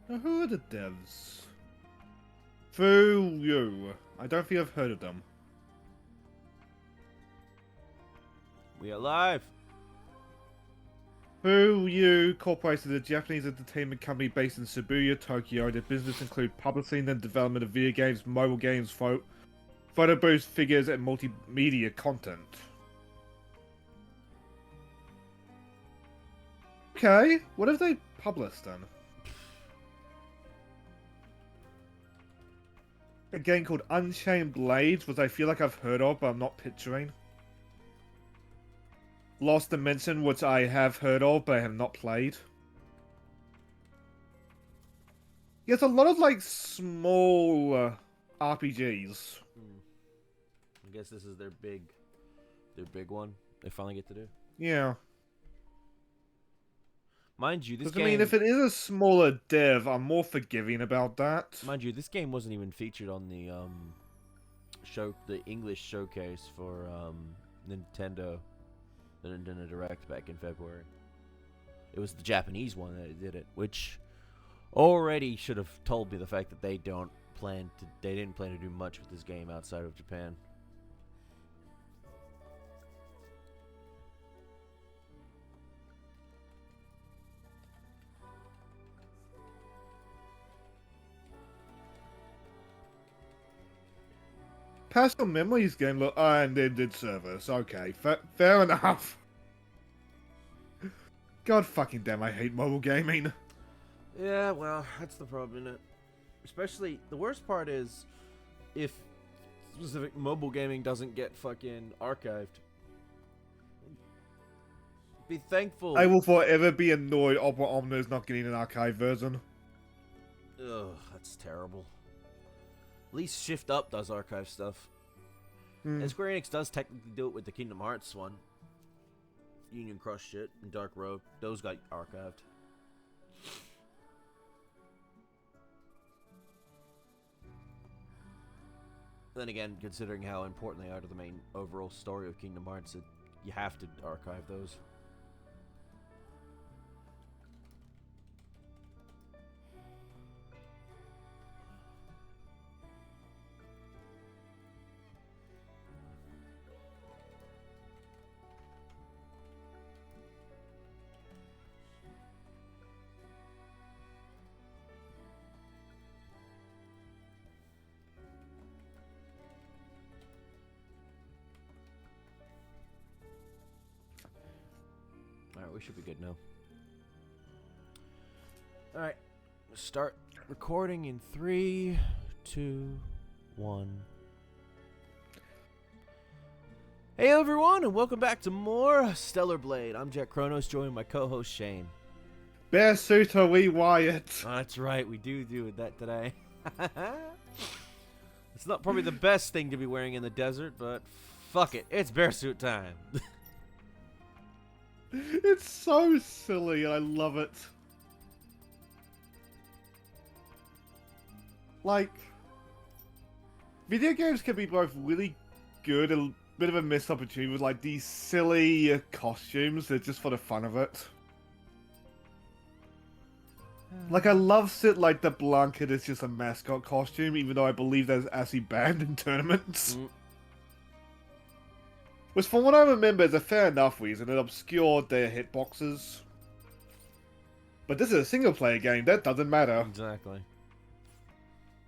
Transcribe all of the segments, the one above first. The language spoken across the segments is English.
Now, who are the devs? Through you. I don't think I've heard of them. We alive. Through You Corporation is a Japanese entertainment company based in Shibuya, Tokyo. Their business include publishing and development of video games, mobile games, photo booths, figures, and multimedia content. Okay, what have they published then? A game called Unchained Blades, which I feel like I've heard of, but I'm not picturing. Lost Dimension, which I have heard of, but I have not played. Yeah, it's a lot of, like, small RPGs. I guess this is their big one. They finally get to do. Yeah. Mind you, this 'Cause, game. I mean, if it is a smaller dev, I'm more forgiving about that. Mind you, this game wasn't even featured on the the English showcase for Nintendo, the Nintendo Direct back in February. It was the Japanese one that did it, which already should have told me the fact that they didn't plan to do much with this game outside of Japan. Personal Memories game, look, and they did service. Okay, fair enough. God fucking damn, I hate mobile gaming. Yeah, well, that's the problem, isn't it? Especially, the worst part is if specific mobile gaming doesn't get fucking archived. Be thankful. I will forever be annoyed Opera Omnia is not getting an archive version. Ugh, that's terrible. At least Shift Up does archive stuff. And Square Enix does technically do it with the Kingdom Hearts one. Union Crush shit and Dark Road. Those got archived. Then again, considering how important they are to the main overall story of Kingdom Hearts, you have to archive those. Alright, we should be good now. Alright, start recording in 3, 2, 1. Hey everyone, and welcome back to more Stellar Blade. I'm Jack Kronos, joined by co-host Shane. Bear Suiter, we Wyatt. Oh, that's right, we do that today. It's not probably the best thing to be wearing in the desert, but fuck it, it's bear suit time. It's so silly, and I love it. Like, video games can be both really good and a bit of a missed opportunity with, like, these silly costumes. They're just for the fun of it. Like, I love it, like, the blanket is just a mascot costume, even though I believe that's actually banned in tournaments. Which, from what I remember, is a fair enough reason. It obscured their hitboxes. But this is a single-player game. That doesn't matter. Exactly.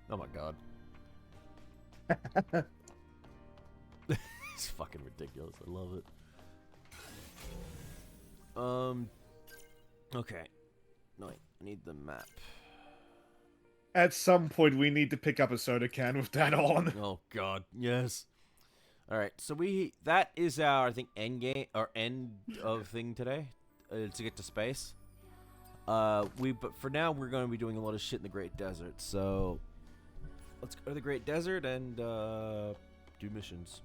Oh my god. It's fucking ridiculous. I love it. Okay. No, wait. I need the map. At some point, we need to pick up a soda can with that on. Oh god. Yes. Alright, so that is our, I think, end game, or end of thing today, to get to space. But for now, we're going to be doing a lot of shit in the Great Desert, so let's go to the Great Desert and, do missions.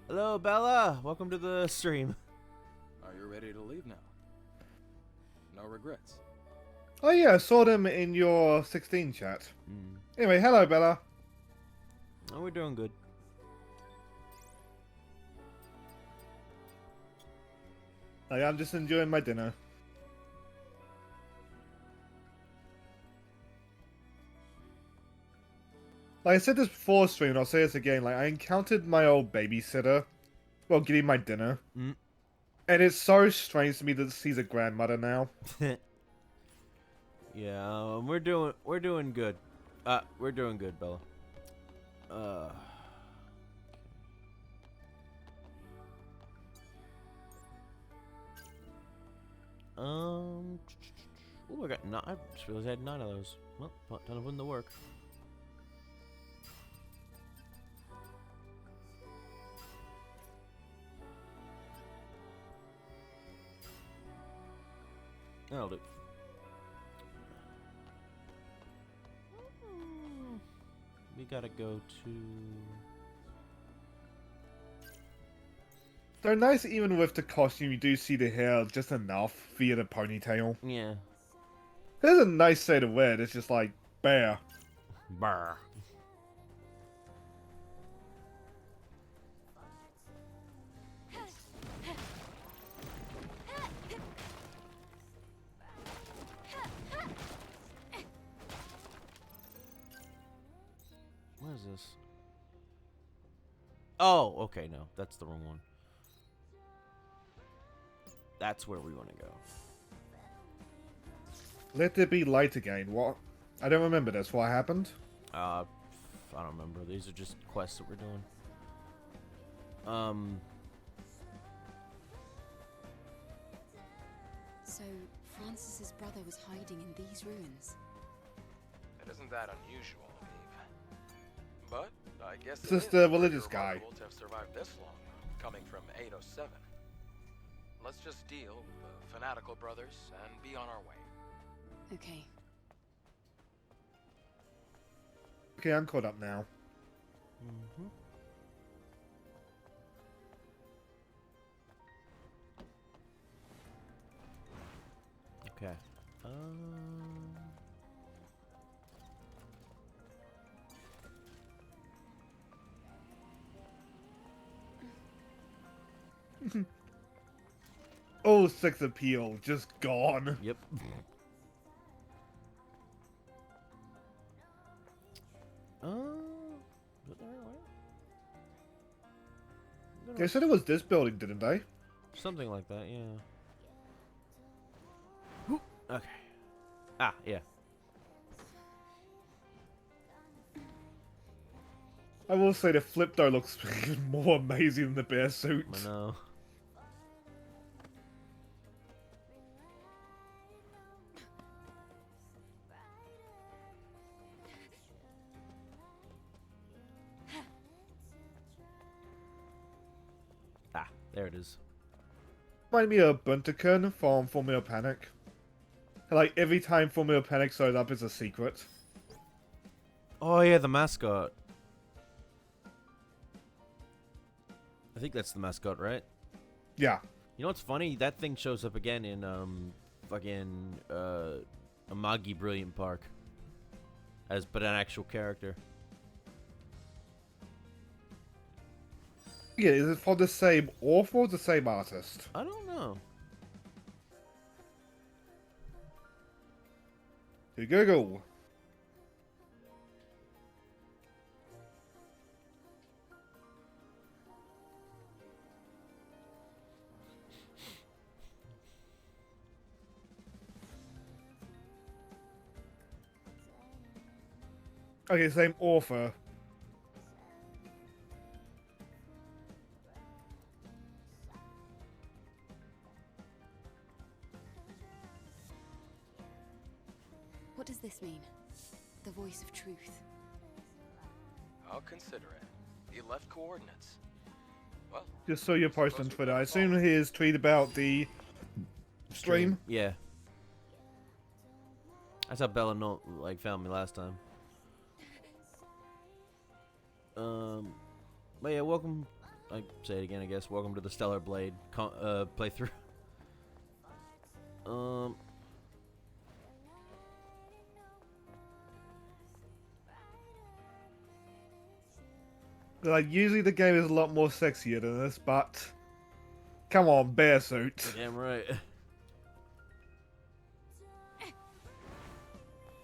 Hello, Bella! Welcome to the stream. Are you ready to leave now? No regrets. Oh yeah, I saw them in your 16 chat. Anyway, hello, Bella. Oh, we're doing good. I'm just enjoying my dinner. Like I said this before stream, and I'll say this again. Like I encountered my old babysitter while getting my dinner, Mm. and it's so strange to me that she's a grandmother now. Yeah, we're doing good. We're doing good, Bella. Uh. Ooh, I got I just realized I had 9 of those. Well, time to put in the work. That'll do. We gotta go to. They're nice even with the costume. You do see the hair just enough via the ponytail. Yeah. There's a nice set of wear. It's just like bare. Brr. What is this? Oh, okay, no, that's the wrong one. That's where we want to go. Let there be light again. What? I don't remember this. What happened? I don't remember. These are just quests that we're doing. So, Francis's brother was hiding in these ruins. It isn't that unusual, Eve. But I guess Is it this is the pretty religious guy? remarkable to have survived this long, coming from 807. Let's just deal with the fanatical brothers and be on our way. Okay. Okay, I'm caught up now. Mm-hmm. Okay. Oh, sex appeal, just gone. Yep. Is it the right way? They said it was this building, didn't they? Something like that, yeah. Okay. Ah, yeah. I will say the flip though looks even more amazing than the bear suit. I know. Ah, there it is. Remind me of Bunterkun from Formula Panic. Like every time Formula Panic shows up, it's a secret. Oh yeah, the mascot. I think that's the mascot, right? Yeah. You know what's funny? That thing shows up again in fucking Amagi Brilliant Park. But an actual character. Yeah, is it for the same author or the same artist? I don't know. To Google. Okay, same author. What does this mean? The voice of truth. I'll consider it. He left coordinates. Well, Just so you're posting on Twitter. I assume his tweet about the stream. Yeah. That's how Bella found me last time. But yeah, welcome. I say it again, I guess. Welcome to the Stellar Blade playthrough. Like, usually the game is a lot more sexier than this, but... Come on, bear suit. Damn right.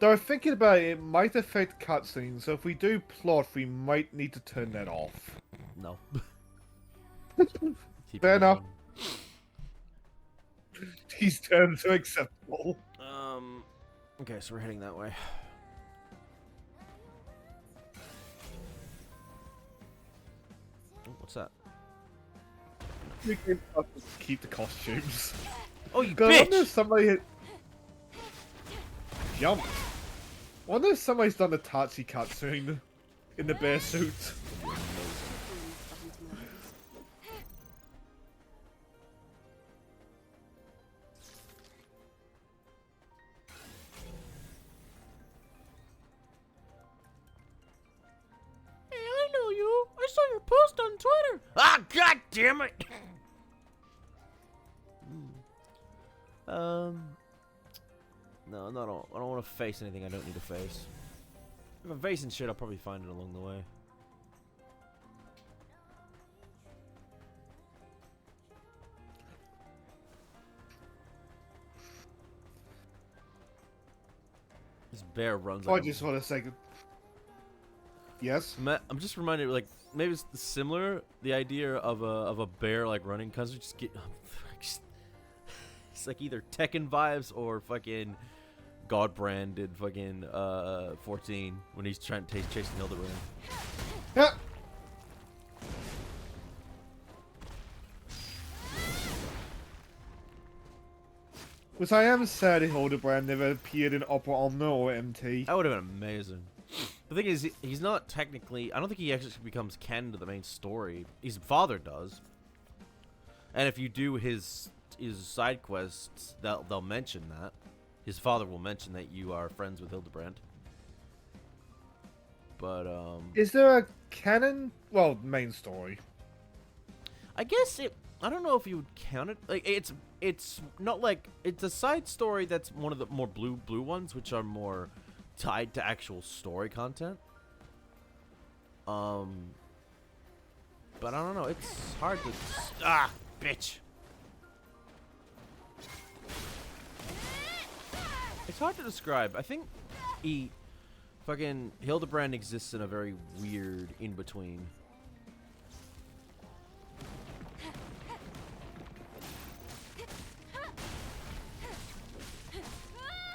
Though thinking about it, it might affect cutscenes, so if we do plot, we might need to turn that off. No. Keep Fair it enough. on. These terms are acceptable. Okay, so we're heading that way. Oh, what's that? We can keep the costumes. Oh, you I wonder if bitch! somebody had jumped. I wonder if somebody's done the Tatsi cutscene in the bear suit. Hey, I know you. I saw your post on Twitter. Ah, god damn it! No, not all. I don't want to face anything I don't need to face. If I'm facing shit, I'll probably find it along the way. This bear runs I like just want to say, yes. I'm just reminded, like, maybe it's similar. The idea of a bear like running, cause we just get. It's like either Tekken vibes or fucking God in fucking 14 when he's trying to chasing Hildebrand. Yeah. Which I am sad Hildebrand never appeared in Opera Omnia or MT. That would have been amazing. The thing is, he's not technically. I don't think he actually becomes canon to the main story. His father does, and if you do his side quests, they'll mention that. His father will mention that you are friends with Hildebrand. But Is there a canon? Well, main story. I guess it. I don't know if you would count it. Like it's not like it's a side story that's one of the more blue ones, which are more tied to actual story content. But I don't know. It's hard to bitch. It's hard to describe. I think fucking Hildebrand exists in a very weird in between.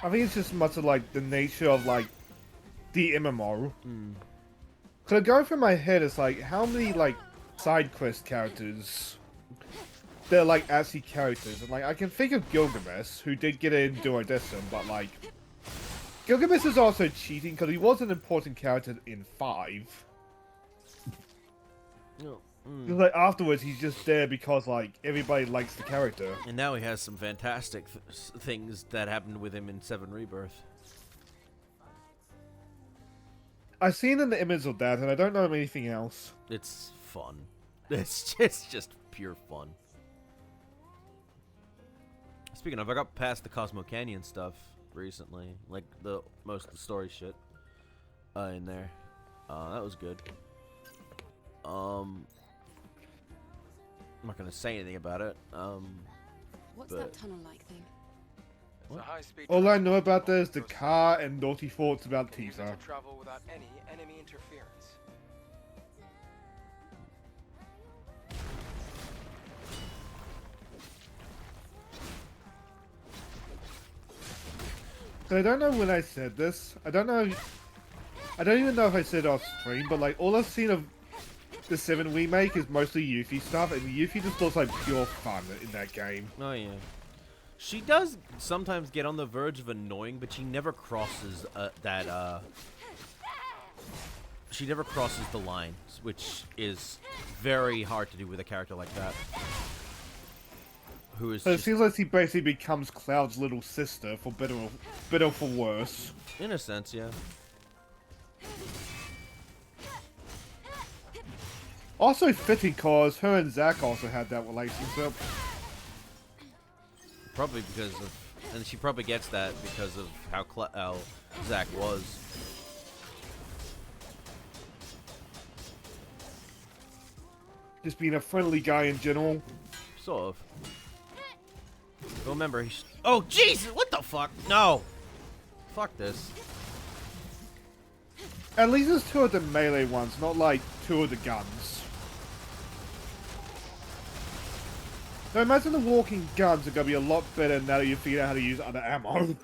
I think it's just much of like the nature of like the MMO. So going through my head, it's like how many like side quest characters they're like actually characters, and like I can think of Gilgamesh, who did get in Duodecim, but like Gilgamesh is also cheating because he was an important character in 5. Like afterwards, he's just there because like everybody likes the character. And now he has some fantastic things that happened with him in 7 Rebirth. I've seen an image of that, and I don't know anything else. It's fun. It's just pure fun. Speaking of, I got past the Cosmo Canyon stuff recently, like most of the story shit in there. That was good. I'm not gonna say anything about it. What's that tunnel-like thing? It's a high-speed All I know about that is the car and naughty thoughts about Use it Tifa. to travel without any enemy interference. So I don't know when I said this. I don't even know if I said it off stream, but like all I've seen of the 7 remake is mostly Yuffie stuff, and Yuffie just looks like pure fun in that game. Oh yeah, she does sometimes get on the verge of annoying, but she never crosses She never crosses the line, which is very hard to do with a character like that. Who is So it just, seems like he basically becomes Cloud's little sister, for better or for worse. in a sense, yeah. Also fitting cause her and Zack also had that relationship. Probably because of, and she probably gets that because of how Zack was. Just being a friendly guy in general. Sort of. But remember, oh Jesus! What the fuck? No! Fuck this. At least there's two of the melee ones, not like two of the guns. Now imagine the walking guns are gonna be a lot better now that you figure out how to use other ammo.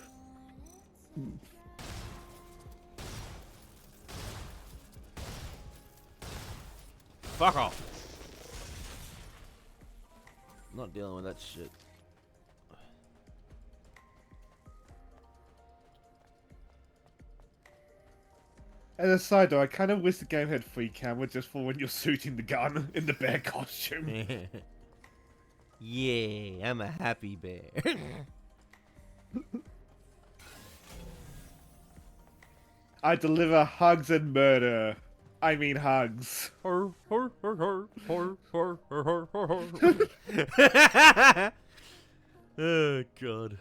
Fuck off. I'm not dealing with that shit. As a side though, I kind of wish the game had free camera just for when you're shooting the gun in the bear costume. Yeah, I'm a happy bear. I deliver hugs and murder. I mean hugs. Oh god.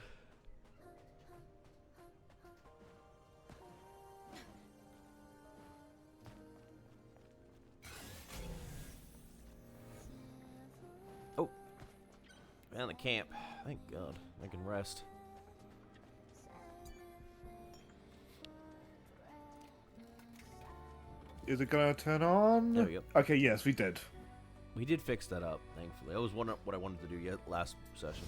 Oh, found the camp. Thank God, I can rest. Is it gonna turn on? There we go. Okay, yes, we did. We did fix that up, thankfully. That was what I wanted to do yet last session.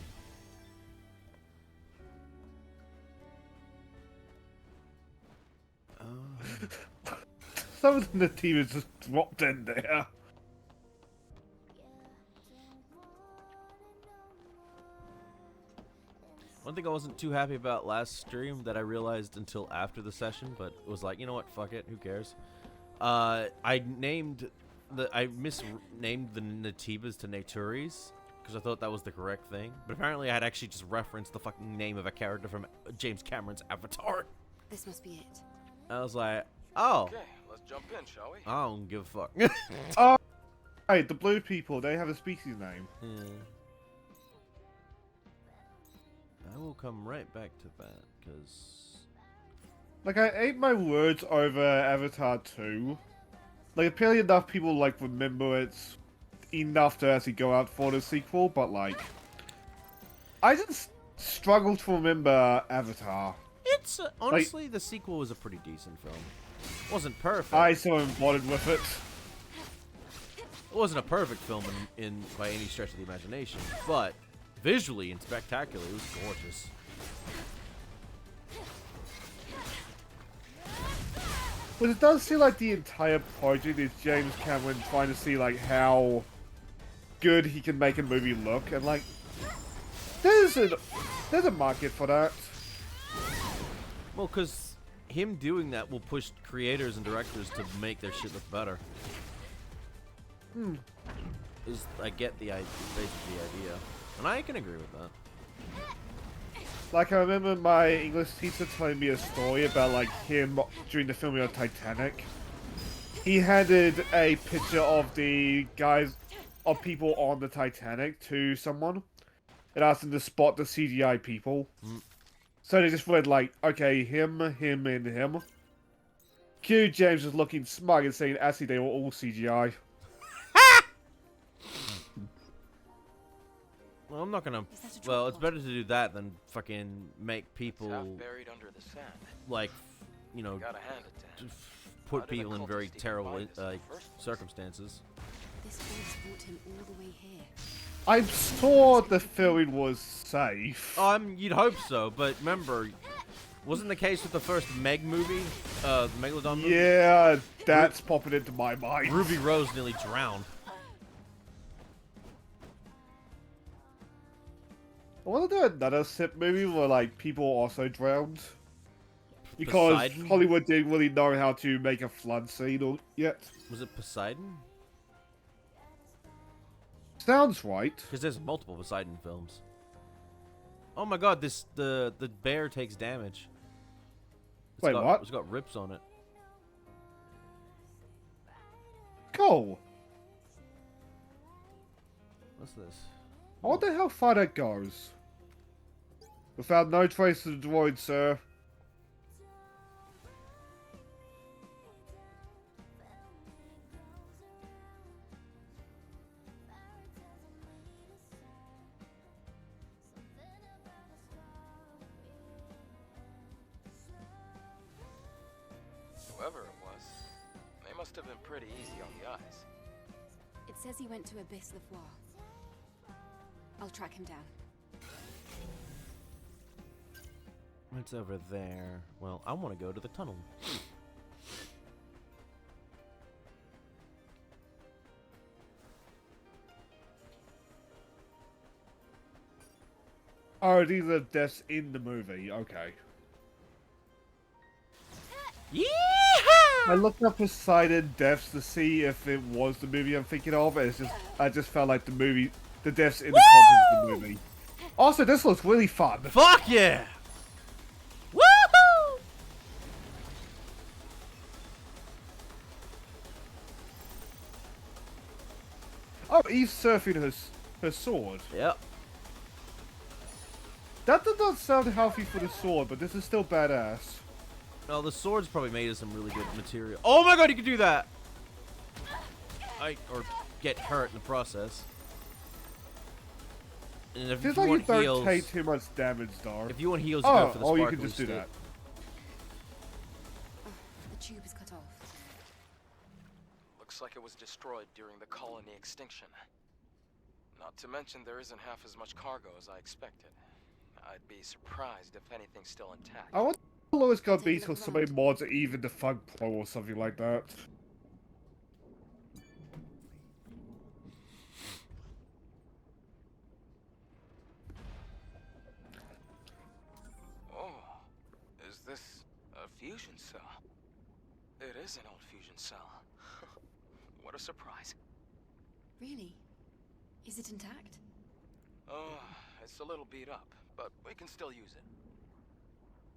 Some of the team is just dropped in there. One thing I wasn't too happy about last stream that I realized until after the session, but it was like, you know what, fuck it, who cares? I misnamed the Natibas to Naturis because I thought that was the correct thing, but apparently I had actually just referenced the fucking name of a character from James Cameron's Avatar. This must be it. I was like, oh, Okay, let's jump in, shall we? I don't give a fuck. Oh, hey, the blue people, they have a species name. Yeah. I will come right back to that, because... Like, I ate my words over Avatar 2. Like, apparently enough people, like, remember it enough to actually go out for the sequel, but, like... I just struggled to remember Avatar. It's, honestly, the sequel was a pretty decent film. It wasn't perfect. I so embodied with it. It wasn't a perfect film in by any stretch of the imagination, but visually and spectacularly, it was gorgeous. But it does seem like the entire project is James Cameron trying to see, like, how good he can make a movie look, and, like, there's a market for that. Well, because him doing that will push creators and directors to make their shit look better. I get the idea, and I can agree with that. Like, I remember my English teacher telling me a story about, like, him during the filming of Titanic. He handed a picture of the people on the Titanic to someone and asked them to spot the CGI people. So they just went like, okay, him, and him. Q James was looking smug and saying, actually, they were all CGI. Well, I'm not gonna. Well, it's better to do that than fucking make people Half buried under the sand. like, you know, Gotta hand it to him. put How did the people in very cultists even terrible find us in the first place? circumstances. This force brought him all the way here. I'm sure the filming was safe. You'd hope so, but remember, wasn't the case with the first Meg movie, the Megalodon movie? Yeah, that's popping into my mind. Ruby Rose nearly drowned. I want to do another Sip movie where, like, people also drowned. Because Poseidon? Hollywood didn't really know how to make a flood scene yet. Was it Poseidon? Sounds right. Because there's multiple Poseidon films. Oh my god, the bear takes damage. Wait, what? It's got rips on it. Cool. What's this? I wonder how far that goes. We found no trace of the droid, sir. Whoever it was, They must have been pretty easy on the eyes. It says he went to Abyss Lavoir. I'll track him down. It's over there. Well, I want to go to the tunnel. Oh, these are deaths in the movie. Okay. Yeehaw! I looked up Poseidon deaths to see if it was the movie I'm thinking of. It's just I just felt like the deaths in the context of the movie. Also, this looks really fun. Fuck yeah! Woohoo! Oh, Eve's surfing her sword. Yep. That does not sound healthy for the sword, but this is still badass. No, the sword's probably made of some really good material. Oh my god, you can do that! Or get hurt in the process. And if Feels you like you want don't heals, take too much damage, though. if you want heals, you go for the you sparkly can just do stick. that. Oh, the tube is cut off. Looks like it was destroyed during the colony extinction. Not to mention there isn't half as much cargo as I expected. I'd be surprised if anything's still intact. I want the lowest gun be Take a till look somebody around. mods even the Fug Pro or something like that. Oh, is this a fusion cell? It is an old fusion cell. What a surprise. Really? Is it intact? Oh, it's a little beat up, but we can still use it.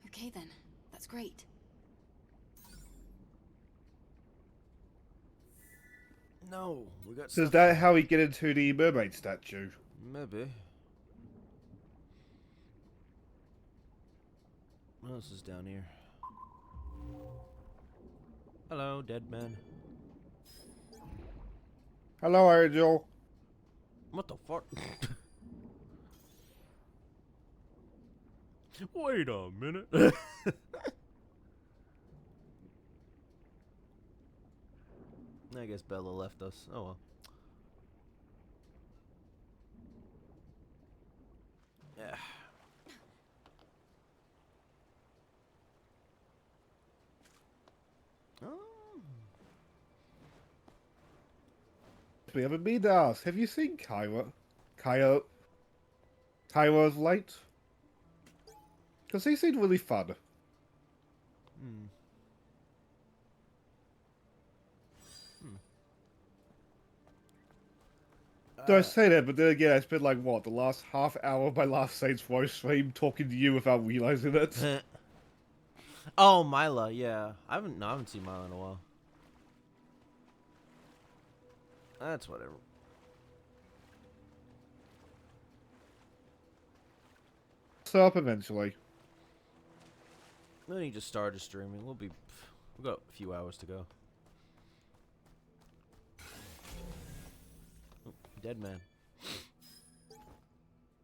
Okay then. That's great. No, we got So is stuff. that how we get into the mermaid statue? Maybe. What else is down here? Hello, dead man. Hello, Angel. What the fuck? Wait a minute. I guess Bella left us. Oh well. Yeah. Oh. We haven't been to ask. Have you seen Kyra of late? Because he seemed really fun. Hmm. Do I say that, but then again, I spent like, what, the last half hour of my last Saints Row stream talking to you without realizing it? Oh, Mila, yeah. I haven't seen Mila in a while. That's whatever. So up eventually. Then he just started streaming. We've got a few hours to go. Oh, dead man.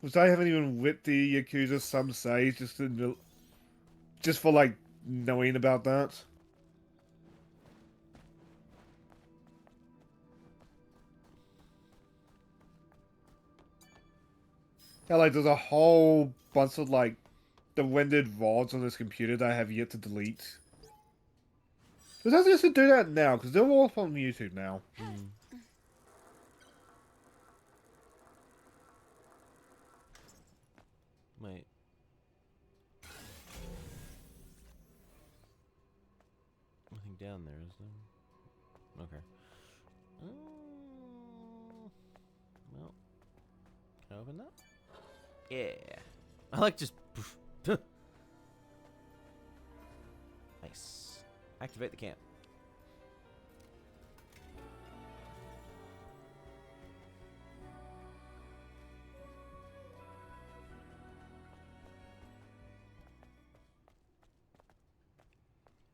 Because I haven't even whipped the Yakuza, some say, just for like knowing about that. Yeah, like there's a whole bunch of like the rendered VODs on this computer that I have yet to delete. But I just to do that now, because they're all up on YouTube now. Mm. Wait. Nothing down there, is there? Okay. Well, can I open that? Yeah. I like just. Nice. Activate the camp.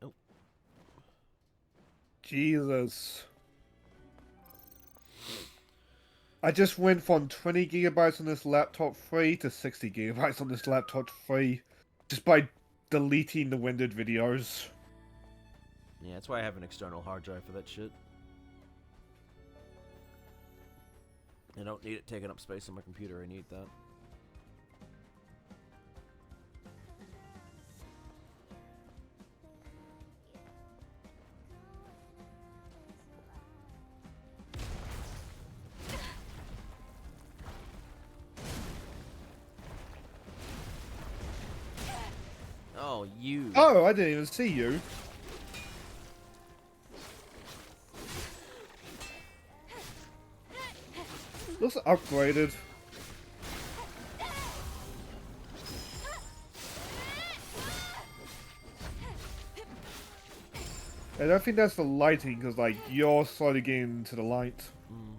Oh. Jesus. I just went from 20 gigabytes on this laptop free to 60 gigabytes on this laptop free just by deleting the rendered videos. Yeah, that's why I have an external hard drive for that shit. I don't need it taking up space on my computer. I need that. Oh, you. Oh, I didn't even see you. Looks upgraded. I don't think that's the lighting, because, like, you're slowly getting into the light. Mm.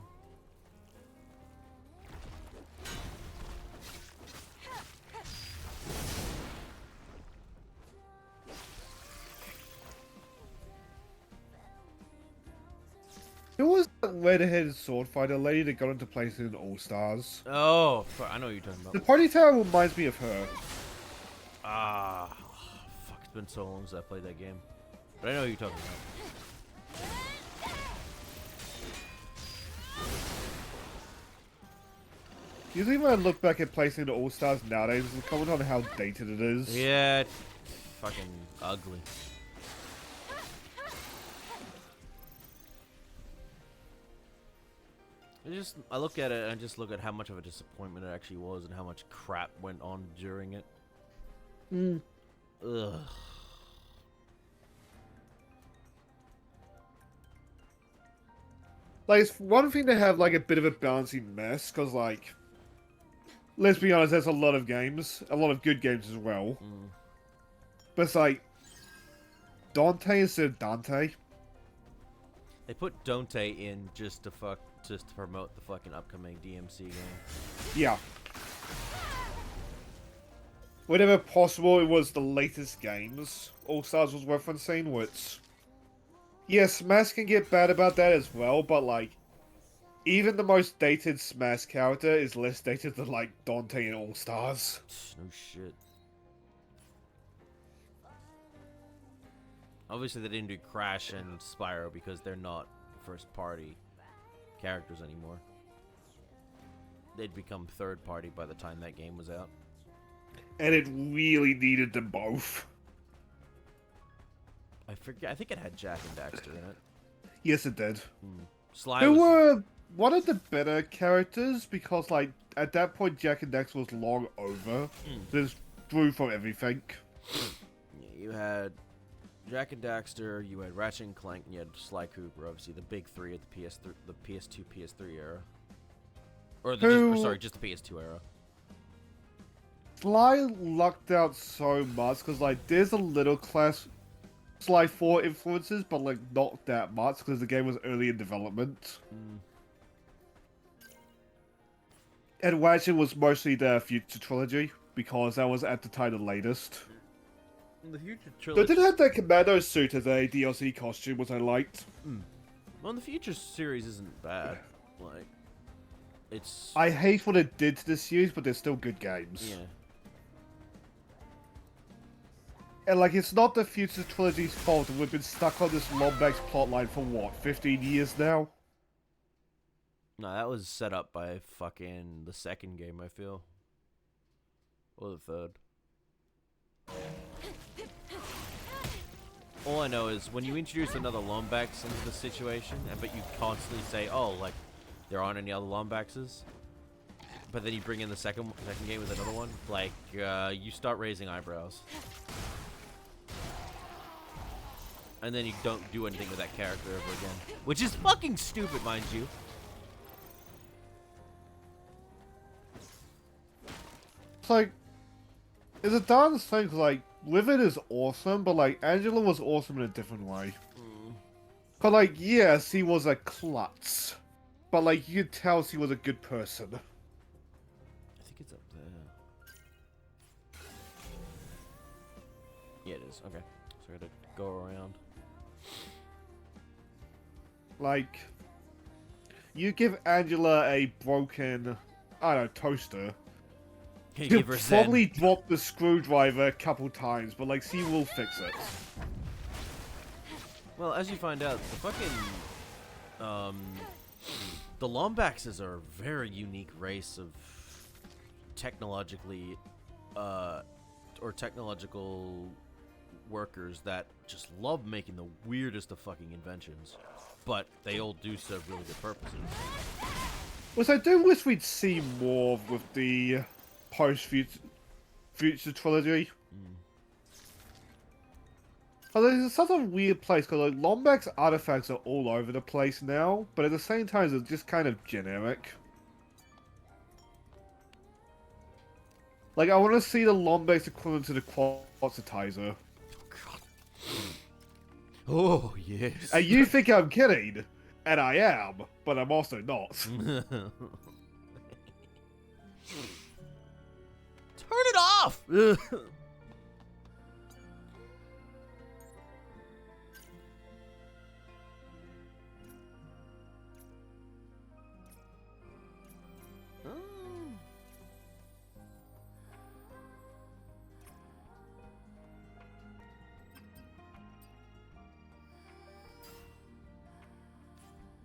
Who was that red-headed sword fighter lady that got into place in All-Stars? Oh, I know what you're talking The about. ponytail reminds me of her. Ah, fuck, it's been so long since I played that game. But I know what you're talking about. Usually when I look back at placing the All-Stars nowadays, it's a comment on how dated it is. Yeah, it's fucking ugly. I look at it and I just look at how much of a disappointment it actually was and how much crap went on during it. Ugh. Like, it's one thing to have, like, a bit of a balancing mess, because, like, let's be honest, there's a lot of games, a lot of good games as well. But it's like, Dante instead of Dante. They put Dante in just to promote the fucking upcoming DMC game. Yeah. Whenever possible, it was the latest games All-Stars was referencing, which... Yeah, Smash can get bad about that as well, but, like, even the most dated Smash character is less dated than, like, Dante in All-Stars. No shit. Obviously, they didn't do Crash and Spyro because they're not first-party characters anymore. They'd become third-party by the time that game was out. And it really needed them both. I forget. I think it had Jak and Daxter in it. Yes, it did. Sly Who was... were one of the better characters, because, like, at that point, Jak and Daxter was long over. There's drew from everything. Yeah, you had Jak and Daxter, you had Ratchet and Clank, and you had Sly Cooper, obviously the big three of the PS3, the PS2, PS3 era. Or just the PS2 era. Sly lucked out so much, because, like, there's a little class Sly 4 influences, but, like, not that much, because the game was early in development. And Ratchet was mostly the Future Trilogy, because that was at the time the latest. The Future But Trilogy... it did have that Commando suit as a DLC costume, which I liked. Well, the Future series isn't bad. Like, it's... I hate what it did to the series, but they're still good games. Yeah. And, like, it's not the Future Trilogy's fault that we've been stuck on this Lombax plotline for, what, 15 years now? No, that was set up by fucking the second game, I feel. Or the third. All I know is when you introduce another Lombax into the situation, but you constantly say, oh, like, there aren't any other Lombaxes, but then you bring in the second game with another one, like, you start raising eyebrows. And then you don't do anything with that character ever again. Which is fucking stupid, mind you. It's like, it's a darn thing, 'cause, like, Rivet is awesome, but, like, Angela was awesome in a different way. But, like, yes, he was a klutz. But, like, you could tell he was a good person. I think it's up there. Yeah, it is. Okay. So I gotta go around. Like, you give Angela a broken, I don't know, toaster. Can you She'll give her Zen? probably drop the screwdriver a couple times, but, like, she will fix it. Well, as you find out, the fucking the Lombaxes are a very unique race of technologically or technological workers that just love making the weirdest of fucking inventions, but they all do serve really good purposes. Which I do wish we'd see more of with the post-future trilogy. Although it's such a weird place, because like, Lombax artifacts are all over the place now, but at the same time they're just kind of generic. Like, I want to see the Lombax equivalent to the Quasitizer. Oh, yes. And you think I'm kidding, and I am, but I'm also not. Turn it off!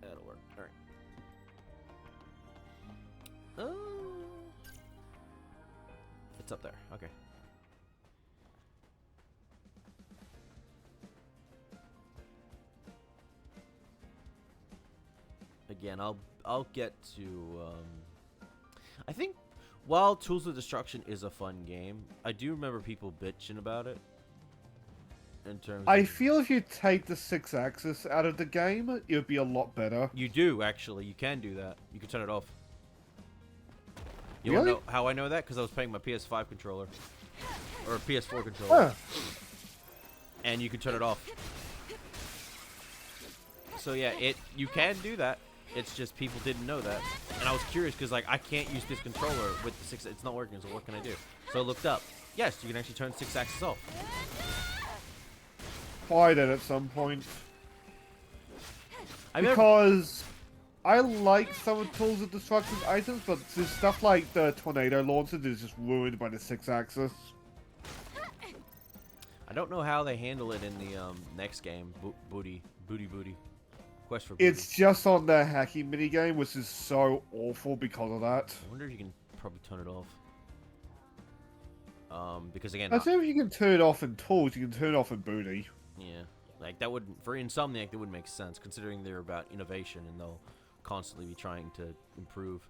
That'll work. Alright. It's up there. Okay. Again, I'll get to I think while Tools of Destruction is a fun game, I do remember people bitching about it. In terms I of, feel if you take the 6-axis out of the game, it would be a lot better. you do actually. You can do that. You can turn it off. You Really? wanna know how I know that? Because I was playing my PS5 controller or a PS4 controller, Huh. and you can turn it off. So yeah, you can do that. It's just people didn't know that, and I was curious because like I can't use this controller with the 6. It's not working. So what can I do? So I looked up. Yes, you can actually turn 6-axis off. Tried it at some point. I remember, Because I like some of Tools of Destruction's items, but there's stuff like the tornado launcher that is just ruined by the 6-axis. I don't know how they handle it in the next game. Booty. Quest for booty. It's just on the hacking minigame, which is so awful because of that. I wonder if you can probably turn it off. Because again, I think if you can turn it off in Tools, you can turn it off in Booty. yeah, like that wouldn't for Insomniac. That wouldn't make sense considering they're about innovation and they'll constantly be trying to improve.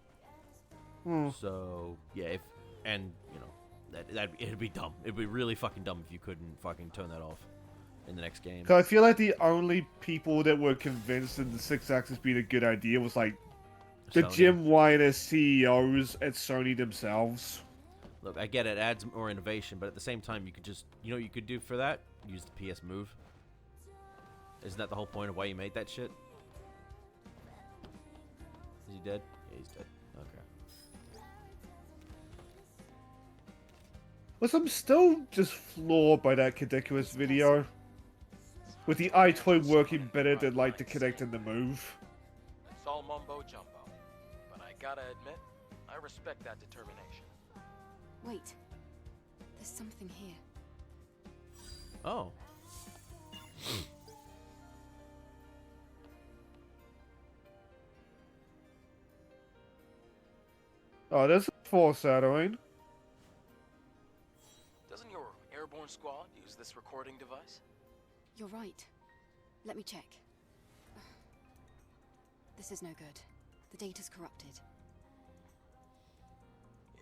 So yeah, that it'd be dumb. It'd be really fucking dumb if you couldn't fucking turn that off in the next game. Because I feel like the only people that were convinced that the 6-axis being a good idea was like the Sony. Jim Weiner CEOs at Sony themselves. Look, I get it adds more innovation, but at the same time, you could just, you know what you could do for that? Use the PS Move. Isn't that the whole point of why you made that shit? Is he dead? Yeah, he's dead. Okay. But I'm still just floored by that Cadicus video. With the iToy working better than like the Connect and the Move. It's all mumbo jumbo. But I gotta admit, I respect that determination. Wait. There's something here. Oh. Oh, there's a foreshadowing. Doesn't your airborne squad use this recording device? You're right. Let me check. This is no good. The data's corrupted.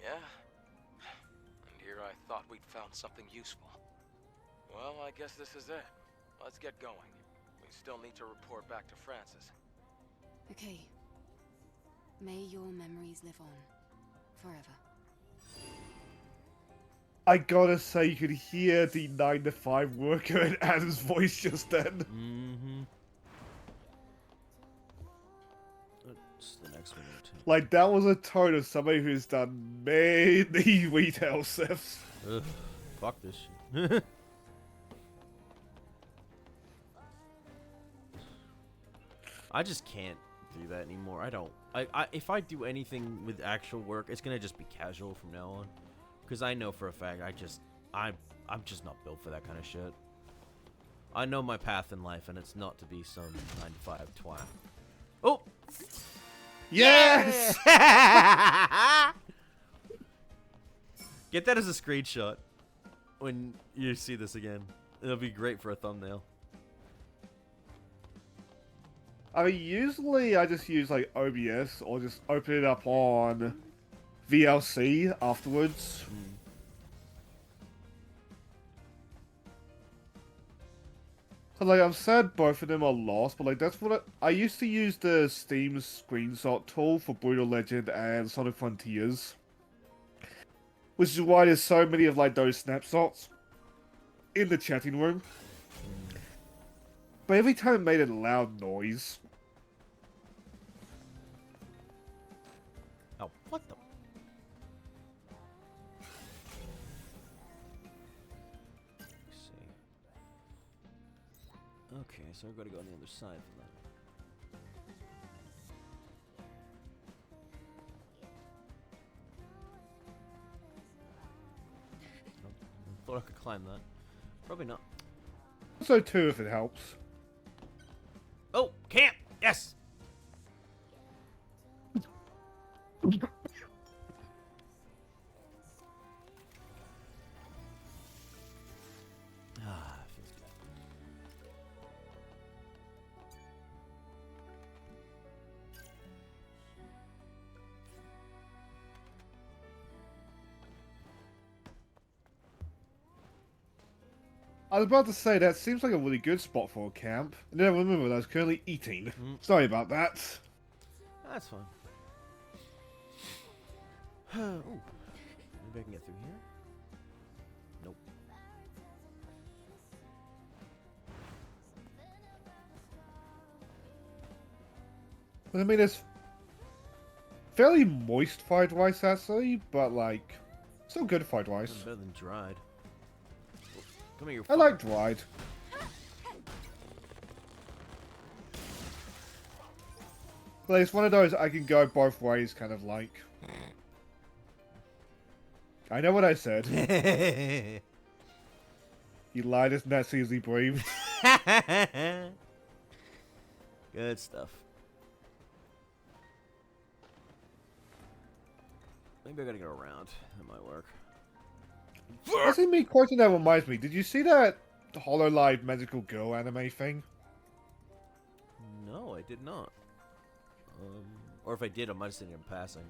Yeah. And here I thought we'd found something useful. Well, I guess this is it. Let's get going. We still need to report back to Francis. Okay. May your memories live on. Forever. I gotta say, you could hear the 9-to-5 worker in Adam's voice just then. Mm-hmm. What's the next one? Like, that was a tone of somebody who's done many retail sifts. Ugh, fuck this shit. I just can't do that anymore. I don't. If I do anything with actual work, it's gonna just be casual from now on. Because I know for a fact I'm just not built for that kind of shit. I know my path in life, and it's not to be some 9-to-5 twat. Oh! Yes! Get that as a screenshot when you see this again. It'll be great for a thumbnail. I mean, usually I just use like OBS or just open it up on VLC afterwards. So like, I'm sad both of them are lost, but like that's what I used to use the Steam screenshot tool for Brutal Legend and Sonic Frontiers, which is why there's so many of like those snapshots in the chatting room. But every time it made a loud noise. Oh, what the? Let's see. Okay, so we've got to go on the other side for that. Oh, I thought I could climb that. Probably not. So too, if it helps. Oh, camp! Yes! Ah, feels good. I was about to say that seems like a really good spot for a camp. And then I remember that I was currently eating. Sorry about that. That's fine. Ooh. Maybe I can get through here? Nope. But I mean, it's fairly moist fried rice actually, but like, still good fried rice. It's better than dried. Oh, come here, you I like dried. But it's one of those I can go both ways kind of like. I know what I said. You lied as nasty as he breathed. Good stuff. Maybe I gotta go around. That might work. Actually, me quoting that reminds me. Did you see that HoloLive Magical Girl anime thing? No, I did not. Or if I did, I might have seen it in passing.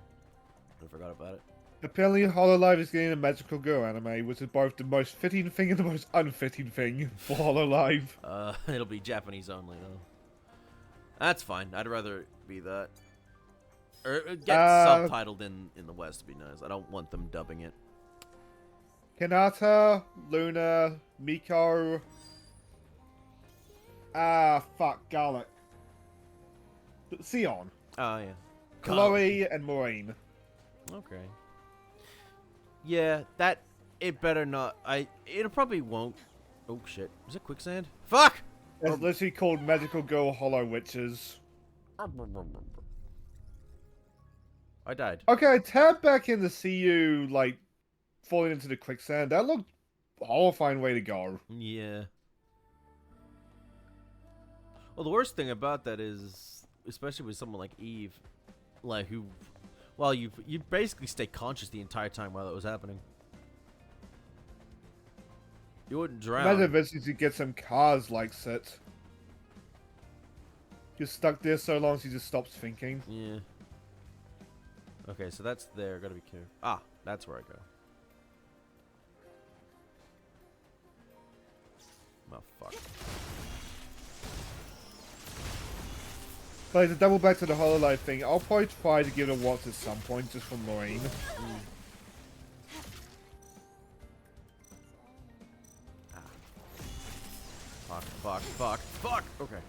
I forgot about it. Apparently, HoloLive is getting a Magical Girl anime, which is both the most fitting thing and the most unfitting thing for HoloLive. It'll be Japanese only though. That's fine. I'd rather it be that. Or get subtitled in the West would be nice. I don't want them dubbing it. Hinata, Luna, Miko. Fuck, Garlic. Sion. Oh yeah. Chloe and Maureen. Okay. Yeah, that it better not. It probably won't. Oh shit! Is it quicksand? Fuck! It's literally called Magical Girl Hollow Witches. I died. Okay, I tabbed back in to see you like falling into the quicksand. That looked a horrifying way to go. Yeah. Well, the worst thing about that is, especially with someone like Eve, like who, well, you basically stay conscious the entire time while it was happening. You wouldn't drown. Imagine eventually you get some cars like sit. You're stuck there so long she just stops thinking. Yeah. Okay, so that's there. Gotta be careful. Ah, that's where I go. Oh, fuck. But to double back to the HoloLive thing, I'll probably try to give it a watch at some point, just for Maureen. Fuck. Okay.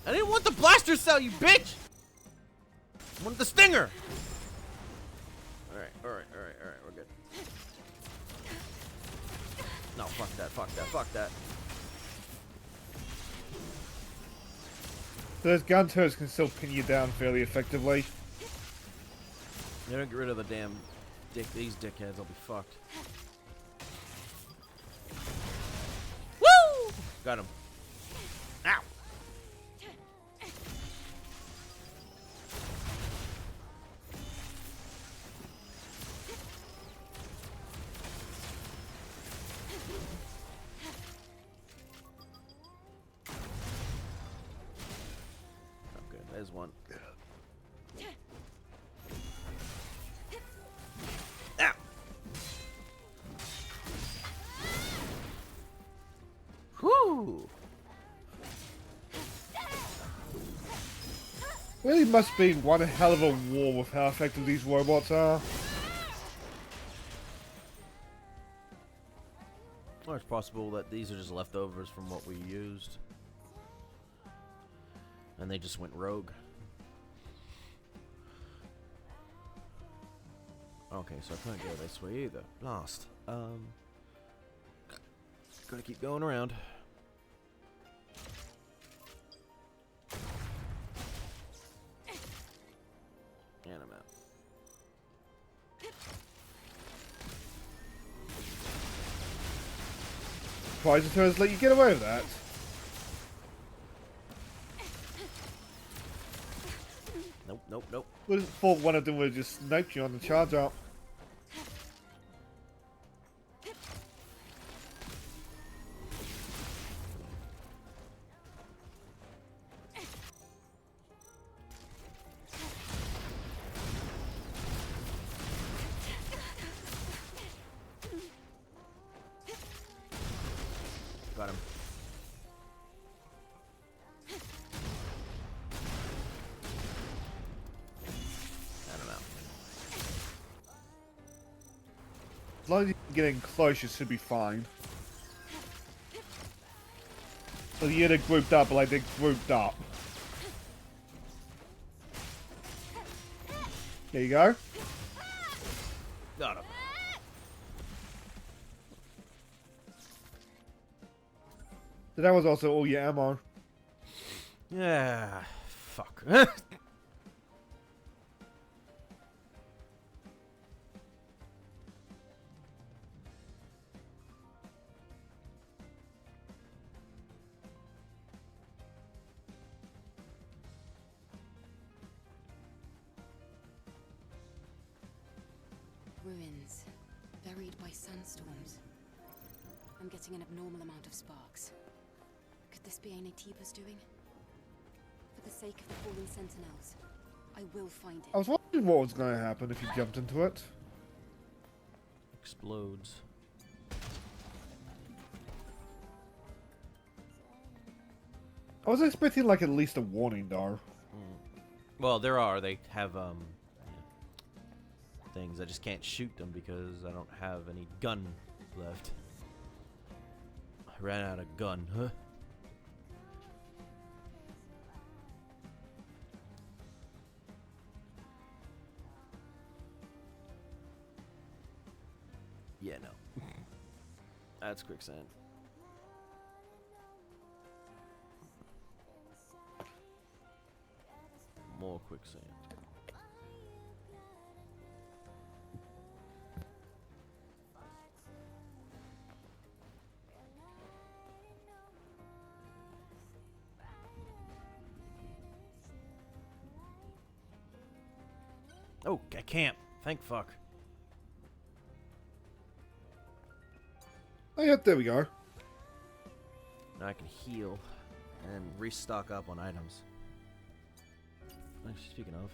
I didn't want the blaster cell, you bitch! I wanted the stinger! Alright, we're good. No, fuck that. Those gun turrets can still pin you down fairly effectively. They don't get rid of the damn these dickheads, I'll be fucked. Woo! Got him. Ow! Okay, there's one. Ow! Whoo! Really must be one hell of a war with how effective these robots are. Or it's possible that these are just leftovers from what we used. And they just went rogue. Okay, so I can't go this way either. Blast. Gotta keep going around. And I'm out. Surprised the turns let you get away with that. Nope, nope, nope. Would have thought one of them would have just sniped you on the charge up. Got him. And I'm out. As long as you're getting close, you should be fine. So yeah, they're grouped up, like they're grouped up. There you go. Got him. So that was also all your ammo. Yeah. Fuck. Ruins, buried by sandstorms. I'm getting an abnormal amount of sparks. Could this be Ainatiba's doing? For the sake of the fallen sentinels, I will find I it. was wondering what was going to happen if you jumped into it. Explodes. I was expecting like at least a warning though. Well, there are. They have things. I just can't shoot them because I don't have any gun left. I ran out of gun. Huh? Yeah, no. That's quicksand. More quicksand. Oh, I can't. Thank fuck. Oh yeah, there we go. Now I can heal and restock up on items. Actually, speaking of.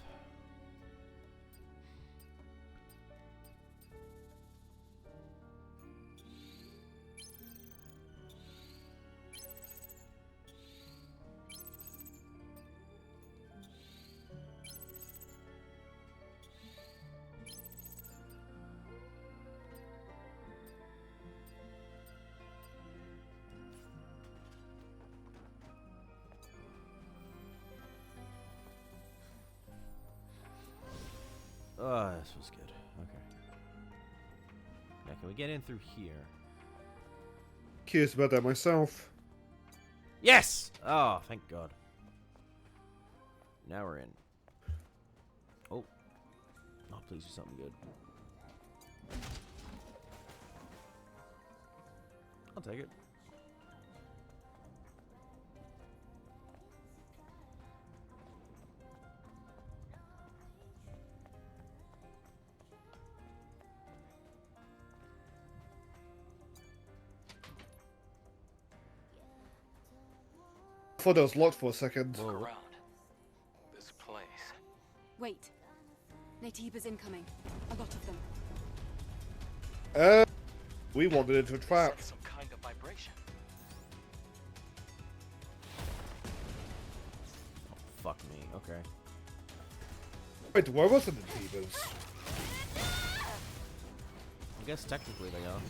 Oh, this was good. Okay. Now, can we get in through here? Curious about that myself. Yes! Oh, thank God. Now we're in. Oh. Oh, please do something good. I'll take it. thought it was locked for a second. Whoa. Around this place. Wait. Natiba's incoming. A lot of them. We wandered into a trap. Sense some kind of vibration. Oh, fuck me. Okay. Wait, where was the Natives? I guess technically they are.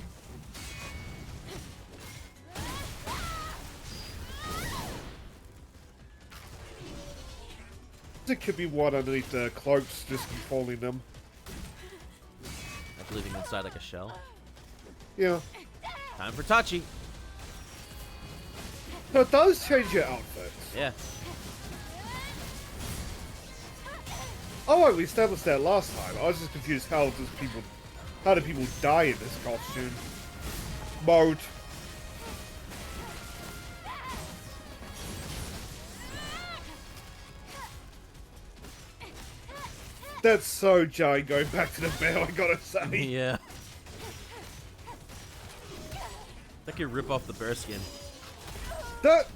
It could be one underneath the cloaks just controlling them. Like living inside like a shell. Yeah. Time for Tachi. So it does change your outfit. Yeah. Oh, right, we established that last time. I was just confused how do people die in this costume? Mode. That's so giant going back to the bear, I gotta say. Yeah. That could rip off the bear skin. That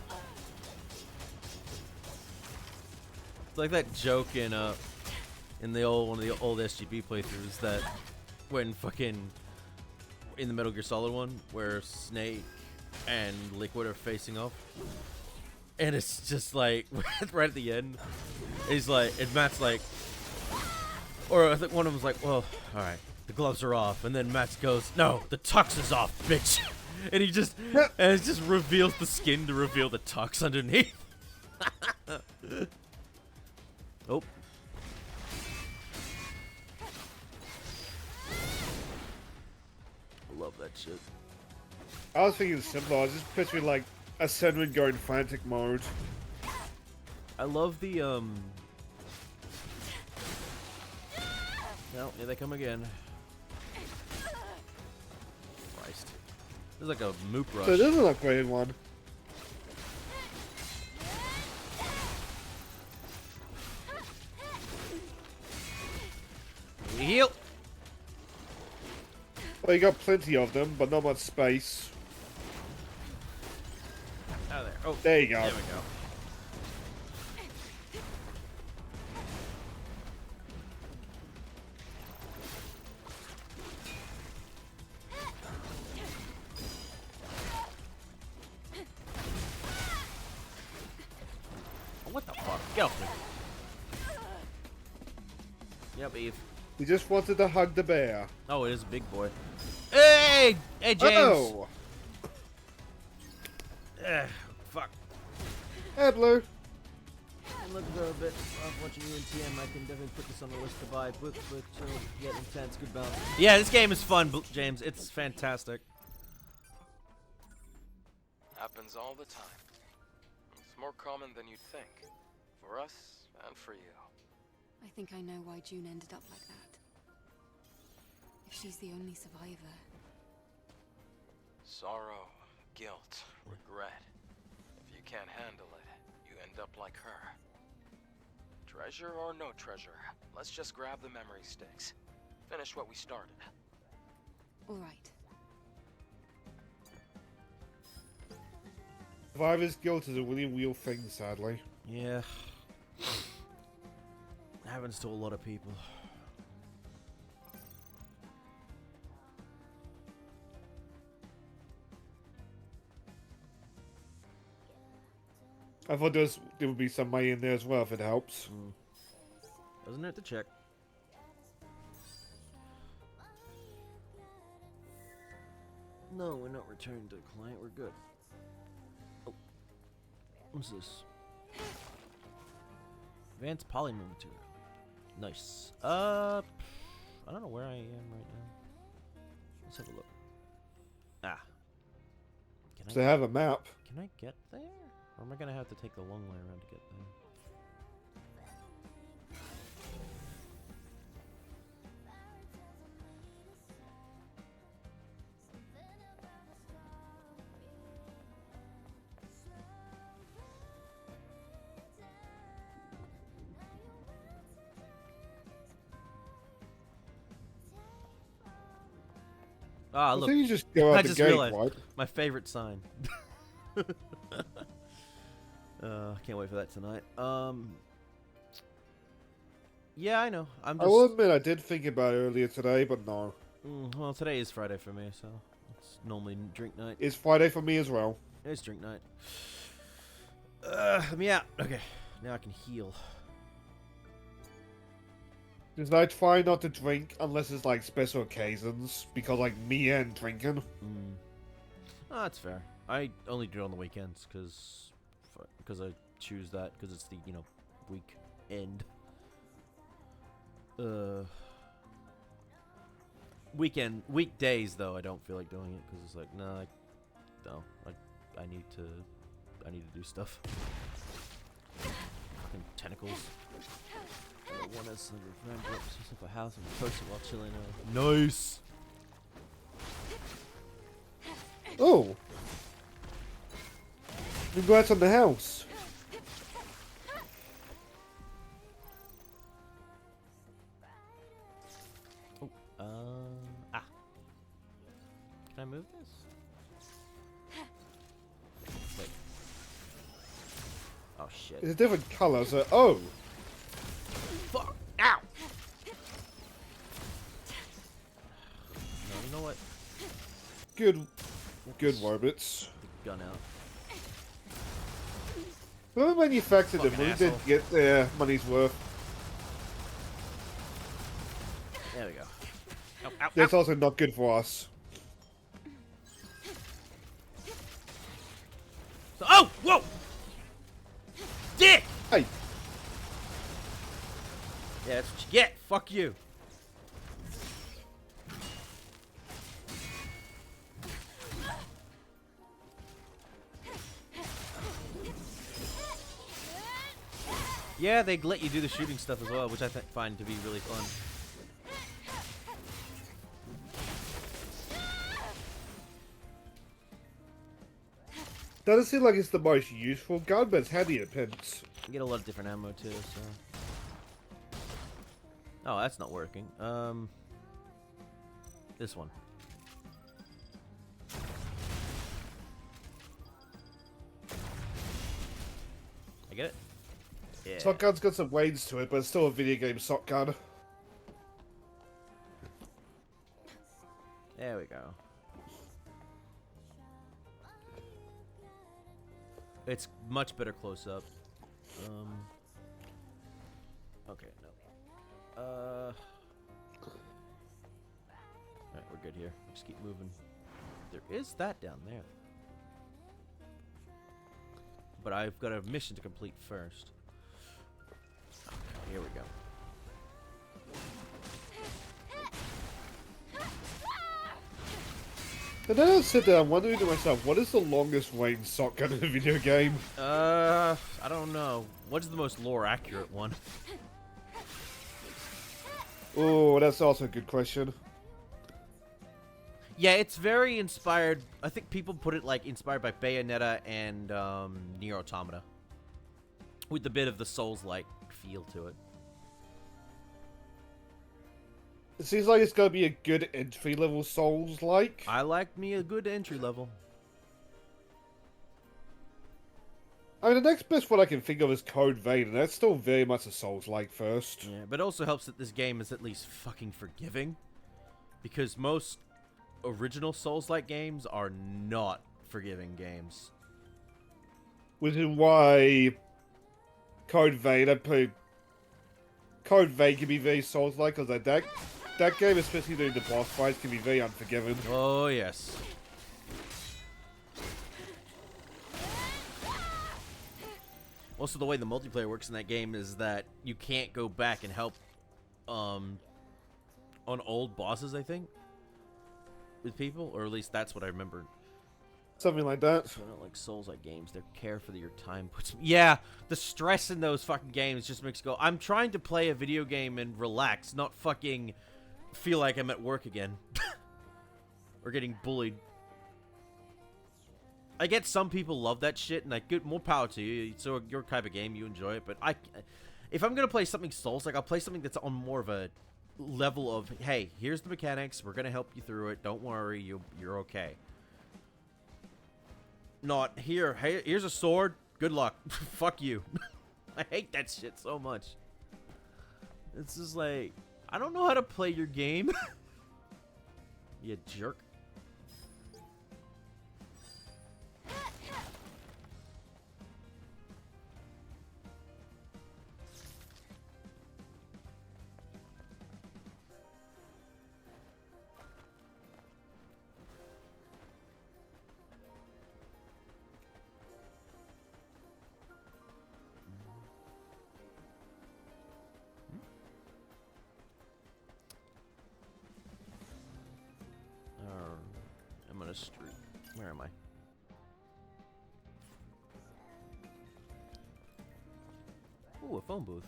It's like that joke in the old one of the old SGB playthroughs that when fucking in the Metal Gear Solid one where Snake and Liquid are facing off, and it's just like right at the end, he's like, and Matt's like, or I think one of them's like, well, all right, the gloves are off, and then Matt goes, no, the tux is off, bitch, and he just and it just reveals the skin to reveal the tux underneath. Oh. I love that shit. I was thinking simple. I was just picturing like a Senran going frantic mode. I love the No, here they come again. Christ. There's like a moop rush. So it is an upgraded one. Heal. Well, you got plenty of them, but not much space. Out of there. Oh, There you go. there we go. Oh, what the fuck? Get off me. Yep, Eve. We just wanted to hug the bear. Oh, it is a big boy. Hey! Hey, James! Oh! Fuck. Hey, Blue. I'm looking for a bit of watching you in TM. I can definitely put this on the list to buy. Book, chill, get intense, good balance. Yeah, this game is fun, James. It's fantastic. Happens all the time. It's more common than you'd think. For us, and for you. I think I know why June ended up like that. If she's the only survivor. Sorrow, guilt, regret. If you can't handle it, you end up like her. Treasure or no treasure, let's just grab the memory sticks. Finish what we started. All right. Survivor's guilt is a really real thing, sadly. Yeah. Happens to a lot of people. I thought there would be some money in there as well if it helps. Doesn't hurt to check. No, we're not returning to the client. We're good. Oh. What's this? Advanced polymer material. Nice. I don't know where I am right now. Let's have a look. Ah. They have a map. Can I get there? Or am I gonna have to take the long way around to get there? Ah, I look. think you just go out I the just gate, realized right? my favorite sign. Can't wait for that tonight. Yeah, I know. I'm I just. will admit I did think about it earlier today, but no. Well, today is Friday for me, so it's normally drink night. It's Friday for me as well. It's drink night. Let me out. Okay, now I can heal. Because I try not to drink unless it's like special occasions, because like me and drinking. Oh, that's fair. I only do it on the weekends because I choose that because it's the weekend. Weekdays though I don't feel like doing it because it's like I need to do stuff. Fucking tentacles. One has a house and post it while chilling. Nice. Oh! Congrats on the house! Oh, Can I move this? Wait. Oh shit. It's a different colour, so... Oh! Fuck! Ow! No, you know what? Good robots. The gun out. Whoever manufactured them Fucking really asshole. did get their money's worth. There we go. Ow, ow, That's ow. also not good for us. Oh! Whoa! Dick! Hey! Yeah, that's what you get. Fuck you. Yeah, they let you do the shooting stuff as well, which I find to be really fun. Doesn't seem like it's the most useful gun, but it's handy at pints. You get a lot of different ammo too, so. Oh, that's not working. This one. I get it? Yeah. Shotgun's got some waves to it, but it's still a video game shotgun. There we go. It's much better close up. Okay, no. Alright, we're good here. Just keep moving. There is that down there. But I've got a mission to complete first. Okay, here we go. And then I sit there wondering to myself, what is the longest range shotgun in a video game? I don't know. What's the most lore accurate one? Oh, that's also a good question. Yeah, it's very inspired. I think people put it like inspired by Bayonetta and Nier Automata, with a bit of the Souls-like feel to it. It seems like it's gonna be a good entry-level Souls-like. I like me a good entry level. I mean, the next best one I can think of is Code Vein, and that's still very much a Souls-like first. Yeah, but it also helps that this game is at least fucking forgiving, because most original Souls-like games are not forgiving games. Which is why Code Vein can be very Souls-like, because that game, especially during the boss fights, can be very unforgiving. Oh yes. Also, the way the multiplayer works in that game is that you can't go back and help on old bosses, I think, with people, or at least that's what I remember. Something like that. So I don't like Souls-like games. They're care for your time. Yeah, the stress in those fucking games just makes you go, I'm trying to play a video game and relax, not fucking feel like I'm at work again. Or getting bullied. I get some people love that shit, and like, good, more power to you. It's your type of game, you enjoy it. But if I'm gonna play something Souls, like, I'll play something that's on more of a level of, hey, here's the mechanics. We're gonna help you through it. Don't worry, you're okay. Not here. Hey, here's a sword. Good luck. Fuck you. I hate that shit so much. It's just like, I don't know how to play your game. You jerk. I'm on a street. Where am I? Ooh, a phone booth.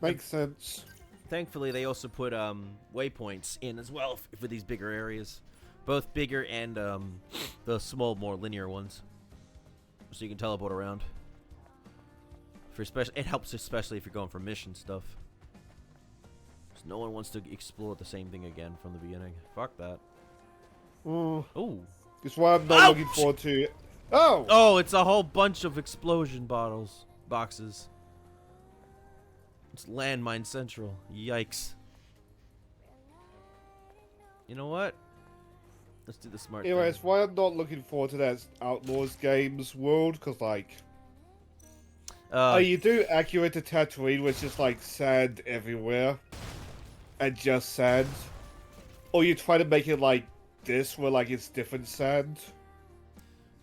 Makes sense. Thankfully, they also put waypoints in as well for these bigger areas, both bigger and the small, more linear ones, so you can teleport around. For it helps especially if you're going for mission stuff. No one wants to explore the same thing again from the beginning. Fuck that. Ooh. Ooh. That's why I'm not looking forward to it. Oh! Oh, it's a whole bunch of explosion boxes. It's landmine central. Yikes. You know what? Let's do the smart Anyway, thing. that's why I'm not looking forward to that Outlaws Games world, because, like... you do accurate to Tatooine, which is, like, sand everywhere. And just sand. Or you try to make it like this, where, like, it's different sand.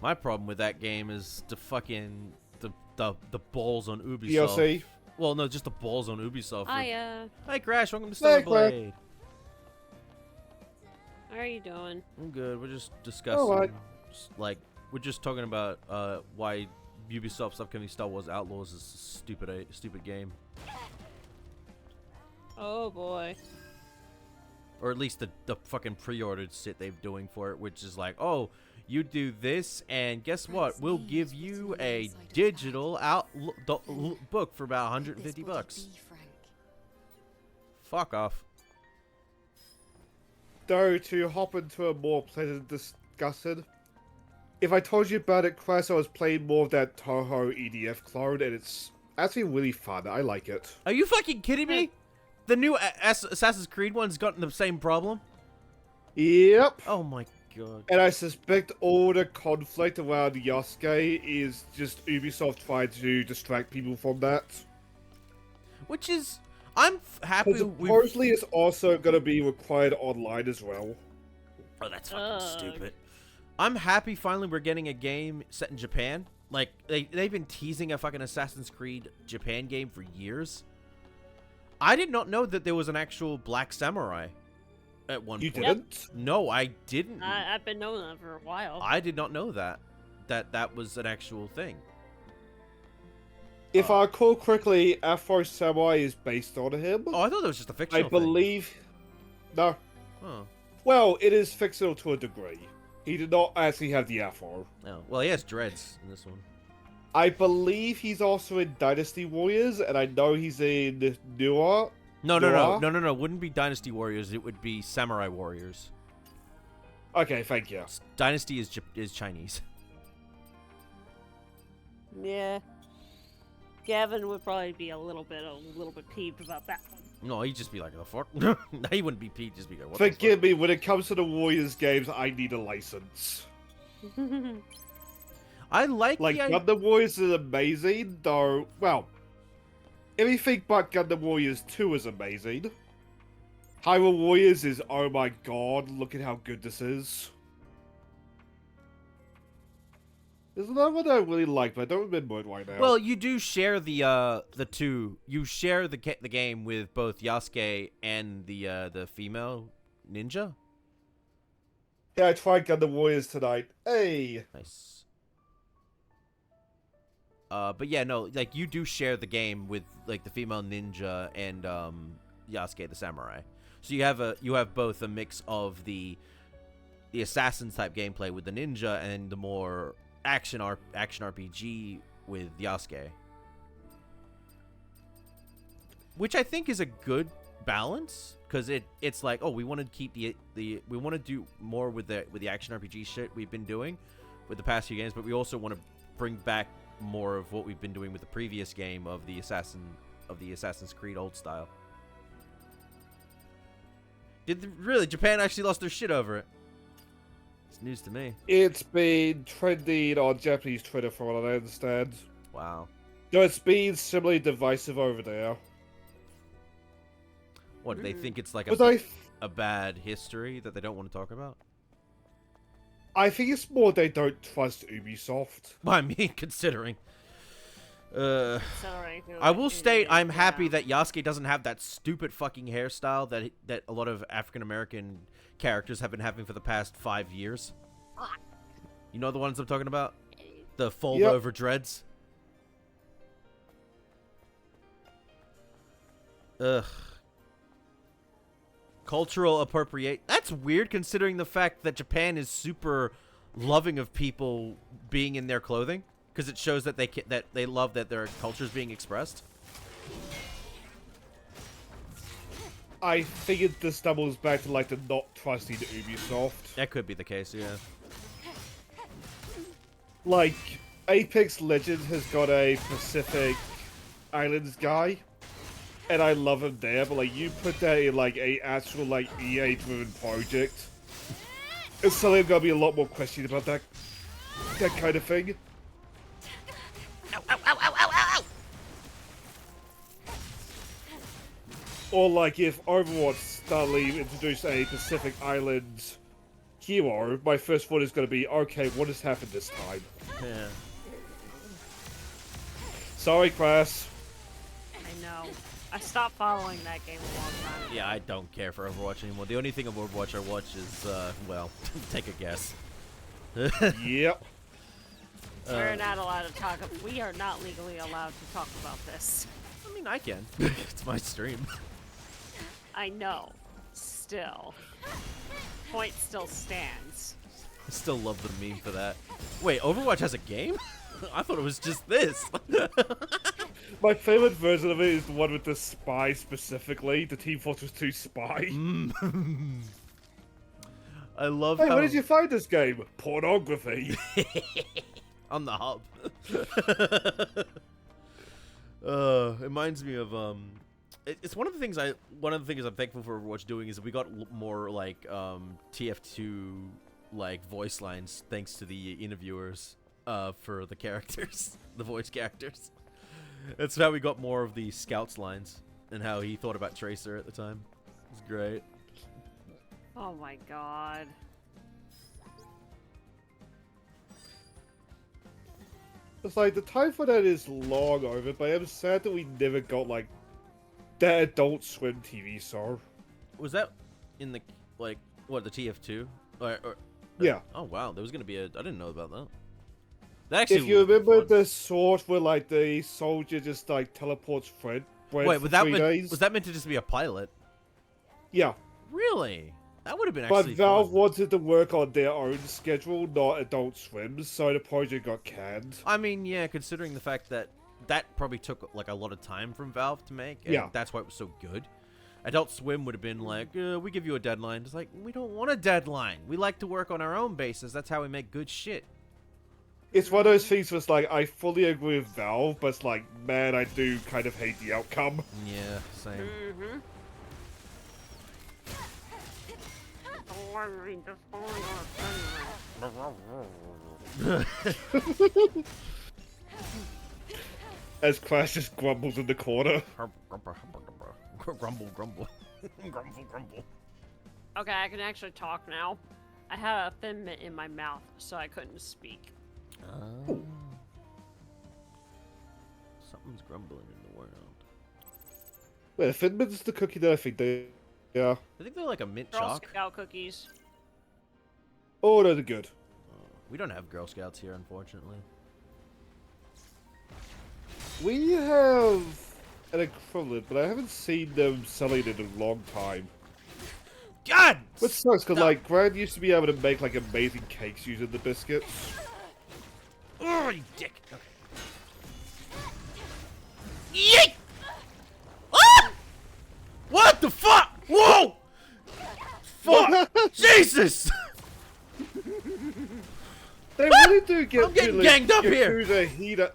My problem with that game is the fucking... The balls on Ubisoft. DLC? Well, no, just the balls on Ubisoft. Hi, Hi, Crash. Welcome to Hey, Starblade. how are you doing? I'm good. We're just discussing, Alright. we're just talking about why Ubisoft's upcoming Star Wars Outlaws is a stupid game, Oh boy. or at least the fucking pre-ordered shit they're doing for it, which is like, oh, you do this, and guess what? We'll give you a digital book for about 150 bucks. Fuck off. Though, to hop into a more pleasant discussion, if I told you about it, Crash, I was playing more of that Toho EDF clone, and it's actually really fun. I like it. Are you fucking kidding me? The new Assassin's Creed one's gotten the same problem? Yep. Oh my god. And I suspect all the conflict around Yasuke is just Ubisoft trying to distract people from that. Which is... I'm happy Because supposedly it's also going to be required online as well. Oh, that's fucking stupid. I'm happy finally we're getting a game set in Japan. Like, they've been teasing a fucking Assassin's Creed Japan game for years. I did not know that there was an actual Black Samurai at one You point. didn't? No, I didn't. I've been knowing that for a while. I did not know that. That was an actual thing. If I recall correctly, Afro Samurai is based on him. Oh, I thought that was just a I fictional believe... No. thing. Oh. Well, it is fictional to a degree. He did not actually have the afro. Oh. Well, he has dreads in this one. I believe he's also in Dynasty Warriors, and I know he's in Noir. No. Wouldn't be Dynasty Warriors. It would be Samurai Warriors. Okay, thank you. Dynasty is Chinese. Yeah. Gavin would probably be a little bit peeved about that one. No, he'd just be like, the fuck? He wouldn't be Pete, just be like, what Forgive me, when it comes to the Warriors games, I need a license. I like Like, the Gundam Warriors is amazing, though, well, everything but Gundam Warriors 2 is amazing. Hyrule Warriors is, oh my god, look at how good this is. There's another one I really like, but I don't remember it right now. Well, you do share the two. You share the game with both Yasuke and the female ninja. Yeah, I tried Gundam Warriors tonight. Hey! Nice. But yeah, no, like you do share the game with like the female ninja and Yasuke the samurai. So you have both a mix of the assassin type gameplay with the ninja and the more action RPG with Yasuke, which I think is a good balance because it's like, oh, we want to keep we want to do more with the action RPG shit we've been doing, with the past few games, but we also want to bring back more of what we've been doing with the previous game of the Assassin's Creed old style. Really, Japan actually lost their shit over it? It's news to me. It's been trending on Japanese Twitter for what I understand. Wow. No, it's been similarly divisive over there. What, do they think it's like a bad history that they don't want to talk about? I think it's more they don't trust Ubisoft. Well, I mean, considering. Sorry, I will state I'm happy that Yasuke doesn't have that stupid fucking hairstyle that a lot of African American characters have been having for the past 5 years. You know the ones I'm talking about? The fold over dreads. Ugh. Cultural appropriate. That's weird considering the fact that Japan is super loving of people being in their clothing, because it shows that they love that their culture is being expressed. I figured this stumbles back to like the not trusting Ubisoft. That could be the case, yeah. Like Apex Legends has got a Pacific Islands guy, and I love him there. But like you put that in like a actual like EA-driven project, it's suddenly gonna be a lot more questions about that kind of thing. Ow, ow, ow, ow, ow, ow! Or like if Overwatch suddenly introduced a Pacific Islands hero, my first thought is going to be, okay, what has happened this time? Yeah. Sorry, Crass. I know. I stopped following that game a long time ago. Yeah, I don't care for Overwatch anymore. The only thing of Overwatch I watch is, well, take a guess. Yep. We're not allowed to talk. We are not legally allowed to talk about this. I mean, I can. It's my stream. I know. Still. Point still stands. I still love the meme for that. Wait, Overwatch has a game? I thought it was just this. My favorite version of it is the one with the spy specifically, the Team Fortress 2 spy. I love Hey, how... where did you find this game? Pornography. On the hub. It reminds me of it's one of the things I'm thankful for Overwatch doing is that we got more like TF2 like voice lines thanks to the interviewers for the characters, the voice characters. That's how we got more of the Scouts lines and how he thought about Tracer at the time. It's great. Oh my god. It's like, the time for that is long over, but I'm sad that we never got, like, that Adult Swim TV show. Was that in the, like, what, the TF2? Yeah. Oh, wow. There was going to be a... I didn't know about that. That actually If you would've been remember fun. the sort where, like, the soldier just, like, teleports Fred Wait, for was that 3 days? was that meant to just be a pilot? Yeah. Really? That would have been But actually Valve fun. wanted to work on their own schedule, not Adult Swim's, so the project got canned. I mean, yeah, considering the fact that that probably took like a lot of time from Valve to make, and Yeah. that's why it was so good. Adult Swim would have been like, we give you a deadline. It's like, we don't want a deadline. We like to work on our own basis. That's how we make good shit. It's one of those things where it's like, I fully agree with Valve, but it's like, man, I do kind of hate the outcome. Yeah, same. Mm-hmm. As Crash just grumbles in the corner. Grumble, grumble. Grumble, grumble. Okay, I can actually talk now. I had a thin mint in my mouth, so I couldn't speak. Something's grumbling in the world. Wait, Finman's the cookie that I think they... Yeah. I think they're like a mint Girl chalk. Scout cookies. Oh, those are good. We don't have Girl Scouts here, unfortunately. We have an equivalent, but I haven't seen them selling it in a long time. God! Which sucks, because, like, Gran used to be able to make, like, amazing cakes using the biscuits. Oh, you dick! Okay. Yeet! Ah! What the fuck? Whoa! Fuck! Jesus! They really do get I'm getting to, ganged up here. Yakuza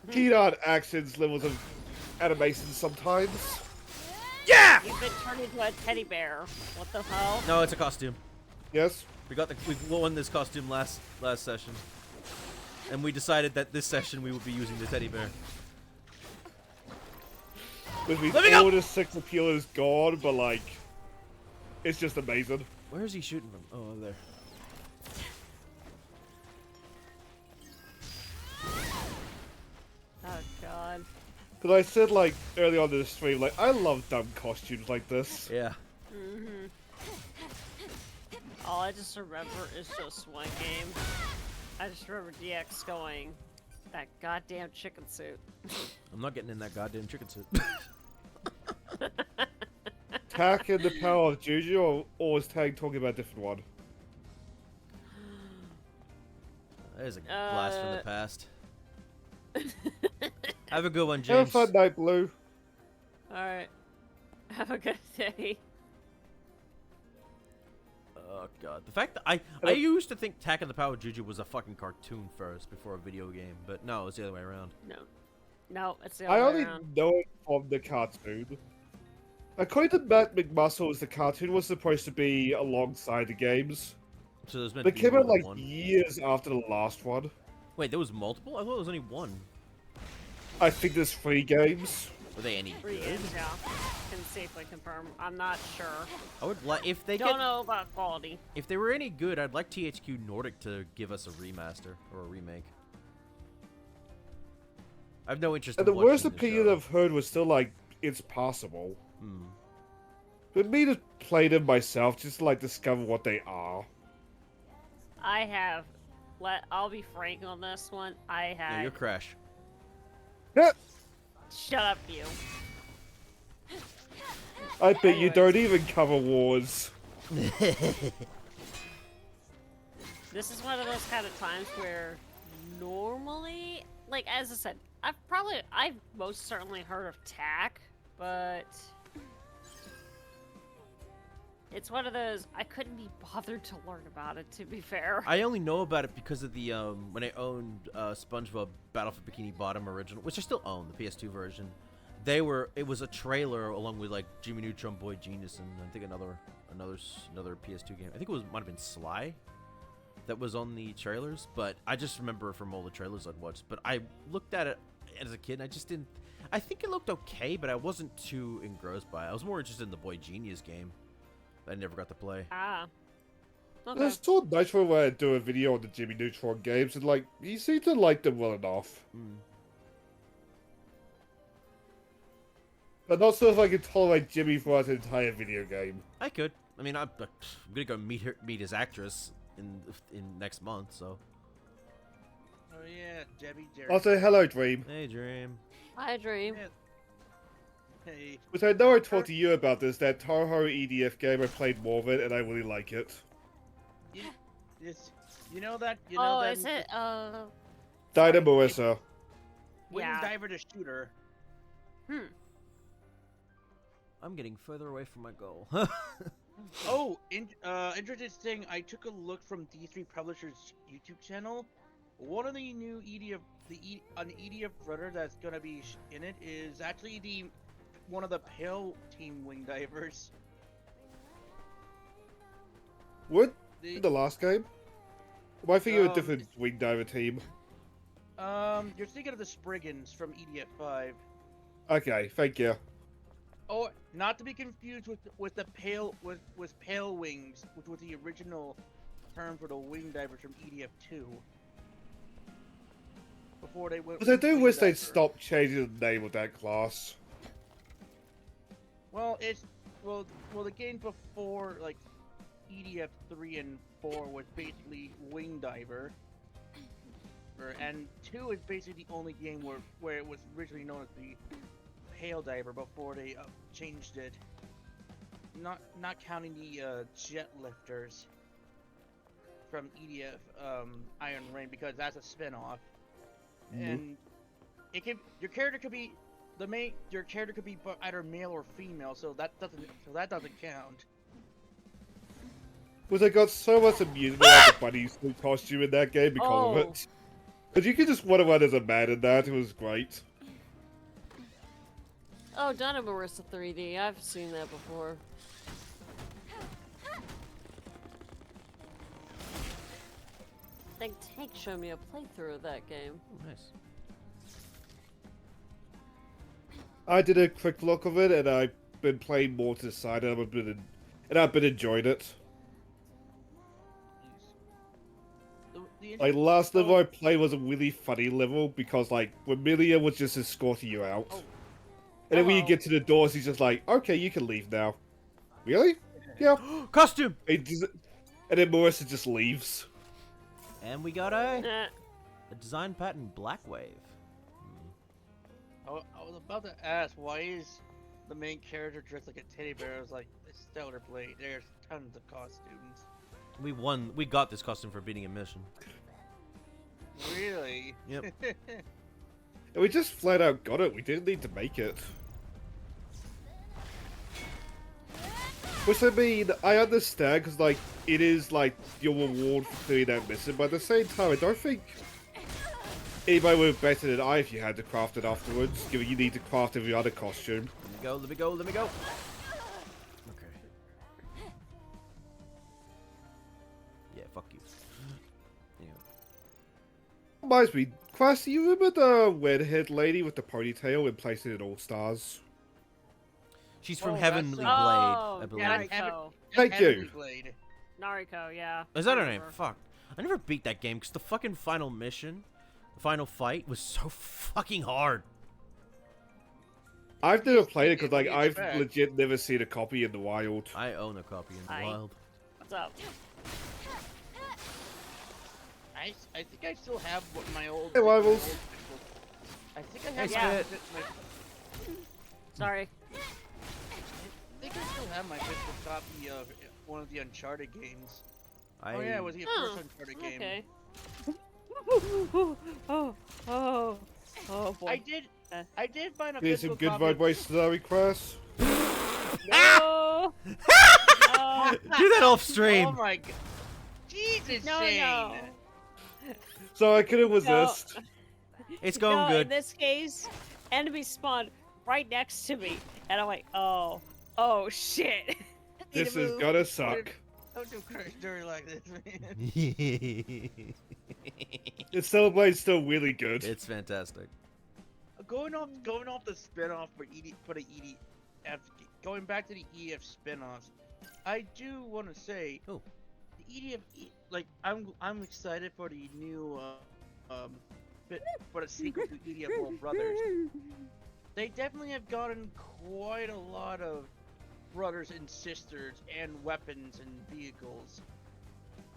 heat-on actions levels of animation sometimes. Yeah! You've been turned into a teddy bear. What the hell? No, it's a costume. Yes. We won this costume last session, and we decided that this session we would be using the teddy bear. Which means Let me go! all the sex appeal is gone, but like, it's just amazing. Where is he shooting from? Oh, over there. Oh god. Because I said like early on in the stream, like I love dumb costumes like this. Yeah. Mm-hmm. All I just remember is just one game. I just remember DX going, that goddamn chicken suit. I'm not getting in that goddamn chicken suit. Tak and the Power of Juju, or is Tag talking about a different one? There's a blast from the past. Have a good one, Have a James. fun night, Blue. Alright. Have a good day. Oh god, the fact that I used to think Tak and the Power of Juju was a fucking cartoon first before a video game, but no, it's the other way around. No, it's the I other way only around. know it from the cartoon. According to Matt McMuscles, the cartoon was supposed to be alongside the games. So there's meant They to be came more out than like one. years after the last one. Wait, there was multiple? I thought there was only one. I think there's 3 games. Were they any Three good? games, yeah. Can safely confirm. I'm not sure. I would like if they Don't know about quality. if they were any good, I'd like THQ Nordic to give us a remaster or a remake. I have no interest And in the worst watching opinion show. I've heard was still like, it's possible. Hmm. But me to play them myself, just to like discover what they are. I have. I'll be frank on this one. I Yeah, had. you're Crash. Yeah, Shut up, you. I bet you Anyways. don't even cover wars. This is one of those kind of times where normally, like as I said, I've most certainly heard of Tak, but it's one of those I couldn't be bothered to learn about it. To be fair, I only know about it because of the when I owned SpongeBob Battle for Bikini Bottom original, which I still own, the PS2 version. It was a trailer along with like Jimmy Neutron, Boy Genius, and I think another PS2 game. I think might have been Sly that was on the trailers, but I just remember from all the trailers I'd watched. But I looked at it as a kid, and I just didn't. I think it looked okay, but I wasn't too engrossed by it. I was more interested in the Boy Genius game that I never got to play. Okay. There's still a nice one where I do a video on the Jimmy Neutron games, and like, you seem to like them well enough. Mm. But not so if I can tolerate Jimmy for an entire video game. I could. I mean, I'm gonna go meet his actress in next month. So. Oh yeah, Debbie Jerry. Also, hello, Dream. Hey, Dream. Hi, Dream. Yeah. Hey. Which I know I talked to you about this, that Toho EDF game, I played more of it, and I really like it. You know that? You know Oh, that is it? Dinah Marissa. Wing Yeah. Diver the Shooter. I'm getting further away from my goal. Oh, interesting. I took a look from D3 Publishers' YouTube channel. One of the new EDF, an EDF runner that's gonna be in it is actually one of the Pale Team Wing Divers. What? The last game? Am I thinking of a Um, different Wing Diver team? You're thinking of the Spriggans from EDF 5. Okay, thank you. Oh, not to be confused with the Pale with Pale Wings, which was the original term for the Wing Divers from EDF 2. Before they went. But I do Wing wish they'd Diver. stop changing the name of that class. Well, the game before like EDF 3 and 4 was basically Wing Diver, and 2 is basically the only game where it was originally known as the Pale Diver before they changed it. Not counting the jet lifters from EDF Iron Rain, because that's a spin-off. And your character could be either male or female, so that doesn't count. was I got so much amusement out of the bunny suit costume in that game because of Oh. it. Because you could just run around as a man in that, it was great. Oh, Donna Marissa 3D. I've seen that before. I think Tank showed me a playthrough of that game. Oh, nice. I did a quick look of it, and I've been playing more to the side, and I've been enjoying it. Like, last level I played was a really funny level, because, like, Vermilia was just escorting you out. Oh. And then when you Uh-oh. get to the doors, he's just like, okay, you can leave now. Really? Yeah. Costume! And then Marissa just leaves. And we got a design pattern Black Wave. I was about to ask, why is the main character dressed like a teddy bear? I was like, it's Stellar Blade. There's tons of costumes. We got this costume for beating a mission. Really? Yep. And we just flat out got it. We didn't need to make it. Which, I mean, I understand, because, like, it is, like, your reward for doing that mission, but at the same time, I don't think anybody would have better than I if you had to craft it afterwards, given you need to craft every other costume. Let me go. Okay. Yeah, fuck you. Yeah. Reminds me, Crash, do you remember the redhead lady with the ponytail in Place in All Stars? She's from Oh, Heavenly that's- Blade, Oh, I believe. Yeah, Nariko. Thank you. Heavenly Blade. Nariko, yeah. Is that I her name? remember. Fuck. I never beat that game because the fucking final mission, the final fight was so fucking hard. I've never played it because, like, What do you I've expect? legit never seen a copy in the wild. I own a copy in the Aye. wild. What's up? I think I still have my old. Hey, Rivals. I think I have Hey, Spit. my Sorry. I think I still have my physical copy of one of the Uncharted games. I, Oh yeah, it was the Oh, first Uncharted game. okay. Oh boy. I did find a Here's some physical good copy. vibrations, Larry Crash. No. No. do that off stream. Oh my god. Jesus, No, Shane. no. So I couldn't resist. It's going No, good. in this case, enemies spawned right next to me, and I'm like, oh shit. This is gonna suck. Don't do Crash dirty like this, man. This Celebrate's still really good. It's fantastic. Going off the spin-off for the EDF, going back to the EDF spin-offs, I do want to say, Oh. the EDF, like, I'm excited for the new, for the sequel to EDF World Brothers. They definitely have gotten quite a lot of brothers and sisters and weapons and vehicles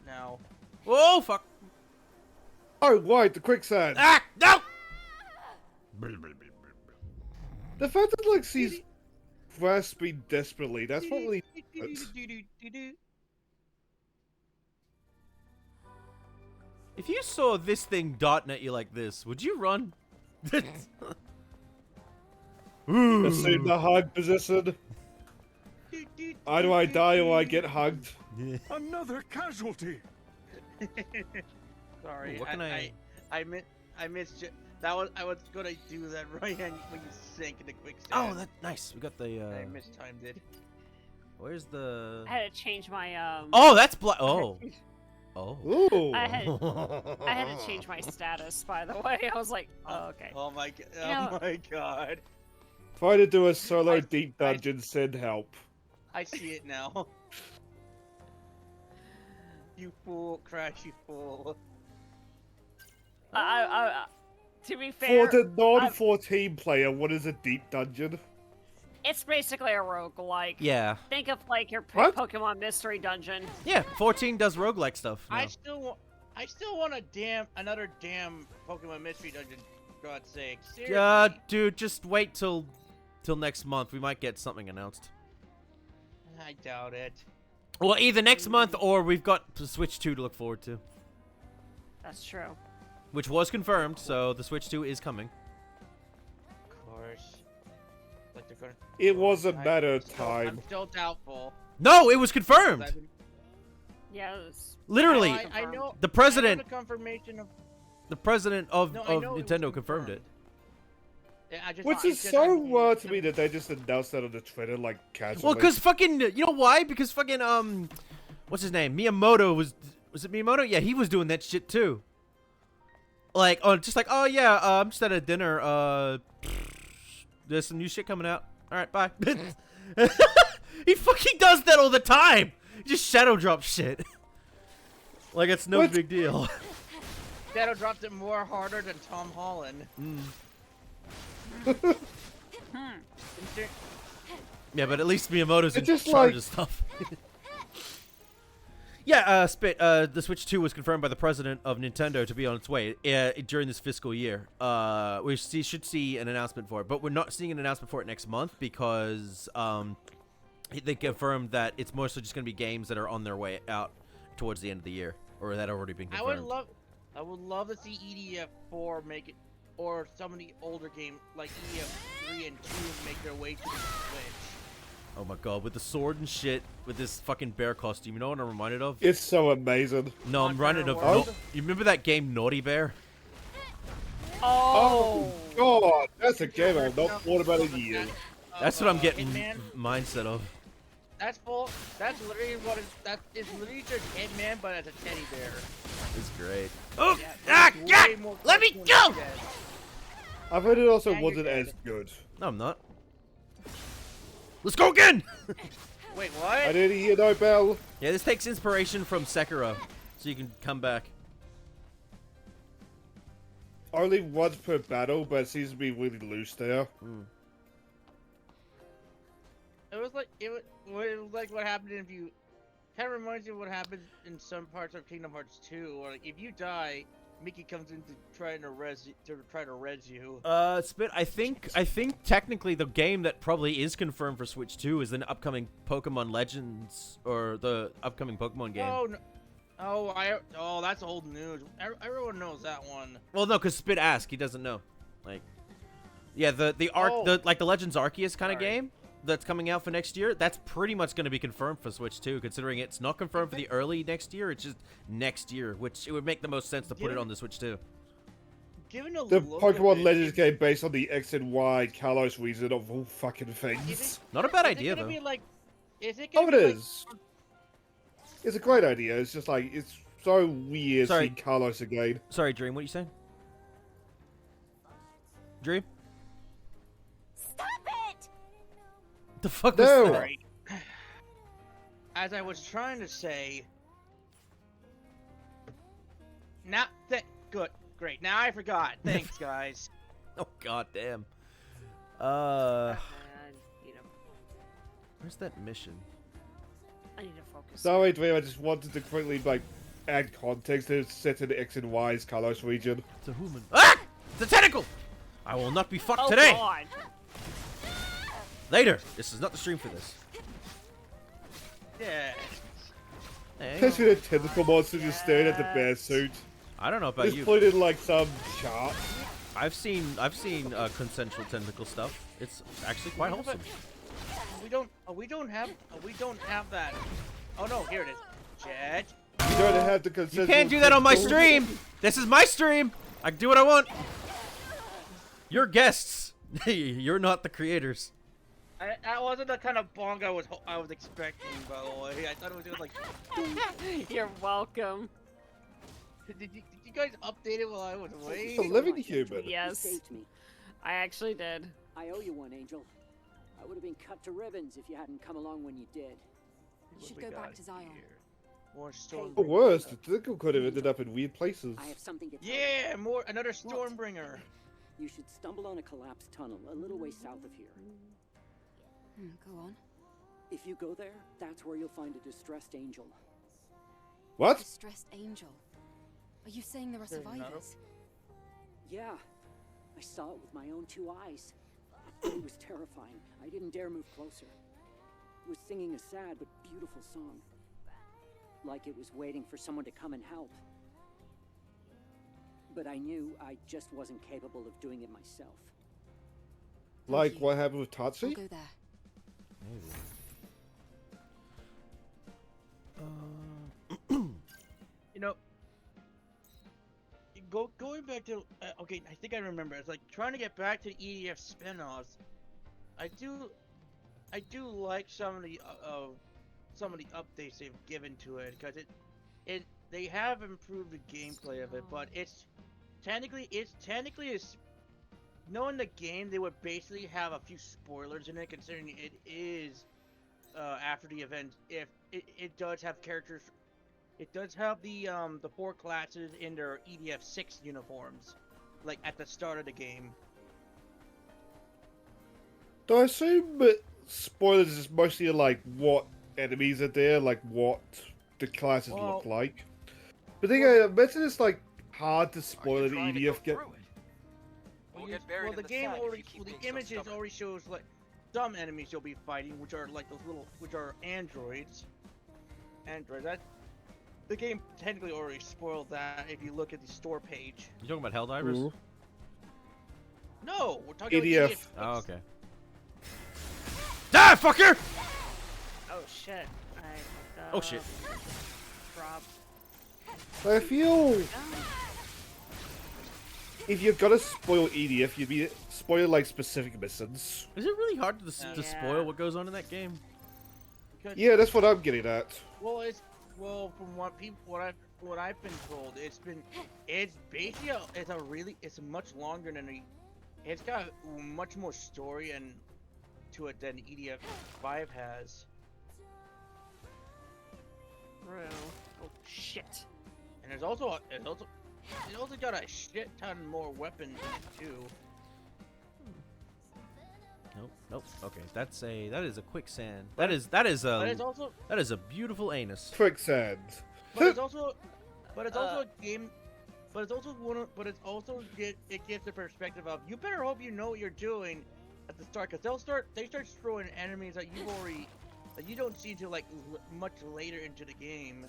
now. Whoa, fuck. Oh, right, the quicksand. Ah, no! The fact that, like, she's grasping desperately, that's probably... If you saw this thing darting at you like this, would you run? Assume the hug position. Either I die or I get hugged. Another casualty. Sorry, Ooh, what can I missed you. I was gonna do that right when you sank in the quicksand. Oh, that nice. We got the. I mistimed it. Where's the? I had to change my Oh, that's black. Oh. Oh. Ooh. I had to change my status, by the way. I was like, oh, okay. Oh my god! You know- Oh my god! Try to do a solo I- deep dungeon, send help. I see it now. You fool, Crash! You fool! To be fair, For the non-14 player, what is a deep dungeon? it's basically a roguelike. Yeah. Think of like your What? Pokemon Mystery Dungeon. Yeah. 14 does roguelike stuff. I now. still want another damn Pokemon Mystery Dungeon. For God's sake! Seriously. Dude, just wait till next month. We might get something announced. I doubt it. Well, either next month or we've got Switch 2 to look forward to, That's true. which was confirmed. So the Switch 2 is coming. Of course. Like they're gonna. It was a matter of I'm time. still doubtful. No, it was confirmed. Yes. Literally, I know. the president, I know the confirmation of. the president of, No, I know it was Nintendo confirmed it. Yeah, I just Which thought- is it's just- so I'm- wild to me that they just announced that on the Twitter like casually. Well, because fucking, you know why? Because fucking, what's his name? Miyamoto was it Miyamoto? Yeah, he was doing that shit too. Like, just like, oh yeah, I'm just at a dinner, there's some new shit coming out. Alright, bye. He fucking does that all the time! He just shadow drops shit. Like it's no What? big deal. Shadow dropped it more harder than Tom Holland. Yeah, but at least Miyamoto's in It's just charge like- of stuff. Yeah, Spit, the Switch 2 was confirmed by the president of Nintendo to be on its way during this fiscal year. We should see an announcement for it, but we're not seeing an announcement for it next month because they confirmed that it's mostly just going to be games that are on their way out towards the end of the year, or that have already been confirmed. I would love to see EDF4 make it, or some of the older games like EDF3 and 2 make their way to the Switch. Oh my god, with the sword and shit, with this fucking bear costume, you know what I'm reminded of? It's so amazing. No, I'm reminded of... World? You remember that game Naughty Bear? Oh. God, that's a game I've not thought about in years. That's what I'm getting Hitman. mindset of. That's full. That's literally what it's literally just Hitman, but as a teddy bear. It's great. Oh! Yeah, Ah! it's Yeah! way more Let me cartoony go! than- I've heard it also Yeah, you're wasn't dead. as good. No, I'm not. Let's go again! Wait, I what? didn't hear no bell. Yeah, this takes inspiration from Sekiro, so you can come back. Only once per battle, but it seems to be really loose there. It was like what happened if you. Kind of reminds you of what happens in some parts of Kingdom Hearts 2, or like if you die, Mickey comes in to try to res you. Spit, I think technically the game that probably is confirmed for Switch 2 is an upcoming Pokemon Legends, or the upcoming Pokemon game. Oh no. Oh, that's old news. Everyone knows that one. Well, no, because Spit asked, he doesn't know. Like, yeah, the Legends Arceus kind of Sorry. game that's coming out for next year, that's pretty much going to be confirmed for Switch 2, considering it's not confirmed for the early next year, it's just next year, which it would make the most sense to put it on the Switch 2. Given the The look of Pokemon it, Legends game based on the X and Y Kalos region of all fucking Is things. Not a bad is it idea, gonna though. be like? Is it? Oh, Gonna it be like- is. It's a great idea. It's just like, it's so weird Sorry. seeing Kalos again. Sorry, Dream, what are you saying? Dream? Stop it! The fuck was No. that? Right. As I was trying to say. Now that good, great. Now I forgot. Thanks, guys. Oh, god damn. And, Where's that mission? I need to focus. Sorry, Dream, I just wanted to quickly, like, add context to set in the X and Y's Kalos region. It's a human. Ah! It's a tentacle! I will not be fucked Oh today! God. Later! This is not the stream for this. Yeah. Hey, Especially the tentacle monster just staring at the bear suit. I don't know about Just you. put in, like, some chart. I've seen consensual tentacle stuff. It's actually quite wholesome. We don't have that. Oh no, here it is. Jet. You don't have the consensual You can't do that on my tentacle. stream! This is my stream! I can do what I want! You're guests! You're not the creators. That wasn't the kind of bong I was expecting, by the way. I thought it was just like. You're welcome. Did you guys update it while I was away? A living human. Yes, Saved me. I actually did. I owe you one, Angel. I would have been cut to ribbons if you hadn't come along when you did. You should go back to Zion. More storm. Or worse, the tentacle could have ended up in weird places. I have something to tell you. Yeah, another Stormbringer. You should stumble on a collapsed tunnel a little way south of here. Go on. If you go there, that's where you'll find a distressed angel. What? Distressed angel. Are you saying there are Fair enough. survivors? Yeah, I saw it with my own two eyes. It was terrifying. I didn't dare move closer. It was singing a sad but beautiful song. Like it was waiting for someone to come and help. But I knew I just wasn't capable of doing it myself. Like you. what happened with I'll Tatsu? go there. Maybe. you know, going back to okay, I think I remember. It's like trying to get back to EDF spin-offs. I do, I do like some of the updates they've given to it because it they have improved the gameplay of it, but it's knowing the game, they would basically have a few spoilers in it, considering it is after the event. If it does have characters, it does have the four classes in their EDF 6 uniforms, like at the start of the game. Do I assume that spoilers is mostly like what enemies are there, like what the classes Well, look like? But then I imagine it's like hard to spoil an EDF game. We'll get buried the in the game sand if already, you keep being the so images stubborn. already shows like some enemies you'll be fighting, which are like those little, which are androids. That the game technically already spoiled that if you look at the store page. You talking about Helldivers? Ooh. No, we're talking EDF. about EDF. Oh, okay. Die, fucker! Oh shit. Oh shit. Drop. I feel if you're gonna spoil EDF, you'd be spoil like specific missions. Is it really hard to Yeah. spoil what goes on in that game? Because, Yeah, that's what I'm getting at. well, from what I've been told, it's basically it's much longer than it's got much more story and to it than EDF 5 has. Real. Oh shit. And it also got a shit ton more weapons in it too. Nope. Okay, that is a quicksand. But That is But it's also that is a beautiful anus. Quicksand. but it's also a game. But it's also it gives the perspective of you better hope you know what you're doing at the start, because they start throwing enemies that you don't see until like much later into the game.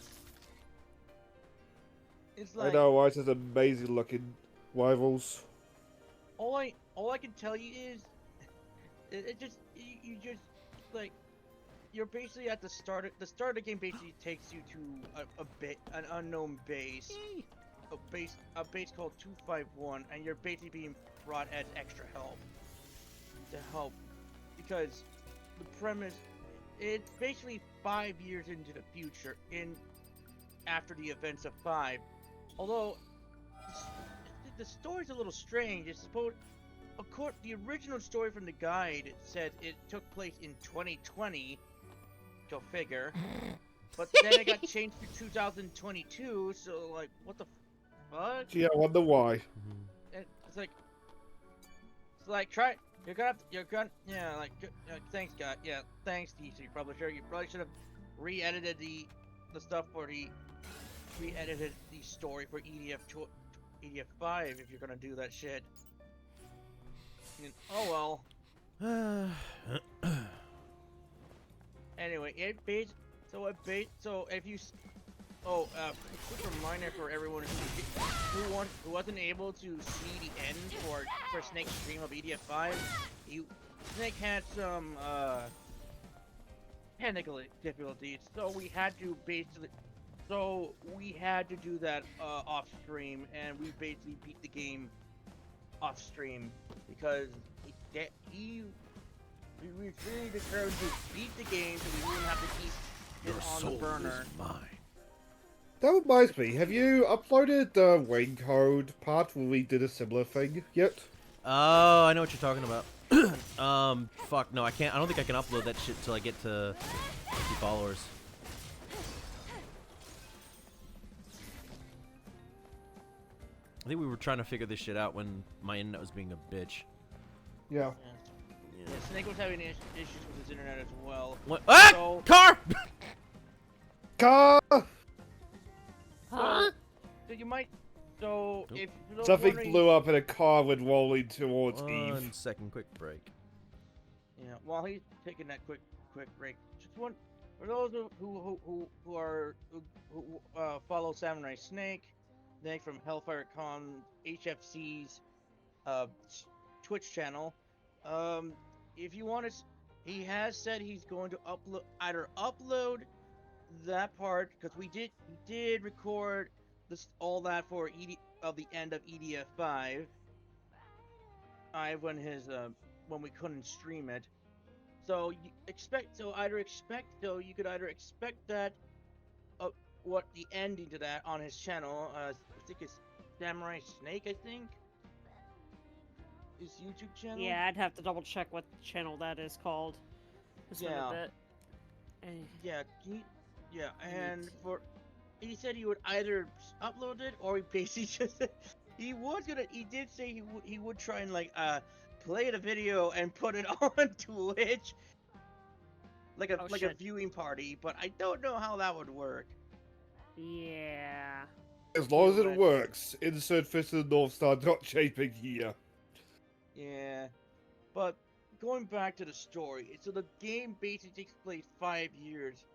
It's I like know, why it's amazing looking rivals. all I can tell you is you just like you're basically at the start of the game. Basically takes you to an unknown base. A base called 251, and you're basically being brought as extra help because the premise, it's basically 5 years into the future after the events of 5. Although the story's a little strange. It's supposed, the original story from the guide said it took place in 2020. Go figure. But then it got changed to 2022. So like, what the fuck? Gee, I wonder why. And it's like try. You're gonna. Yeah, like thanks, God. Yeah, thanks, DC publisher. You probably should have re-edited the stuff for the re-edited the story for EDF 5 if you're gonna do that shit. Oh well. Anyway, so if you quick reminder for everyone who wasn't able to see the end for Snake's stream of EDF 5, Snake had some technical difficulties, so we had to do that off stream, and we basically beat the game off stream because we were really determined to beat the game, so we wouldn't have to keep it on the burner. Mine. That reminds me, have you uploaded the rain code part where we did a similar thing yet? Oh, I know what you're talking about. Fuck, no, I can't. I don't think I can upload that shit till I get to 50 followers. I think we were trying to figure this shit out when my internet was being a bitch. Yeah. Yeah, Snake was having issues with his internet as well. What? Ah! So- Car! Car! Huh? So you might. So Nope. if for those Something wondering- blew up and a car went rolling towards 1 Eve. second, quick break. Yeah, while he's taking that quick break, just one for those who follow Samurai Snake, Snake from Hellfire Con HFC's Twitch channel. If you want to, he has said he's going to upload that part because we did record this all that for the end of EDF 5. When we couldn't stream it. So you could either expect that uh, what the ending to that on his channel. I think it's Samurai Snake. I think his YouTube channel. Yeah, I'd have to double check what channel that is called. It's been a Yeah. bit. Yeah. And he said he would either upload it or he basically just he did say he would try and play the video and put it on Twitch like a shit. viewing party, but I don't know how that would work. Yeah. As long as it Right. works, insert Fist of the North Star not shaping here. Yeah. But going back to the story, so the game basically takes place 5 years.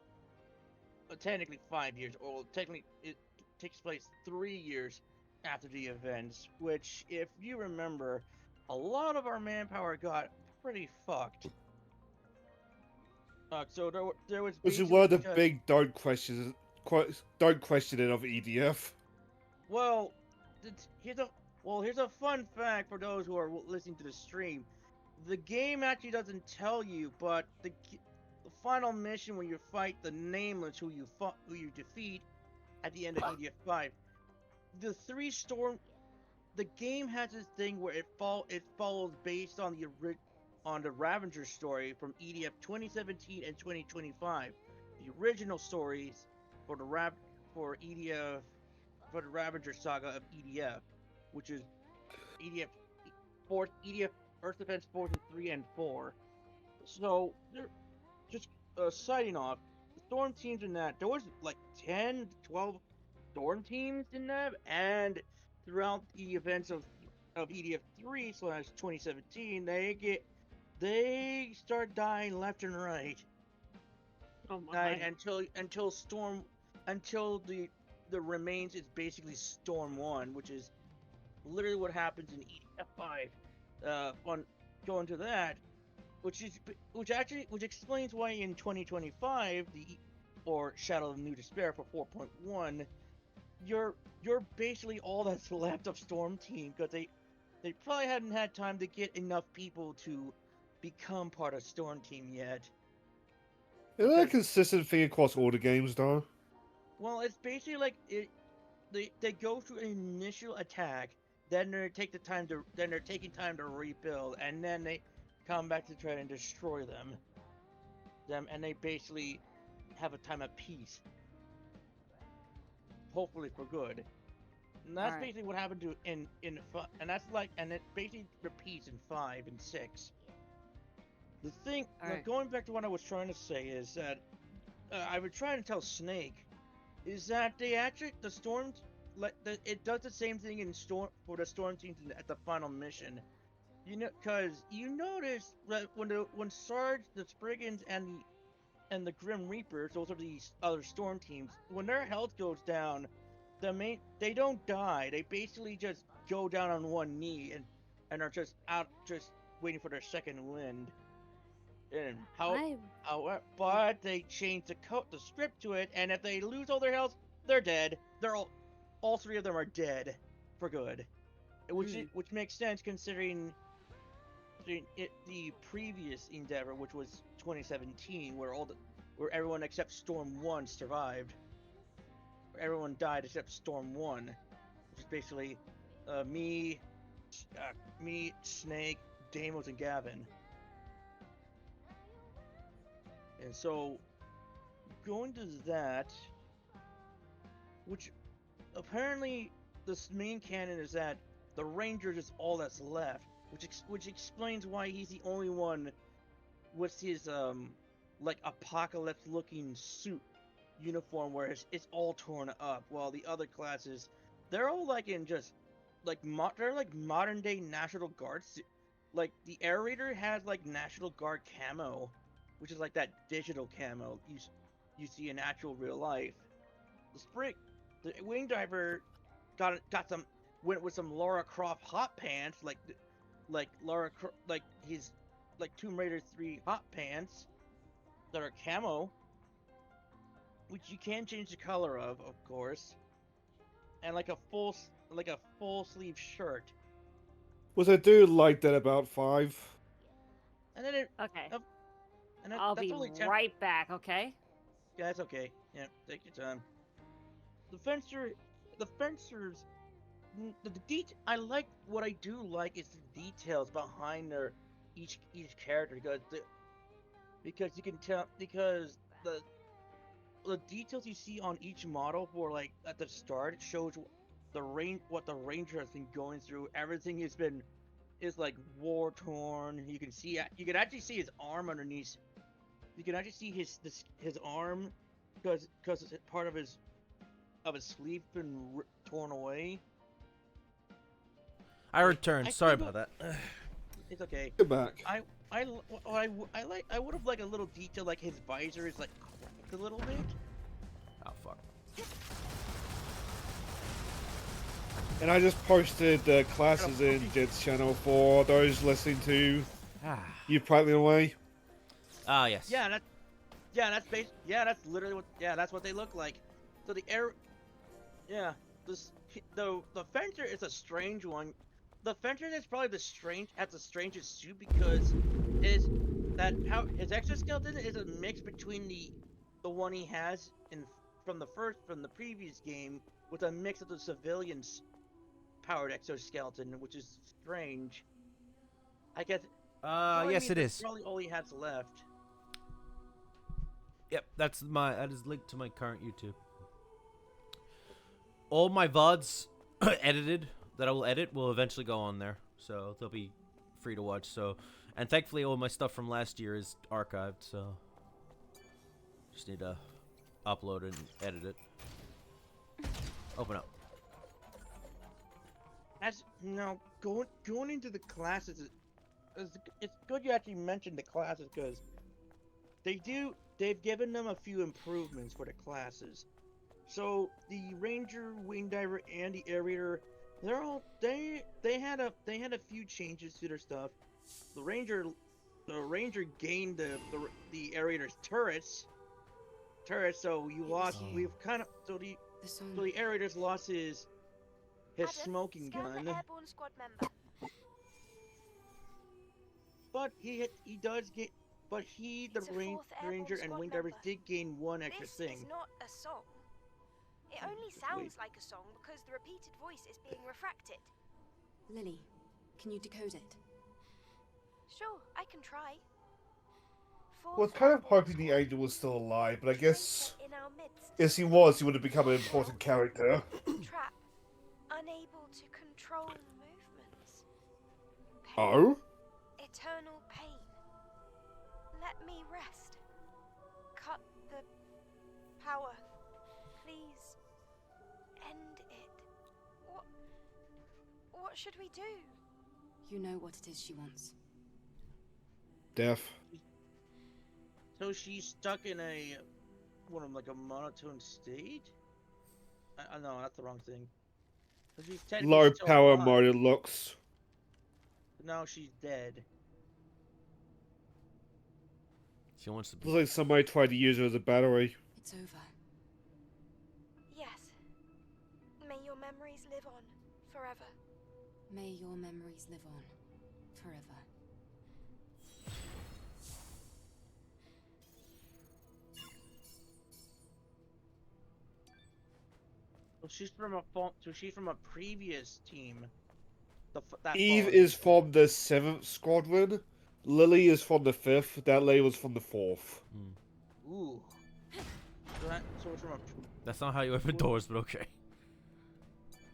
Technically 5 years, or technically it takes place 3 years after the events, which, if you remember, a lot of our manpower got pretty fucked. So there was Which is basically one of the just, big don't question it of EDF. well, here's a fun fact for those who are listening to the stream. The game actually doesn't tell you, but the final mission when you fight the Nameless, who you defeat at the end of EDF 5, the the game has this thing where it follows based on the Ravager story from EDF 2017 and 2025. The original stories for for EDF for the Ravager saga of EDF, which is EDF EDF Earth Defense Forces 3 and 4. So they're just citing off the storm teams in that. There was like 10 to 12 storm teams in that, and throughout the events of EDF 3/2017, they start dying left and right. Oh my. Right, until the remains is basically Storm 1, which is literally what happens in EDF 5. On going to that, which explains why in 2025 or Shadow of New Despair for 4.1, you're basically all that's left of Storm Team, because they probably hadn't had time to get enough people to become part of Storm Team yet. Isn't that a consistent thing across all the games, though? Well, it's basically like they go through an initial attack, then they're taking time to rebuild, and then they come back to try and destroy them, and they basically have a time of peace, hopefully for good. And that's basically what happened to and it basically repeats in 5 and 6. The thing, going back to what I was trying to say, is that I was trying to tell Snake is that the storms, it does the same thing for the storm teams at the final mission. Because you notice that when Sarge, the Spriggans, and the Grim Reapers, those are these other storm teams, when their health goes down, they don't die. They basically just go down on one knee and are just waiting for their second wind. And but they change the script to it, and if they lose all their health, they're dead. All three of them are dead for good, which makes sense considering the previous endeavor, which was 2017, where everyone except Storm 1 survived. Where everyone died except Storm 1, which is basically me, Snake, Deimos, and Gavin. And so, going to that, which apparently the main canon is that the Ranger is all that's left, which explains why he's the only one with his apocalypse-looking suit uniform where it's all torn up, while the other classes, they're all they're like modern day National Guards. Like the Air Raider has like National Guard camo, which is like that digital camo you see in actual real life. The Wing Diver went with some Lara Croft hot pants, like his Tomb Raider 3 hot pants that are camo. which you can change the color of course, and like a full sleeve shirt, Was I do like that about 5? and then it Okay. uh, and I'll that's be only right back, okay? Yeah, that's okay. Yeah, take your time. The fencer, the fencers, I like what I do like is the details behind their each character because you can tell because the details you see on each model for like at the start shows what the ranger has been going through. Everything is like war torn. You can actually see his arm underneath. You can actually see his arm because part of his sleeve been torn away. I returned. I Sorry think about that. It's okay. Get back. I would have like a little detail like his visor is like cracked a little bit. Oh fuck. And I just posted the classes in Jed's channel for those listening to you prattling away. Ah yes. That's literally what that's what they look like. So the the fencer is a strange one. The fencer is probably the strangest suit because his exoskeleton is a mix between the one he has from the previous game with a mix of the civilian's powered exoskeleton, which is strange. I guess. Yes it is. Probably all he has left. Yep, that is linked to my current YouTube. All my VODs edited that I will edit will eventually go on there, so they'll be free to watch. So, and thankfully all my stuff from last year is archived, so just need to upload it and edit it. Open up. As going into the classes, it's good you actually mentioned the classes because they've given them a few improvements for the classes. So the Ranger, Wing Diver, and the Aerator, they had a few changes to their stuff. The Ranger gained the Aerator's turrets, so the Aerator's lost his Adam, smoking scan gun. the airborne squad member. But the It's a fourth airborne Ranger and squad Wing Divers member. did gain one extra This thing. is not a song. It only Just sounds wait. like a song because the repeated voice is being refracted. Lily, can you decode it? Sure, I can try. I was kind of hoping the angel was still alive, but I guess In our midst. if he was, he would have become an important character. Trap. Unable to control movements. Pain. Oh? Eternal pain. Let me rest. Cut the power. Please. End it. What should we do? You know what it is she wants. Death. So she's stuck in a monotone state? No, that's the wrong thing. So she's technically Low still power alive. mode it looks. Now she's dead. She wants to be. Looks like somebody tried to use her as a battery. It's over. Yes. May your memories live on forever. May your memories live on forever. So she's from a previous team. Eve is from the 7th Squadron. Lily is from the 5th. That lady was from the 4th. Ooh. So it's from a. That's not how you open doors, but okay.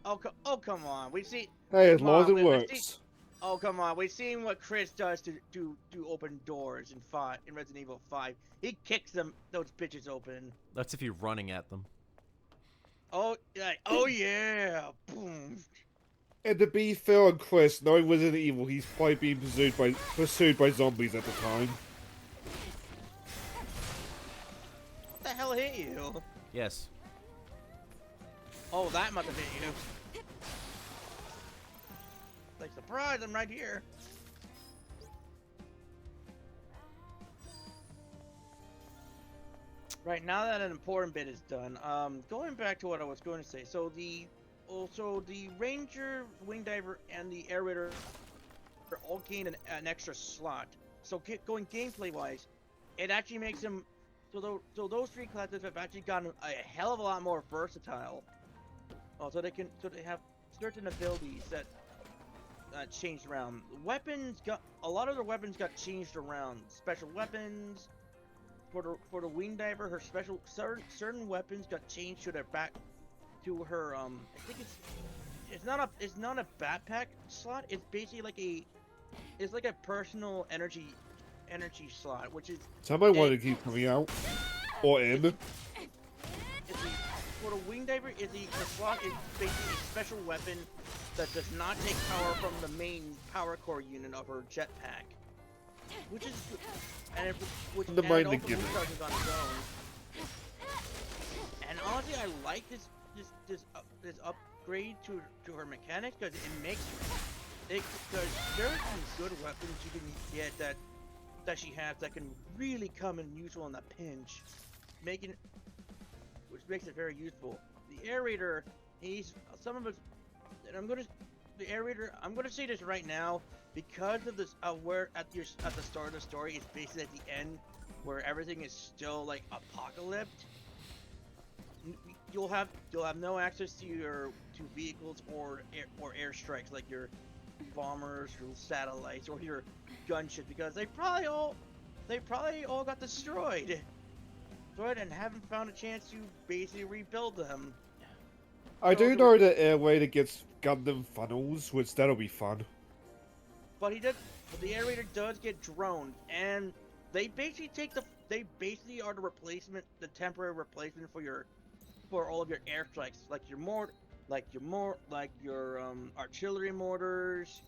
Oh come on. We see. Hey, as Come long as on, it we've seen- works. Oh come on. We've seen what Chris does to open doors in Resident Evil 5. He kicks those bitches open. That's if you're running at them. Oh yeah. Oh yeah. Boom. And to be fair on Chris, knowing Resident Evil, he's probably being pursued by zombies at the time. What the hell hit you? Yes. Oh, that must have hit you. Like, surprise, I'm right here. Right, now that an important bit is done, going back to what I was going to say, so the Ranger, Wing Diver, and the Air Raider all gain an extra slot. So going gameplay-wise, it actually makes them, so those three classes have actually gotten a hell of a lot more versatile. So they have certain abilities that changed around. A lot of their weapons got changed around. Special weapons. For the Wing Diver, her certain weapons got changed to her I think it's not a backpack slot. It's basically like a personal energy slot, which is Somebody wanted to keep coming out or in. For the Wing Diver, the slot is basically a special weapon that does not take power from the main power core unit of her jetpack, which is The main also gimmick. recharges on its own. And honestly, I like this upgrade to her mechanics because because there are some good weapons you can get that she has that can really come in useful in a pinch, which makes it very useful. The Air Raider, the Air Raider. I'm gonna say this right now because of this. Where at the start of the story, it's basically at the end where everything is still like apocalypse. You'll have no access to vehicles or airstrikes like your bombers, your satellites, or your gunships because they probably all got destroyed and haven't found a chance to basically rebuild them. I do know that Air Raider gets Gundam funnels, which that'll be fun. But the Air Raider does get drones, and they basically are the temporary replacement for all of your airstrikes, like your artillery mortars,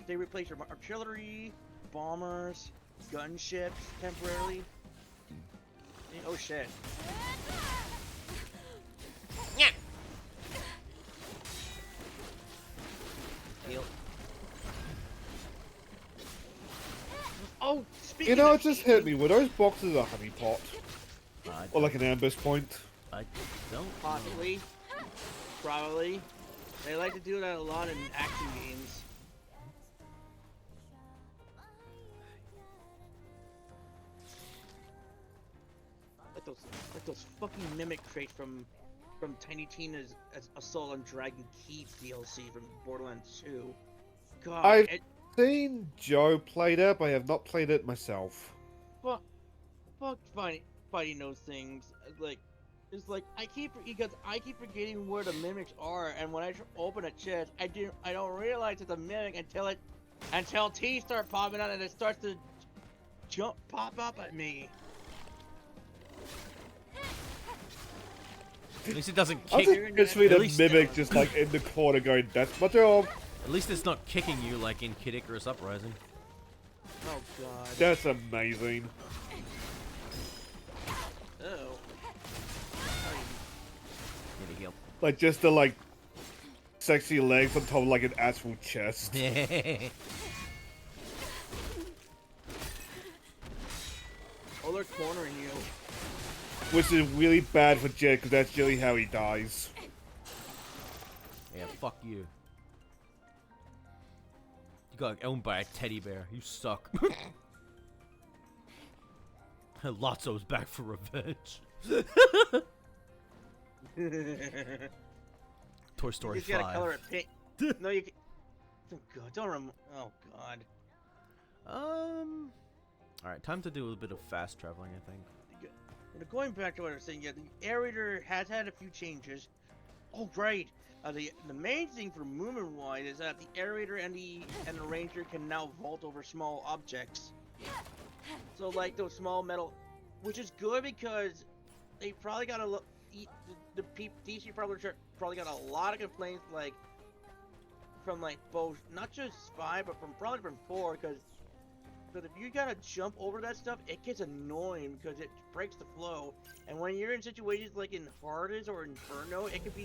they replace your artillery, bombers, gunships temporarily. Oh shit. Yeah. Heal. Oh, speaking You know, of it just hit me. Were those boxes a honeypot? Or like an ambush point? I don't Possibly. Probably. They like to do that a lot in action games. Like those fucking mimic crates from Tiny Tina's Assault on Dragon Keep DLC from Borderlands 2. God, I've seen Joe play that, but I have not played it myself. fuck fighting those things. It's like I keep forgetting where the mimics are, and when I open a chest, I don't realize it's a mimic until teeth start popping out and it starts to pop up at me. At least it doesn't I kick. think it's really At the least- mimic just like in the corner going, "That's my job." At least it's not kicking you like in Kid Icarus Uprising. Oh god. That's amazing. Oh. Need a heal. Like just the like sexy legs on top of like an actual chest. Oh, they're cornering you. Which is really bad for Jed because that's generally how he dies. Yeah, fuck you. You got owned by a teddy bear. You suck. Lotso's back for revenge. Toy Story You just gotta 5. color it pink. No, you can. Oh god, don't rem. Oh god. Alright, time to do a bit of fast traveling, I think. Going back to what I was saying, yeah, the Air Raider has had a few changes. Oh right. The main thing for movement-wise is that the Air Raider and the Ranger can now vault over small objects. So like those small metal, which is good because they probably got DC probably got a lot of complaints from both not just 5 but probably from 4 because if you gotta jump over that stuff, it gets annoying because it breaks the flow. And when you're in situations like in Hardest or Inferno, it could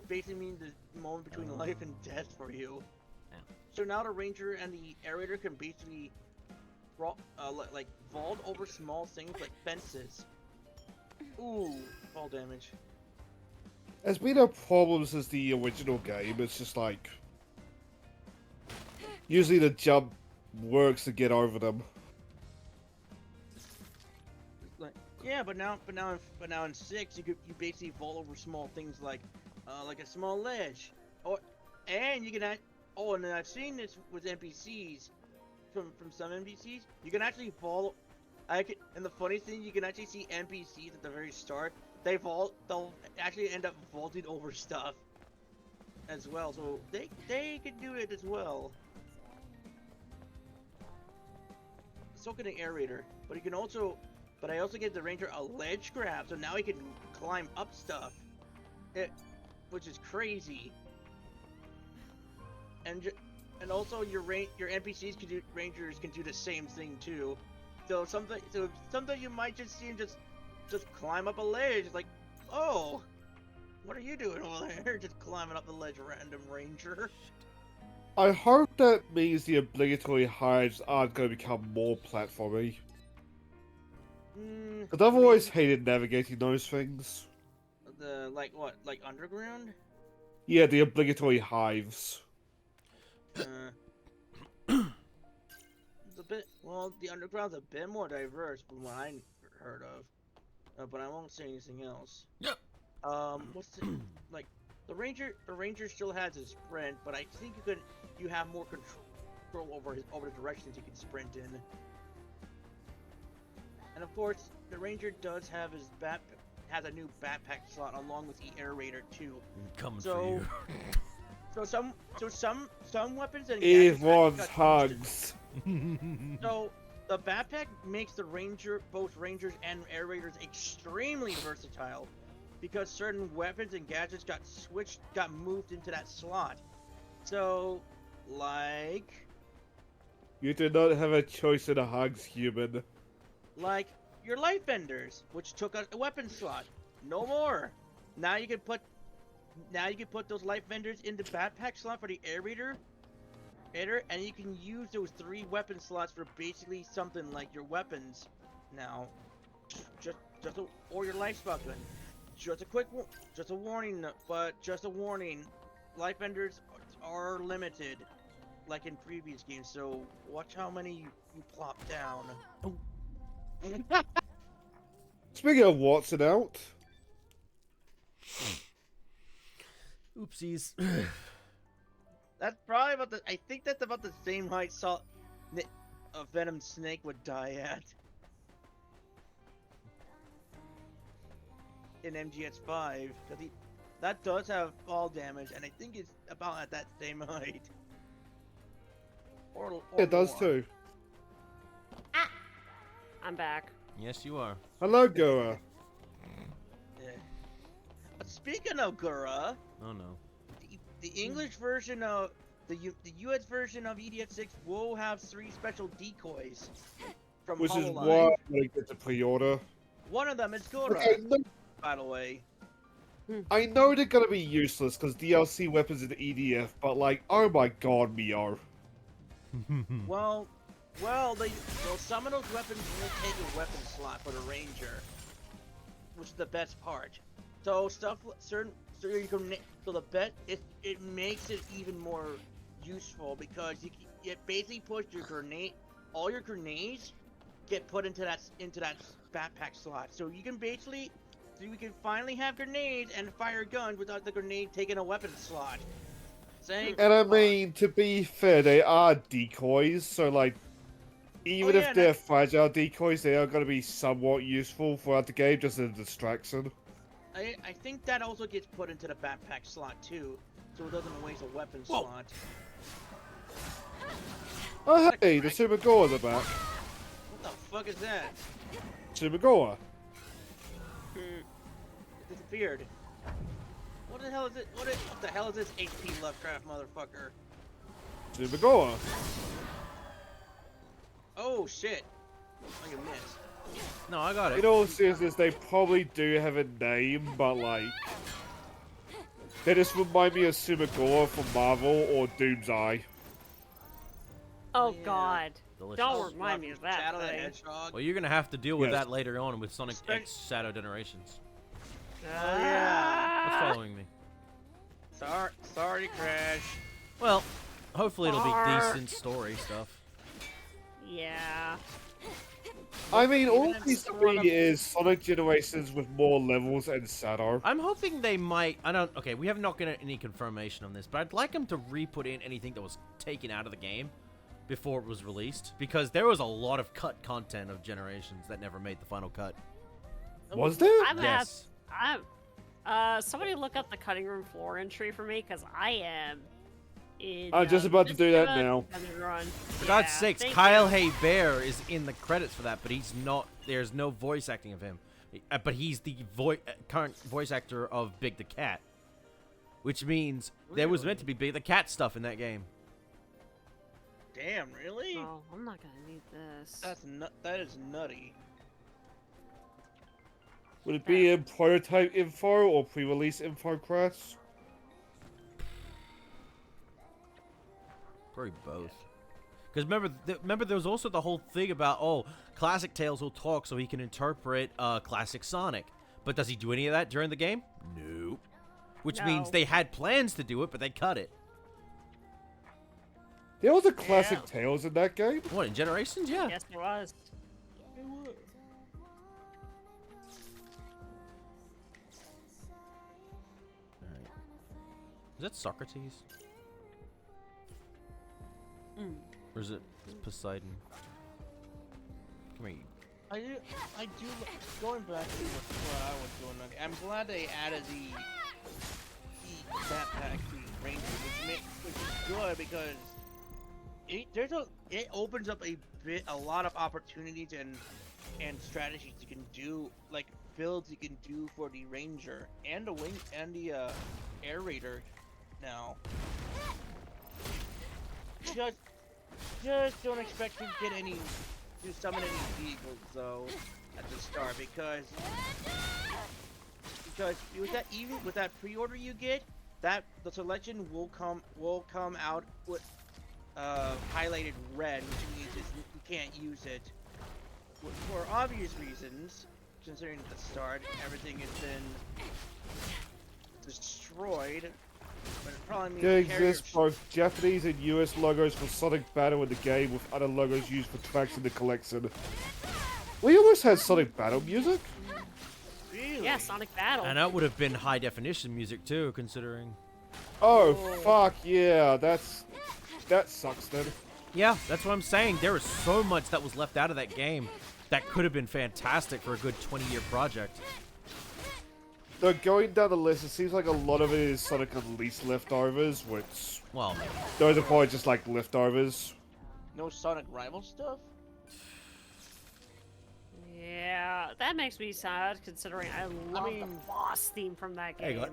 basically mean the moment between life and death for you. Yeah. So now the Ranger and the Air Raider can basically like vault over small things like fences. Ooh, fall damage. It's been a problem since the original game. It's just like usually the jump works to get over them. Like, yeah, but now in 6, you basically vault over small things like a small ledge, and you can and then I've seen this with NPCs from some NPCs. You can actually vault. And the funny thing, you can actually see NPCs at the very start. They'll actually end up vaulting over stuff as well. So they can do it as well. So can the aerator, but he can also. But I also give the ranger a ledge grab, so now he can climb up stuff, which is crazy. And also your NPCs can do rangers can do the same thing too. So something you might just see him just climb up a ledge. It's like, oh, what are you doing over there? Just climbing up the ledge, random ranger. I hope that means the obligatory hives aren't going to become more platformy. Because I've always hated navigating those things. Like underground? Yeah, the obligatory hives. The underground's a bit more diverse from what I heard of, but I won't say anything else. Yeah. The ranger still has his sprint, but I think you have more control over the directions you can sprint in. And of course, the ranger does have has a new backpack slot along with the aerator too. Coming for you. So some weapons and It gadgets wants got hugs. So the backpack makes both rangers and aerators extremely versatile, because certain weapons and gadgets got moved into that slot. So, like, You do not have a choice in the hugs, human. like your life vendors, which took a weapon slot. No more. Now you can put those life vendors in the backpack slot for the aerator, and you can use those 3 weapon slots for basically something like your weapons. Now, or your life spot gun. Just a warning, life vendors are limited, like in previous games. So watch how many you plop down. Oh. Speaking of Watson out. Oopsies. That's probably I think that's about the same height a venom snake would die at. In MGS5, that does have fall damage, and I think it's about at that same height. Or It does more. too. I'm back. Yes, you are. Hello, Gura. Yeah. But speaking of Gura, Oh no. the English version of the US version of EDF6 will have 3 special decoys from Which is Hololive. why I'm going to get the pre-order. One of them is Gura, Okay, by the way. I know they're going to be useless because DLC weapons in EDF, but like, oh my god, Mio. Well, some of those weapons will take a weapon slot for the ranger, which is the best part. So it makes it even more useful, because it basically puts all your grenades get put into that backpack slot. So we can finally have grenades and fire guns without the grenade taking a weapon slot. And I mean, to be fair, they are decoys, so like, even if they're fragile decoys, they are going to be somewhat useful throughout the game, just as a distraction. I think that also gets put into the backpack slot too, so it doesn't waste a weapon slot. Oh hey, the Sumagora are back. What the fuck is that? Sumagora. It disappeared. What the hell is it? What the hell is this HP Lovecraft motherfucker? Sumagora. Oh shit! Oh, you missed. No, I got it. In all seriousness, they probably do have a name, but like, they just remind me of Sumagora from Marvel or Doom's Eye. Oh Yeah. god. Delicious. Don't remind me of that Shadow the thing. Hedgehog. Well, you're gonna have to deal with Yes. that later on with Sonic Spec- X Shadow Generations. Oh yeah. What's Ah, following me? Sorry, Crash. Well, hopefully it'll be Arr. decent story stuff. Yeah. I mean, all Even this if to one me of- is Sonic Generations with more levels and Shadow. I'm hoping they might. I don't. Okay, we have not got any confirmation on this, but I'd like them to re-put in anything that was taken out of the game before it was released, because there was a lot of cut content of Generations that never made the final cut. Was there? I'm Yes. somebody look up the cutting room floor entry for me, because I am in. I'm just about to do that midst of a now. extended run. For God's Yeah, sakes, thank Kyle you. Haybear is in the credits for that, but he's not. There's no voice acting of him, but he's the current voice actor of Big the Cat, which means there was meant to be Big the Cat stuff in that game. Damn, really? Oh, I'm not gonna need this. That is nutty. Would it be in prototype info or pre-release info, Chris? Probably both. Because remember, there was also the whole thing about Classic Tails will talk so he can interpret Classic Sonic, but does he do any of that during the game? Nope. Which means No. they had plans to do it, but they cut it. There was a classic Yeah. Tails in that game. What, in Generations? Yeah. Yes, there was. Alright. Is that Socrates? Mm. Or is it Poseidon? Come here. I do. Going back to what I was doing. Like, I'm glad they added the backpack the ranger, which is good because it opens up a lot of opportunities and strategies you can do, like builds you can do for the ranger and the wing and the air raider now. Just don't expect to get to summon any vehicles though at the start because with that pre-order you get, that the selection will come out with highlighted red, which means you can't use it for obvious reasons, considering at the start everything has been destroyed. But it probably means There the carrier exist both Japanese and US logos for Sonic Battle in the game, with other logos used for tracks in the collection. We almost had Sonic Battle music. Really? Yeah, Sonic Battle. And that would have been high definition music too, considering. Oh, fuck yeah, that sucks then. Yeah, that's what I'm saying. There was so much that was left out of that game that could have been fantastic for a good 20-year project. Though going down the list, it seems like a lot of it is Sonic Unleashed leftovers, which Well, those are probably just like leftovers. No Sonic Rival stuff? Yeah, that makes me sad considering I love mean- the boss theme from that Hey, game.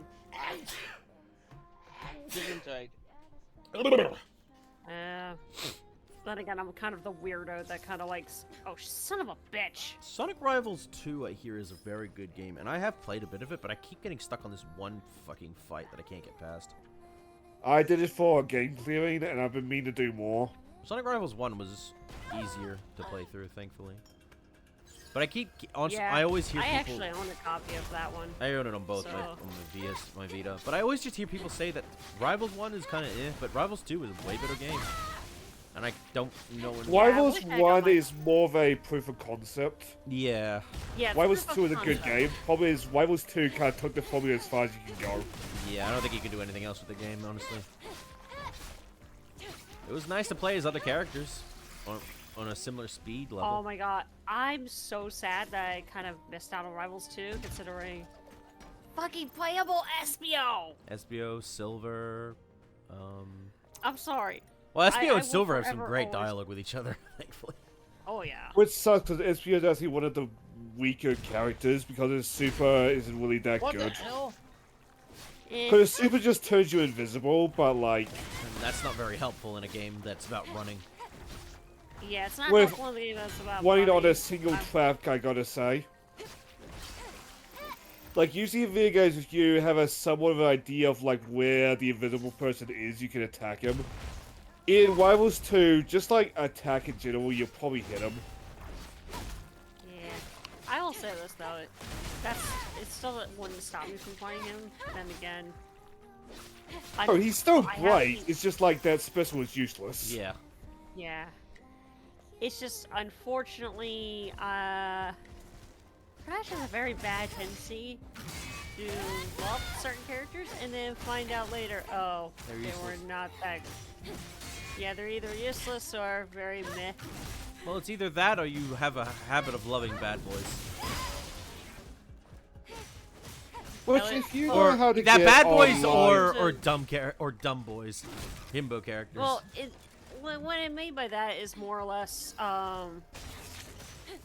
Gesundheit. Then again, I'm kind of the weirdo that kind of likes. Oh, son of a bitch! Sonic Rivals 2, I hear, is a very good game, and I have played a bit of it, but I keep getting stuck on this one fucking fight that I can't get past. I did it for game clearing, and I've been meaning to do more. Sonic Rivals 1 was easier to play through, thankfully. But I keep, honestly, Yeah, I always hear I people... actually own a copy of that one. I own it on both, So- my Vita. But I always just hear people say that Rivals 1 is kind of but Rivals 2 is a way better game. And I don't know... Rivals wish I got 1 my- is more of a proof of concept. Yeah. Yeah, it's Rivals proof 2 of is a good concept. game. Problem is, Rivals 2 kind of took the formula as far as you can go. Yeah, I don't think you can do anything else with the game, honestly. It was nice to play as other characters on a similar speed level. Oh my god, I'm so sad that I kind of missed out on Rivals 2, considering fucking playable Espio. SBO, Silver, I'm sorry. Well, I SBO will and Silver have some forever great always- dialogue with each other, thankfully. Oh yeah. Which sucks, because SPO is actually one of the weaker characters, because his super isn't really that What the good. hell? Because his super just turns you invisible, but like... And that's not very helpful in a game that's about running. Yeah, it's not With just one of the games that's about running on money. a single trap, I gotta say. Like, usually in video games, if you have a somewhat of an idea of, like, where the invisible person is, you can attack him. In Rivals 2, just like attack in general, you'll probably hit him. Yeah. I will say this though, it still wouldn't stop me from playing him. Then again, Oh, he's still I great. haven't- It's just like that special is useless. Yeah. Yeah. It's just unfortunately, Crash has a very bad tendency to love certain characters and then find out later, oh, They're they were useless. not that. Yeah, they're either useless or very meh. Well, it's either that or you have a habit of loving bad boys. Which, Really? if you Or know how to that get bad boys online- or dumb boys, himbo characters. Well, what I mean by that is more or less,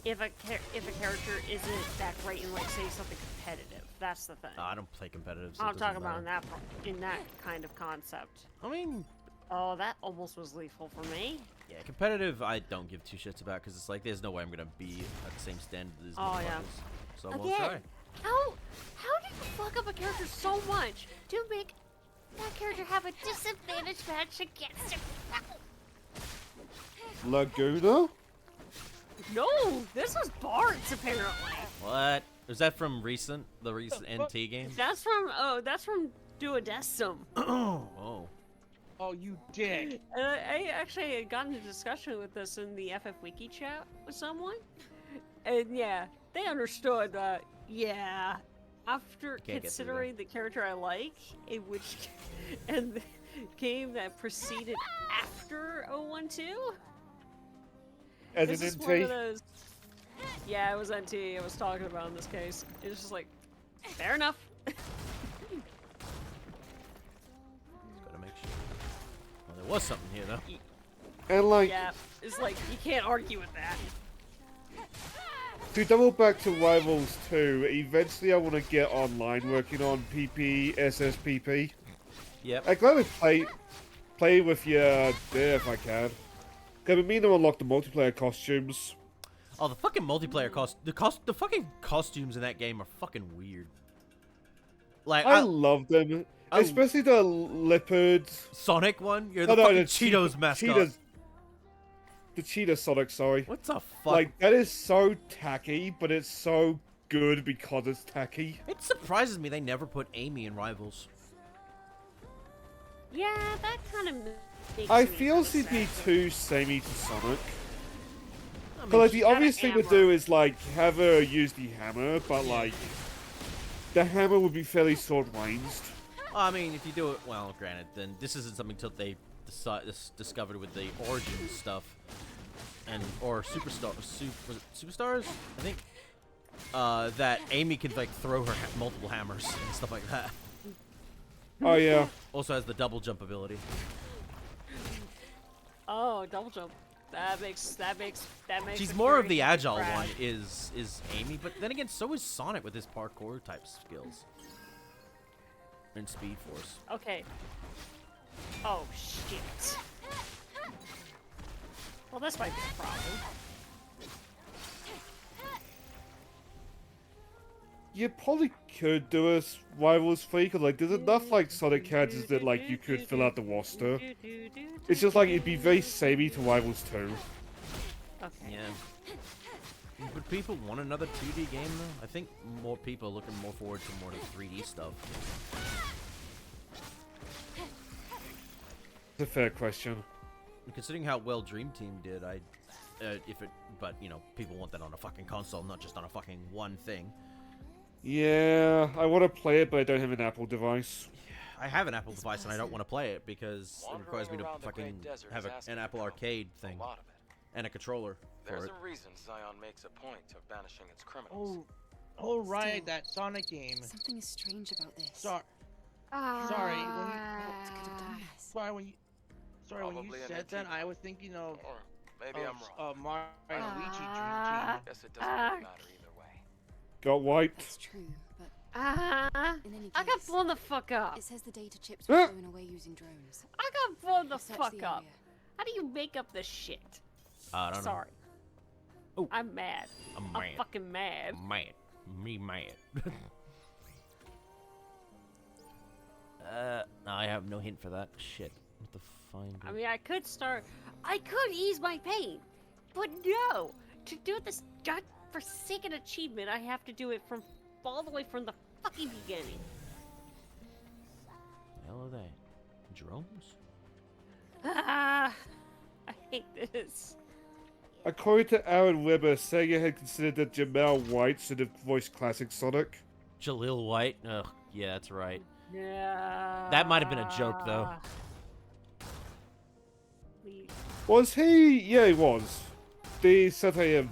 if a character isn't that great in, like, say, something competitive. That's the thing. No, I don't play competitive. So it I'm doesn't talking about matter. in that kind of concept. I mean, Oh, that almost was lethal for me. yeah, competitive I don't give two shits about because it's like there's no way I'm gonna be at the same standard as Oh, yeah. motherfuckers. So I won't try. Again, how do you fuck up a character so much to make that character have a disadvantage match against him? Laguna? No, this was Bart's apparently. What? Is that from the recent NT game? That's from Duodecim. Oh. Oh, you dick. And I actually got into discussion with this in the FF Wiki chat with someone, and yeah, they understood that. Yeah, after Can't get through considering the character I like, in which and the game that preceded after 012. As This an is one of NT? those. Yeah, it was NT I was talking about in this case. It was just like, fair enough. Just gotta make sure. Well, there was something here though. And like, Yeah, it's like you can't argue with that. to double back to Rivals 2, eventually I want to get online working on PP, SSPP. Yep. I'd gladly play with you there if I can. Cause I mean to unlock the multiplayer costumes. Oh, the fucking multiplayer the fucking costumes in that game are fucking weird. Like I love them. I- Especially the leopards. Sonic one, you're Oh, the no, fucking the Cheetos mascot. The cheetah Sonic, sorry. What the fuck? Like, that is so tacky, but it's so good because it's tacky. It surprises me they never put Amy in Rivals. Yeah, that kind of makes I me feel kinda she'd be sad. too samey to Sonic. I mean, But like, the she's got a obvious thing to hammer. do is, like, have her use the hammer, but like, the hammer would be fairly short-ranged. I mean, if you do it well, granted, then this isn't something till they discovered with the origin stuff, or was it Superstars, I think. That Amy can like throw her multiple hammers and stuff like that. Oh yeah. Also has the double jump ability. Oh, double jump. That makes. She's it more of very the agile Crash. one, is Amy, but then again, so is Sonic with his parkour type skills. And Speed Force. Okay. Oh shit. Well, this might be a problem. You probably could do a Rivals 3, because like, there's enough like Sonic characters that like you could fill out the roster. It's just like, it'd be very samey to Rivals 2. Okay. Yeah. But people want another 2D game though? I think more people are looking more forward to more 3D stuff. It's a fair question. And considering how well Dream Team did, but you know, people want that on a fucking console, not just on a fucking one thing. Yeah, I want to play it, but I don't have an Apple device. I have an Apple device and I don't want to play it because it Wandering requires me to around the fucking Great Desert have is asking an Apple for Arcade a thing lot of it. and a controller There's for it. a reason Zion makes a point of banishing its criminals. Oh right, Still. that Sonic game. Something is strange about this. Sorry, What could have done this? sorry when you Probably an said that, antique. I was thinking of Or maybe I'm wrong. Mario and Luigi Dream Team. Guess it doesn't really matter either way. Got wiped. That's true, but I in any case, got blown the fuck up. it says the data chips were thrown away using drones. I got blown the Search fuck the up. area. How do you make up this shit? I don't Sorry. Oh. I'm mad. know. I'm I'm mad. fucking mad. Mad. Me mad. I have no hint for that. Shit. have to find it. I mean, I could ease my pain, but no! To do this godforsaken achievement, I have to do it from all the way from the fucking beginning. The hell are they? Drones? Ah, I hate this. According to Aaron Weber, Sega had considered that Jamel White should have voiced classic Sonic. Jaleel White? Ugh, yeah, that's right. Yeah. That might have been a joke, though. Please. Was he? Yeah, he was. The Saturday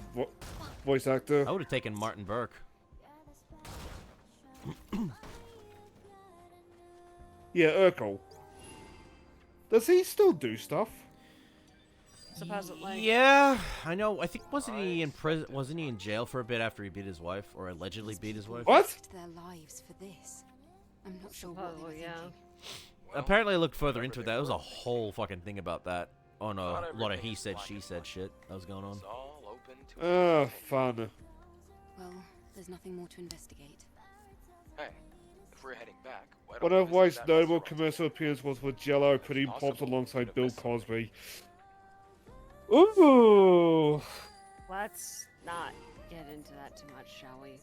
voice actor. I would have taken Martin Burke. Yeah, Urkel. Does he still do stuff? Supposedly. Yeah, I know. I think wasn't he in prison? Wasn't he in jail for a bit after he beat his wife, or allegedly beat his wife? What? Risked their lives for this. I'm not sure what they were Supposedly, yeah. thinking. Apparently, I looked further into it. There was a whole fucking thing about that on a lot of he said, she said shit that was going on. It's all open to Fun. Well, there's nothing more to investigate. Hey, if we're heading back, why don't One we of visit White's that notable restaurant? commercial appearances was for Jello putting pops Possible alongside to Bill investigate. Cosby. Ooh! Let's not get into that too much, shall we?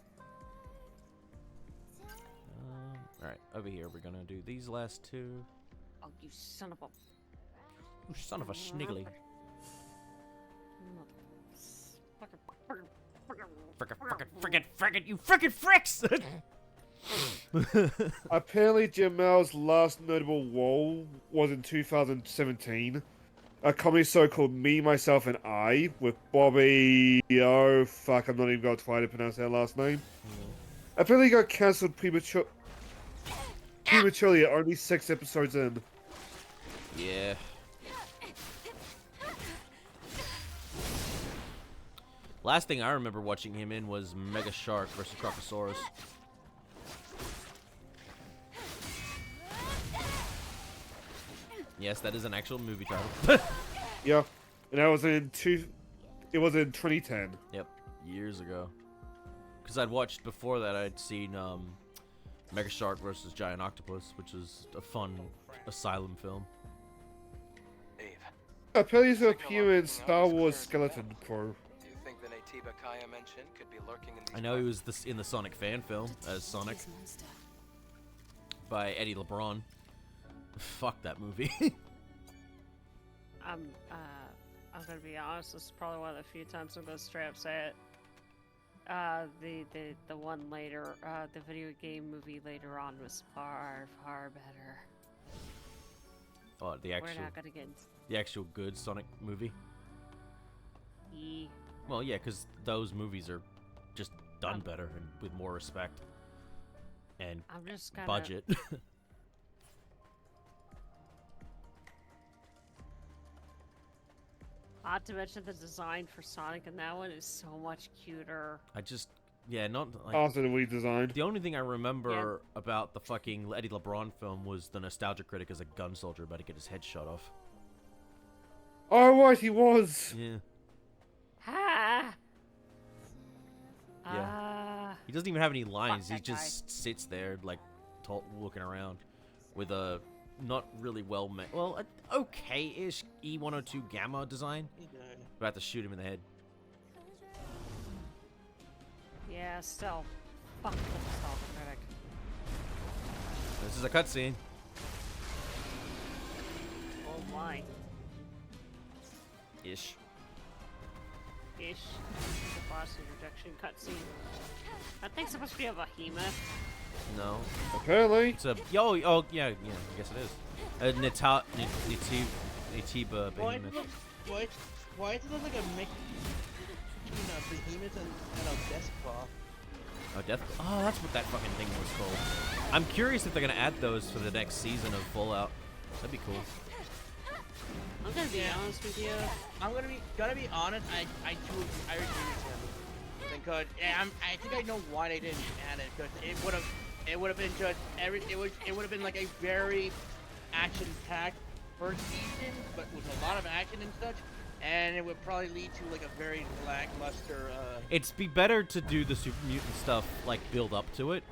Alright, over here we're gonna do these last two. Oh, you son of a... You son of a sniggly. Frickin', you frickin' fricks! Apparently, Jamel's last notable role was in 2017. A comedy show called Me, Myself, and I with Bobby. Oh, fuck, I'm not even going to try to pronounce their last name. Apparently, got cancelled prematurely, only 6 episodes in. Yeah. Last thing I remember watching him in was Mega Shark vs. Crocosaurus. Yes, that is an actual movie title. Yeah, and that was in It was in 2010. Yep, years ago. Because I'd watched before that, I'd seen Mega Shark vs. Giant Octopus, which was a fun asylum film. Eve, Apparently, he's appear in Star Wars Skeleton Crew. do you think the Natiba Kaya mentioned could be lurking in these I know he parts? was in the Sonic fan film as Sonic This monster. by Eddie LeBron. Fuck that movie. I'm gonna be honest, this is probably one of the few times I'm gonna straight up say it. The one later, the video game movie later on was far better. Oh, We're not gonna get the actual good Sonic movie. into Well, yeah, because those movies are just done better and with more respect and I'm just gonna budget. Not to mention the design for Sonic in that one is so much cuter. Not like, After the redesigned. the only thing I remember about the fucking Eddie LeBron film was the nostalgia critic as a gun soldier about to get his head shot off. Oh, right, he was. Yeah. Ha! Yeah. He doesn't even have any lines. He that just sits there, like, looking around with a not really well made, well, an okay-ish E102 Gamma design. About to shoot him in the head. Yeah, still. Fuck the nostalgia critic. This is a cutscene. Oh my. Ish. Ish. The boss introduction cutscene. That thing's supposed to be a behemoth. No. Apparently. It's a oh yeah, I guess it is. Natiba Why behemoth. does it look like a mix between a behemoth and a death claw? Oh, oh, that's what that fucking thing was called. I'm curious if they're gonna add those for the next season of Fallout. That'd be cool. I'm gonna be honest with you. I'm gotta be honest. I agree with him because I think I know why they didn't add it because it would have been just it would have been like a very action-packed first season, but with a lot of action and such, and it would probably lead to like a very lackluster. It'd be better to do the super mutant stuff like build up to it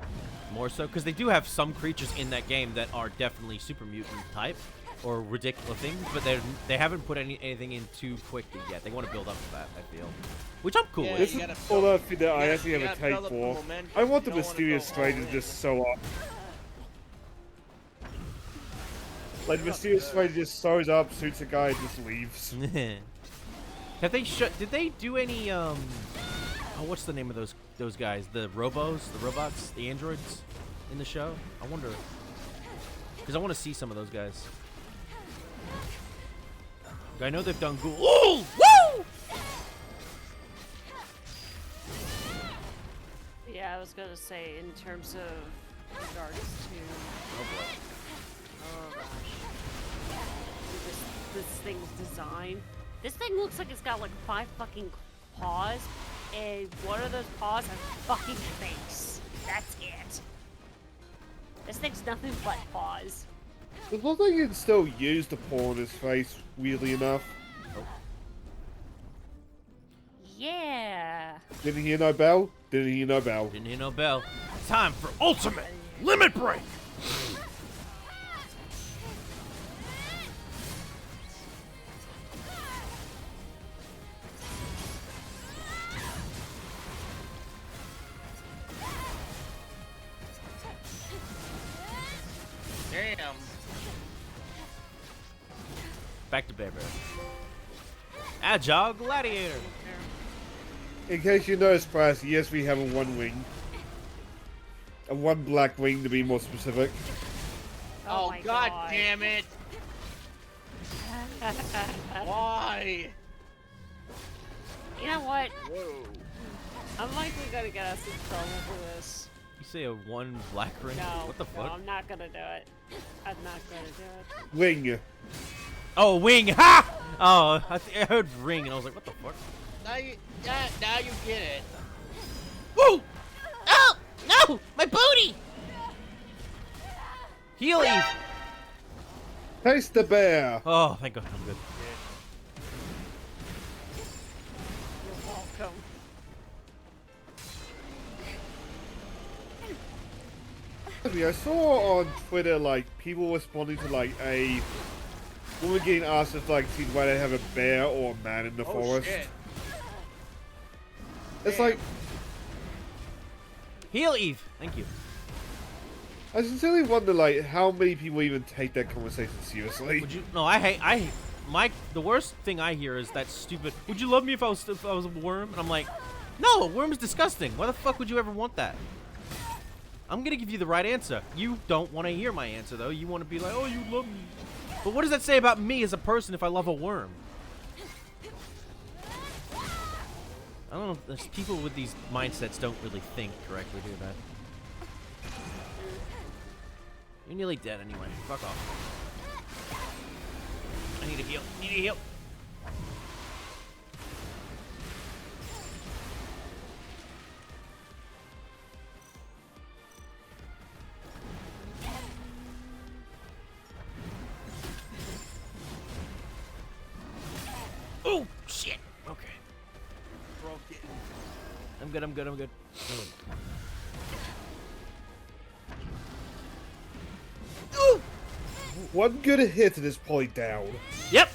more so because they do have some creatures in that game that are definitely super mutant type. or ridiculous things, but they haven't put anything in too quickly yet. They want to build up to that, I feel, which I'm cool Yeah, with. This you is gotta all build- that thing that I actually have a gotta take build up the for. momentum. I want You the don't wanna Mysterious go Stranger all to in. just show up. Like, the Mysterious Stranger just shows up, shoots a guy, and just leaves. Have they did they do any oh, what's the name of those guys? The robots, the androids in the show? I wonder, because I want to see some of those guys. I know they've done Ghoul. Ooh, woo! Yeah, I was gonna say in terms of regards to. Oh gosh. This thing's design. This thing looks like it's got like 5 fucking paws, and one of those paws has a fucking face. That's it. This thing's nothing but paws. It looks like you can still use the paw on his face, weirdly enough. Yeah. Didn't hear no bell? Didn't hear no bell. Didn't hear no bell. Time for ultimate limit break. Damn. Back to Bear Bear. Agile Gladiator. In case you noticed, Price, yes, we have a one wing. A one black wing, to be more specific. Oh, my God God. damn it! Why? You know what? Whoa. I'm likely gonna get us in trouble for this. You say a one black ring? No, What the no, fuck? I'm not gonna do it. I'm not gonna do it. Wing. Oh, wing! Ha! Oh, I heard ring and I was like, what the fuck? Now you get it. Woo! Oh! No! My booty! Heal Eve! Taste the bear. Oh, thank God, I'm good. You're welcome. I saw on Twitter, like, people responding to, like, a woman getting asked if, like, she'd rather have a bear or a man in the Oh forest. shit. It's like, Heal Eve! Thank you. I sincerely wonder, like, how many people even take that conversation seriously. Would you? No, I hate. The worst thing I hear is that stupid. Would you love me if I was a worm? And I'm like, no, a worm is disgusting. Why the fuck would you ever want that? I'm gonna give you the right answer. You don't want to hear my answer though. You want to be like, oh, you love me. But what does that say about me as a person if I love a worm? I don't know. There's people with these mindsets don't really think correctly, do they? You're nearly dead anyway. Fuck off. I need a heal. Need a heal. Oh shit. Okay. Broke it. I'm good. I'm good. I'm good. One good hit and it's probably down. Yep.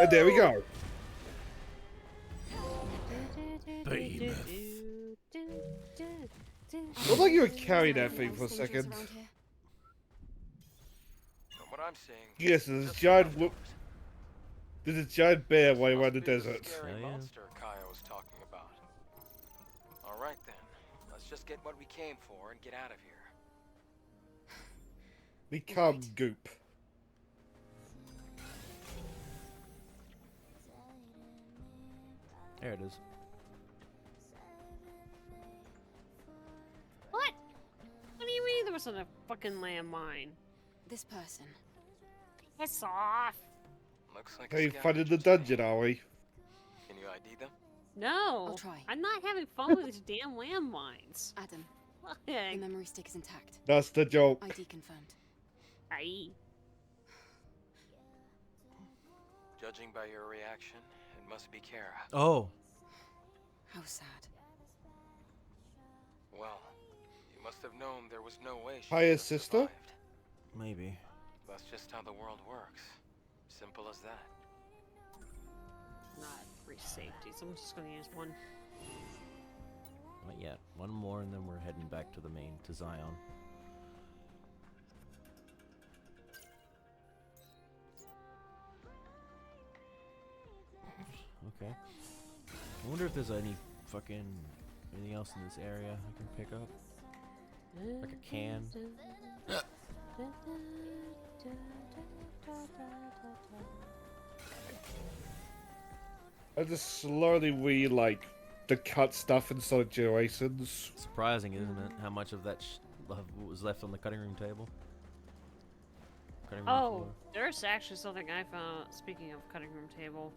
And there we go. Behemoth. Looked like you were carrying that thing for a second. From what I'm seeing, Yes, there's a giant there's a giant bear way around the desert. Scary Hell yeah. monster Kaya was talking about. All right then, let's just get what we came for and get out of here. Become goop. There it is. What? What do you mean there wasn't a fucking landmine? This person. Piss off. Looks like Hey, a fun in scavenger the dungeon, are we? Can you ID them? No. I'll try. I'm not having fun with these damn landmines. Adam, the Fucking. memory stick is intact. That's the joke. ID confirmed. Aye. Judging by your reaction, it must be Kara. Oh. How sad. Well, you must have known there was no way she Kaya's could have sister? survived. Maybe. That's just how the world works. Simple as that. Not free safety, so I'm just gonna use one. Not yet. One more, and then we're heading back to the main, to Zion. Okay. I wonder if there's anything else in this area I can pick up. Like a can. I just slowly read like the cut stuff inside Generations. Surprising, isn't it? How much of that was left on the cutting room table? Cutting room Oh, floor. there's actually something I found. Speaking of cutting room table,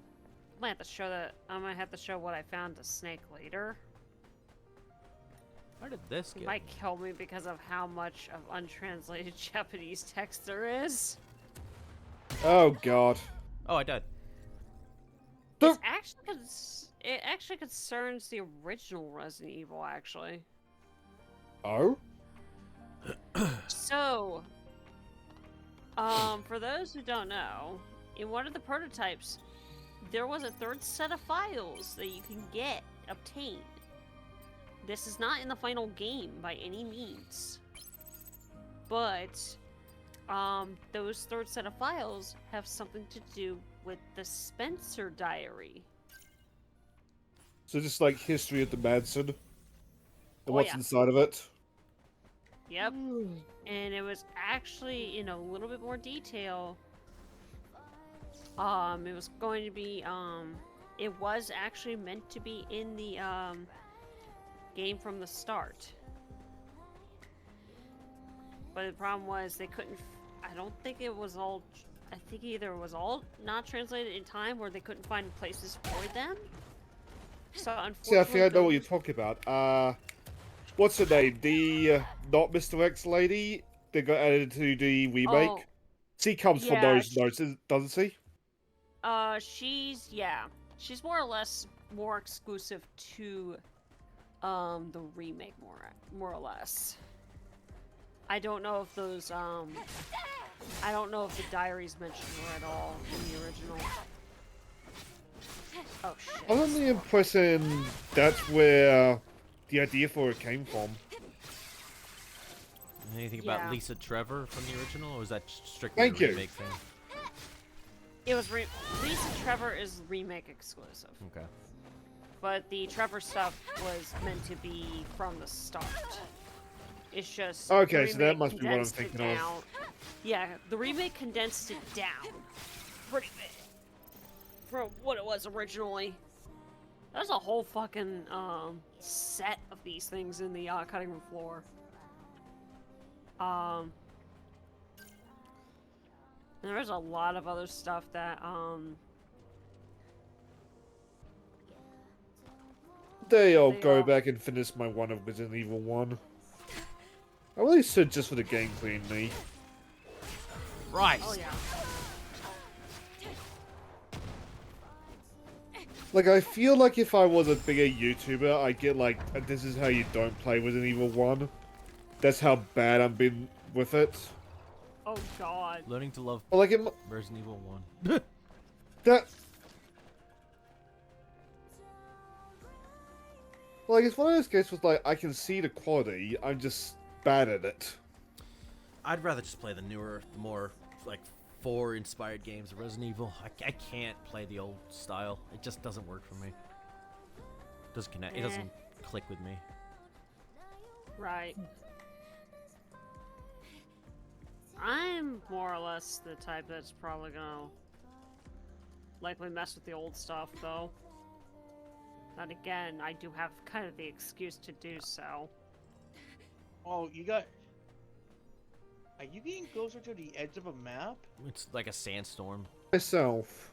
I might have to show that. I might have to show what I found to Snake later. Where did this He get? might kill me because of how much of untranslated Japanese text there is. Oh god. Oh, I died. It's actually it actually concerns the original Resident Evil, actually. Oh? So, for those who don't know, in one of the prototypes, there was a third set of files that you can obtain. This is not in the final game by any means. But, those third set of files have something to do with the Spencer Diary. So just like history of the Manson. And Oh, what's yeah. inside of it? Yep. And it was actually in a little bit more detail. It was going to be, it was actually meant to be in the, game from the start. But the problem was they couldn't, I don't think it was all, I think either it was all not translated in time or they couldn't find places for them. So unfortunately, See, I think I know what you're talking about. What's her name? The not Mr. X lady that got added to the remake. Oh, She comes from yeah, those notes, doesn't she? she's more or less more exclusive to the remake more or less. I don't know if those I don't know if the diaries mentioned her at all in the original. Oh shit. I'm under the impression that's where the idea for it came from. Anything Yeah. about Lisa Trevor from the original, or was that strictly Thank a you. remake thing? It was Lisa Trevor is remake exclusive, Okay. but the Trevor stuff was meant to be from the start. It's just Okay, the so that remake must be what I'm condensed it thinking of. down. Yeah, the remake condensed it down pretty bit from what it was originally. There's a whole fucking set of these things in the cutting room floor. There's a lot of other stuff that Today I'll They go are- back and finish my one of Resident Evil 1. I really should just for the gameplay in me. Right. oh yeah. Like, I feel like if I was a bigger YouTuber, I'd get like, this is how you don't play Resident Evil 1. That's how bad I've been with it. Oh god. Learning to love Or like, Resident Evil 1. that... Like, it's one of those cases with like, I can see the quality, I'm just bad at it. I'd rather just play the newer, more like 4 inspired games of Resident Evil. I can't play the old style. It just doesn't work for me. Doesn't connect. It doesn't click with me. Right. I'm more or less the type that's probably gonna likely mess with the old stuff, though. But again, I do have kind of the excuse to do so. Oh, you got... Are you getting closer to the edge of a map? It's like a sandstorm. Myself.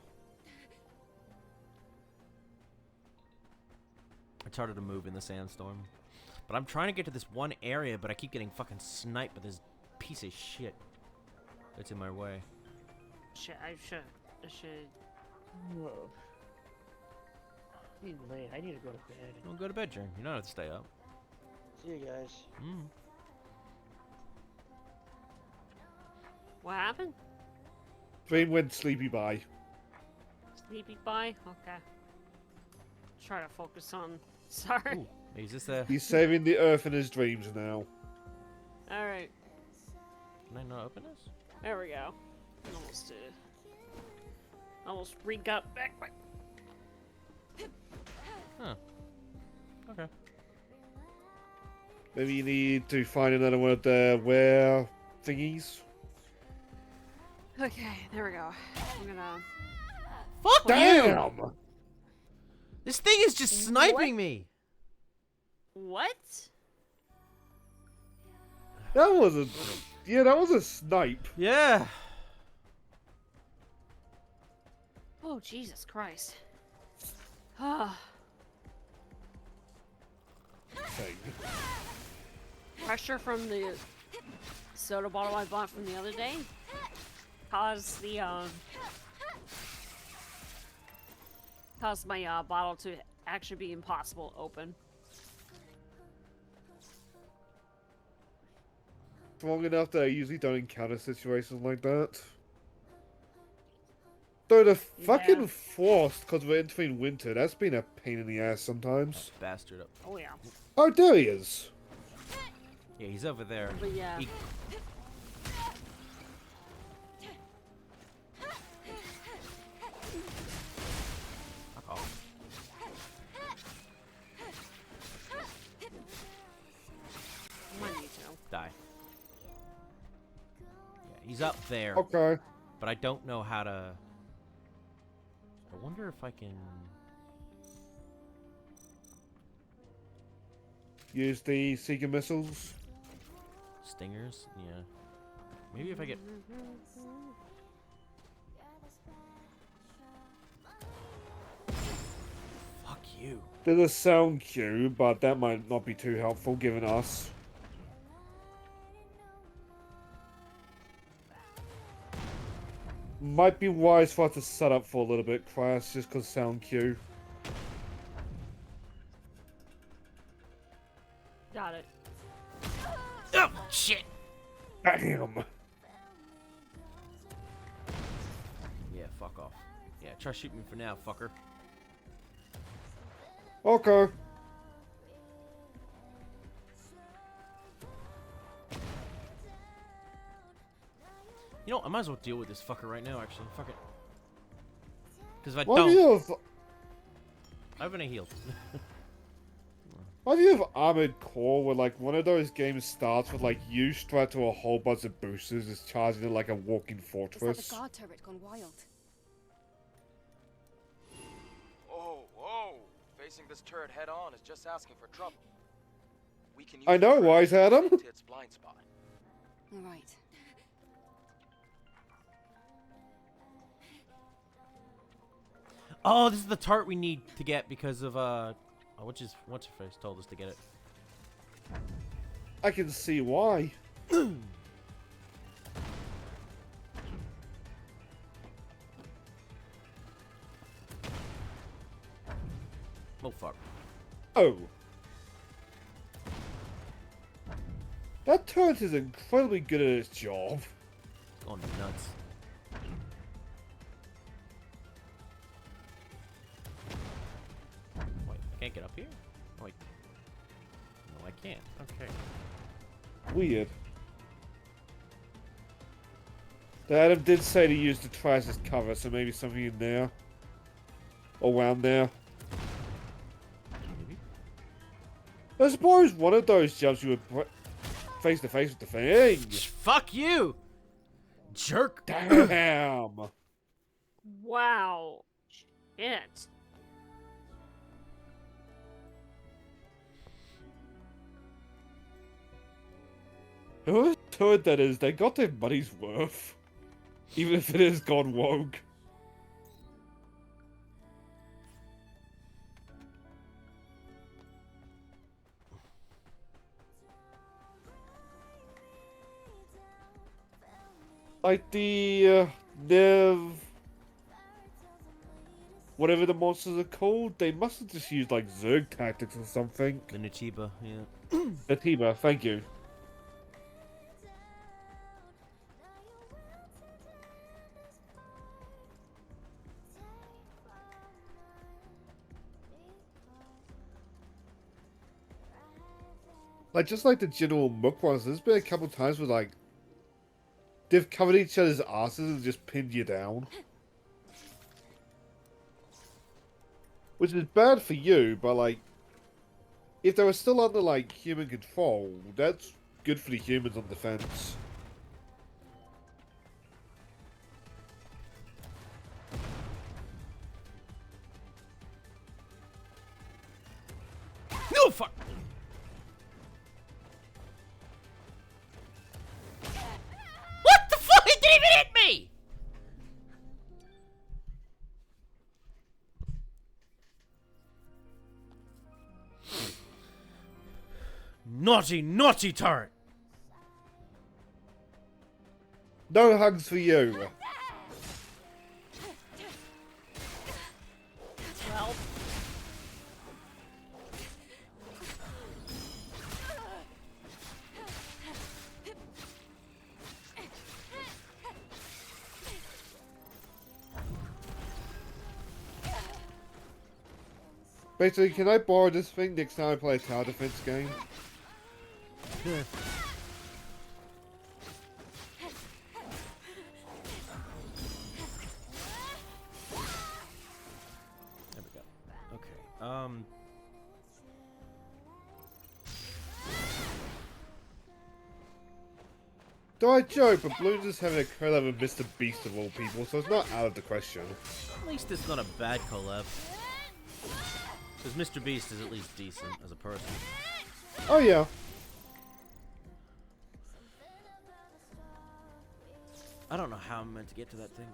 It's harder to move in the sandstorm. But I'm trying to get to this one area, but I keep getting fucking sniped by this piece of shit that's in my way. Shit, I should. Whoa. It's late. I need to go to bed. Don't go to bed, Jern. You don't have to stay up. See you guys. What happened? Dream went sleepy by. Sleepy bye? Okay. Try to focus on. Sorry. Ooh, is this a... He's saving the Earth in his dreams now. Alright. Can I not open this? There we go. Almost did. Almost re-got back. Huh. Okay. Maybe you need to find another one of the wear thingies. Okay, there we go. I'm gonna. Fuck you! Damn! This thing is just sniping me! What? That was a... Yeah, that was a snipe. Yeah! Oh, Jesus Christ. Ah. Okay. Pressure from the soda bottle I bought from the other day caused the caused my bottle to actually be impossible to open. Strong enough that I usually don't encounter situations like that. Though the fucking Yeah. frost, because we're entering winter, that's been a pain in the ass sometimes. Bastard up. Oh yeah. Oh, there he is. Yeah, he's over there. But yeah. He... Fuck off. I might need to. Die. Yeah, he's up there. Okay. But I don't know how to... I wonder if I can... Use the Seeker missiles. Stingers? Yeah. Maybe if I get... Fuck you. There's a sound cue, but that might not be too helpful given us. Might be wise for us to set up for a little bit, Crash, just because sound cue. Got it. Oh, shit! Damn! Yeah, fuck off. Yeah, try shooting me for now, fucker. Okay. You know, I might as well deal with this fucker right now, actually. Fuck it. Because if I Why do don't, you have... I haven't healed. Why do you have Armored Core where, like, one of those games starts with, like, you strapped to a whole bunch of boosters just charging it like a walking Is that fortress? the guard turret gone wild? Oh, whoa! Facing this turret head on is just asking for trouble. We can use I know, the turret Wise Adam. to its blind spot. All right. Oh, this is the tart we need to get because of, what's her face told us to get it. I can see why. Oh, fuck. Oh. That turret is incredibly good at its job. Going nuts. Wait, I can't get up here? Oh, wait. No, I can't. Okay. Weird. Adam did say to use the trash as cover, so maybe something in there. Or around there. Maybe. I suppose one of those jumps you would face to face with the thing. Fuck you! Jerk! Damn. Wow. Shit. Whoever turret that is, they got their money's worth. Even if it is gone rogue. Like the Nev, whatever the monsters are called, they must have just used like Zerg tactics or something. The Natiba, yeah. Atiba, thank you. Like, just like the general muck ones, there's been a couple times where, like, they've covered each other's asses and just pinned you down. Which is bad for you, but, like, if they were still under, like, human control, that's good for the humans on the fence. No, fuck! What the fuck? It didn't even hit me! Naughty, naughty turret! No hugs for you. Well, Basically, can I borrow this thing next time I play a tower defense game? There we go. Okay. Though I joke, but Bloons is having a collab with Mr. Beast of all people, so it's not out of the question. At least it's not a bad collab. Because Mr. Beast is at least decent as a person. Oh yeah. I don't know how I'm meant to get to that thing.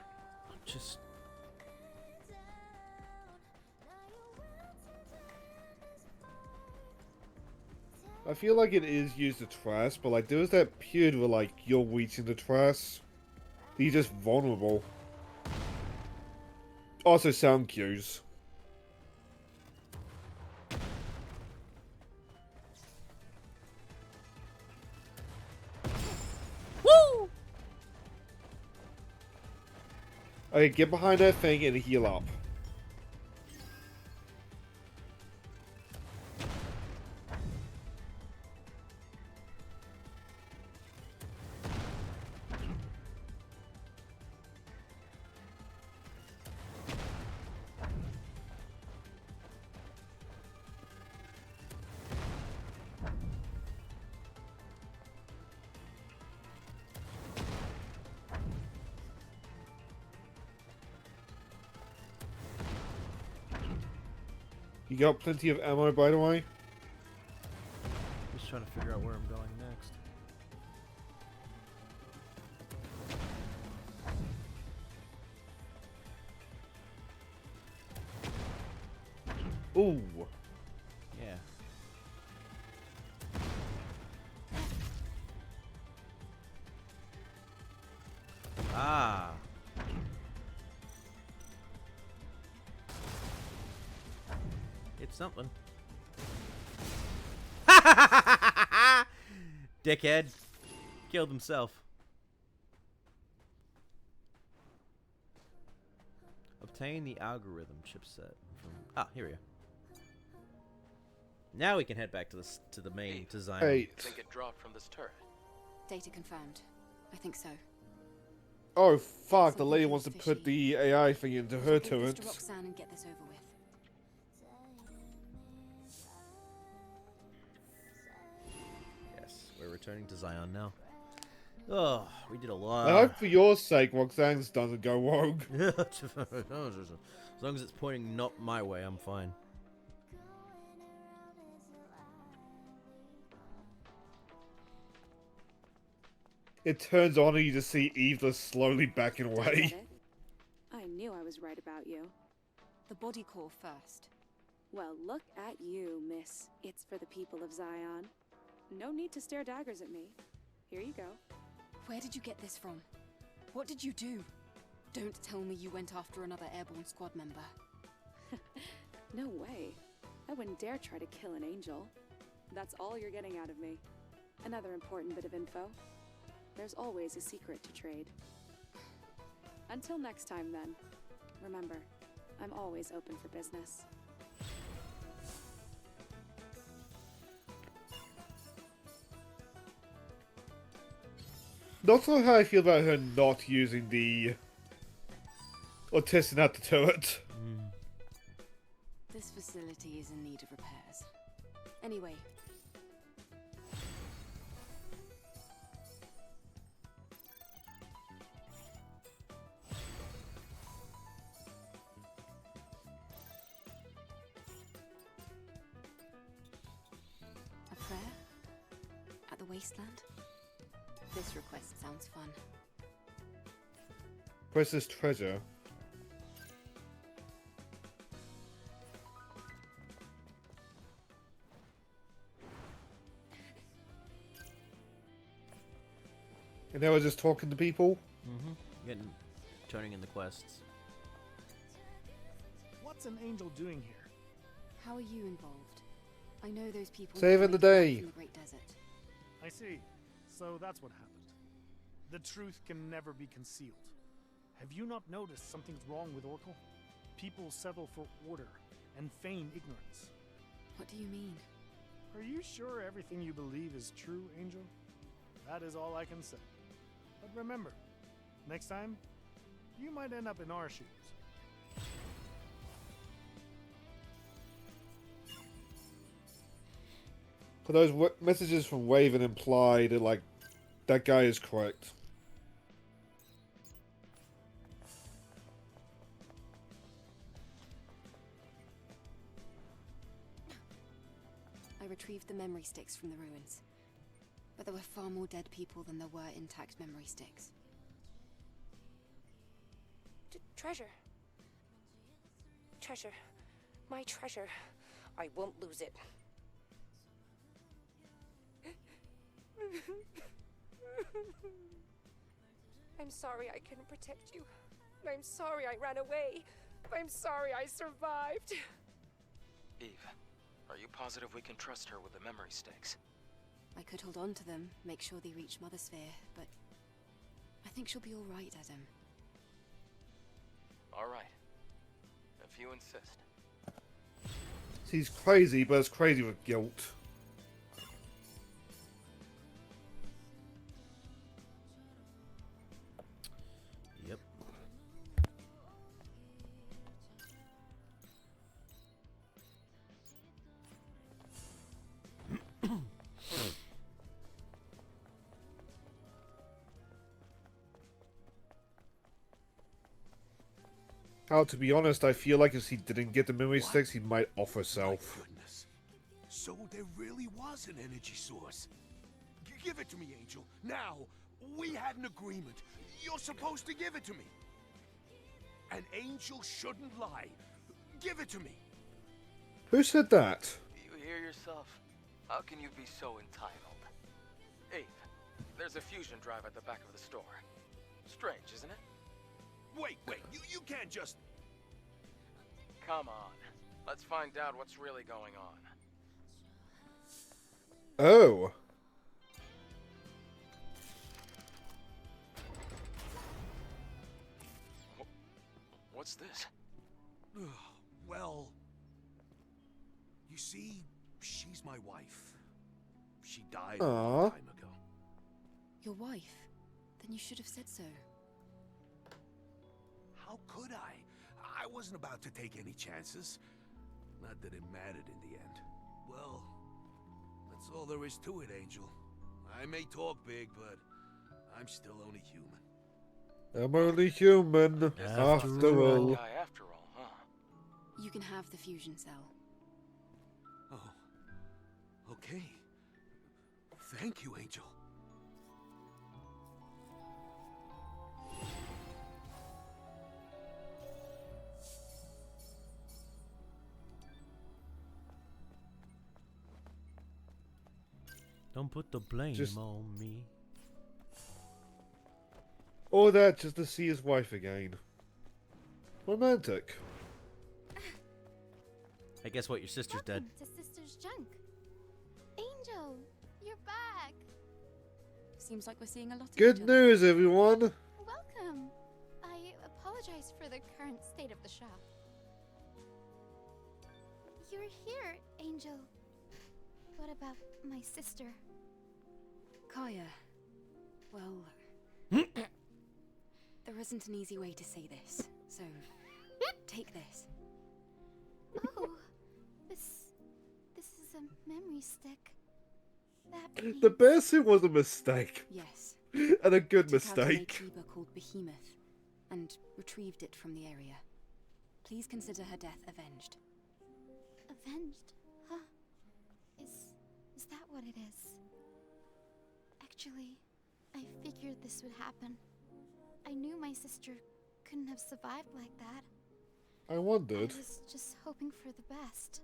I'm just... I feel like it is used to trash, but like there was that period where like you're reaching the trash. You're just vulnerable. Also sound cues. Woo! Okay, get behind that thing and heal up. You got plenty of ammo, by the way? Just trying to figure out where I'm going next. Ooh. Yeah. Ah. It's something. Dickhead. Killed himself. Obtain the algorithm chipset from... Ah, here we go. Now we can head back to the main design. Hey. Think it dropped from this turret. Data confirmed. I think so. Oh fuck, the Something lady feels wants to put fishy. the AI thing into her Give this to turret. Roxanne and get this over with. Yes, we're returning to Zion now. Oh, we did a lot. I hope for your sake Roxanne's doesn't go rogue. As long as it's pointing not my way, I'm fine. It turns on and you just see Eva slowly backing Did I away. get it? I knew I was right about you. The body core first. Well, look at you, miss. It's for the people of Zion. No need to stare daggers at me. Here you go. Where did you get this from? What did you do? Don't tell me you went after another airborne squad member. No way. I wouldn't dare try to kill an angel. That's all you're getting out of me. Another important bit of info. There's always a secret to trade. Until next time, then. Remember, I'm always open for business. Not sure how I feel about her not using the... or testing out the turret. This facility is in need of repairs. Anyway. A prayer? At the wasteland? This request sounds fun. Precious treasure. And now we're just talking to people? Turning in the quests. What's an angel doing here? How are you involved? I know those people Saving the day. from the Great Desert. I see. So that's what happened. The truth can never be concealed. Have you not noticed something's wrong with Oracle? People settle for order and feign ignorance. What do you mean? Are you sure everything you believe is true, Angel? That is all I can say. But remember, next time, you might end up in our shoes. But those messages from Raven imply that, like, that guy is correct. I retrieved the memory sticks from the ruins. But there were far more dead people than there were intact memory sticks. Treasure. Treasure. My treasure. I won't lose it. I'm sorry I couldn't protect you. I'm sorry I ran away. I'm sorry I survived. Eve, are you positive we can trust her with the memory sticks? I could hold on to them, make sure they reach Mother Sphere, but I think she'll be all right, Adam. All right. If you insist. He's crazy, but it's crazy with guilt. Yep. Now, to be honest, I feel like if he didn't get the memory sticks, he might off herself. My goodness. So there really was an energy source. Give it to me, Angel. Now, we had an agreement. You're supposed to give it to me. An angel shouldn't lie. Give it to me. Who said that? You hear yourself? How can you be so entitled? Eve, there's a fusion drive at the back of the store. Strange, isn't it? Wait, you can't just... Come on. Let's find out what's really going on. Oh. What's this? Well... You see, she's my wife. She died a long time ago. Your wife? Then you should have said so. How could I? I wasn't about to take any chances. Not that it mattered in the end. Well, that's all there is to it, Angel. I may talk big, but I'm still only human. I'm only human, after all. Guy after all, huh? You can have the fusion cell. Oh, okay. Thank you, Angel. Don't put the blame on me. All that just to see his wife again. Romantic. Hey, guess what? Your sister's dead. To Sister's junk. Angel, you're back. Seems like we're seeing a lot of Good each other. news, everyone. Welcome. I apologize for the current state of the shop. You're here, Angel. What about my sister? Kaya. Well, There isn't an easy way to say this, so take this. Oh, this is a memory stick. That means... The bear suit was a mistake. Yes. And a good Took out a mistake. Natiba called Behemoth and retrieved it from the area. Please consider her death avenged. Avenged? Huh? Is that what it is? Actually, I figured this would happen. I knew my sister couldn't have survived like that. I wondered. I was just hoping for the best.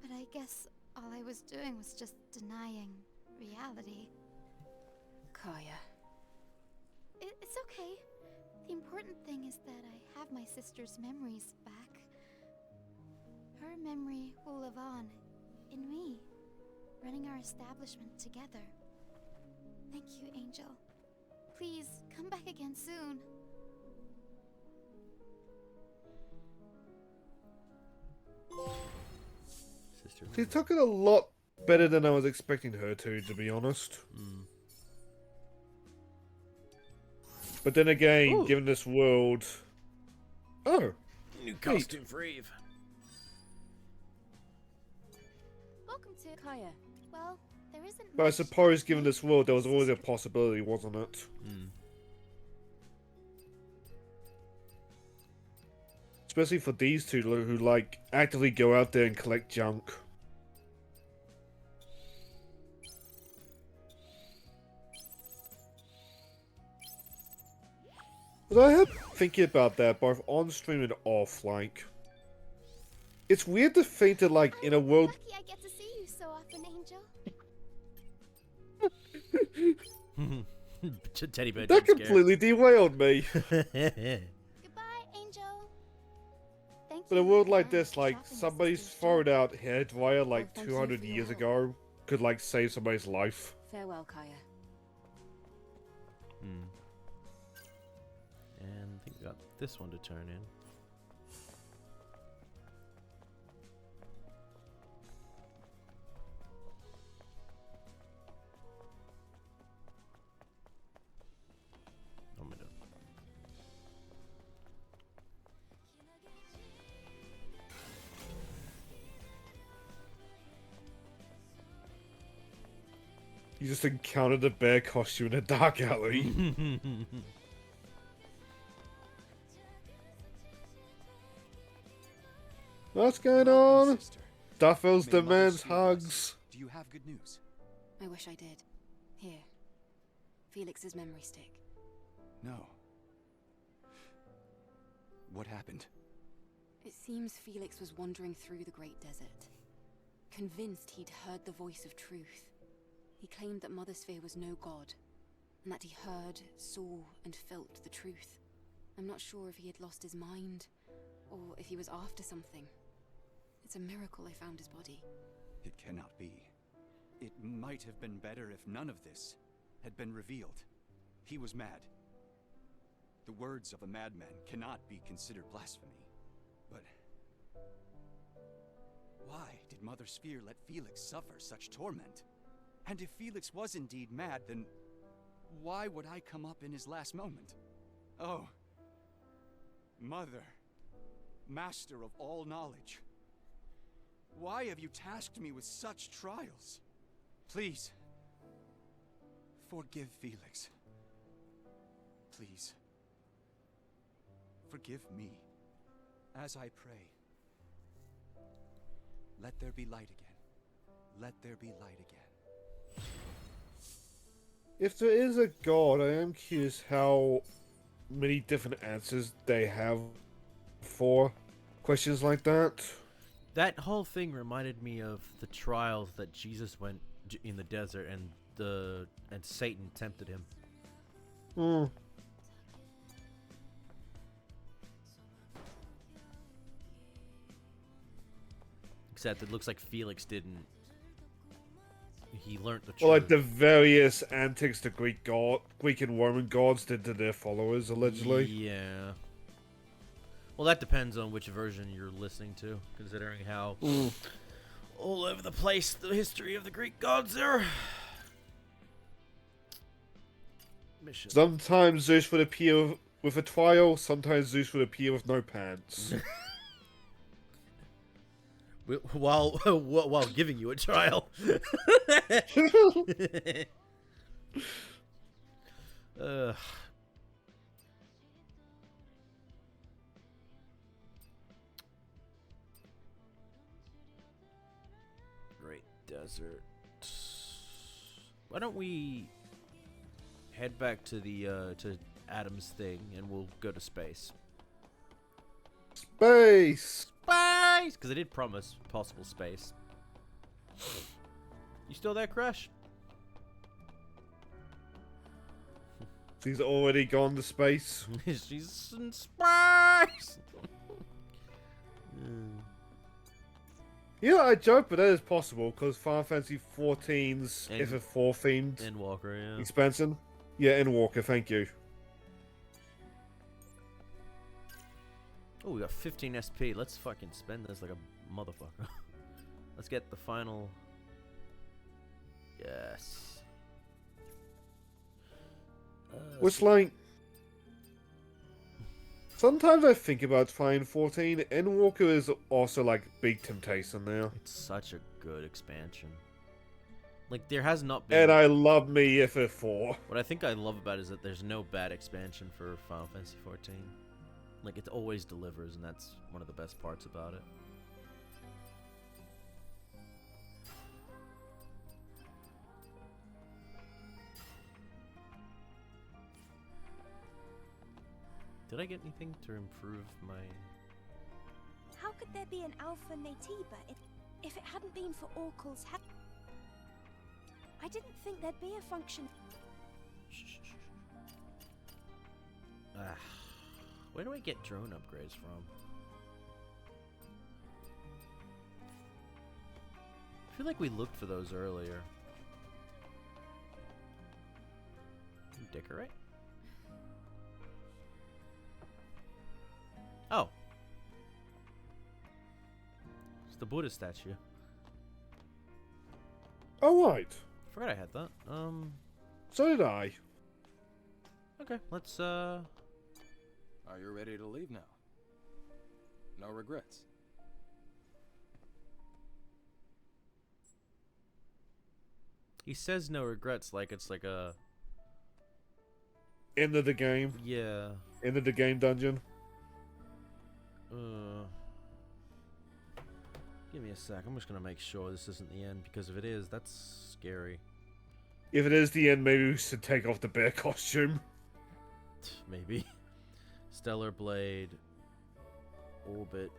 But I guess all I was doing was just denying reality. Kaya. It's okay. The important thing is that I have my sister's memories back. Her memory will live on in me, running our establishment together. Thank you, Angel. Please, come back again soon. Sister. She took it a lot better than I was expecting her to be honest. Mm. But then again, Ooh. given this world... Oh! New costume for Eve. Welcome to Kaya. Well, there isn't But I much suppose that given can this world, there was my always a sister. possibility, wasn't it? Mm. Especially for these two who, like, actively go out there and collect junk. But I had thinking about that both on stream and off, like... It's weird to think that, like, in a world... Lucky I get to see you so often, Angel. Teddy bear. That jump scare. completely derailed me. Goodbye, Angel. Thank But you a world like again this, for like, chopping my somebody's sister's thrown junk. out hairdryer like Oh, thank you 200 for your years help. ago could, like, save somebody's life. Farewell, Kaya. Hmm. And I think we got this one to turn in. Oh my god. You just encountered a bear costume in a dark alley. What's going Welcome, on? sister. Duffels May Mother demands shield us. hugs. Do you have good news? I wish I did. Here. Felix's memory stick. No. What happened? It seems Felix was wandering through the Great Desert, convinced he'd heard the voice of truth. He claimed that Mother Sphere was no god, and that he heard, saw, and felt the truth. I'm not sure if he had lost his mind, or if he was after something. It's a miracle I found his body. It cannot be. It might have been better if none of this had been revealed. He was mad. The words of a madman cannot be considered blasphemy. But why did Mother Sphere let Felix suffer such torment? And if Felix was indeed mad, then why would I come up in his last moment? Oh, Mother, Master of all knowledge, why have you tasked me with such trials? Please, forgive Felix. Please, forgive me as I pray. Let there be light again. Let there be light again. If there is a god, I am curious how many different answers they have for questions like that. That whole thing reminded me of the trials that Jesus went in the desert, and Satan tempted him. Hmm. Except it looks like Felix didn't. He learned the truth. Or like the various antics the Greek and Roman gods did to their followers, allegedly. Yeah. Well, that depends on which version you're listening to, considering how all over the place the history of the Greek gods are. mission. Sometimes Zeus would appear with a trial, sometimes Zeus would appear with no pants. While giving you a trial. Great desert. Why don't we head back to the to Adam's thing and we'll go to space. Space! Space! Because I did promise possible space. You still there, Crash? She's already gone to space. She's in space! Yeah, I joke, but that is possible because Final Fantasy XIV's FF4 themed Endwalker, yeah. expansion. Yeah, Endwalker, thank you. Oh, we got 15 SP. Let's fucking spend this like a motherfucker. Let's get the final. Yes. Which, like, sometimes I think about Final 14. Endwalker is also like big temptation now. It's such a good expansion. Like, there has not been. And I love me FF4. What I think I love about it is that there's no bad expansion for Final Fantasy 14. Like, it always delivers, and that's one of the best parts about it. Did I get anything to improve my... How could there be an Alpha Natiba if it hadn't been for Oracle's help? I didn't think there'd be a function. Where do I get drone upgrades from? I feel like we looked for those earlier. Decorate? Oh. It's the Buddha statue. Oh, right. Forgot I had that. So did I. Okay, let's, Are you ready to leave now? No regrets. He says no regrets like it's like a... End of the game. Yeah. End of the game dungeon. Give me a sec. I'm just gonna make sure this isn't the end, because if it is, that's scary. If it is the end, maybe we should take off the bear costume. Maybe. Stellar Blade. Orbit.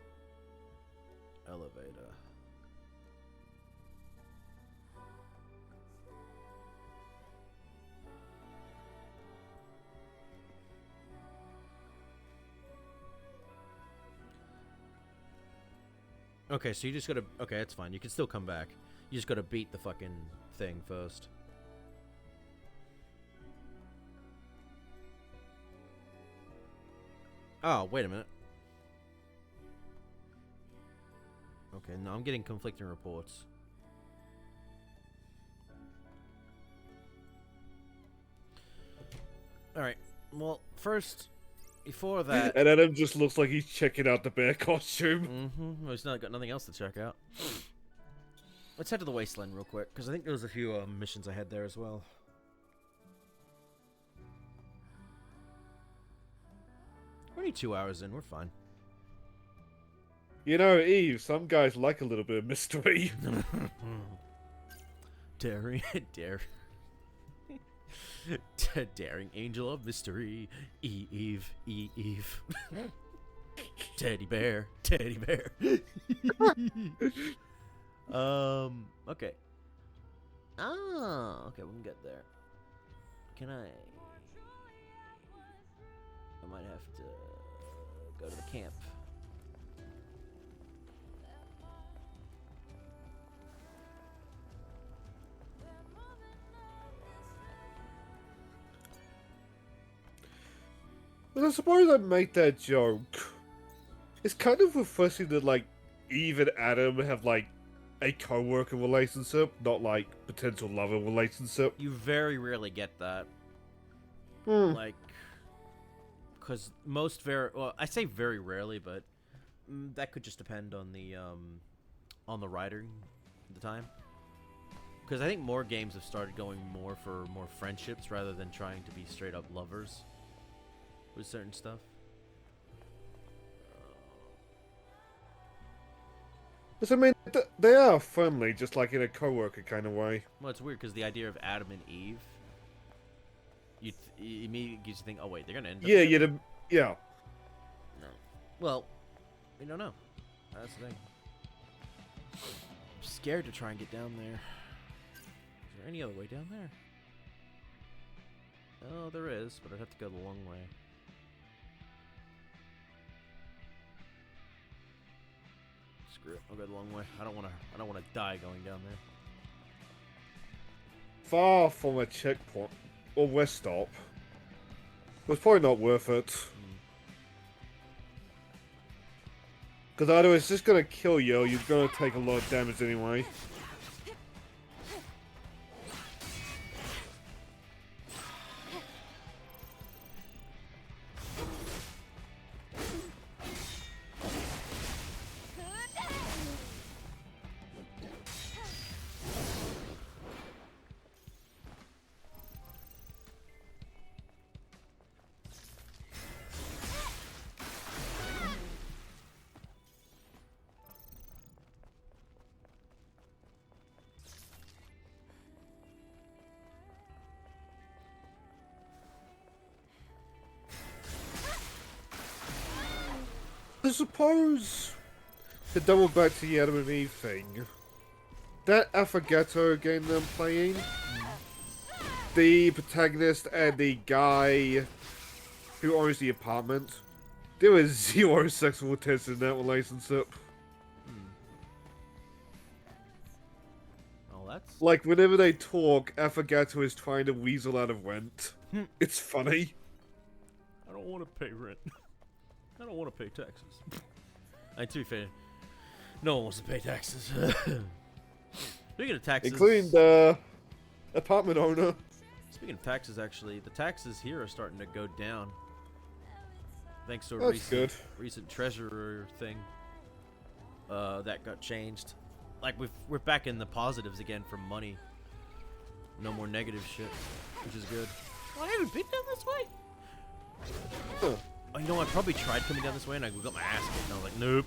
Elevator. Okay, so you just gotta... Okay, that's fine. You can still come back. You just gotta beat the fucking thing first. Oh, wait a minute. Okay, no, I'm getting conflicting reports. Alright, well, first, before that... And Adam just looks like he's checking out the bear costume. Mm-hmm. Well, he's not got nothing else to check out. Let's head to the Wasteland real quick, because I think there was a few missions ahead there as well. We're only 2 hours in, we're fine. You know, Eve, some guys like a little bit of mystery. Daring angel of mystery, Eve. Teddy bear. Okay. Ah, okay, we can get there. Can I might have to go to the camp. But I suppose I make that joke. It's kind of refreshing that, like, Eve and Adam have, like, a co-worker relationship, not, like, potential lover relationship. You very rarely get that. Like, because well, I say very rarely, but that could just depend on the writing at the time. Because I think more games have started going more for more friendships rather than trying to be straight up lovers with certain stuff. Because I mean, they are friendly, just like in a coworker kind of way. Well, it's weird because the idea of Adam and Eve, you immediately gives you think, oh wait, they're gonna end up. Yeah, yeah. No. Well, we don't know. That's the thing. I'm scared to try and get down there. Is there any other way down there? Oh, there is, but I'd have to go the long way. Screw it. I'll go the long way. I don't wanna die going down there. Far from a checkpoint or rest stop. It was probably not worth it. Because either it's just gonna kill you or you're gonna take a lot of damage anyway. I suppose, to double back to the Adam and Eve thing, that Affogato game that I'm playing, the protagonist and the guy who owns the apartment, there was zero sexual tension in that relationship. Oh, that's... Like, whenever they talk, Affogato is trying to weasel out of rent. It's funny. I don't want to pay rent. I don't want to pay taxes. To be fair, no one wants to pay taxes. Speaking of taxes... Including the apartment owner. Speaking of taxes, actually, the taxes here are starting to go down. Thanks to a recent treasurer thing that got changed. Like, we're back in the positives again for money. No more negative shit, which is good. Oh, I haven't been down this way? Huh. Oh, you know, I probably tried coming down this way and I got my ass kicked and I was like, nope.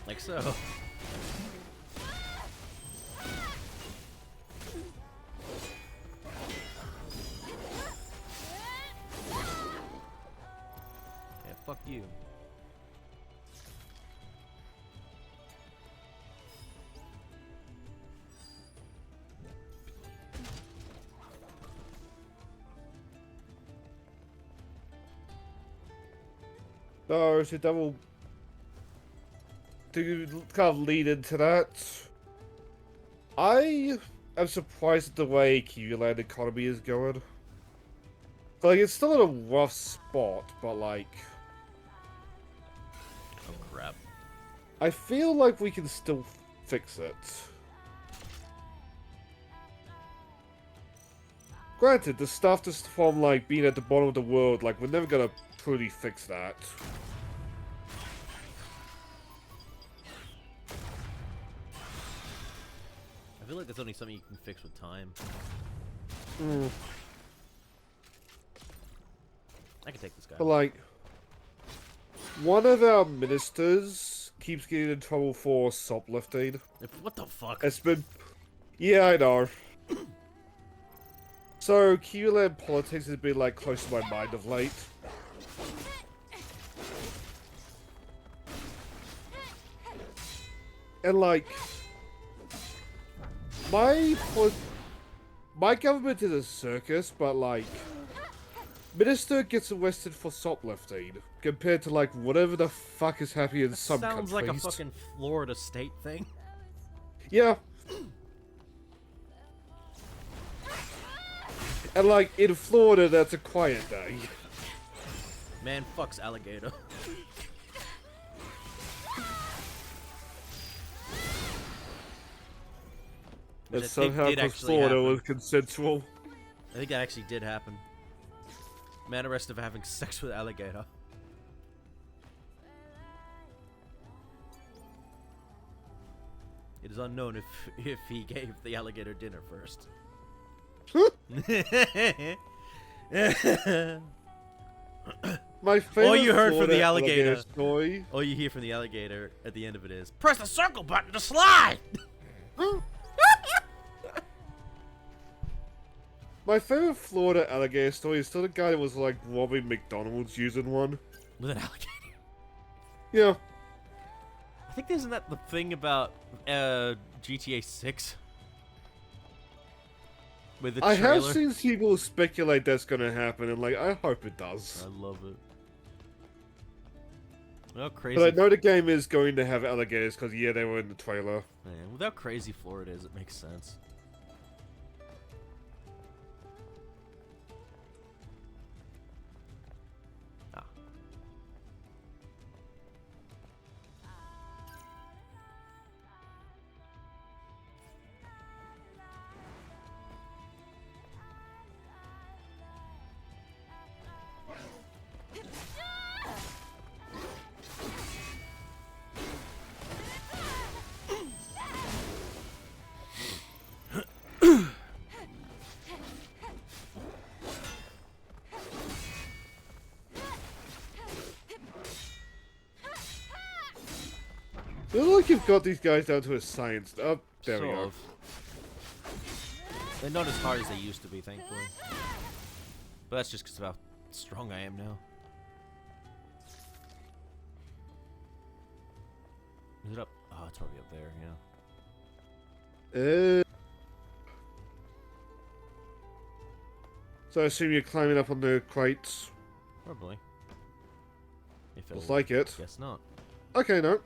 Like so. Yeah, fuck you. No, it's a double... To kind of lead into that, I am surprised at the way Kiwiland economy is going. Like, it's still in a rough spot, but like... Oh crap. I feel like we can still fix it. Granted, the stuff just from, like, being at the bottom of the world, like, we're never gonna truly fix that. I feel like that's only something you can fix with time. I can take this guy. But, like, one of our ministers keeps getting in trouble for shoplifting. What the fuck? It's been... Yeah, I know. So, Kiwiland politics has been, like, close to my mind of late. And, like... My government is a circus, but, like... Minister gets arrested for shoplifting, compared to, like, whatever the fuck is happening in some countries. Sounds like a fucking Florida state thing. Yeah. And, like, in Florida, that's a quiet day. Man fucks alligator. Which And I think somehow did because actually Florida happen. was consensual. I think that actually did happen. Man arrested for having sex with alligator. It is unknown if he gave the alligator dinner first. My favorite All you heard from Florida the alligator story. All you hear from the alligator at the end of it is, press the circle button to slide! My favorite Florida alligator story is still the guy that was like robbing McDonald's using one. With an alligator. Yeah. I think isn't that the thing about GTA 6? With the trailer? I have seen people speculate that's gonna happen, and like, I hope it does. I love it. Well, crazy. But I know the game is going to have alligators, because yeah, they were in the trailer. Man, with how crazy Florida is, it makes sense. It looks like you've got these guys down to a science. Oh, there we Sort go. of. They're not as hard as they used to be, thankfully. But that's just because of how strong I am now. Is it up? Oh, it's probably up there, yeah. So I assume you're climbing up on the crates. Probably. If Looks like it. Guess not. Okay, no.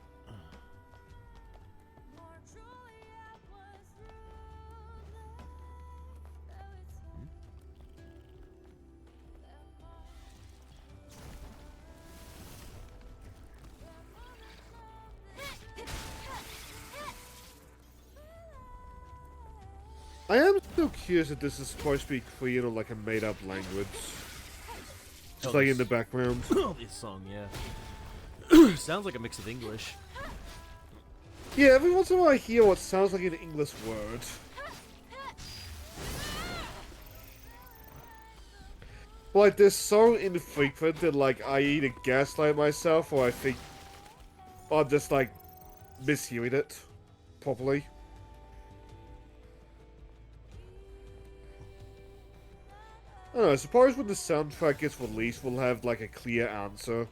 I am still curious if this is supposed to be Korean or like a made-up language. Just like in the background. This song, yeah. Sounds like a mix of English. Yeah, every once in a while I hear what sounds like an English word. But like, they're so infrequent that like I either gaslight myself or I think I'm just like mishearing it properly. I don't know, I suppose when the soundtrack gets released we'll have like a clear answer.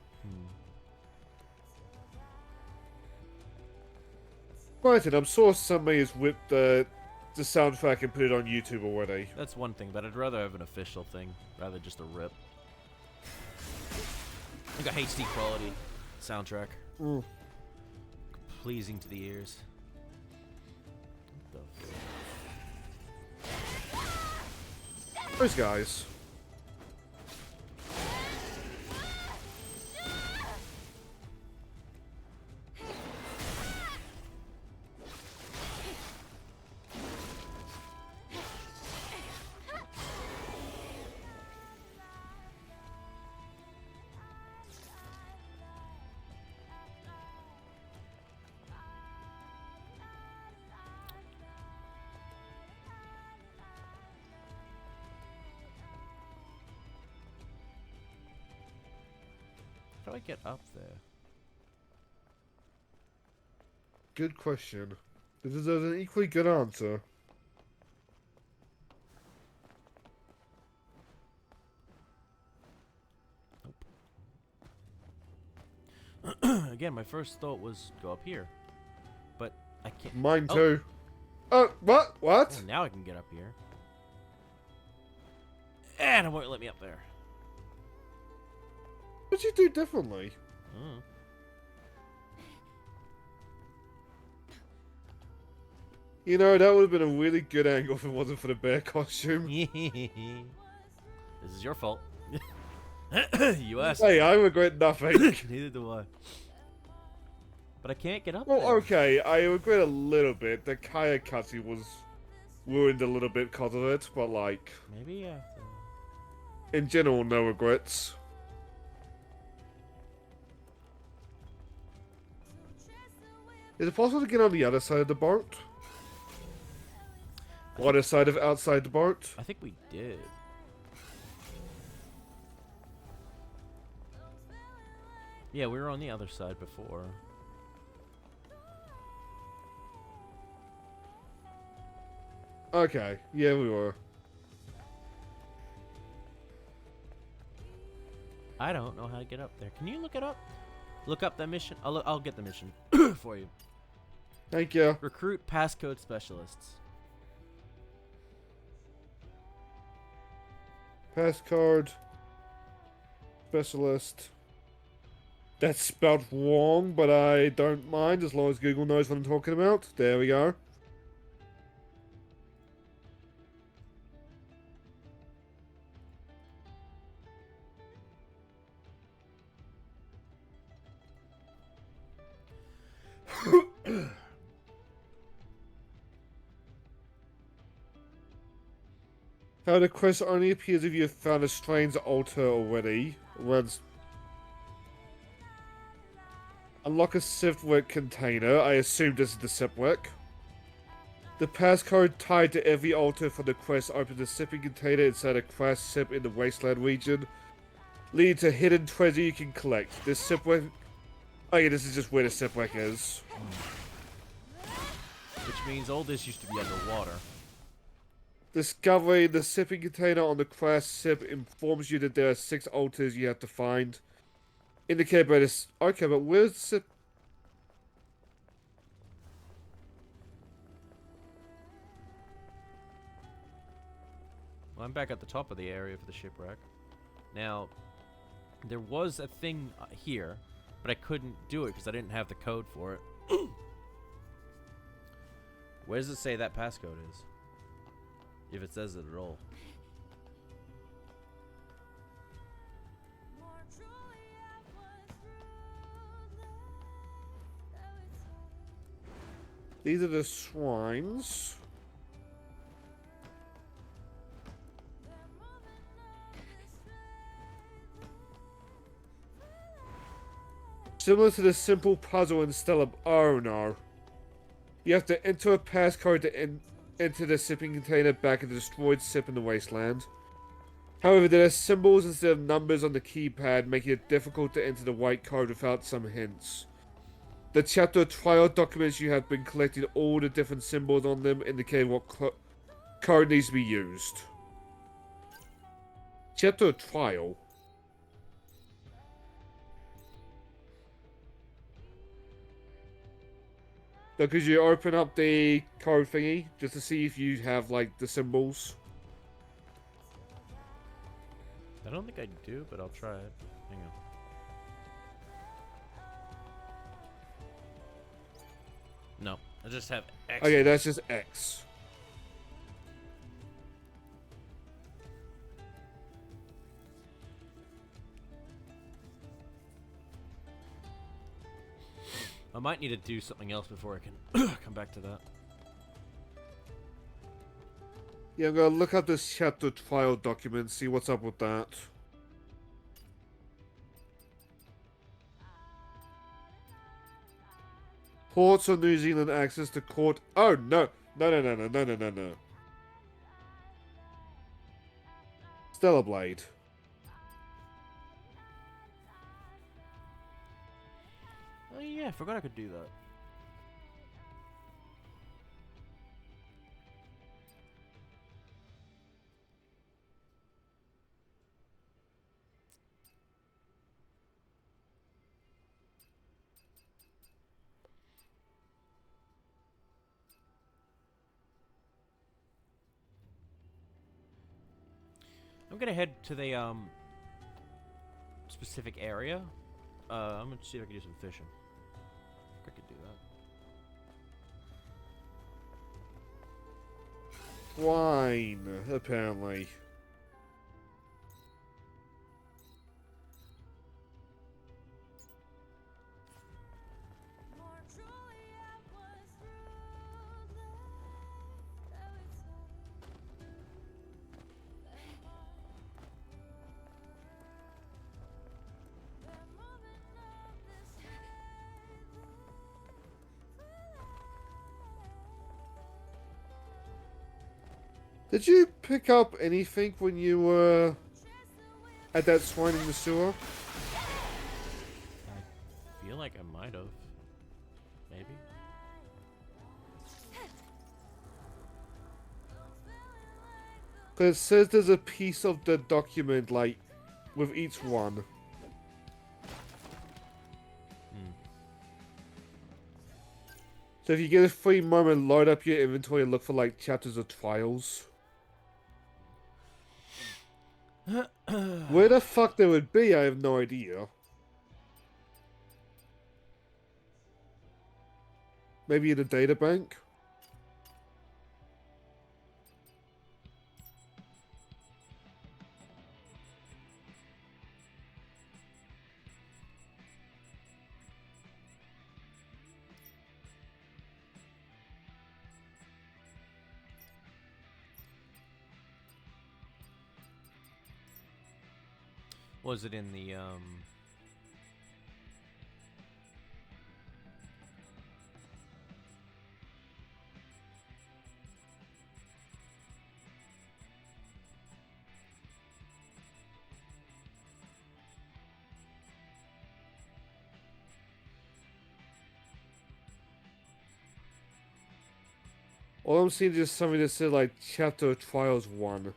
Granted, I'm sure somebody has whipped the soundtrack and put it on YouTube already. That's one thing, but I'd rather have an official thing rather than just a rip. Like a HD quality soundtrack. Mm. Pleasing to the ears. What the fuck? Those guys. How do I get up there? Good question. This is an equally good answer. Again, my first thought was go up here. But I can't. Mine too. Oh, what? What? Oh, now I can get up here. And it won't let me up there. What'd you do differently? Oh. You know, that would have been a really good angle if it wasn't for the bear costume. This is your fault. You asked. Hey, I regret nothing. Neither do I. But I can't get up Well, there. okay, I regret a little bit. The Kaya cutscene was ruined a little bit because of it, but like, Maybe after. in general, no regrets. Is it possible to get on the other side of the boat? Other side of outside the boat? I think we did. Yeah, we were on the other side before. Okay, yeah, we were. I don't know how to get up there. Can you look it up? Look up that mission. I'll get the mission for you. Thank you. Recruit passcode specialists. Passcode specialist. That's spelled wrong, but I don't mind as long as Google knows what I'm talking about. There we go. How the quest only appears if you have found a strange altar already. Once unlock a Sipwick container. I assume this is the Sipwick. The passcode tied to every altar for the quest opens a sipping container inside a crashed sip in the wasteland region, leading to hidden treasure you can collect. This Sipwick. Oh yeah, this is just where the Sipwick is. Which means all this used to be underwater. Discovering the sipping container on the crashed sip informs you that there are 6 altars you have to find. Indicated by this. Okay, but where's the sip? Well, I'm back at the top of the area for the shipwreck. Now, there was a thing here, but I couldn't do it because I didn't have the code for it. Where does it say that passcode is? If it says it at all. These are the shrines. Similar to the simple puzzle in Stella. Oh no. You have to enter a passcode to enter the sipping container back in the destroyed sip in the wasteland. However, there are symbols instead of numbers on the keypad, making it difficult to enter the white code without some hints. The chapter trial documents you have been collecting all the different symbols on them, indicating what code needs to be used. Chapter trial. So could you open up the code thingy just to see if you have like the symbols? I don't think I do, but I'll try it. Hang on. No, I just have X. Okay, that's just X. I might need to do something else before I can come back to that. Yeah, I'm gonna look up this chapter trial document, see what's up with that. Ports of New Zealand access to court. Oh no! No. Stellar Blade. Oh yeah, I forgot I could do that. I'm gonna head to the specific area. I'm gonna see if I can do some fishing. I could do that. Wine, apparently. Did you pick up anything when you were at that shrine in the sewer? I feel like I might have. Maybe. Because it says there's a piece of the document, like, with each one. So if you get a free moment, load up your inventory and look for, like, chapters of trials. Where the fuck they would be, I have no idea. Maybe in a data bank? Was it in the All I'm seeing is just something that said, like, Chapter of Trials 1.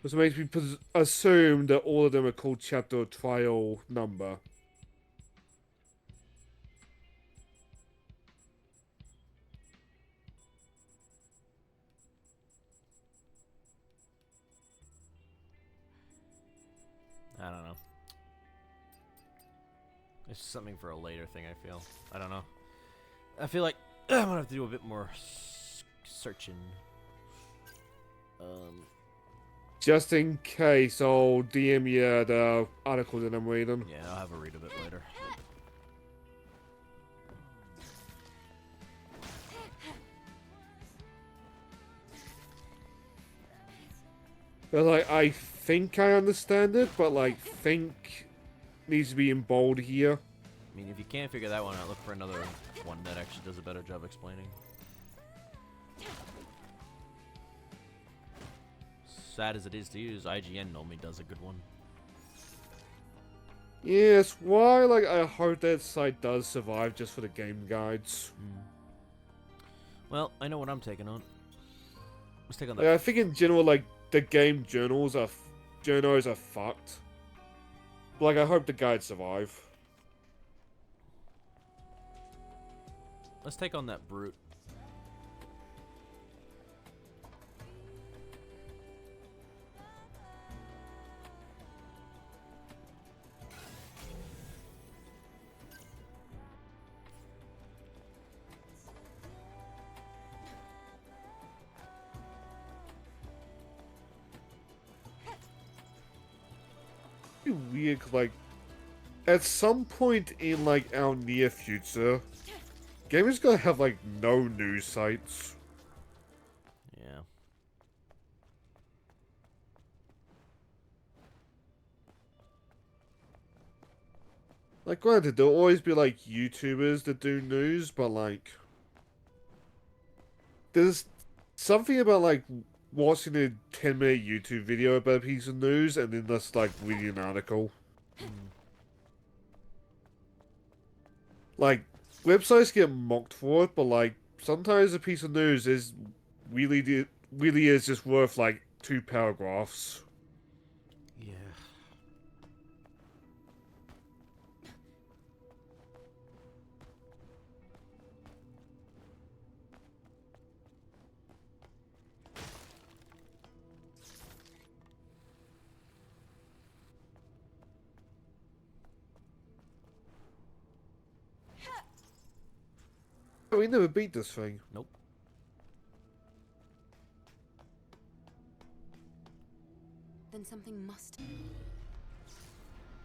Which makes me assume that all of them are called Chapter of Trial number. I don't know. It's something for a later thing, I feel. I don't know. I feel like I'm gonna have to do a bit more searching. Just in case, I'll DM you the article that I'm reading. Yeah, I'll have a read of it later. But, like, I think I understand it, but, like, think needs to be in bold here. I mean, if you can't figure that one out, look for another one that actually does a better job explaining. Sad as it is to use, IGN normally does a good one. Yes, why, like, I hope that site does survive just for the game guides. Well, I know what I'm taking on. Let's take on Like, that. I think in general, like, the game journals are fucked. Like, I hope the guides survive. Let's take on that brute. Weird, like, at some point in, like, our near future, gamers gonna have, like, no news sites. Yeah. Like, granted, there'll always be, like, YouTubers that do news, but, like, there's something about, like, watching a 10-minute YouTube video about a piece of news and then just, like, reading an article. Like, websites get mocked for it, but, like, sometimes a piece of news is really is just worth, like, 2 paragraphs. Yeah. We never beat this thing. Nope. Then something must.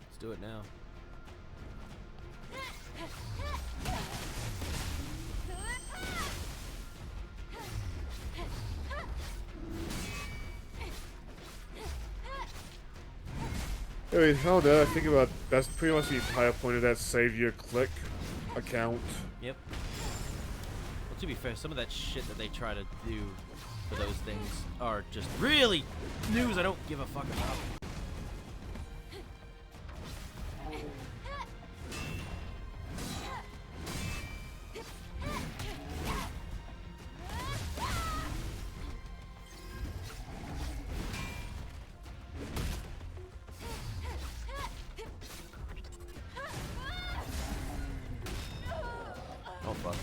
Let's do it now. I mean, hell no, I think about that's pretty much the entire point of that save your click account. Yep. To be fair, some of that shit that they try to do for those things are just really news I don't give a fuck about. Oh fuck.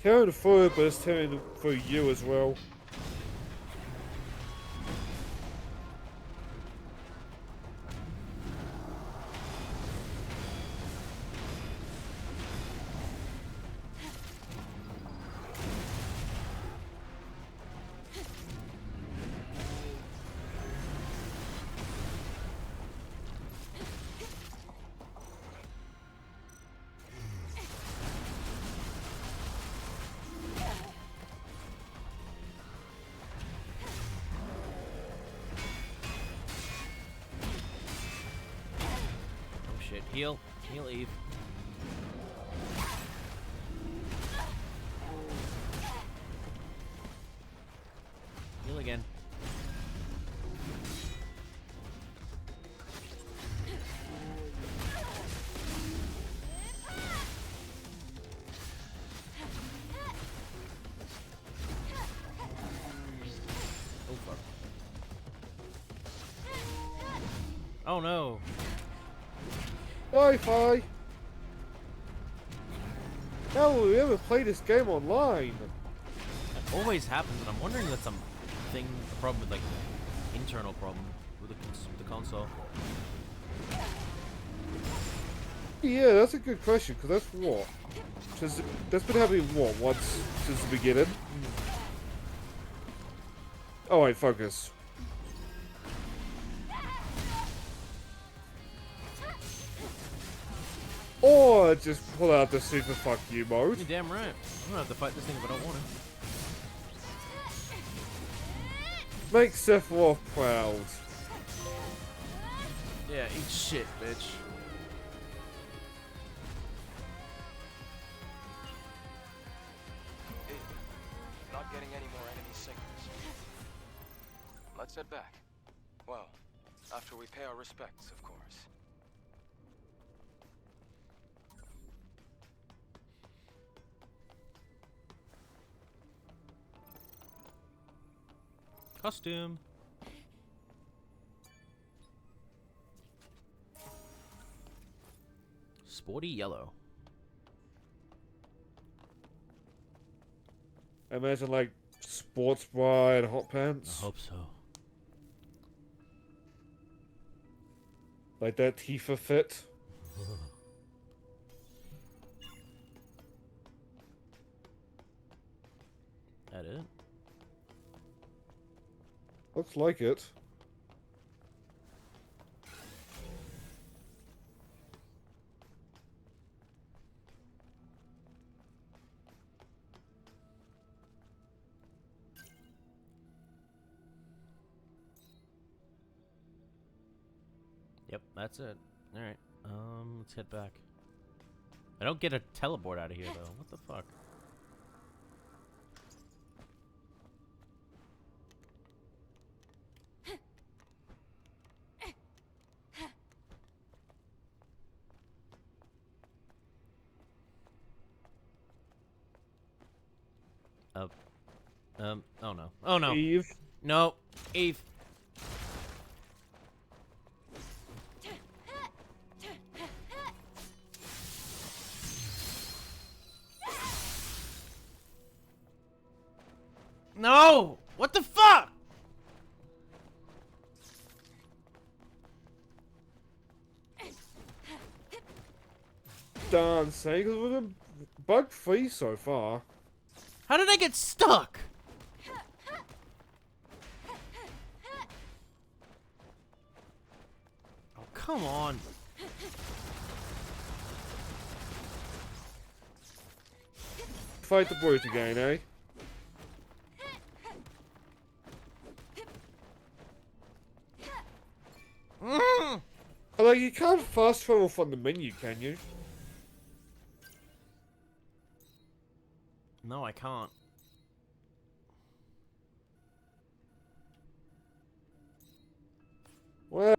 Tearing through, but it's tearing through you as well. Shit, heal. Heal Eve. Heal again. Oh fuck. Oh no. Wi-Fi! How will we ever play this game online? That always happens, and I'm wondering if that's a problem with like internal problem with the console. Yeah, that's a good question, because that's what? That's been happening, what, once since the beginning? Oh wait, focus. Or just pull out the super fuck you mode. You're damn right. I'm gonna have to fight this thing if I don't want to. Make Sephiroth proud. Yeah, eat shit, bitch. Not getting any more enemy signals. Let's head back. Well, after we pay our respects, of course. Costume. Sporty yellow. I imagine like sports bra and hot pants. I hope so. Like that Tifa fit. That it? Looks like it. Yep, that's it. Alright, let's head back. I don't get a teleport out of here, though. What the fuck? Oh no. Oh no. Eve. No. Eve. No! What the fuck? Darn saying, because we've been bug free so far. How did I get stuck? Oh, come on. Fight the brute again, eh? Like, you can't fast travel from the menu, can you? No, I can't. Well...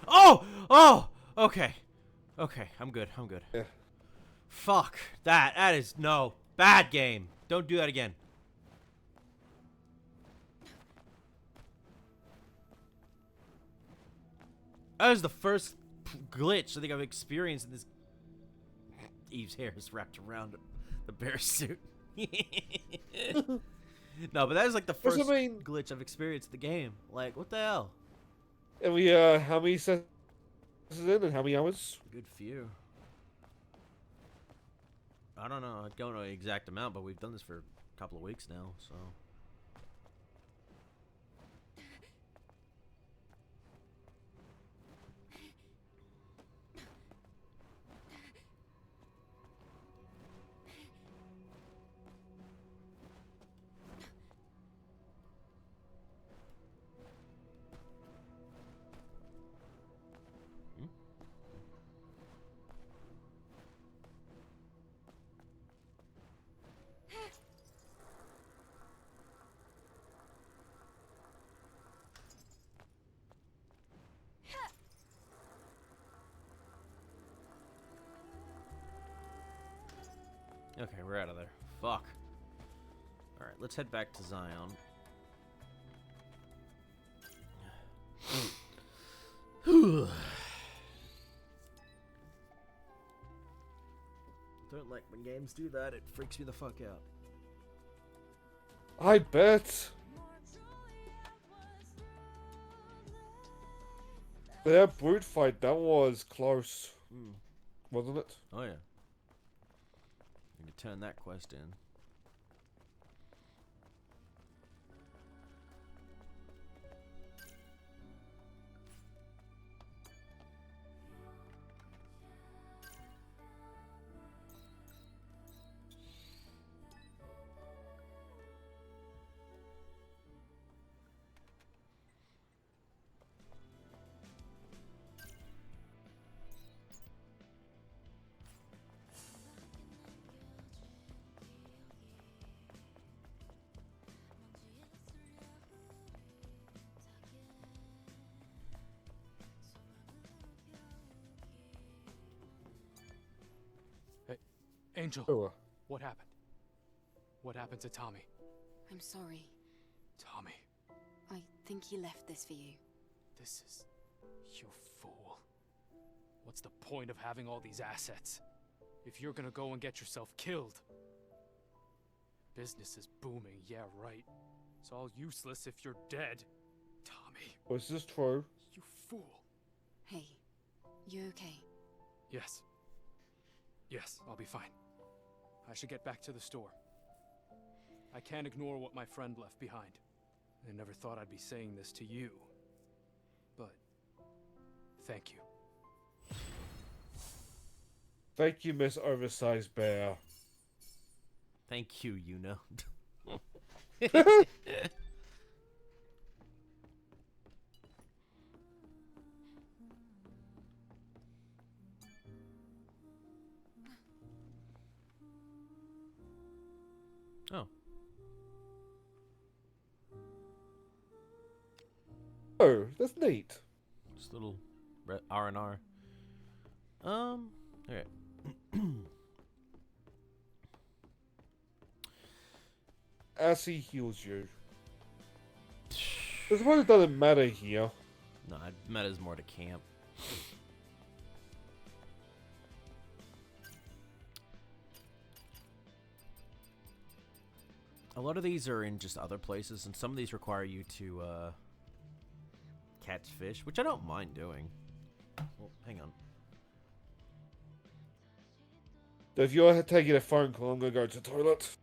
Oh! Oh! Okay. Okay, I'm good. I'm good. Yeah. Fuck. That is... No. Bad game. Don't do that again. That was the first glitch I think I've experienced in this... Eve's hair is wrapped around the bear suit. No, but that was like the first glitch I've experienced in the game. Like, what the hell? And we, how many sessions in and how many hours? A good few. I don't know. I don't know the exact amount, but we've done this for a couple of weeks now, so... Okay, we're out of there. Fuck. Alright, let's head back to Zion. Don't like when games do that, it freaks me the fuck out. I bet. That brute fight, that was close. Wasn't it? Oh yeah. Need to turn that quest in. Angel, Oh, what happened? What happened to Tommy? I'm sorry. Tommy, I think he left this for you. this is... You fool. What's the point of having all these assets if you're gonna go and get yourself killed? Business is booming, yeah, right. It's all useless if you're dead. Tommy. was this true? You fool. Hey, you okay? Yes. Yes, I'll be fine. I should get back to the store. I can't ignore what my friend left behind. I never thought I'd be saying this to you. But... thank you. Thank you, Miss Oversized Bear. Thank you, you know. Oh. Oh, that's neat. Just a little R&R. Okay. As he heals you. I suppose it doesn't matter here. No, it matters more to camp. A lot of these are in just other places, and some of these require you to catch fish, which I don't mind doing. Well, hang on. If you're taking a phone call, I'm gonna go to the toilet.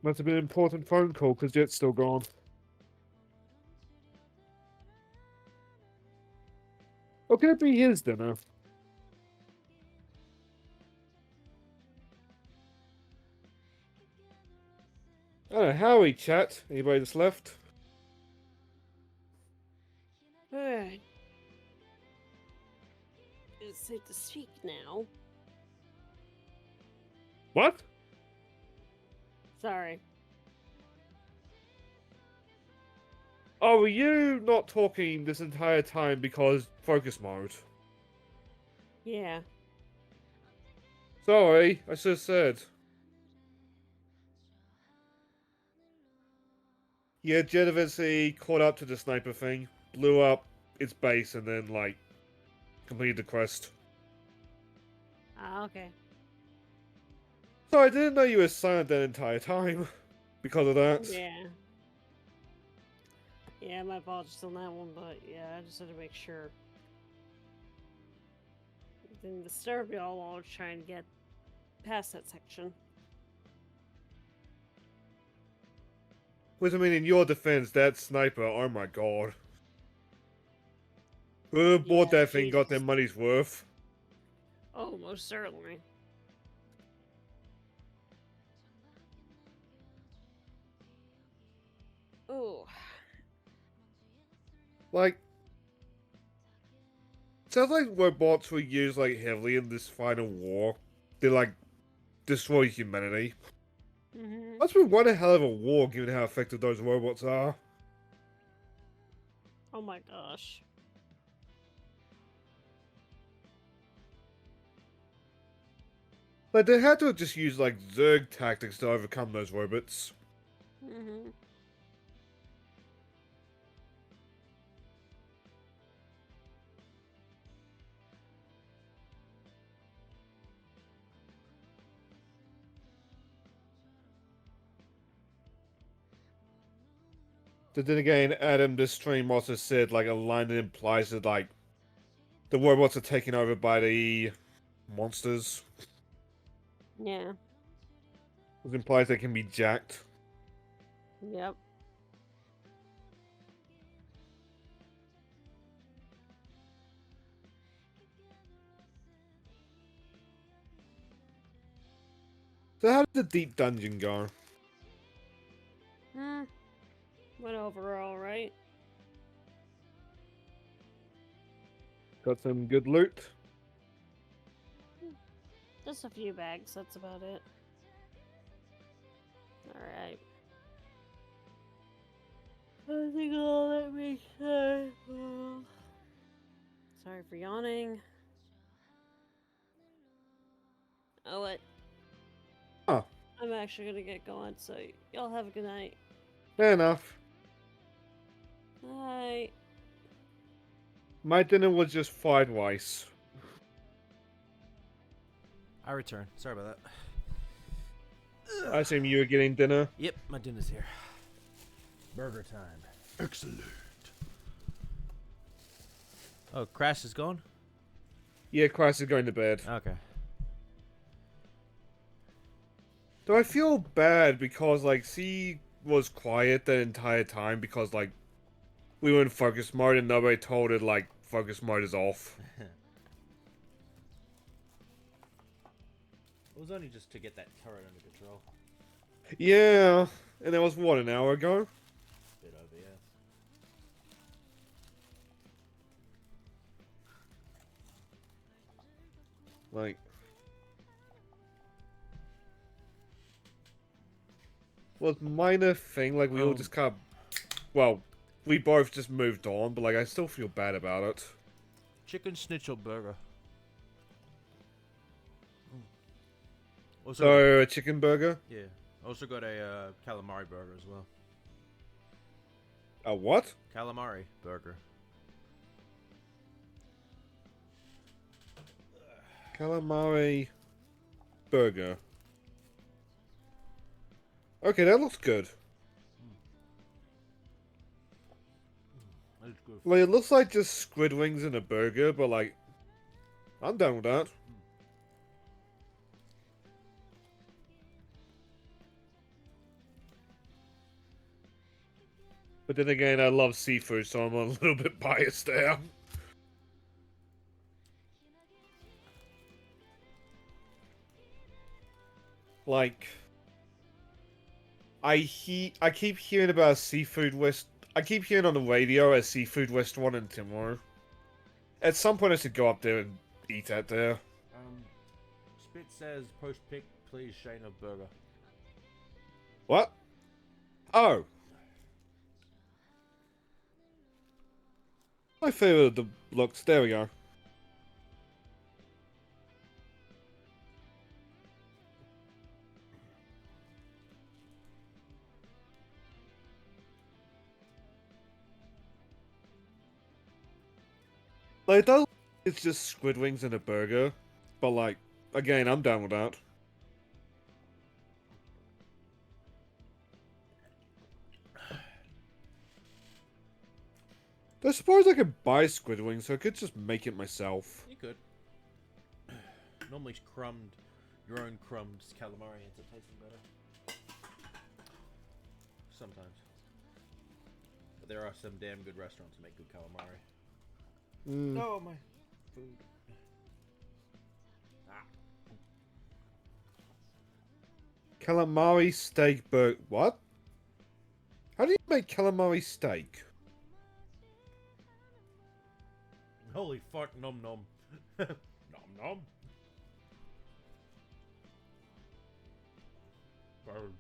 Must have been an important phone call because Jet's still gone. Or could it be his dinner? I don't know, Howie, chat. Anybody that's left? Alright. It's safe to speak now. What? Sorry. Oh, were you not talking this entire time because focus mode? Yeah. Sorry, I should have said. Yeah, Jet eventually caught up to the sniper thing, blew up its base, and then, like, completed the quest. Ah, okay. So I didn't know you were silent that entire time because of that. Yeah. Yeah, my apologies on that one, but yeah, I just had to make sure. Didn't disturb y'all while I was trying to get past that section. Which, I mean, in your defense, that sniper, oh my god. Whoever bought that thing got their money's worth. Oh, most certainly. Oh. Like, sounds like robots were used, like, heavily in this final war. They, like, destroy humanity. That's been one hell of a war, given how effective those robots are. Oh my gosh. Like, they had to have just used, like, Zerg tactics to overcome those robots. But then again, Adam, the stream also said, like, a line that implies that, like, the robots are taken over by the monsters. Yeah. Which implies they can be jacked. Yep. So how did the deep dungeon go? Went over all right. Got some good loot. Just a few bags, that's about it. Alright. I think all that makes sense. Sorry for yawning. Oh, what? Oh. I'm actually gonna get going, so y'all have a good night. Fair enough. Night. My dinner was just fried rice. I return. Sorry about that. I assume you were getting dinner? Yep, my dinner's here. Burger time. Excellent. Oh, Crash is gone? Yeah, Christ is going to bed. Okay. Do I feel bad because, like, she was quiet the entire time because, like, we were in focus mode and nobody told her, like, focus mode is off? It was only just to get that turret under control. Yeah, and that was, what, an hour ago? Bit over, yeah. Like... was minor thing, like, we all just kind of... Well, we both just moved on, but, like, I still feel bad about it. Chicken schnitzel burger. Also So, a chicken burger? Yeah. Also got a calamari burger as well. A what? Calamari burger. Calamari burger. Okay, that looks good. That is good. Like, it looks like just squid wings in a burger, but like, I'm down with that. But then again, I love seafood, so I'm a little bit biased there. Like, I keep hearing about Seafood West. I keep hearing on the radio a Seafood Restaurant in Timor. At some point, I should go up there and eat at there. Spit says post pick, please, Shayna Burger. What? Oh. My favorite of the looks. There we go. Like, that, it's just squid wings and a burger. But, like, again, I'm down with that. I suppose I could buy squid wings, so I could just make it myself. You could. Normally crumbed, your own crumbed calamari ends up tasting better. Sometimes. But there are some damn good restaurants that make good calamari. Oh, my food. Calamari steak burger. What? How do you make calamari steak? Holy fuck, nom nom. Nom nom. Bird.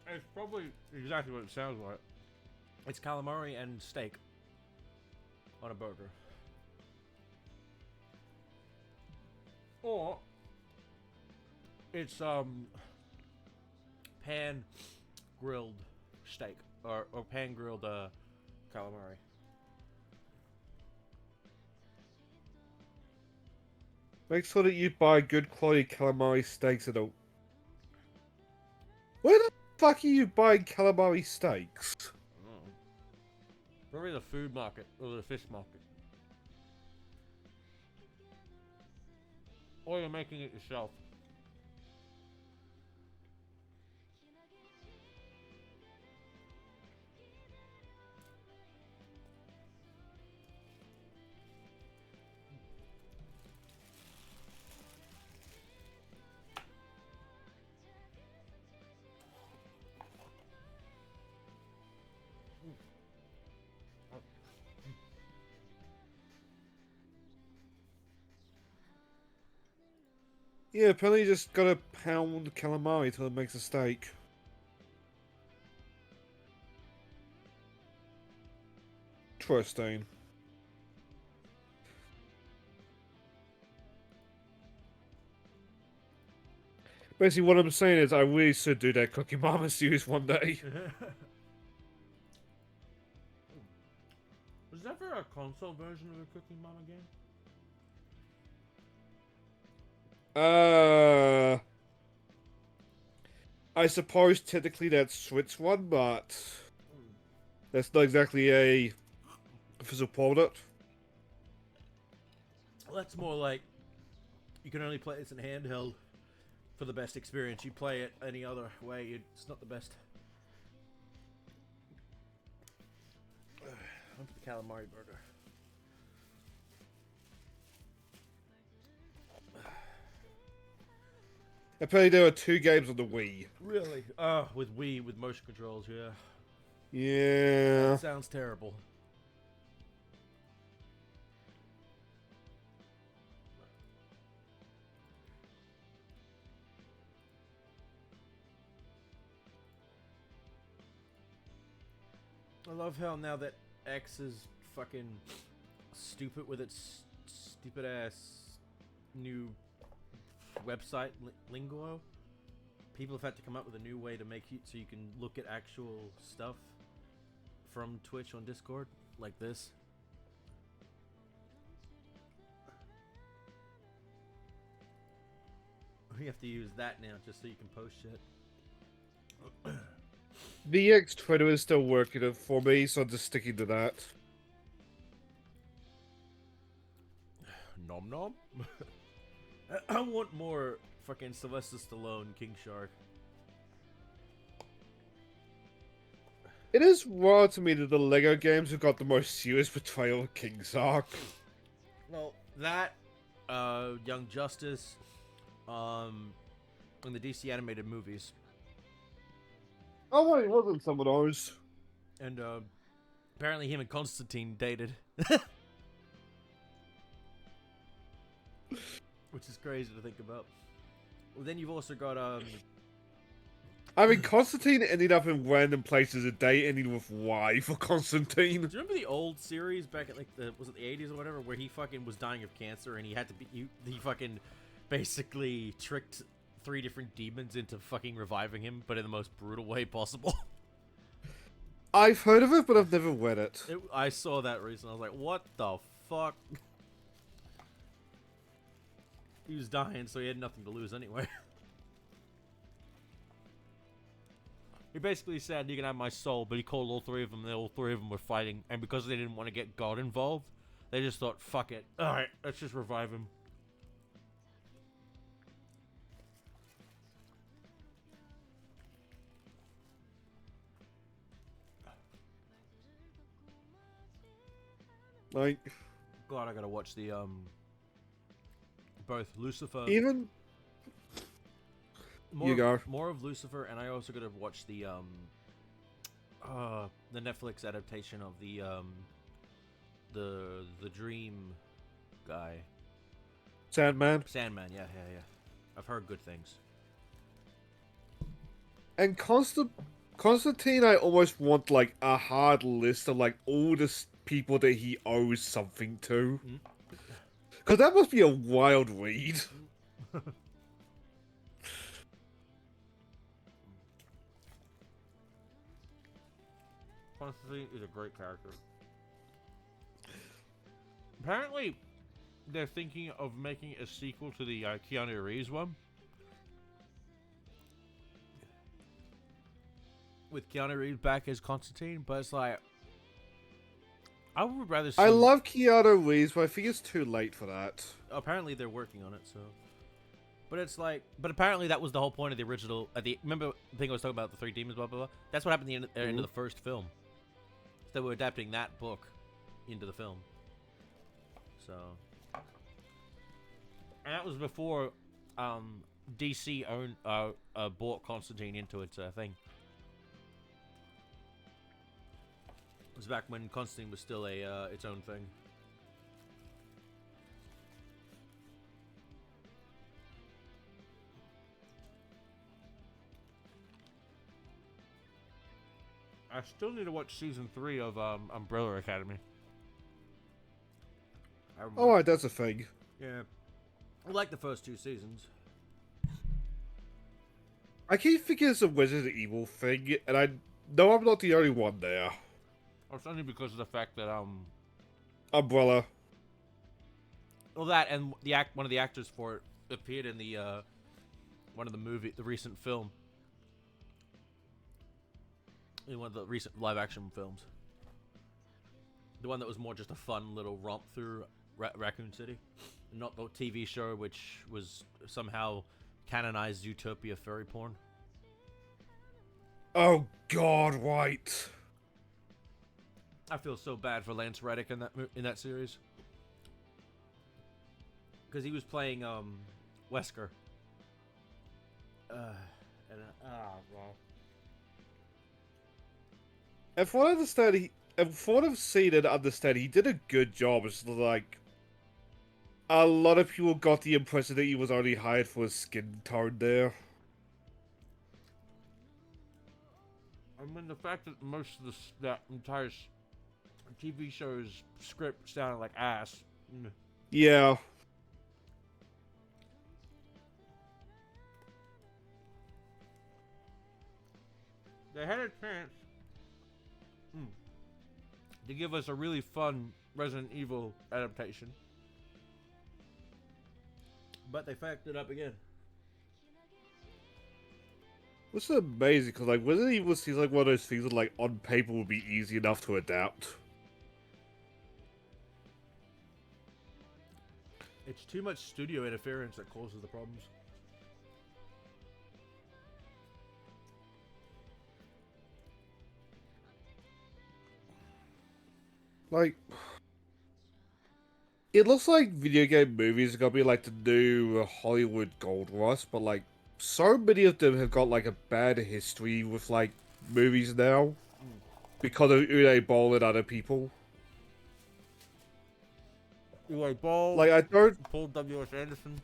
It's probably exactly what it sounds like. It's calamari and steak on a burger. Or it's pan grilled steak or pan grilled calamari. Make sure that you buy good quality calamari steaks at a... Where the fuck are you buying calamari steaks? Probably the food market or the fish market. Or you're making it yourself. Yeah, apparently you just gotta pound calamari till it makes a steak. Interesting. Basically, what I'm saying is I really should do that Cookie Mama series one day. Was there ever a console version of a Cooking Mama game? I suppose technically that's Switch one, but that's not exactly a official product. Well, that's more like you can only play this in handheld for the best experience. You play it any other way, it's not the best. Onto the calamari burger. Apparently there are 2 games on the Wii. Really? With Wii, with motion controls, yeah. Yeah. That sounds terrible. I love how now that X is fucking stupid with its stupid ass new website lingo. People have had to come up with a new way to make it so you can look at actual stuff from Twitch on Discord like this. You have to use that now just so you can post shit. The X Twitter is still working it for me, so I'm just sticking to that. Nom nom. I want more fucking Sylvester Stallone King Shark. It is wild to me that the Lego games have got the most serious portrayal of King Sark. Well, that, Young Justice, and the DC animated movies. Oh wait, it wasn't some of those. And, apparently him and Constantine dated. Which is crazy to think about. Well, then you've also got, I mean, Constantine ended up in random places a day, ending with Y for Constantine. Do you remember the old series back at like was it the 80s or whatever, where he fucking was dying of cancer and he had to be he fucking basically tricked 3 different demons into fucking reviving him, but in the most brutal way possible. I've heard of it, but I've never read it. I saw that recently. I was like, what the fuck? He was dying, so he had nothing to lose anyway. He basically said, you can have my soul, but he called all 3 of them, and all 3 of them were fighting, and because they didn't want to get God involved, they just thought, fuck it. Alright, let's just revive him. Like, God, I gotta watch the, both Lucifer... even... You go. More of Lucifer, and I also gotta watch the Netflix adaptation of the Dream guy. Sandman. Sandman, yeah. I've heard good things. And Constantine, I almost want, like, a hard list of, like, all the people that he owes something to. Because that must be a wild read. Constantine is a great character. Apparently, they're thinking of making a sequel to the Keanu Reeves one. With Keanu Reeves back as Constantine, but it's like... I would rather see... I love Keanu Reeves, but I think it's too late for that. Apparently they're working on it, so... But it's like... But apparently that was the whole point of the original... remember the thing I was talking about, the 3 demons, blah, blah, blah? That's what happened at the end of the first film. They were adapting that book into the film. So... And that was before DC bought Constantine into its thing. It was back when Constantine was still its own thing. I still need to watch season 3 of Umbrella Academy. Alright, that's a thing. Yeah. I like the first 2 seasons. I keep thinking it's a Resident Evil thing, and I know I'm not the only one there. It's only because of the fact that Umbrella. Well, that and one of the actors for it appeared in the one of the recent film, in one of the recent live-action films. The one that was more just a fun little romp through Raccoon City, not the TV show which was somehow canonized Zootopia furry porn. Oh God, White. I feel so bad for Lance Reddick in that series, because he was playing Wesker. Well. And from what I understand, from what I've seen and understand, he did a good job. It's like a lot of people got the impression that he was only hired for his skin tone there. I mean, the fact that most of that entire TV show's script sounded like ass. Yeah. They had a chance to give us a really fun Resident Evil adaptation, but they fucked it up again. Which is amazing, because like Resident Evil seems like one of those things that like on paper would be easy enough to adapt. It's too much studio interference that causes the problems. Like, it looks like video game movies are gonna be like the new Hollywood gold rush, but like, so many of them have got like a bad history with like movies now because of Uwe Boll and other people. Uwe Boll, Like, I don't. Paul W.S. Anderson.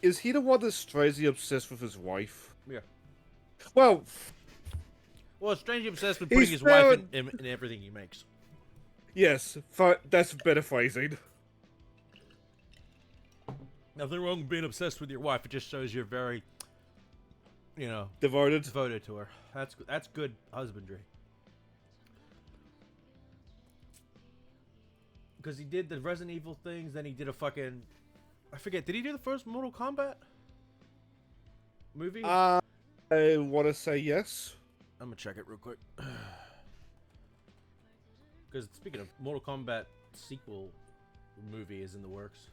Is he the one that's strangely obsessed with his wife? Yeah. Well, Strangely obsessed with he's putting his wife found- in everything he makes. yes, that's better phrasing. Nothing wrong with being obsessed with your wife. It just shows you're very, Devoted to her. That's good husbandry. Because he did the Resident Evil things, then he did a fucking... I forget, did he do the first Mortal Kombat movie? I want to say yes. I'm gonna check it real quick. Because speaking of Mortal Kombat sequel movie is in the works.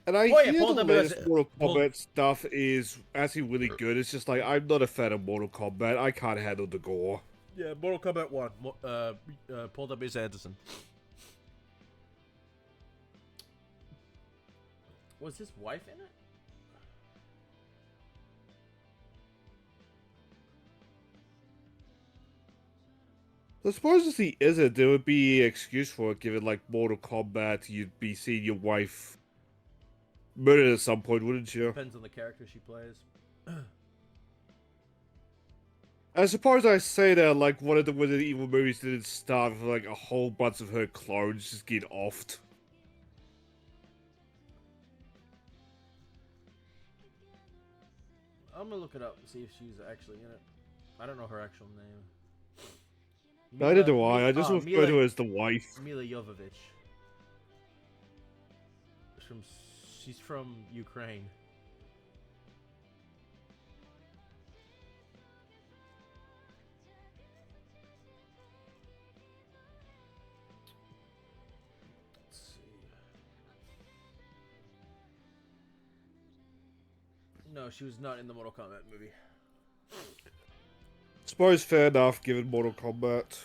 And I Oh, yeah, hear Paul the W.S. latest Mortal Kombat stuff is actually really good. It's just like, I'm not a fan of Mortal Kombat. I can't handle the gore. Yeah, Mortal Kombat 1. Paul W.S. Anderson. Was his wife in it? I suppose if he isn't, there would be an excuse for it, given like Mortal Kombat, you'd be seeing your wife murdered at some point, wouldn't you? Depends on the character she plays. I suppose I say that like one of the Resident Evil movies didn't start with like a whole bunch of her clones just getting offed. I'm gonna look it up and see if she's actually in it. I don't know her actual name. Neither do I. I just refer to her as the wife. Mila Jovovich. She's from Ukraine. Let's see. No, she was not in the Mortal Kombat movie. Suppose fair enough, given Mortal Kombat.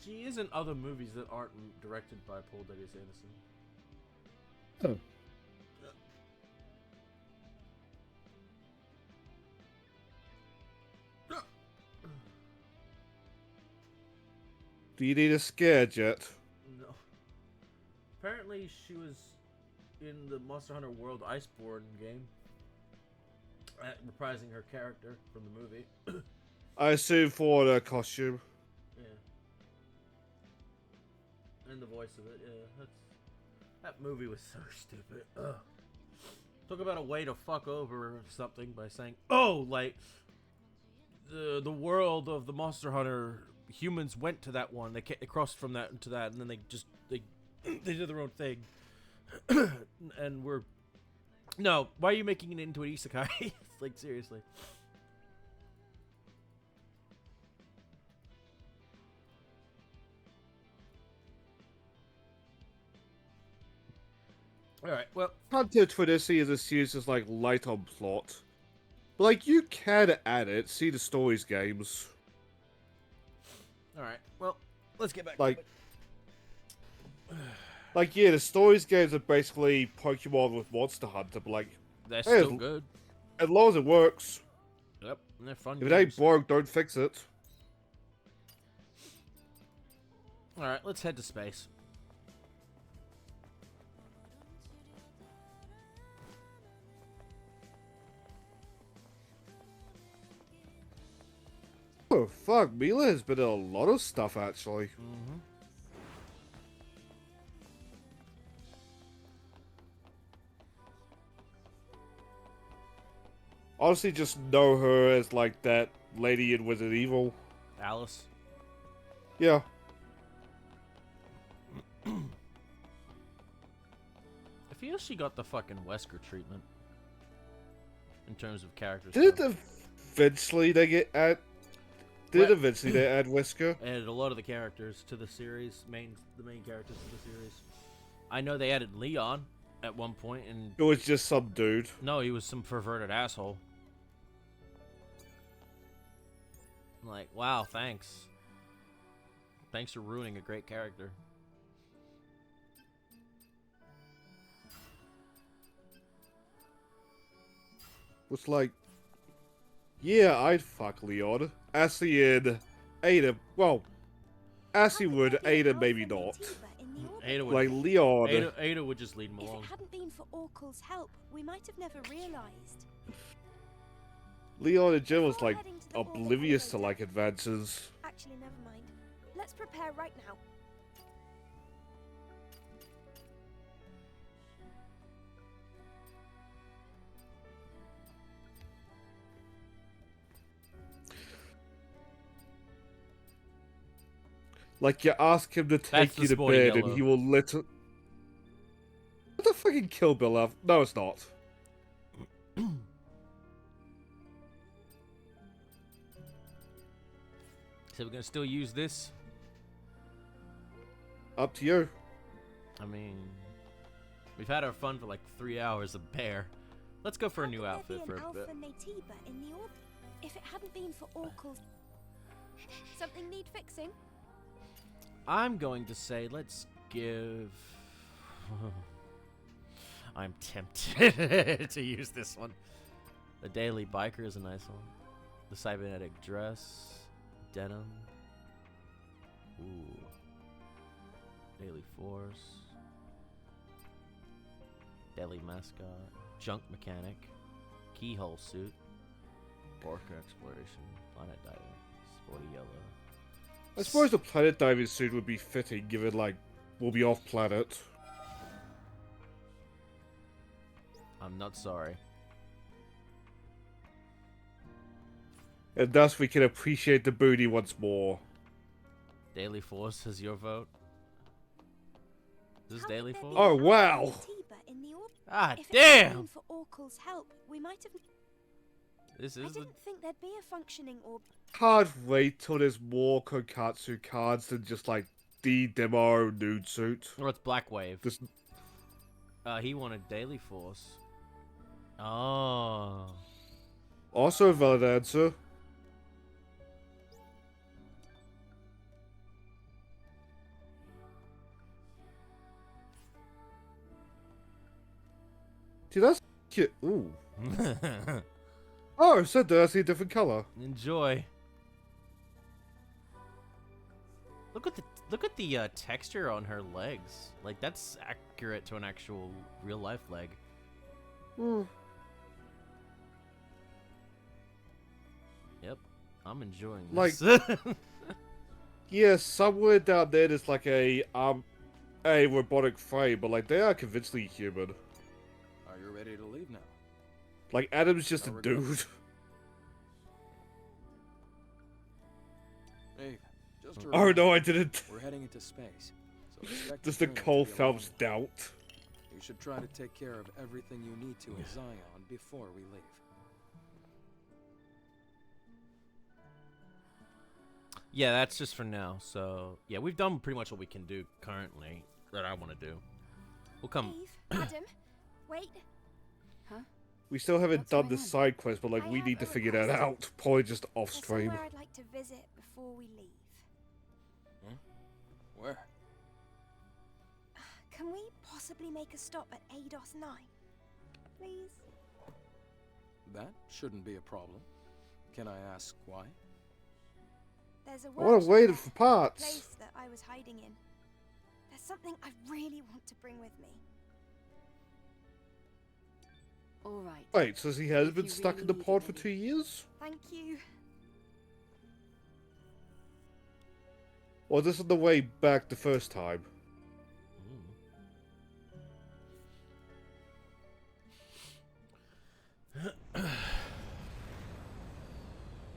She is in other movies that aren't directed by Paul W.S. Anderson. Oh. Do you need a scare jet? No. Apparently, she was in the Monster Hunter World Iceborne game, reprising her character from the movie. I assume for the costume. Yeah. And the voice of it, yeah. That movie was so stupid. Ugh. Talk about a way to fuck over something by saying, oh, like, the world of the Monster Hunter, humans went to that one, they crossed from that to that, and then they did their own thing. And no, why are you making it into an isekai? Like, seriously. Alright, well... Content for this is used as like light on plot. But like, you can add it, see the stories games. Alright, well, let's get back like, to it. Like, yeah, the stories games are basically Pokemon with Monster Hunter, but like... They're hey, still good. As long as it works. Yep, they're fun If it ain't broke, don't fix it. Alright, let's head to space. Oh, fuck, Mila has been in a lot of stuff, actually. Mm-hmm. Honestly, just know her as, like, that lady in Resident Evil. Alice. Yeah. I feel she got the fucking Wesker treatment. In terms of characters. Did eventually they get at... Did eventually they add Wesker? Added a lot of the characters to the series, the main characters to the series. I know they added Leon at one point, and it was just some dude. No, he was some perverted asshole. I'm like, wow, thanks. Thanks for ruining a great character. Was like, yeah, I'd fuck Leon. Assie and Ada, well, Assie would, Ada maybe not. Ada would, like Leon. Ada would just lead him If along. it hadn't been for Oracle's help, we might have never realized. Leon in general was like oblivious to like advances. Actually, never mind. Let's prepare right now. Like you ask him to take you to bed and he will literally. What the fucking Kill Bill of? No, it's not. So we're gonna still use this? Up to you. I mean, we've had our fun for like 3 hours of bear. Let's go for a new outfit for a bit. In the if it hadn't been for Oracle's... Something need fixing? I'm going to say let's give... I'm tempted to use this one. The Daily Biker is a nice one. The Cybernetic Dress. Denim. Ooh. Daily Force. Daily Mascot. Junk Mechanic. Keyhole Suit. Orca Exploration. Planet Diving. Sporty Yellow. I suppose the planet diving suit would be fitting given like we'll be off planet. I'm not sorry. And thus we can appreciate the booty once more. Daily Force is your vote? Is this Daily Force? Oh wow! Ah if damn! It hadn't been for Oracle's help, we might have... This is I didn't think there'd be a functioning orb. Can't wait till there's more Kokatsu cards than just like the demo nude suit. Or it's Black Wave. Just... He wanted Daily Force. Oh. Also a valid answer. Dude, that's cute. Ooh. Oh, so do I see a different color? Enjoy. Look at the texture on her legs. Like that's accurate to an actual real life leg. Hmm. Yep, I'm enjoying Like, this. yeah, somewhere down there there's like a robotic frame, but like they are convincingly human. Are you ready to leave now? Like Adam's just a No dude. regrets. Hey, just a Oh reminder, no, I didn't. We're heading into space. So expect Just the journey to Cole be a long Phelps one. doubt. You should try to take care of everything you need to in Zion before we leave. Yeah, that's just for now. So yeah, we've done pretty much what we can do currently that I want to do. We'll come. Eve, Adam, wait. Huh? We still haven't done the side quest, but like we need to figure that out. Probably just off There's stream. somewhere I'd like to visit before we leave. Where? Can we possibly make a stop at ADOS 9? Please? That shouldn't be a problem. Can I ask why? There's a I want to workshop wait there, for a parts. place that I was hiding in. There's something I really want to bring with me. All right. Wait, so he has If been you stuck really in the need pod it, for then 2 years? Thank you. Or this is the way back the first time?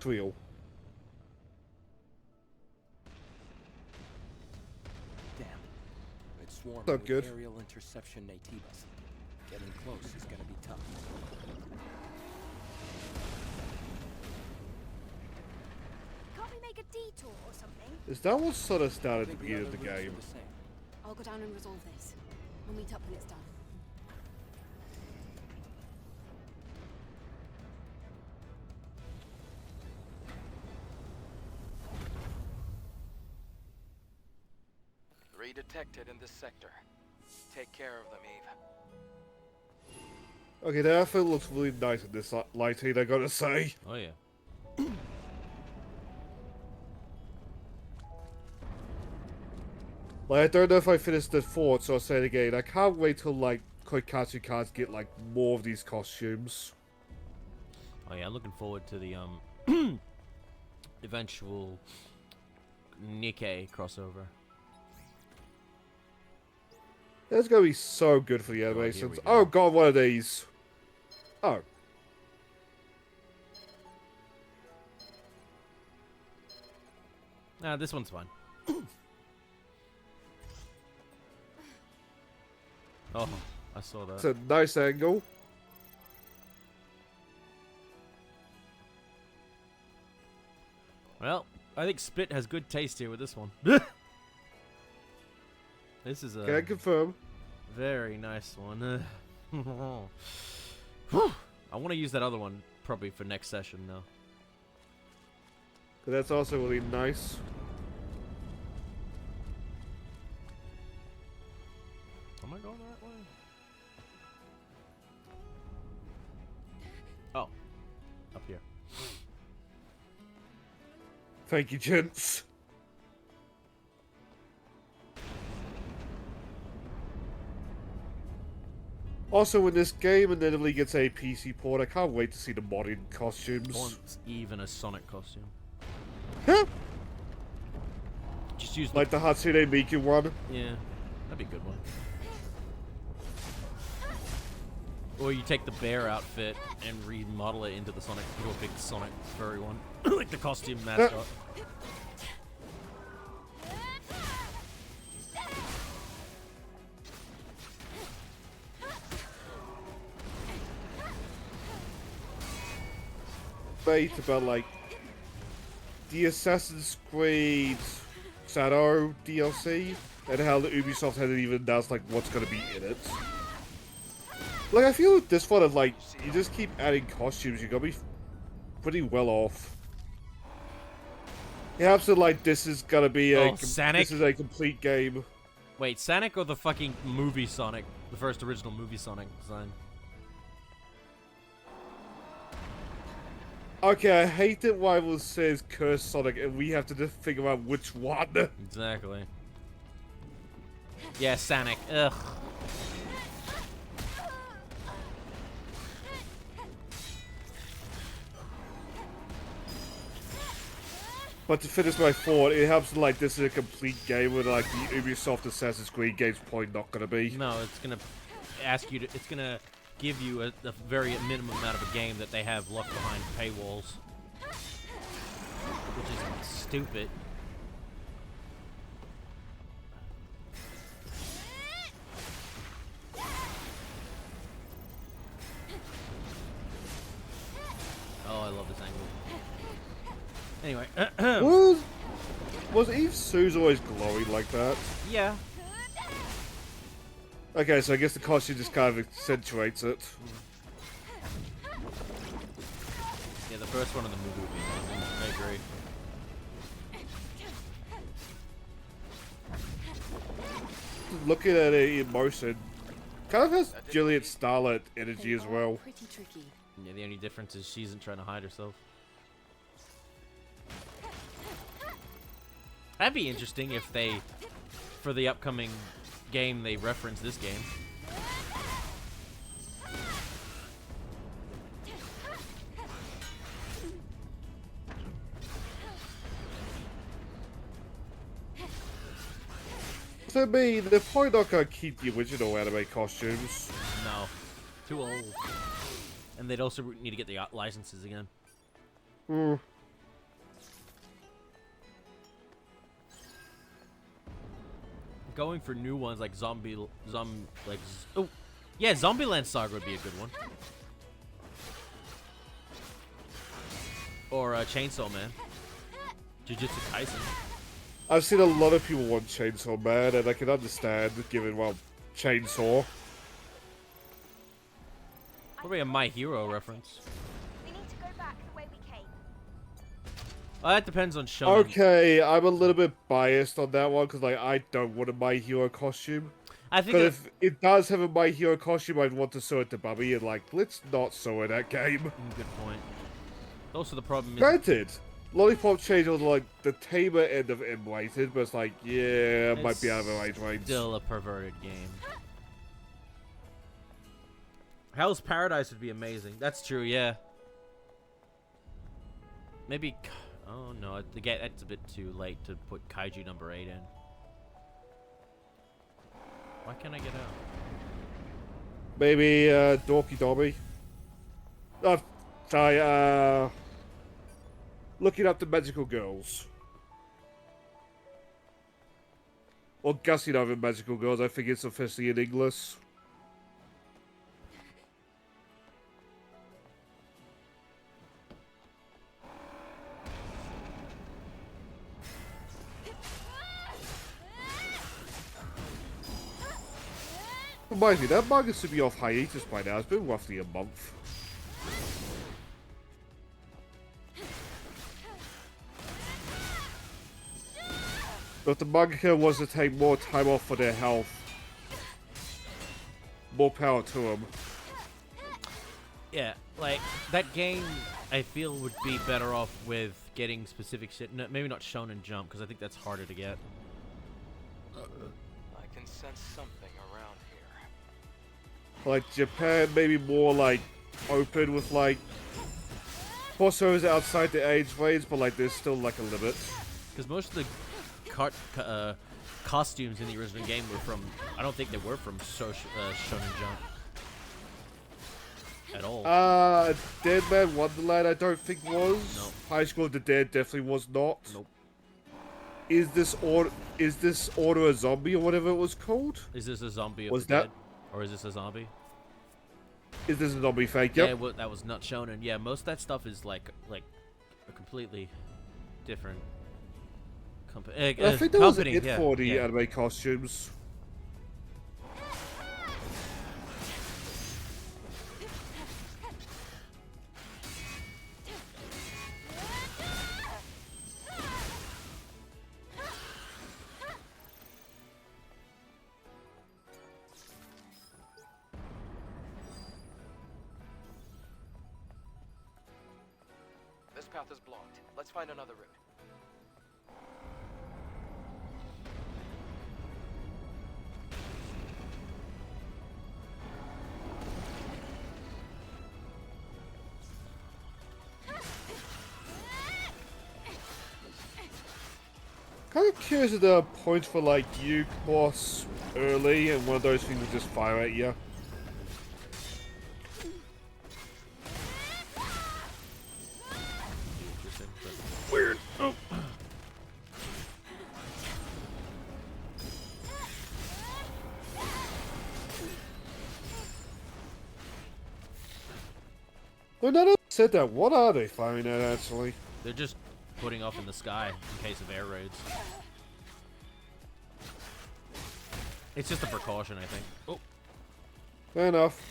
Real. Damn. It's swarming Not with good. aerial interception Natives. Getting close is gonna be tough. Can't we make a detour or something? Is that what sort of started at the Think beginning of the other routes are game? the same. I'll go down and resolve this. We'll meet up when it's done. be detected in this sector. Take care of them, Eve. Okay, the outfit looks really nice in this lighting, I gotta say. Oh yeah. Like, I don't know if I finished the fort, so I'll say it again. I can't wait till, like, Koikatsu cards get, like, more of these costumes. Oh yeah, I'm looking forward to the eventual Nikkei crossover. That's gonna be so good for the God, here we animations. go. Oh god, one of these. Oh. Nah, this one's fine. Oh, I saw that. It's a nice angle. Well, I think Spit has good taste here with this one. This is a Can I confirm? very nice one. Whew. I want to use that other one probably for next session though. That's also really nice. Am I going the right way? Oh, up here. Thank you, gents. Also, in this game, inevitably gets a PC port. I can't wait to see the modded costumes. Once even a Sonic costume. Huh? Just use like the Hatsune Miku one. Yeah, that'd be a good one. Or you take the bear outfit and remodel it into the Sonic, into a big Sonic furry one, like the costume mascot. Debate about like the Assassin's Creed Shadow DLC and how the Ubisoft hadn't even announced like what's gonna be in it. Like I feel with this one of like you just keep adding costumes, you're gonna be pretty well off. You have to like this is gonna be a Sonic? this is a complete game. Wait, Sonic or the fucking movie Sonic, the first original movie Sonic design? Okay, I hate that Rival says Curse Sonic and we have to just figure out which one. Exactly. Yeah, Sonic. Ugh. But to finish my thought, it helps like this is a complete game where like the Ubisoft Assassin's Creed game's probably not gonna be. No, it's gonna ask you to. It's gonna give you a very minimum amount of a game that they have locked behind paywalls, which is stupid. Oh, I love this angle. Anyway, was Eve Sue's always glowing like that? Yeah. Okay, so I guess the costume just kind of accentuates it. Yeah, the first one in the movie would be amazing. I agree. Looking at it in motion, kind of has Juliet Starlet energy as well. Pretty tricky. Yeah, the only difference is she isn't trying to hide herself. That'd be interesting if they, for the upcoming game, they reference this game. So me, they're probably not gonna keep the original anime costumes. No, too old. And they'd also need to get the licenses again. Hmm. Going for new ones like Zombieland Saga would be a good one. Or Chainsaw Man. Jujutsu Kaisen. I've seen a lot of people want Chainsaw Man, and I can understand, given, well, Chainsaw. Probably a My Hero reference. We need to go back the way we came. Well, that depends on shonen. Okay, I'm a little bit biased on that one because like I don't want a My Hero costume. I think if it does have a My Hero costume, I'd want to sew it to Bubby, and like let's not sew in that game. Good point. Also, the problem is. Granted, Lollipop Chain's on like the tamer end of M-rated, but it's like yeah, it might be out of the age range. Still a perverted game. Hell's Paradise would be amazing. That's true, yeah. Maybe. Oh no, again, that's a bit too late to put Kaiju number 8 in. Why can't I get out? Maybe Dorky Dobby. Oh, sorry. Looking up the magical girls. Or guessing over magical girls. I think it's officially in English. Reminds me, that manga should be off hiatus by now. It's been roughly a month. But if the manga wants to take more time off for their health, more power to them. Yeah, like, that game, I feel, would be better off with getting specific shit. No, maybe not Shonen Jump, because I think that's harder to get. I can sense something around here. Like, Japan, maybe more, like, open with, like, crossovers outside the age range, but, like, there's still, like, a limit. Because most of the costumes in the original game were from, I don't think they were from Shonen Jump at all. Dead Man Wonderland I don't think was. No. High School of the Dead definitely was not. Nope. Is this Order a Zombie or whatever it was called? Is this a zombie of Was the that- dead? Or is this a zombie? Is this a zombie fake? Yeah, Yep. well, that was not shonen. Yeah, most of that stuff is like a completely different I think that was company. it Yeah, for the yeah. anime costumes. This path is blocked. Let's find another route. Kind of curious at the point for like you cross early and one of those things will just fire at you. Weird. Oh. Well, none of them said that. What are they firing at, actually? They're just putting off in the sky in case of air raids. It's just a precaution, I think. Oh. Fair enough.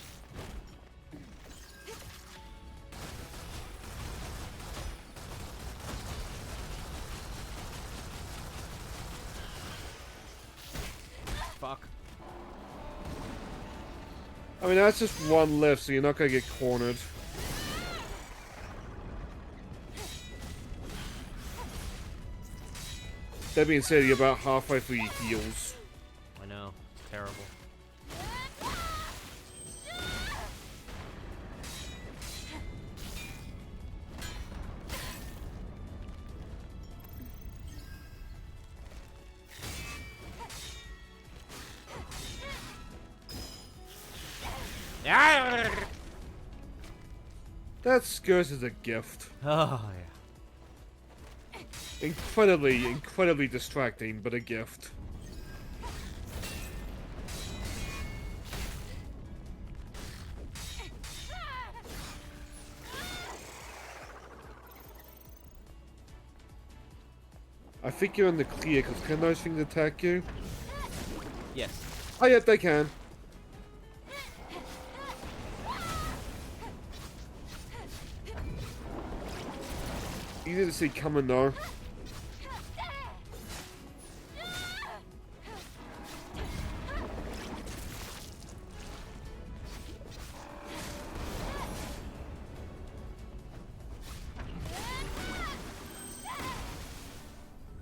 Fuck. I mean, that's just one left, so you're not gonna get cornered. That being said, you're about halfway through your heals. I know. It's terrible. That skirt is a gift. Oh, yeah. Incredibly distracting, but a gift. I think you're in the clear, because can those things attack you? Yes. Oh, yeah, they can. Easy to see coming though.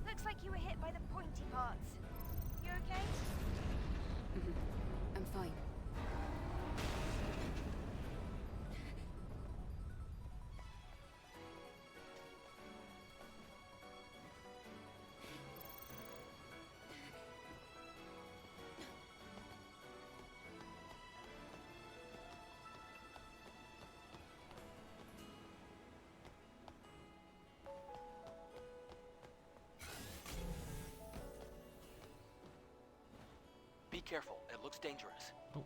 Looks like you were hit by the pointy parts. You okay? I'm fine. Be careful, it looks dangerous. Oh.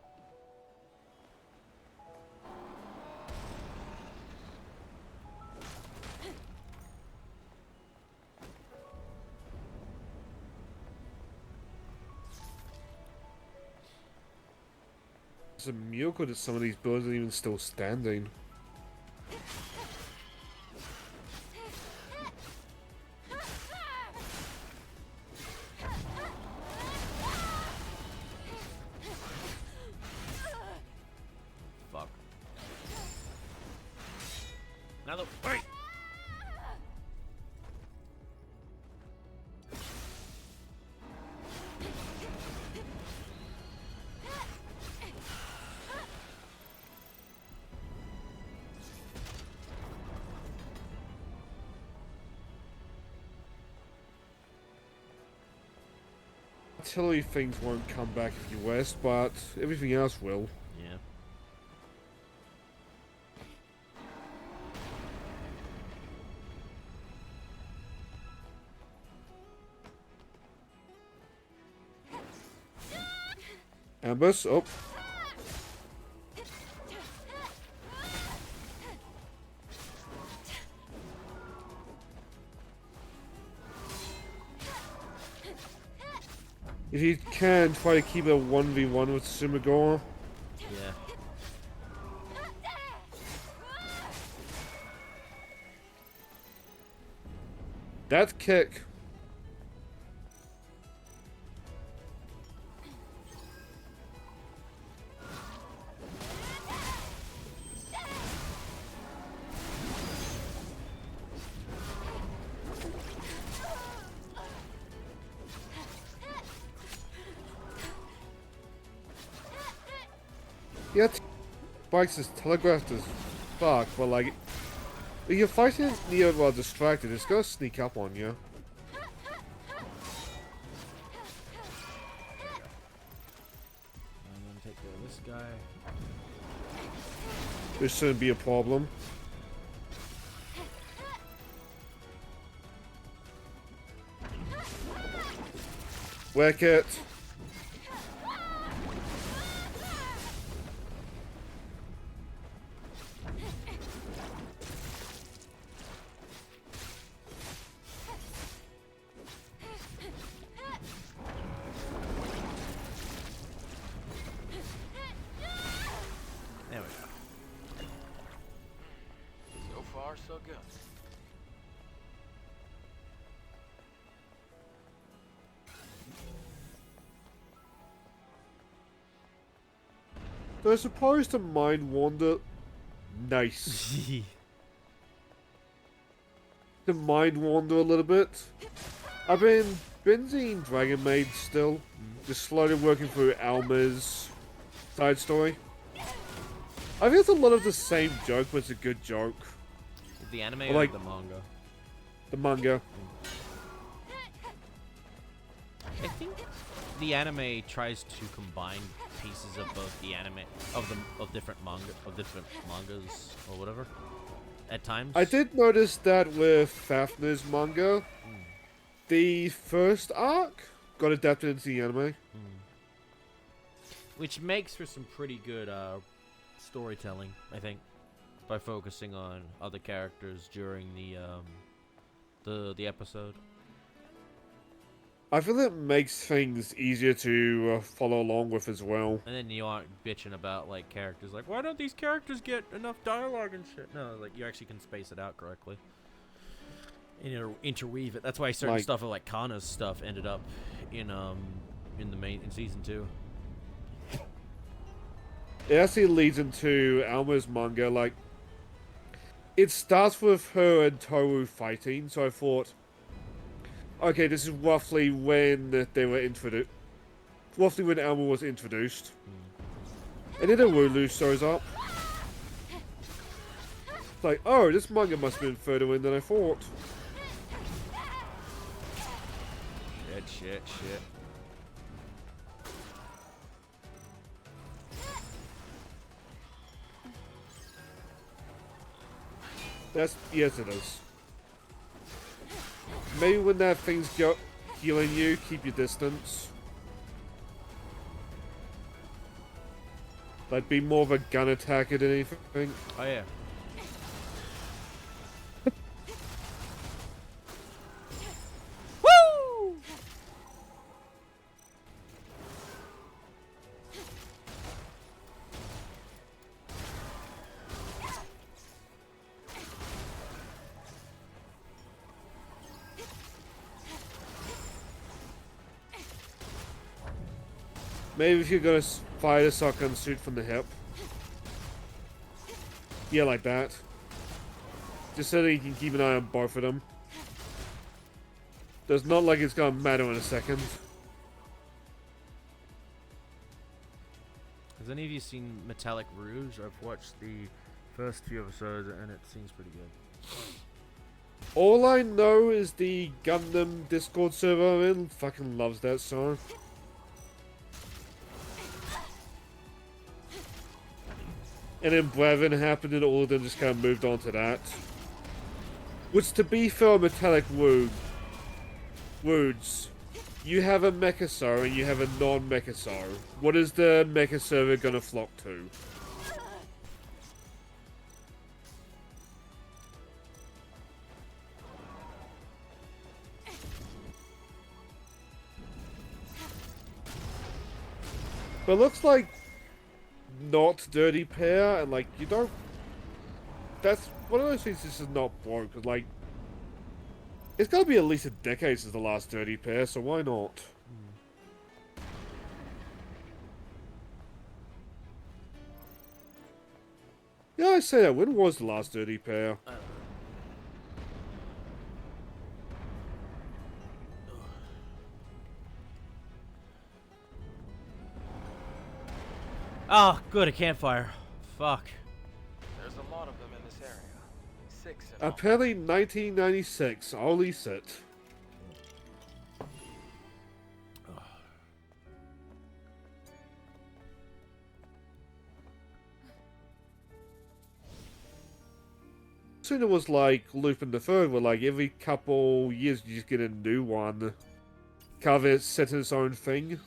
It's a miracle that some of these buildings are even still standing. Fuck. Now the wait. Artillery things won't come back in the US, but everything else will. Yeah. Ambush, oh. If you can, try to keep it a 1v1 with Sumagora. Yeah. That kick. Yeah, Spikes is telegraphed as fuck, but like, if you're fighting Neo while distracted, it's gonna sneak up on you. I'm gonna take care of this guy. This shouldn't be a problem. Whack it. There we go. So far, so good. They're supposed to mind wander. Nice. To mind wander a little bit. I've been binging Dragon Maid still. Just slowly working through Alma's side story. I think it's a lot of the same joke, but it's a good joke. The anime Or or like- the manga? The manga. I think the anime tries to combine pieces of both the anime of different mangas or whatever. At times. I did notice that with Fafner's manga, the first arc got adapted into the anime. Which makes for some pretty good storytelling, I think, by focusing on other characters during the episode. I feel it makes things easier to follow along with as well. And then you aren't bitching about like characters like, why don't these characters get enough dialogue and shit? No, like you actually can space it out correctly. interweave it. That's why certain Like- stuff like Kana's stuff ended up in season 2. It actually leads into Alma's manga. Like, it starts with her and Toru fighting, so I thought, okay, this is roughly when they were introduced. Roughly when Alma was introduced. And then Urulu shows up. It's like, oh, this manga must have been further in than I thought. Shit. Yes, it is. Maybe when that thing's healing you, keep your distance. Like, be more of a gun attacker than anything. Oh yeah. Woo! Maybe if you're gonna fire a shotgun shoot from the hip. Yeah, like that. Just so that you can keep an eye on both of them. It's not like it's gonna matter in a second. Has any of you seen Metallic Rouge? I've watched the first few episodes and it seems pretty good. All I know is the Gundam Discord server I'm in fucking loves that song. And then Brevin happened and all of them just kind of moved on to that. Which, to be fair, Metallic Woods, you have a Mecha Sar and you have a non-Mecha Sar. What is the Mecha server gonna flock to? But it looks like not Dirty Pair, and like, you don't... That's one of those things that's just not broke, 'cause like... It's gotta be at least a decade since the last Dirty Pair, so why not? Yeah, I say that. When was the last Dirty Pair? Oh, good, a campfire. Fuck. There's a lot of them in this area. 6 in all. Apparently 1996. I'll lease it. Soon it was like Lupin the Third, where like every couple years you just get a new one. Kind of set in its own thing.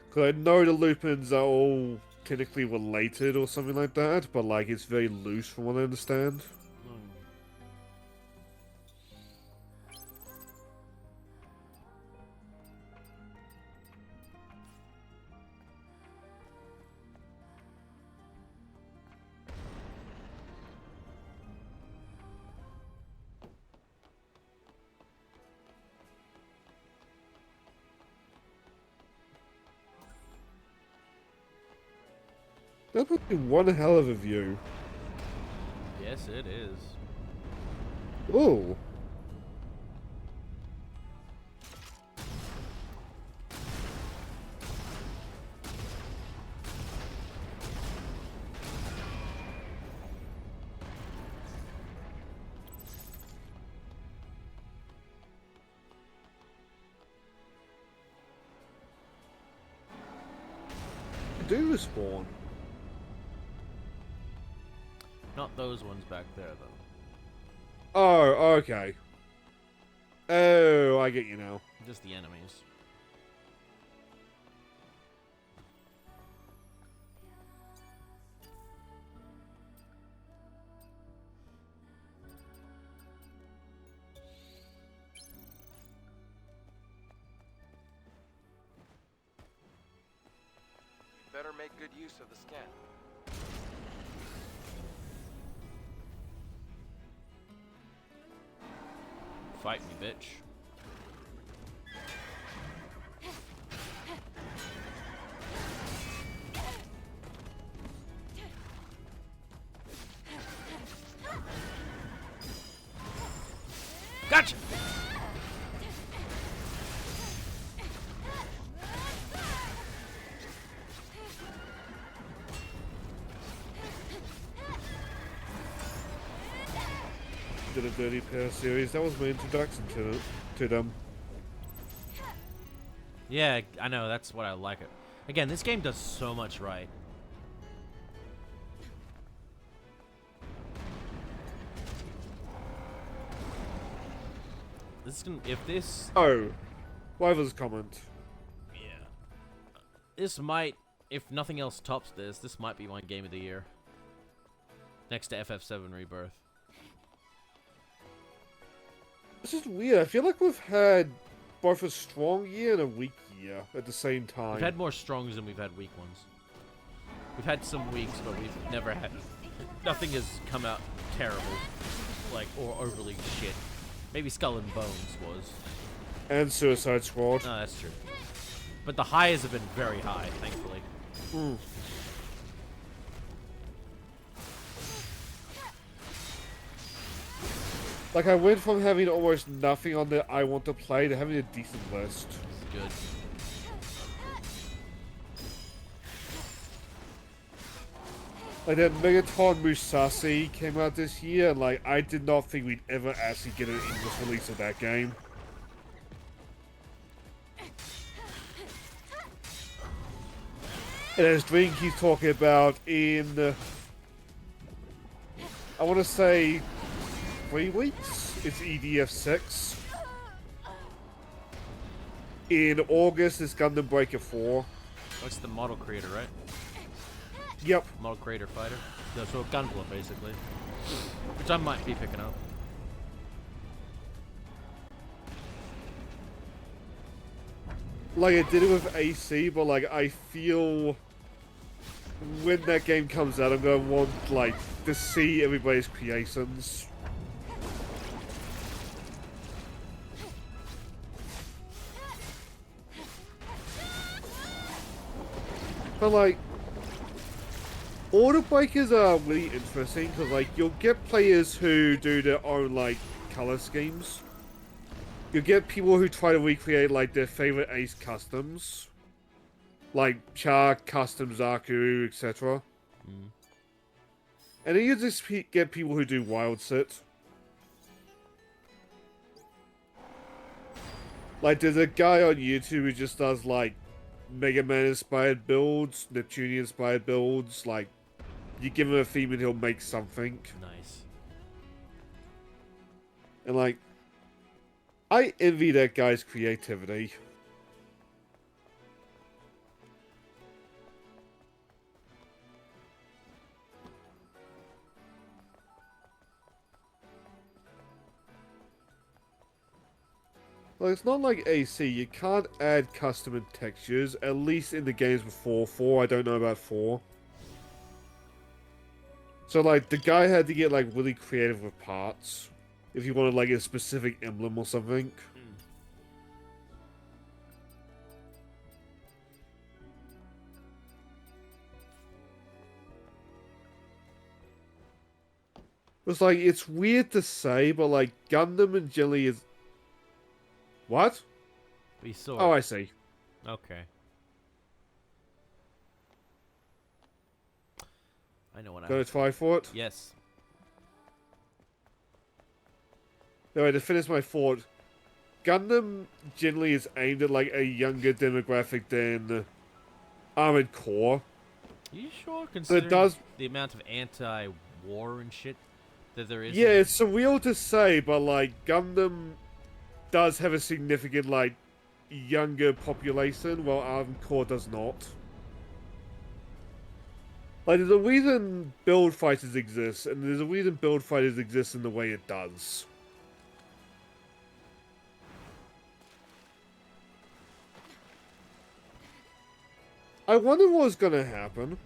Because I know the Lupins are all technically related or something like that, but like it's very loose from what I understand. That would be one hell of a view. Yes, it is. Oh. Do respawn. Not those ones back there, though. Oh, okay. Oh, I get you now. Just the enemies. Better make good use of the scan. Fight me, bitch. Gotcha! Did a Dirty Pair series. That was my introduction to them. Yeah, I know. That's what I like it. Again, this game does so much right. This is gonna, if this... Oh, Wyver's comment. Yeah. This might, if nothing else tops this, this might be my game of the year. Next to FF7 Rebirth. This is weird. I feel like we've had both a strong year and a weak year at the same time. We've had more strongs than we've had weak ones. We've had some weeks, but we've never had... Nothing has come out terrible. Like, or overly shit. Maybe Skull and Bones was. And Suicide Squad. No, that's true. But the highs have been very high, thankfully. Mm. Like, I went from having almost nothing on the I want to play to having a decent list. Good. Like, that Megaton Musashi came out this year, and like, I did not think we'd ever actually get an English release of that game. And as Dream keeps talking about in, I want to say, 3 weeks, it's EDF 6. In August, it's Gundam Breaker 4. That's the model creator, right? Yep. Model creator fighter. No, so Gunpla, basically. Which I might be picking up. Like, I did it with AC, but like, I feel when that game comes out, I'm going to want, like, to see everybody's creations. But like, Order Breakers are really interesting because like, you'll get players who do their own like color schemes. You'll get people who try to recreate like their favorite Ace customs, like Char, Custom, Zaku, etc. And then you just get people who do wild sit. Like, there's a guy on YouTube who just does like Mega Man inspired builds, Neptunian inspired builds. Like, you give him a theme and he'll make something. Nice. And like, I envy that guy's creativity. Like, it's not like AC, you can't add custom and textures, at least in the games before 4, I don't know about 4. So like, the guy had to get like really creative with parts, if you wanted like a specific emblem or something. It's like, it's weird to say, but like, Gundam and Jelly is... What? We saw. Oh, I see. Okay. I know what Gonna try for it? Yes. Anyway, to finish my thought, Gundam generally is aimed at like a younger demographic than Armored Core. You sure? Considering does... the amount of anti-war and shit that there is. Yeah, it's surreal to say, but like, Gundam does have a significant, like, younger population, while Armored Core does not. Like, there's a reason Build Fighters exist, and there's a reason Build Fighters exists in the way it does. I wonder what's gonna happen.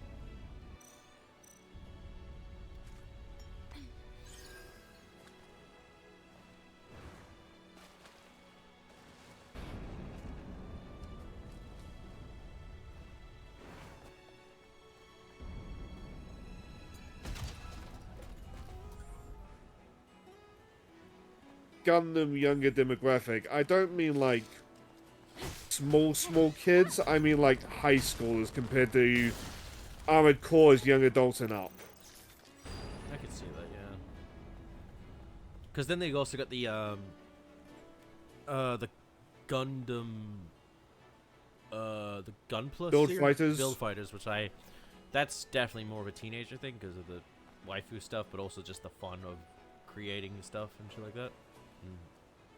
Gundam younger demographic, I don't mean like small kids. I mean like high schoolers compared to Armored Core's young adults and up. I could see that, yeah. Because then they also got the Gundam, the Gun Plus Build series? Fighters. Build Fighters, that's definitely more of a teenager thing because of the waifu stuff, but also just the fun of creating stuff and shit like that.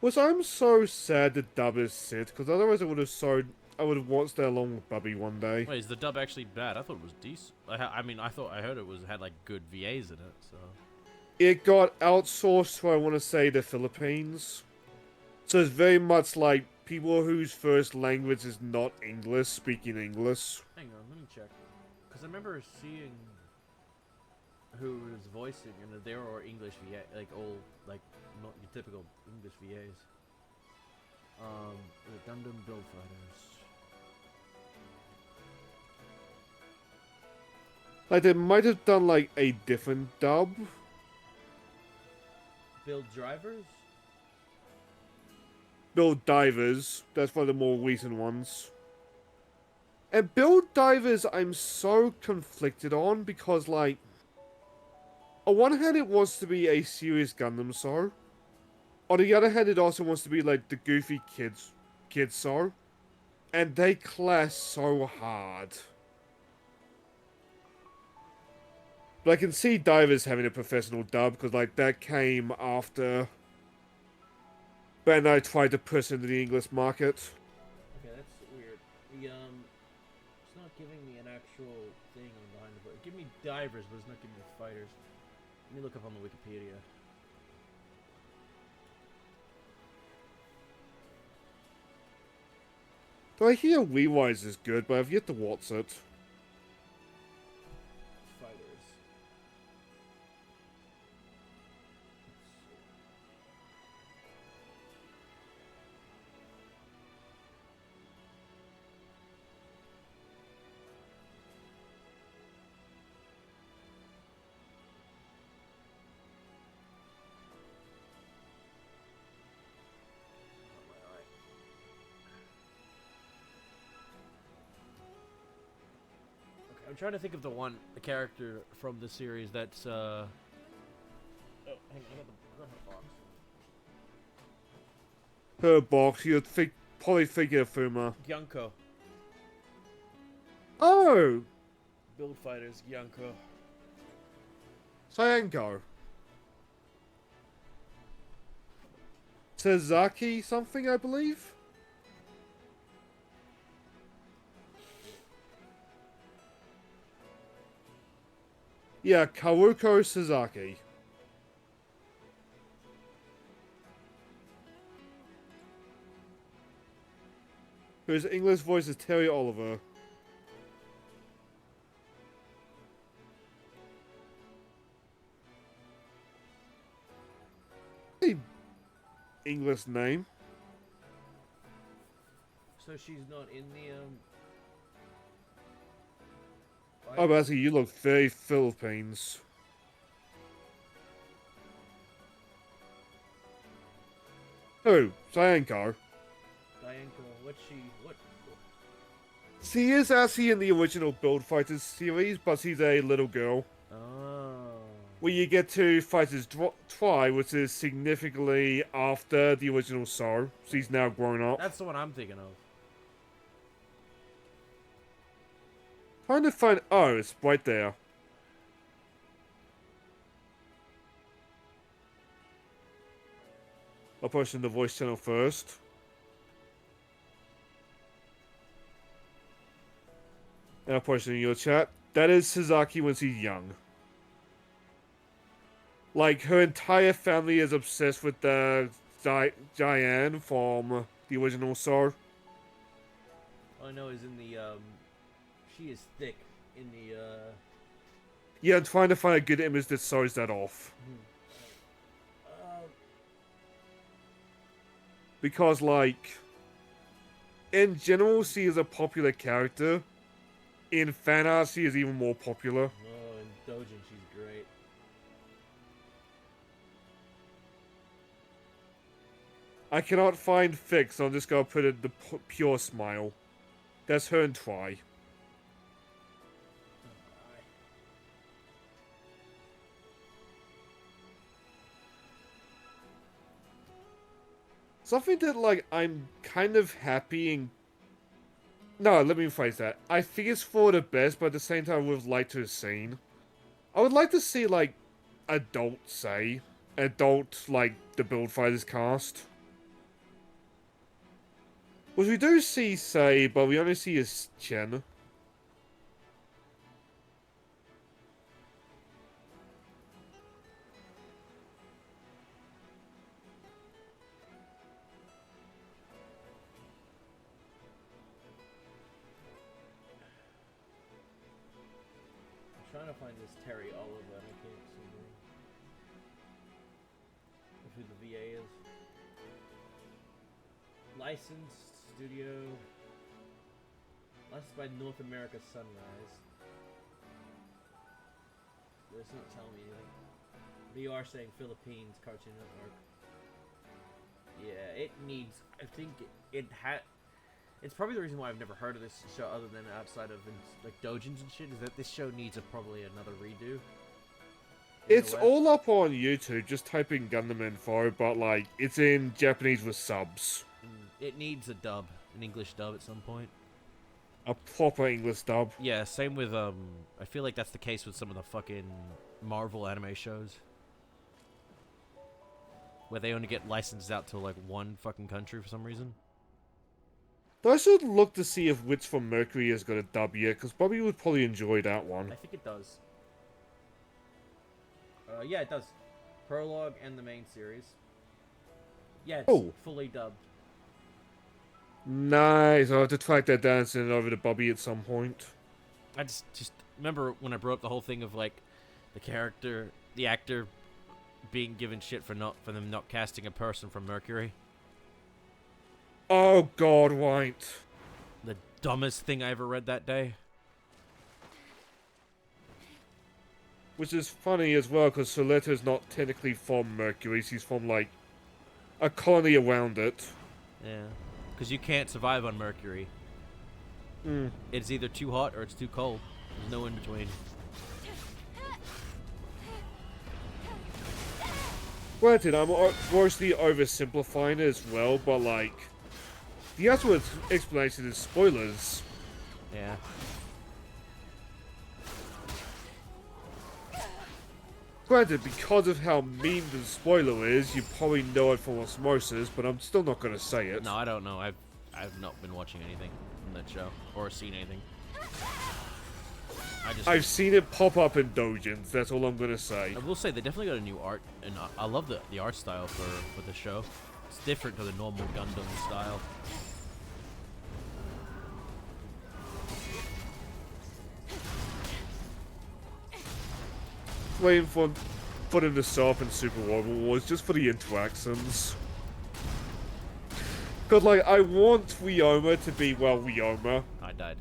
Which I'm so sad the dub is set, because otherwise I would have watched that along with Bubby one day. Wait, is the dub actually bad? I thought it was decent. I heard it had like good VAs in it, so. It got outsourced to, I want to say, the Philippines. So it's very much like people whose first language is not English speaking English. Hang on, let me check. Because I remember seeing who was voicing, and they were English VA, like old, like not your typical English VAs. The Gundam Build Fighters. Like, they might have done, like, a different dub. Build Drivers? Build Divers. That's one of the more recent ones. And Build Divers, I'm so conflicted on, because, like, on one hand, it wants to be a serious Gundam show. On the other hand, it also wants to be, like, the goofy kids show. And they clash so hard. But I can see Divers having a professional dub, because, like, that came after Bandai tried to push into the English market. Okay, that's weird. It's not giving me an actual thing on behind the book. Give me Divers, but it's not giving me Fighters. Let me look up on the Wikipedia. Though I hear Rewise is good, but I've yet to watch it. Fighters. I'm trying to think of the character from the series that's oh, hang on, I got her box. Her box, you'd probably figure Fuma. Yonko. Oh! Build Fighters, Yonko. Cyango. Sazaki something, I believe? Yeah, Karuko Sasaki. Whose English voice is Terry Oliver. Hey, English name. So she's not in the Oh, but actually, you look very Philippines. Oh, Cyanko. what? She is actually in the original Build Fighters series, but she's a little girl. Oh. Where you get to Fighters Try, which is significantly after the original show. She's now grown up. That's the one I'm thinking of. Trying to find... Oh, it's right there. I'll post in the voice channel first. And I'll post it in your chat. That is Sasaki when she's young. Like, her entire family is obsessed with the Diane from the original show. All I know is in the, she is thick in the, Yeah, I'm trying to find a good image that shows that off. Because, like, in general, she is a popular character. In fan art, she is even more popular. Oh, in Dojin, she's great. I cannot find fix, so I'm just gonna put in the pure smile. That's her and try. Something that, like, I'm kind of happy and... No, let me rephrase that. I think it's for the best, but at the same time, I would like to have seen. I would like to see, like, adult, like, the Build Fighters cast. Which we do see Say, but we only see his chin. I'm trying to find this Terry Oliver, and I can't see who the VA is. Licensed studio. Licensed by North America Sunrise. It's not telling me anything. But you are saying Philippines Cartoon Network. Yeah, it needs. I think it had. It's probably the reason why I've never heard of this show, other than outside of like Dojins and shit, is that this show needs probably another redo. It's all up on YouTube. Just type in Gundam info, but like it's in Japanese with subs. It needs a dub, an English dub at some point. A proper English dub. Yeah, same with I feel like that's the case with some of the fucking Marvel anime shows, where they only get licensed out to like one fucking country for some reason. Though I should look to see if Wits from Mercury has got a dub yet, because Bobby would probably enjoy that one. I think it does. Yeah, it does. Prologue and the main series. Yeah, it's fully dubbed. Nice. I'll have to track that down and send it over to Bobby at some point. I just remember when I brought up the whole thing of like the actor being given shit for them not casting a person from Mercury. Oh God, right. The dumbest thing I ever read that day. Which is funny as well, because Soleta's not technically from Mercury. She's from, like, a colony around it. Yeah. Because you can't survive on Mercury. It's either too hot or it's too cold. There's no in between. Granted, I'm grossly oversimplifying it as well, but, like, the actual explanation is spoilers. Yeah. Granted, because of how mean the spoiler is, you probably know it from osmosis, but I'm still not gonna say it. No, I don't know. I've not been watching anything from that show or seen anything. I've seen it pop up in Dojins. That's all I'm gonna say. I will say they definitely got a new art, and I love the art style for the show. It's different to the normal Gundam style. Waiting for them to show up in Super Rival Wars just for the interactions. Cause like I want Ryoma to be Ryoma. I died.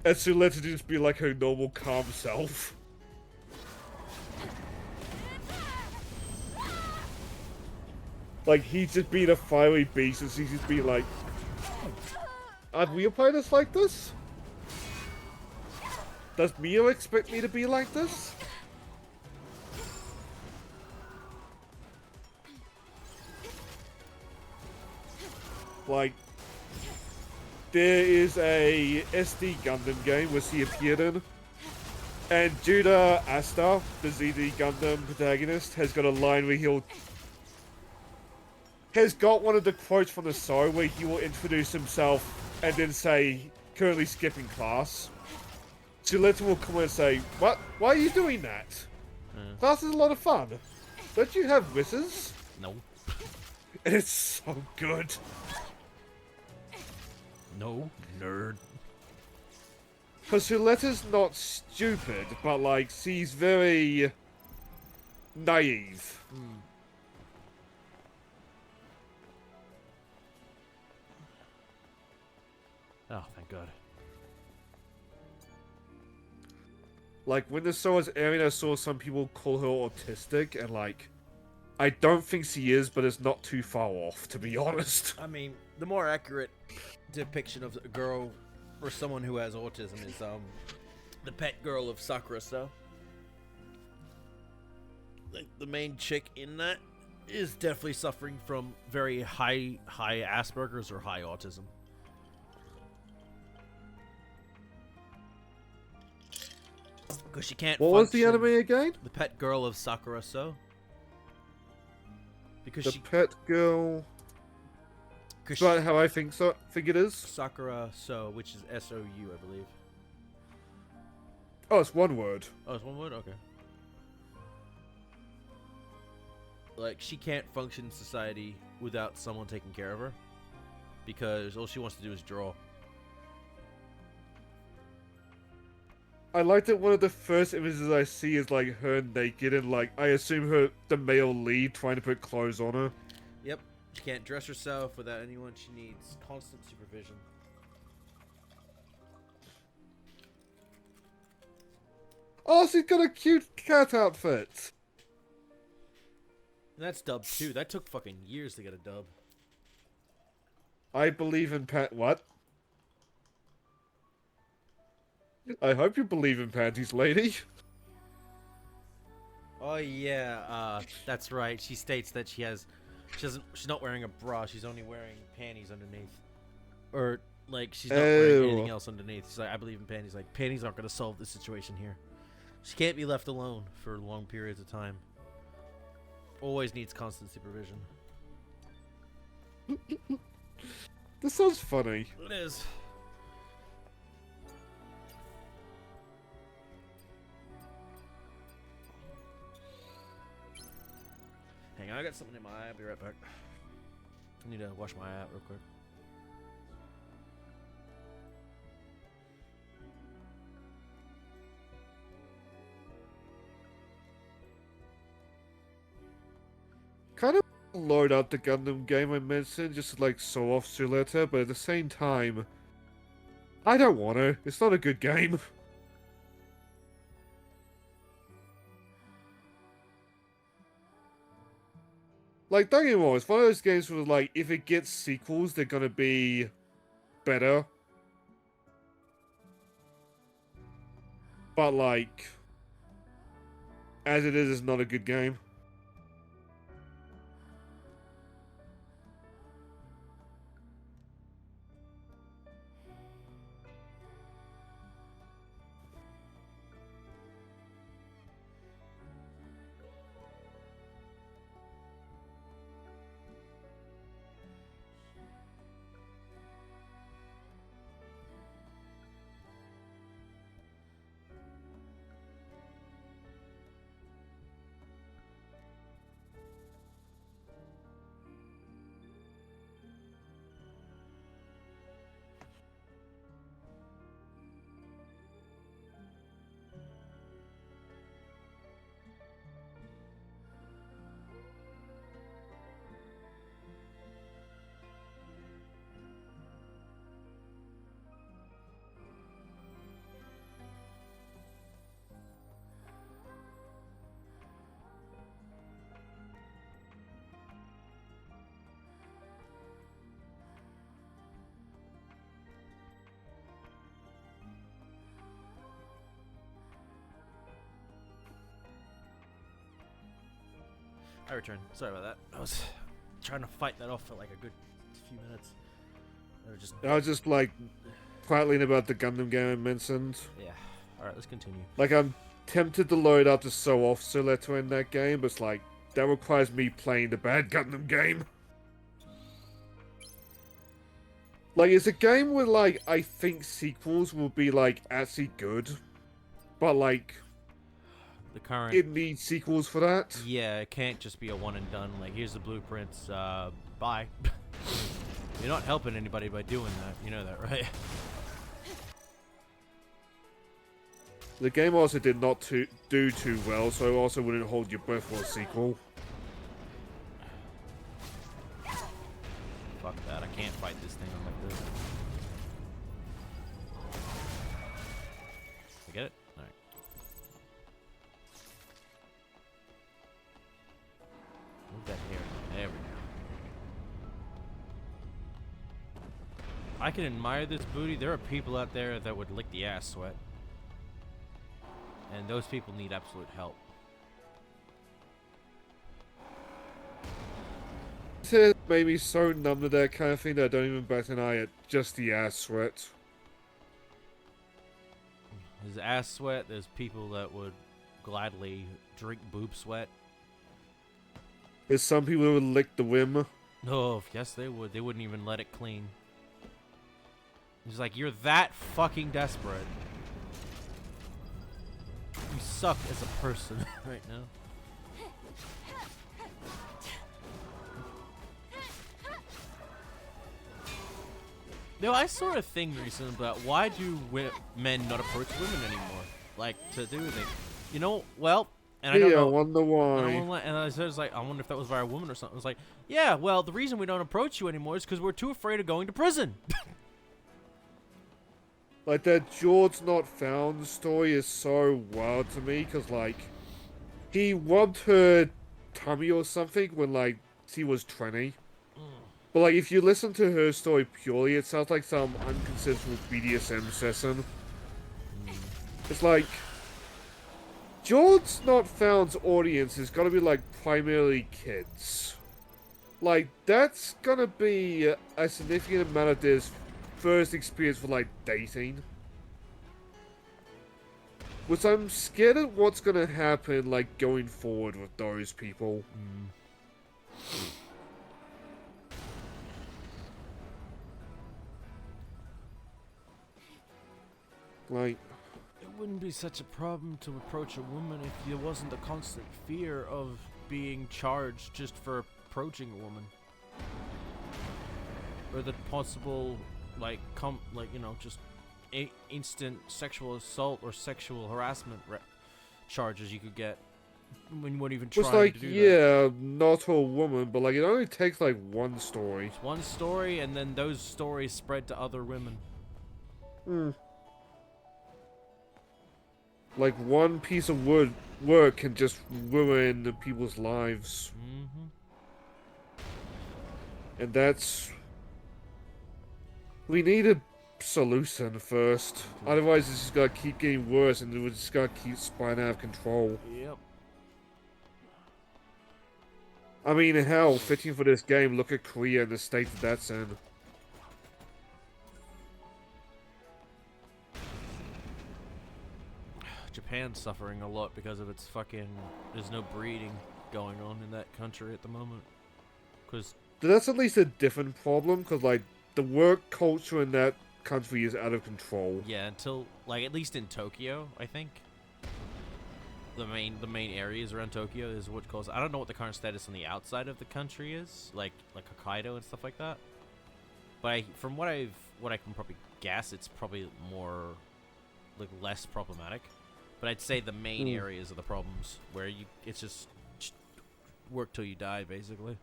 And Suletta to just be like her normal calm self. Like he's just being a fiery beast and she's just being like, aren't we playing this like this? Does Mio expect me to be like this? Like, there is a SD Gundam game where she appeared in, and Judah Asta, the ZD Gundam protagonist, has got a line where has got one of the quotes from the show where he will introduce himself and then say, currently skipping class. Suletta will come and say, what? Why are you doing that? Class is a lot of fun. Don't you have wishes? No. And it's so good. No, nerd. Because Suletta's not stupid, but like, she's very naive. Oh, thank God. Like, when the show was airing, I saw some people call her autistic, and like, I don't think she is, but it's not too far off, to be honest. I mean, the more accurate depiction of a girl or someone who has autism is the pet girl of Sakura. So, like the main chick in that is definitely suffering from very high Asperger's or high autism. Because she can't. What was the anime again? The pet girl of Sakura. So. Because the pet girl. Is that how I think it is? Sakura So, which is S-O-U, I believe. Oh, it's one word. Oh, it's one word? Okay. Like, she can't function in society without someone taking care of her. Because all she wants to do is draw. I like that one of the first images I see is like her naked and like I assume the male lead trying to put clothes on her. Yep. She can't dress herself without anyone. She needs constant supervision. Oh, she's got a cute cat outfit. And that's dubbed too. That took fucking years to get a dub. I believe in what? I hope you believe in panties, lady. Oh yeah, that's right. She states that she's not wearing a bra. She's only wearing panties underneath, or like she's not wearing anything else underneath. She's like, I believe in panties. Like panties aren't gonna solve the situation here. She can't be left alone for long periods of time. Always needs constant supervision. This sounds funny. It is. Hang on, I got something in my eye. I'll be right back. I need to wash my eye out real quick. Kind of load up the Gundam game I mentioned just to like show off Suletta, but at the same time, I don't want to. It's not a good game. Like, don't get me wrong, it's one of those games where, like, if it gets sequels, they're gonna be better. But, like, as it is, it's not a good game. I returned. Sorry about that. I was trying to fight that off for like a good few minutes. I was just like prattling about the Gundam game I mentioned. Yeah. Alright, let's continue. Like, I'm tempted to load up to show off Suletta in that game, but it's like, that requires me playing the bad Gundam game. Like, it's a game where, like, I think sequels will be, like, actually good. But, like, the current... it needs sequels for that. Yeah, it can't just be a one and done. Like, here's the blueprints, bye. You're not helping anybody by doing that. You know that, right? The game also did not do too well, so I also wouldn't hold your breath for a sequel. Fuck that, I can't fight this thing like this. I get it? Alright. That hair. There we go. I can admire this booty. There are people out there that would lick the ass sweat. And those people need absolute help. It made me so numb to that kind of thing that I don't even bat an eye at just the ass sweat. There's ass sweat. There's people that would gladly drink boob sweat. There's some people who would lick the whim. Oh, yes, they would. They wouldn't even let it clean. It's like, you're that fucking desperate. You suck as a person right now. No, I saw a thing recently about why do men not approach women anymore? Like, to do anything. You know, well, and I don't know. I wonder why. And I was like, I wonder if that was by a woman or something. I was like, yeah, well, the reason we don't approach you anymore is because we're too afraid of going to prison. Like, that George Not Found story is so wild to me, because, like, he rubbed her tummy or something when, like, she was 20. But, like, if you listen to her story purely, it sounds like some unconsensual BDSM session. It's like, George Not Found's audience is gonna be, like, primarily kids. Like, that's gonna be a significant amount of this first experience for, like, dating. Which I'm scared of what's gonna happen, like, going forward with those people. Like, it wouldn't be such a problem to approach a woman if there wasn't a constant fear of being charged just for approaching a woman. Or the possible, like, you know, just instant sexual assault or sexual harassment charges you could get when you weren't even trying like, to do yeah, not a woman, but, like, it only takes, like, one story. It's one story, and then those stories spread to other women. Like, one piece of work can just ruin people's lives. And that's... We need a solution first. Otherwise, it's just gonna keep getting worse, and we're just gonna keep spiraling out of control. Yep. I mean, hell, fitting for this game, look at Korea and the state that that's in. Japan's suffering a lot because of its fucking... There's no breeding going on in that country at the moment. Because... That's at least a different problem, because, like, the work culture in that country is out of control. Yeah, until... Like, at least in Tokyo, I think. The main areas around Tokyo is what calls... I don't know what the current status on the outside of the country is. Like Hokkaido and stuff like that. But from what I can probably guess, it's probably more... Like, less problematic. But I'd say the main areas are the problems, where it's just work till you die, basically.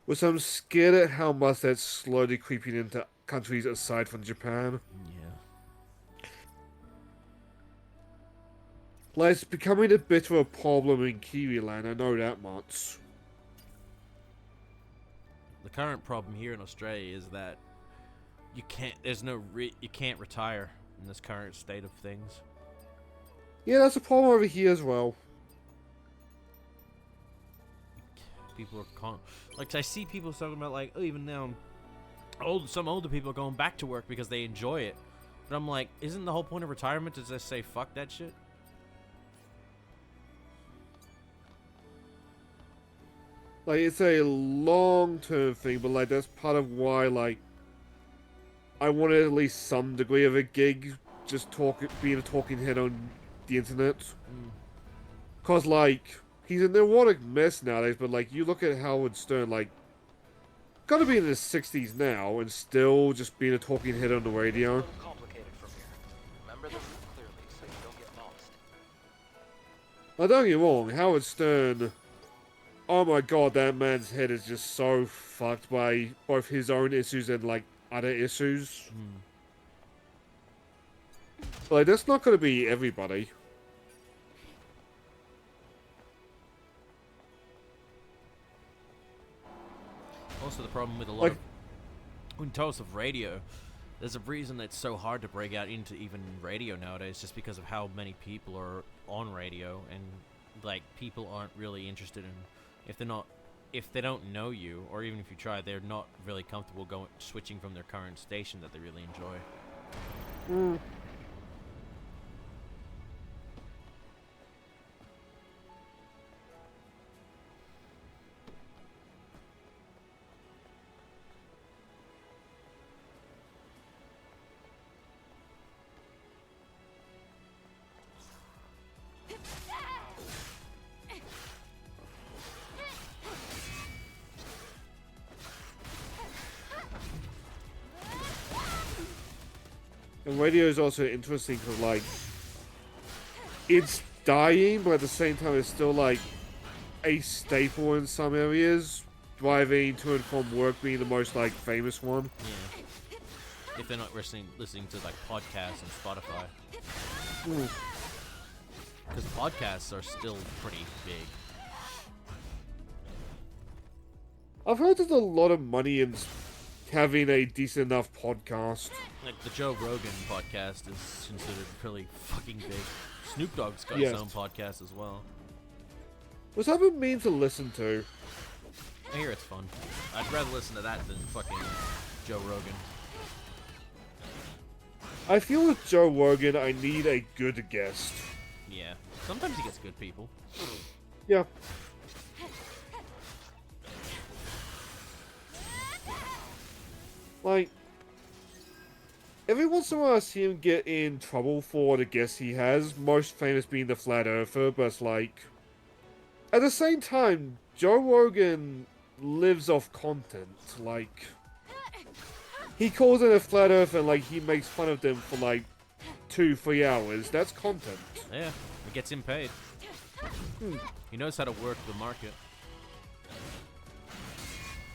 Which I'm scared at how much that's slowly creeping into countries aside from Japan. Yeah. Like, it's becoming a bit of a problem in Kiwiland, I know that much. The current problem here in Australia is that you can't retire in this current state of things. Yeah, that's a problem over here as well. People are like, I see people talking about, like, oh, even now, some older people are going back to work because they enjoy it. But I'm like, isn't the whole point of retirement to just say fuck that shit? Like, it's a long-term thing, but, like, that's part of why, like, I wanted at least some degree of a gig, just being a talking head on the internet. Cause, like, he's a neurotic mess nowadays, but, like, you look at Howard Stern, like, gotta be in his 60s now, and still just being a talking head on the radio. Complicated from here. Remember the route clearly so you don't get lost. Now, don't get me wrong, Howard Stern, oh my god, that man's head is just so fucked by both his own issues and, like, other issues. Like, that's not gonna be everybody. also the problem with a lot Like- of in terms of radio. There's a reason it's so hard to break out into even radio nowadays, just because of how many people are on radio, and like people aren't really interested in if they don't know you, or even if you try, they're not really comfortable switching from their current station that they really enjoy. And radio is also interesting because, like, it's dying, but at the same time, it's still, like, a staple in some areas. Driving to and from work being the most, like, famous one. Yeah. If they're not listening to like podcasts and Spotify, because podcasts are still pretty big. I've heard there's a lot of money in having a decent enough podcast. Like the Joe Rogan podcast is considered really fucking big. Snoop Dogg's got Yes. his own podcast as well. What's that been mean to listen to? I hear it's fun. I'd rather listen to that than fucking Joe Rogan. I feel with Joe Rogan, I need a good guest. Yeah. Sometimes he gets good people. Yeah. Like, every once in a while I see him get in trouble for the guests he has, most famous being the Flat Earther, but it's like, at the same time, Joe Rogan lives off content. Like, he calls in a Flat Earther and, like, he makes fun of them for, like, 2-3 hours. That's content. Yeah, it gets him paid. He knows how to work the market.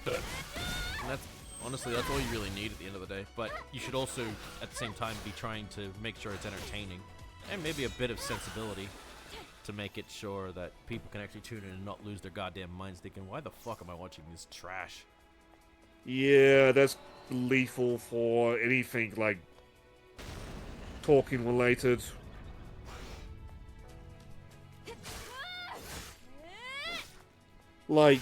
And honestly, that's all you really need at the end of the day. But you should also, at the same time, be trying to make sure it's entertaining. And maybe a bit of sensibility to make it sure that people can actually tune in and not lose their goddamn minds thinking, why the fuck am I watching this trash? Yeah, that's lethal for anything, like, talking related. Like,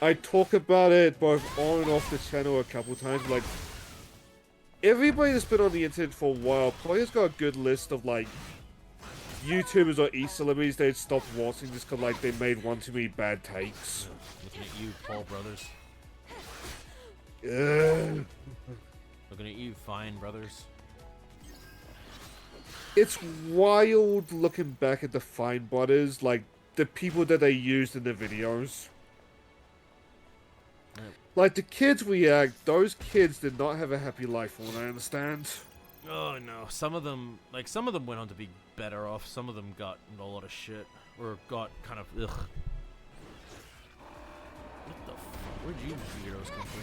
I talk about it both on and off the channel a couple times. Like, everybody that's been on the internet for a while probably has got a good list of, like, YouTubers or e-celebrities they'd stopped watching just because, like, they made one too many bad takes. Looking at you, Paul Brothers. Ugh. Looking at you, Fine Brothers. It's wild looking back at the Fine Brothers, like, the people that they used in the videos. Yep. Like, the kids react, those kids did not have a happy life from what I understand. Oh no, some of them went on to be better off. Some of them got a lot of shit, or got kind of ugh. What the fuck? Where'd you weirdos come from?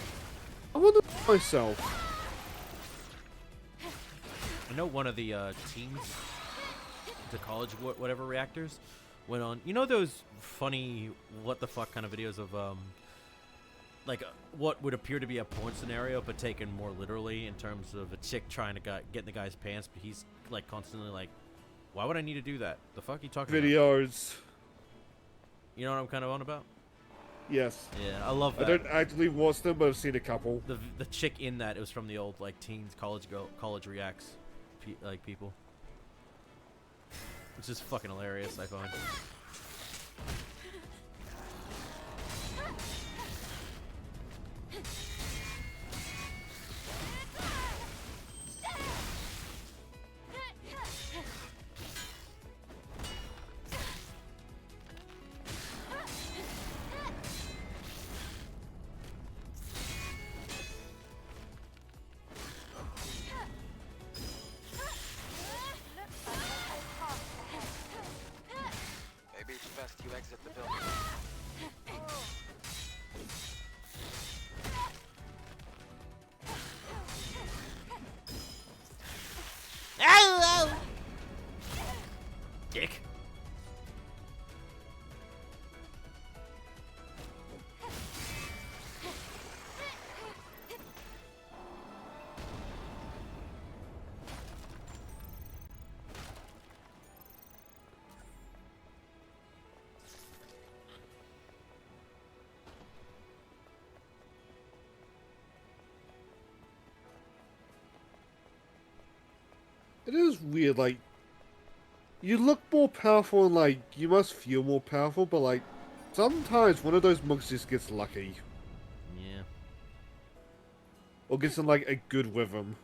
I wonder myself. I know one of the teens, the college whatever reactors, went on. You know those funny what the fuck kind of videos of like what would appear to be a porn scenario, but taken more literally in terms of a chick trying to get in the guy's pants, but he's like constantly like, why would I need to do that? The fuck are you talking about? Videos. You know what I'm kind of on about? Yes. Yeah, I love that. I don't actively watch them, but I've seen a couple. The chick in that, it was from the old like teens college reacts, like people. It's just fucking hilarious, I find. Maybe it's best you exit the It is weird, like, you look more powerful and, like, you must feel more powerful, but, like, sometimes one of those monks just gets lucky. Yeah. Or gets in, like, a good rhythm.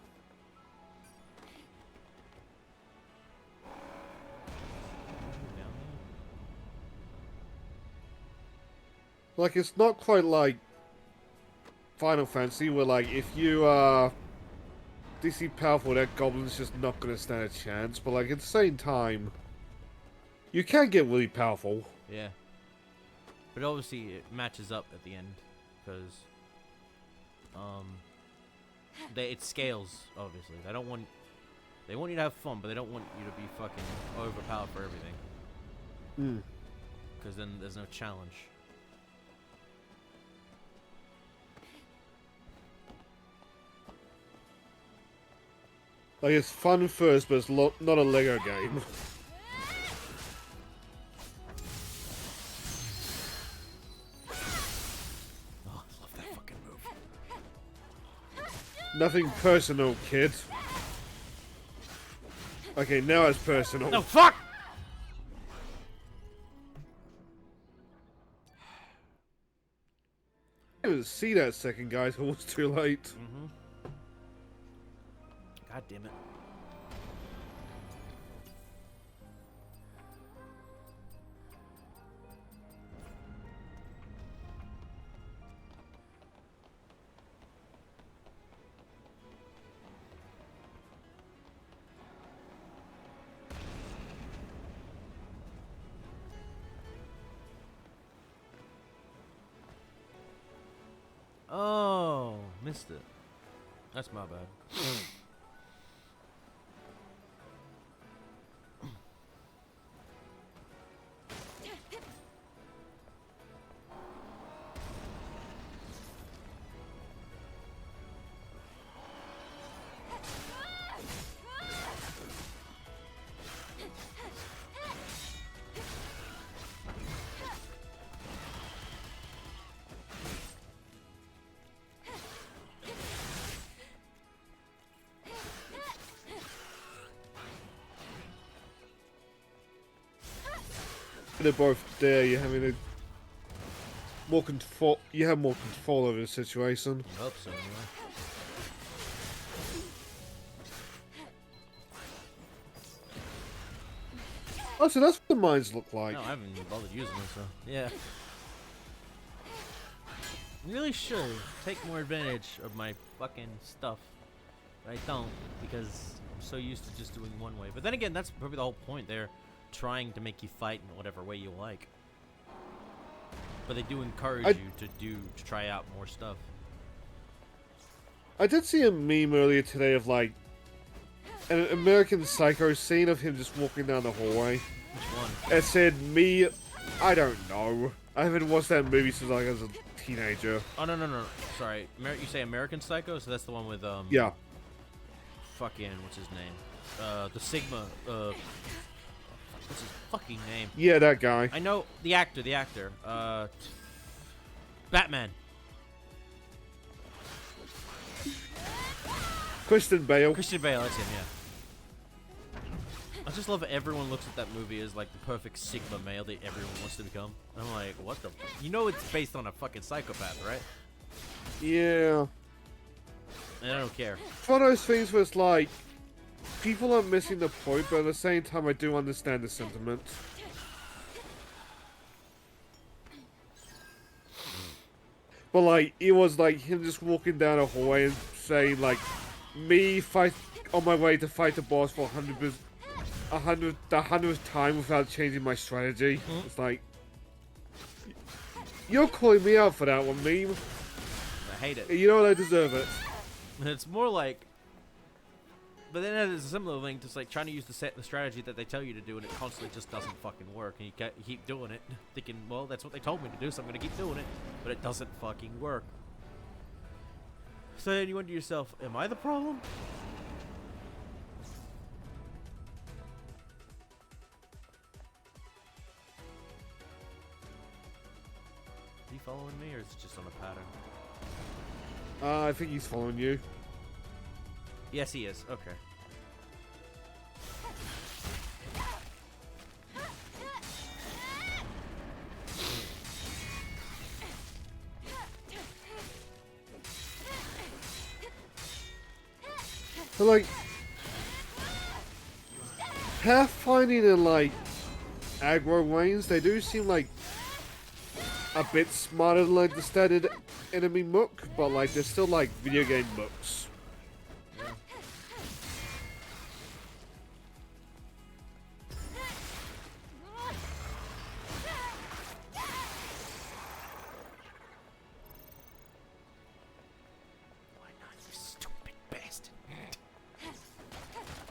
Like, it's not quite like Final Fantasy, where, like, if you are DC powerful, that goblin's just not gonna stand a chance, but, like, at the same time, you can get really powerful. Yeah. But obviously it matches up at the end, because it scales. Obviously, they want you to have fun, but they don't want you to be fucking overpowered for everything. Because then there's no challenge. Like, it's fun first, but it's not a Lego game. Oh, I love that fucking move. Nothing personal, kid. Okay, now it's personal. No, fuck! I didn't see that second, guys. It was too late. God damn it. Oh, missed it. That's my bad. They're both there. You're having a more control. You have more control over the situation. I hope so, anyway. Oh, so that's what the mines look like. No, I haven't even bothered using them, so yeah. Really should take more advantage of my fucking stuff. But I don't, because I'm so used to just doing one way. But then again, that's probably the whole point. They're trying to make you fight in whatever way you like. But they do encourage you to try out more stuff. I did see a meme earlier today of, like, an American Psycho scene of him just walking down the hallway. Which one? It said, me, I don't know. I haven't watched that movie since I was a teenager. Oh, no. Sorry. You say American Psycho? So that's the one with, Yeah. Fucking, what's his name? The Sigma, what's his fucking name? Yeah, that guy. I know, the actor. Batman. Christian Bale. Christian Bale, that's him, yeah. I just love that everyone looks at that movie as like the perfect Sigma male that everyone wants to become. I'm like, what the? You know it's based on a fucking psychopath, right? Yeah. And I don't care. It's one of those things where it's like, people are missing the point, but at the same time I do understand the sentiment. But like, it was like him just walking down a hallway and saying like, me fight on my way to fight the boss for the 100th time without changing my strategy. It's like, you're calling me out for that one, meme. I hate it. You know what, I deserve it. It's more like, but then there's a similar thing, just like trying to use the strategy that they tell you to do, and it constantly just doesn't fucking work, and you keep doing it, thinking, well, that's what they told me to do, so I'm gonna keep doing it, but it doesn't fucking work. So then you wonder to yourself, am I the problem? Is he following me, or is it just on a pattern? I think he's following you. Yes, he is. Okay. But like, pathfinding and like aggro lanes, they do seem like a bit smarter than like the standard enemy mook, but like they're still like video game mooks.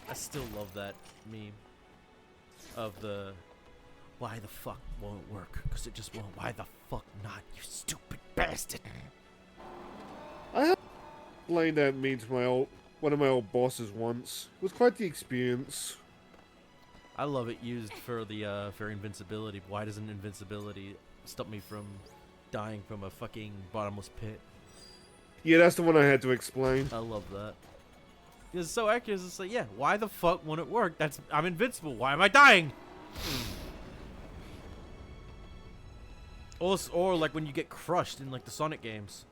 I still love that meme of the why the fuck won't it work? Because it just won't. Why the fuck not, you stupid bastard? I have explained that meme to one of my old bosses once. It was quite the experience. I love it used for the for invincibility. Why doesn't invincibility stop me from dying from a fucking bottomless pit? Yeah, that's the one I had to explain. I love that. It's so accurate. It's like, yeah, why the fuck won't it work? I'm invincible. Why am I dying? Or like when you get crushed in like the Sonic games.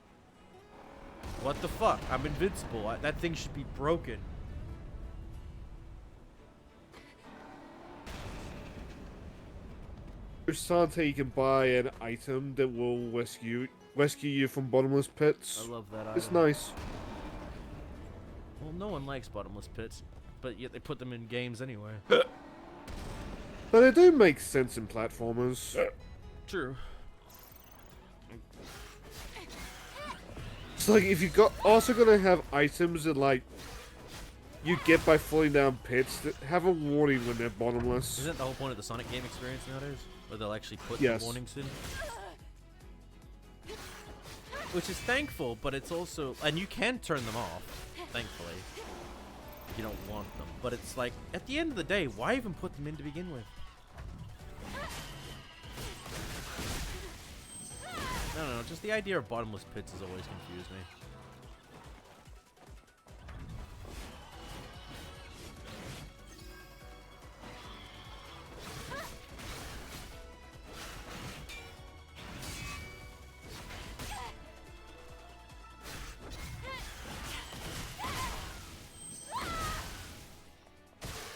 What the fuck? I'm invincible. That thing should be broken. With Sante, you can buy an item that will rescue you from bottomless pits. I love that It's item. nice. Well, no one likes bottomless pits, but yet they put them in games anyway. But they do make sense in platformers. True. It's like if you also gonna have items that like you get by falling down pits that have a warning when they're bottomless. Isn't that the whole point of the Sonic game experience nowadays? Where they'll actually put Yes. the warnings in? Which is thankful, but it's also... And you can turn them off, thankfully. If you don't want them. But it's like, at the end of the day, why even put them in to begin with? I don't know, just the idea of bottomless pits has always confused me.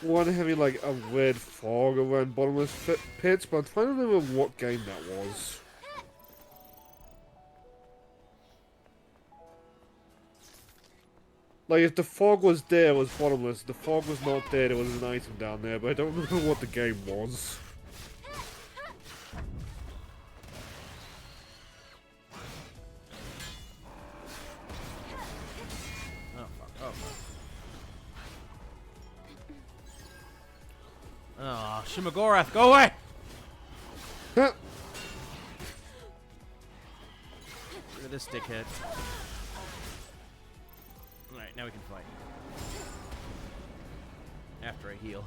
One having like a red fog around bottomless pits, but I'm trying to remember what game that was. Like if the fog was there, it was bottomless. If the fog was not there, there was an item down there, but I don't remember what the game was. Oh fuck, oh fuck. Oh, Shimagorath, go away! Look at this dickhead. Alright, now we can fight. After I heal.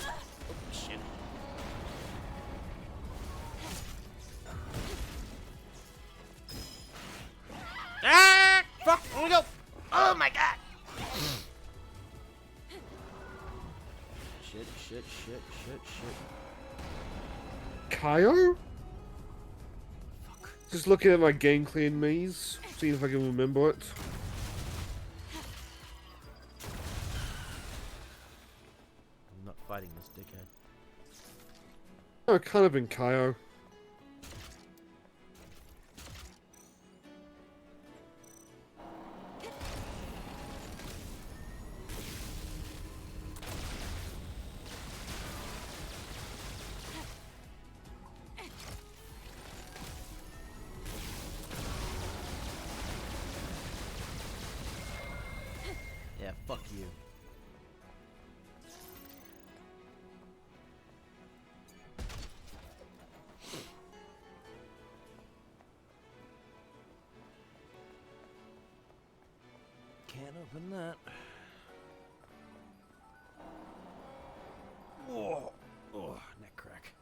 Oh, shit. Ah! Fuck! Let me go! Oh my god! Shit. Kaio? Just looking at my game clean maze, seeing if I can remember it. I'm not fighting this dickhead. Oh, it kind of been Kaio. Yeah, fuck you. Can't open that. Oh, neck crack.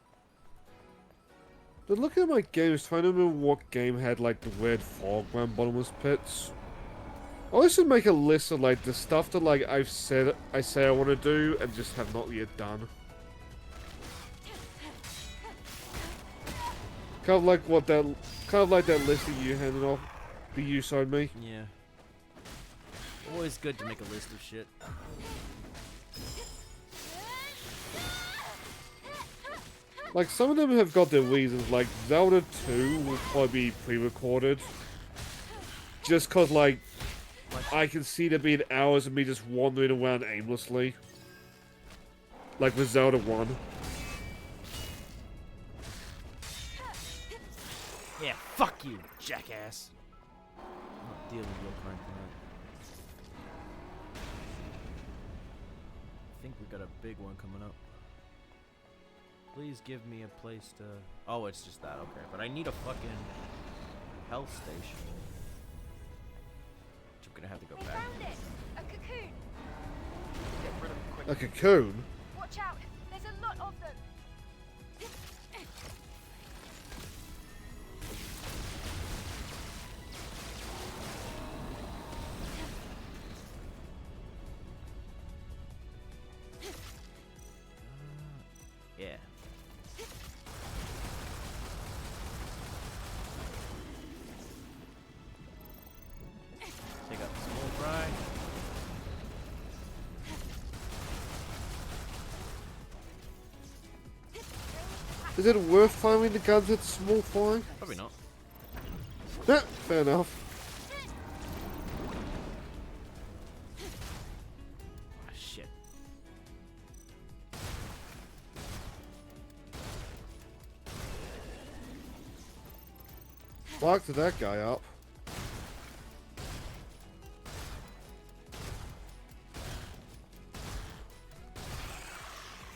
But looking at my games, trying to remember what game had like the red fog around bottomless pits. I always should make a list of like the stuff that like I say I want to do and just have not yet done. Kind of like what that, kind of like that list that you handed off, that you showed me. Yeah. Always good to make a list of shit. Like, some of them have got their reasons, like Zelda 2 will probably be pre-recorded. Just cause, like, I can see there being hours of me just wandering around aimlessly. Like with Zelda 1. Yeah, fuck you, jackass. I'm not dealing with your crime tonight. I think we got a big one coming up. Please give me a place to... Oh, it's just that, okay. But I need a fucking health station. Which I'm gonna have to go They back. found it! A cocoon! Get rid of it quick. A cocoon? Watch out! There's a lot of them! Yeah. Take out the small fry. Is it worth firing the guns at the small fry? Probably not. Nah, fair enough. Ah, shit. Locked that guy up.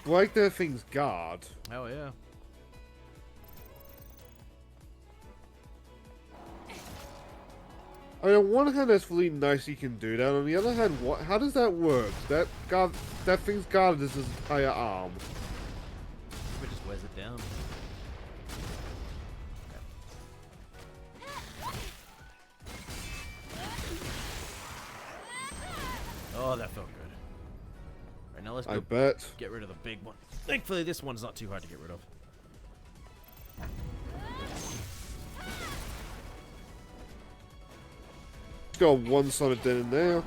Break that thing's guard. Hell yeah. I mean, on one hand, that's really nice you can do that. On the other hand, what? How does that work? That thing's guarded as his entire arm. It just wears it down. Oh, that felt good. Alright, now let's I go bet. get rid of the big one. Thankfully, this one's not too hard to get rid of. Got one solid dead in there.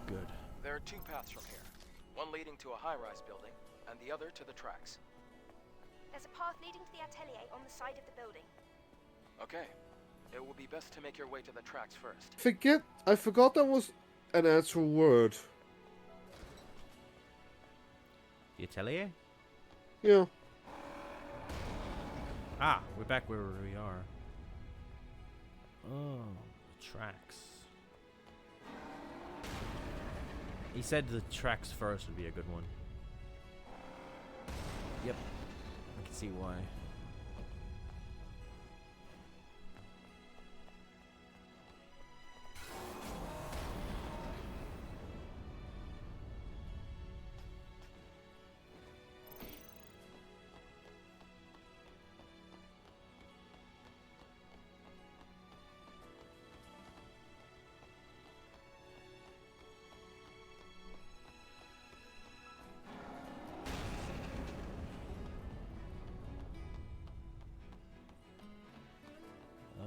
Good. There are two paths from here. One leading to a high-rise building, and the other to the tracks. There's a path leading to the atelier on the side of the building. Okay. It will be best to make your way to the tracks first. I forgot that was an actual word. The atelier? Yeah. Ah, we're back where we are. Oh, the tracks. He said the tracks first would be a good one. Yep. I can see why.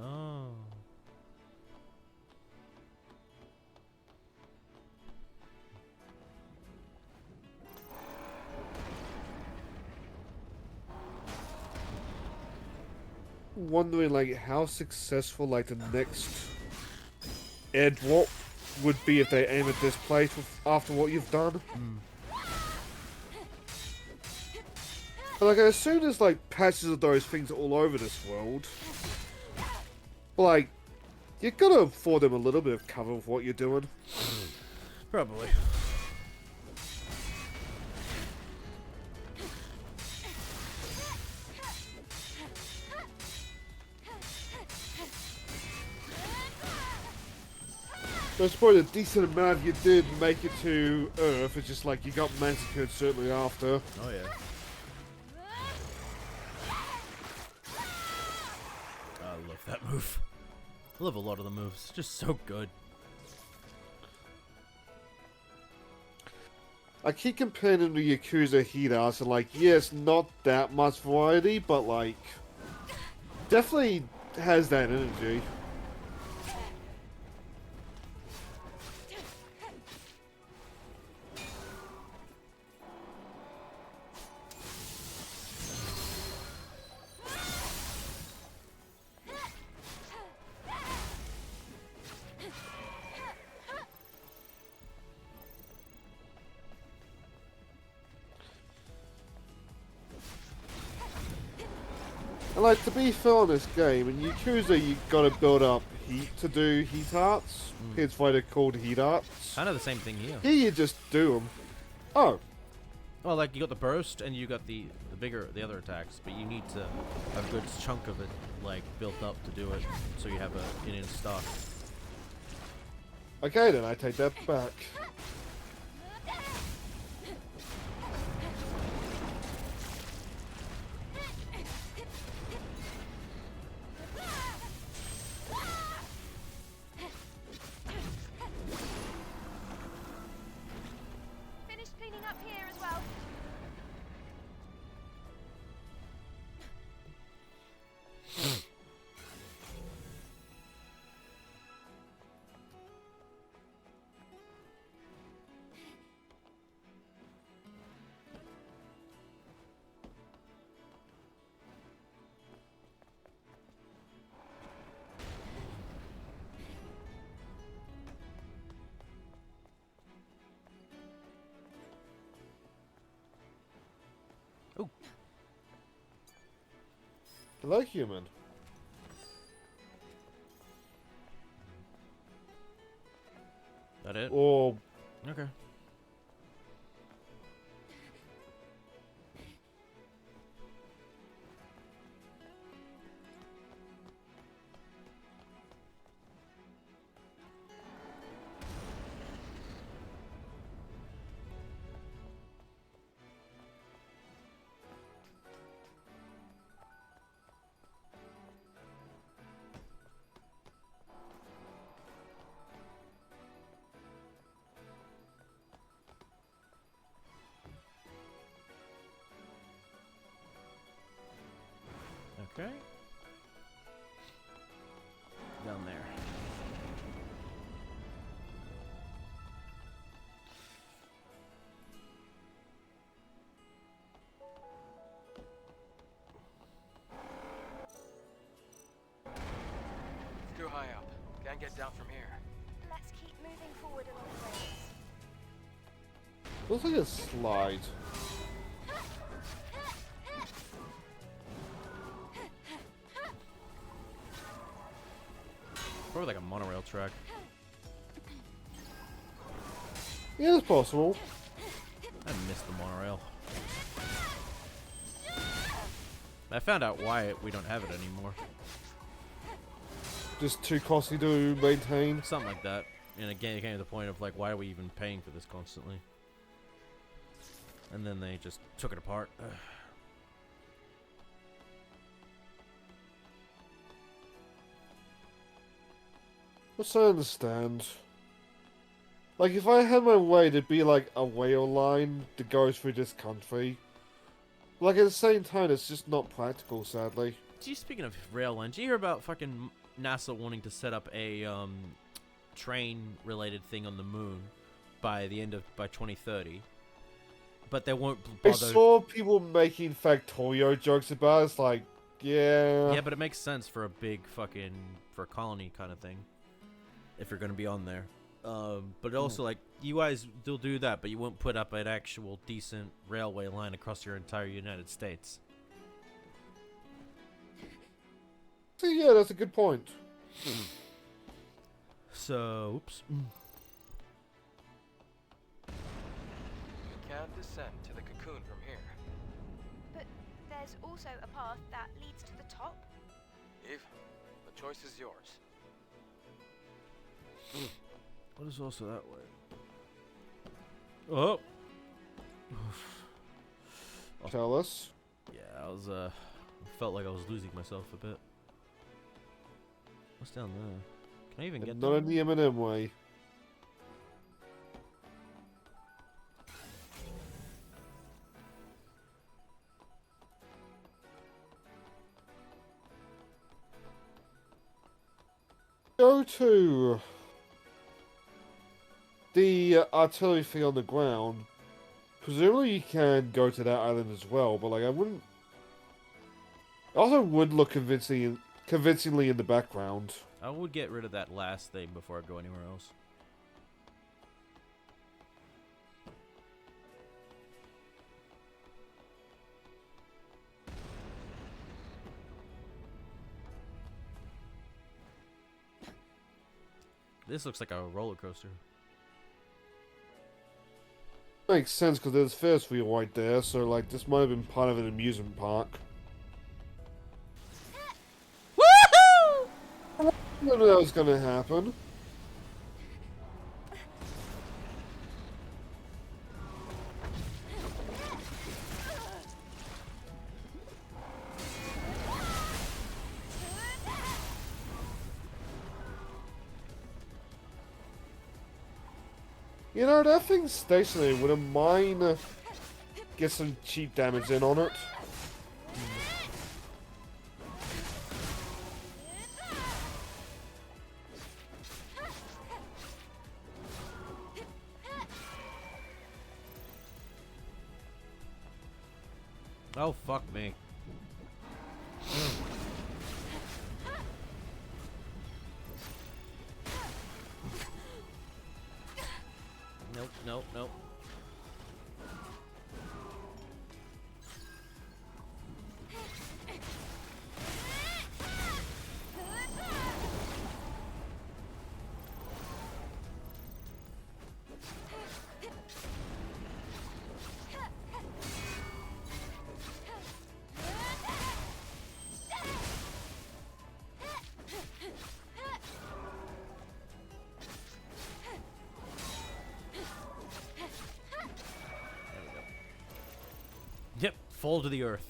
Oh. Wondering like how successful like the next airdrop would be if they aim at this place after what you've done. But like I assume there's like patches of those things all over this world. But like you gotta afford them a little bit of cover of what you're doing. Probably. There's probably a decent amount if you did make it to Earth. It's just like you got massacred certainly after. Oh yeah. I love that move. I love a lot of the moves. Just so good. I keep comparing them to Yakuza Heat Arts and like, yes, not that much variety, but like, definitely has that energy. And like, to be fair on this game, in Yakuza you gotta build up heat to do heat arts. It's why they're called heat arts. Kind of the same thing here. Here you just do them. Oh. Well, like you got the burst and you got the other attacks, but you need to have a good chunk of it like built up to do it, so you have it in stock. Okay, then I take that back. Finished cleaning up here as well. Ooh. Hello, human. That it? Or okay. Okay. Down there. It's too high up. Can't get down from here. Let's keep moving forward along the rails. looks like a slide. Probably like a monorail track. Yeah, it's possible. I missed the monorail. I found out why we don't have it anymore. Just too costly to maintain. Something like that. And again, it came to the point of like, why are we even paying for this constantly? And then they just took it apart. Which I understand. Like, if I had my way, there'd be like a rail line that goes through this country. Like, at the same time, it's just not practical, sadly. Gee, speaking of rail lines, did you hear about fucking NASA wanting to set up a train-related thing on the moon by 2030? But they won't I bother. saw people making Factorio jokes about it. It's like, yeah. Yeah, but it makes sense for a big fucking for a colony kind of thing. If you're gonna be on there. But also, like, you guys will do that, but you won't put up an actual decent railway line across your entire United States. So yeah, that's a good point. So, oops. You can't descend to the cocoon from here. But there's also a path that leads to the top. Eve, the choice is yours. What is also that way? Oh. Tell us. Yeah, I was felt like I was losing myself a bit. What's down there? Can I even get Not down in the M&M way. Go to the artillery thing on the ground. Presumably you can go to that island as well, but like I wouldn't. It also would look convincingly in the background. I would get rid of that last thing before I go anywhere else. This looks like a roller coaster. Makes sense because there's Ferris wheel right there, so like this might have been part of an amusement park. Woohoo! I didn't know that was gonna happen. You know, that thing's stationary. Wouldn't mind get some cheap damage in on it. Oh, fuck me. Nope, nope, nope. Yep, fall to the earth.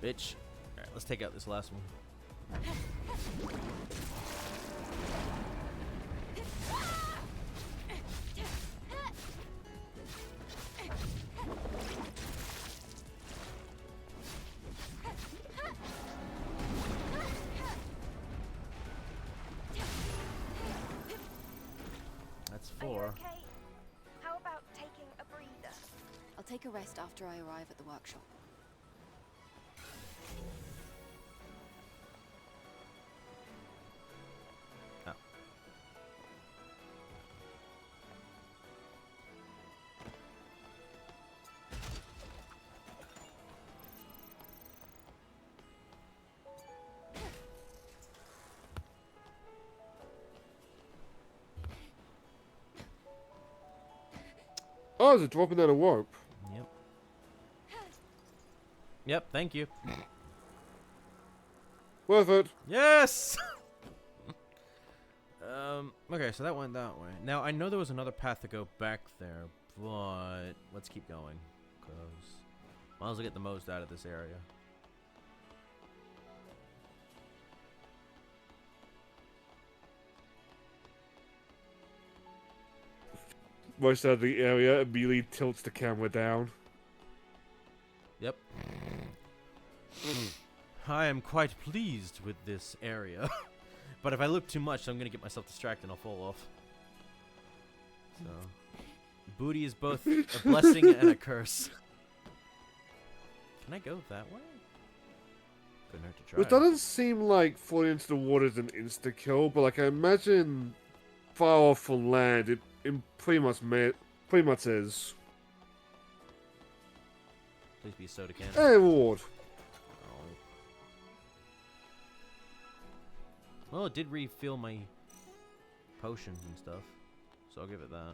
Bitch. Alright, let's take out this last one. That's Are you 4. okay? How about taking a breather? I'll take a rest after I arrive at the workshop. Oh. Oh, is it dropping down a rope? Yep. Yep, thank you. Worth it. Yes! Okay, so that went that way. Now, I know there was another path to go back there, but let's keep going. Because might as well get the most out of this area. Most of the area immediately tilts the camera down. Yep. I am quite pleased with this area. But if I look too much, I'm going to get myself distracted and I'll fall off. So, booty is both a blessing and a curse. Can I go that way? Couldn't hurt to try. Which doesn't seem like falling into the water is an insta-kill, but like I imagine far off from land, it pretty much is. Please be a soda can. Hey, Ward. Well, it did refill my potions and stuff, so I'll give it that.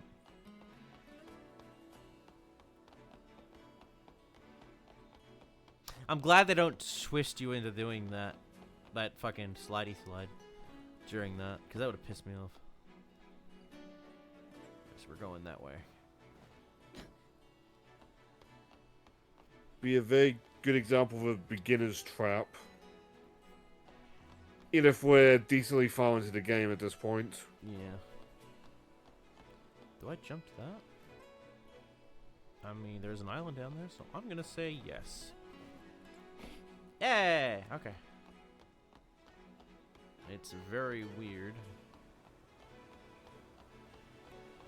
I'm glad they don't twist you into doing that fucking slidey slide during that, because that would have pissed me off. we're going that way. Be a very good example of a beginner's trap. Even if we're decently far into the game at this point. Yeah. Do I jump that? I mean, there's an island down there, so I'm gonna say yes. Yay! Okay. It's very weird.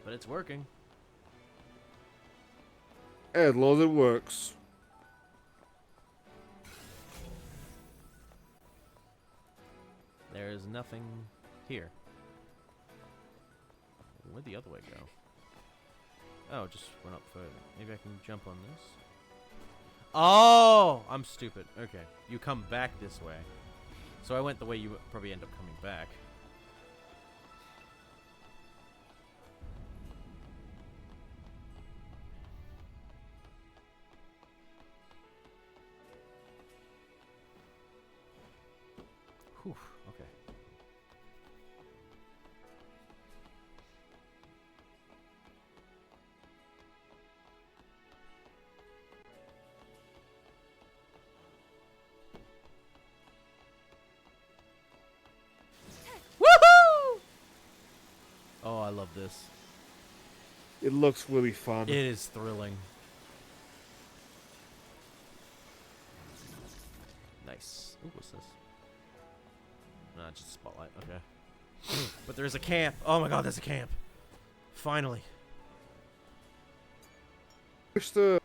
But it's working. As long as it works. There is nothing here. Where'd the other way go? Oh, just went up further. Maybe I can jump on this. Oh! I'm stupid. Okay. You come back this way. So I went the way you would probably end up coming back. Whew. Okay. Woohoo! Oh, I love this. It looks really fun. It is thrilling. Nice. Ooh, what's this? Nah, just a spotlight. Okay. But there's a camp. Oh my god, there's a camp. Finally. Wish the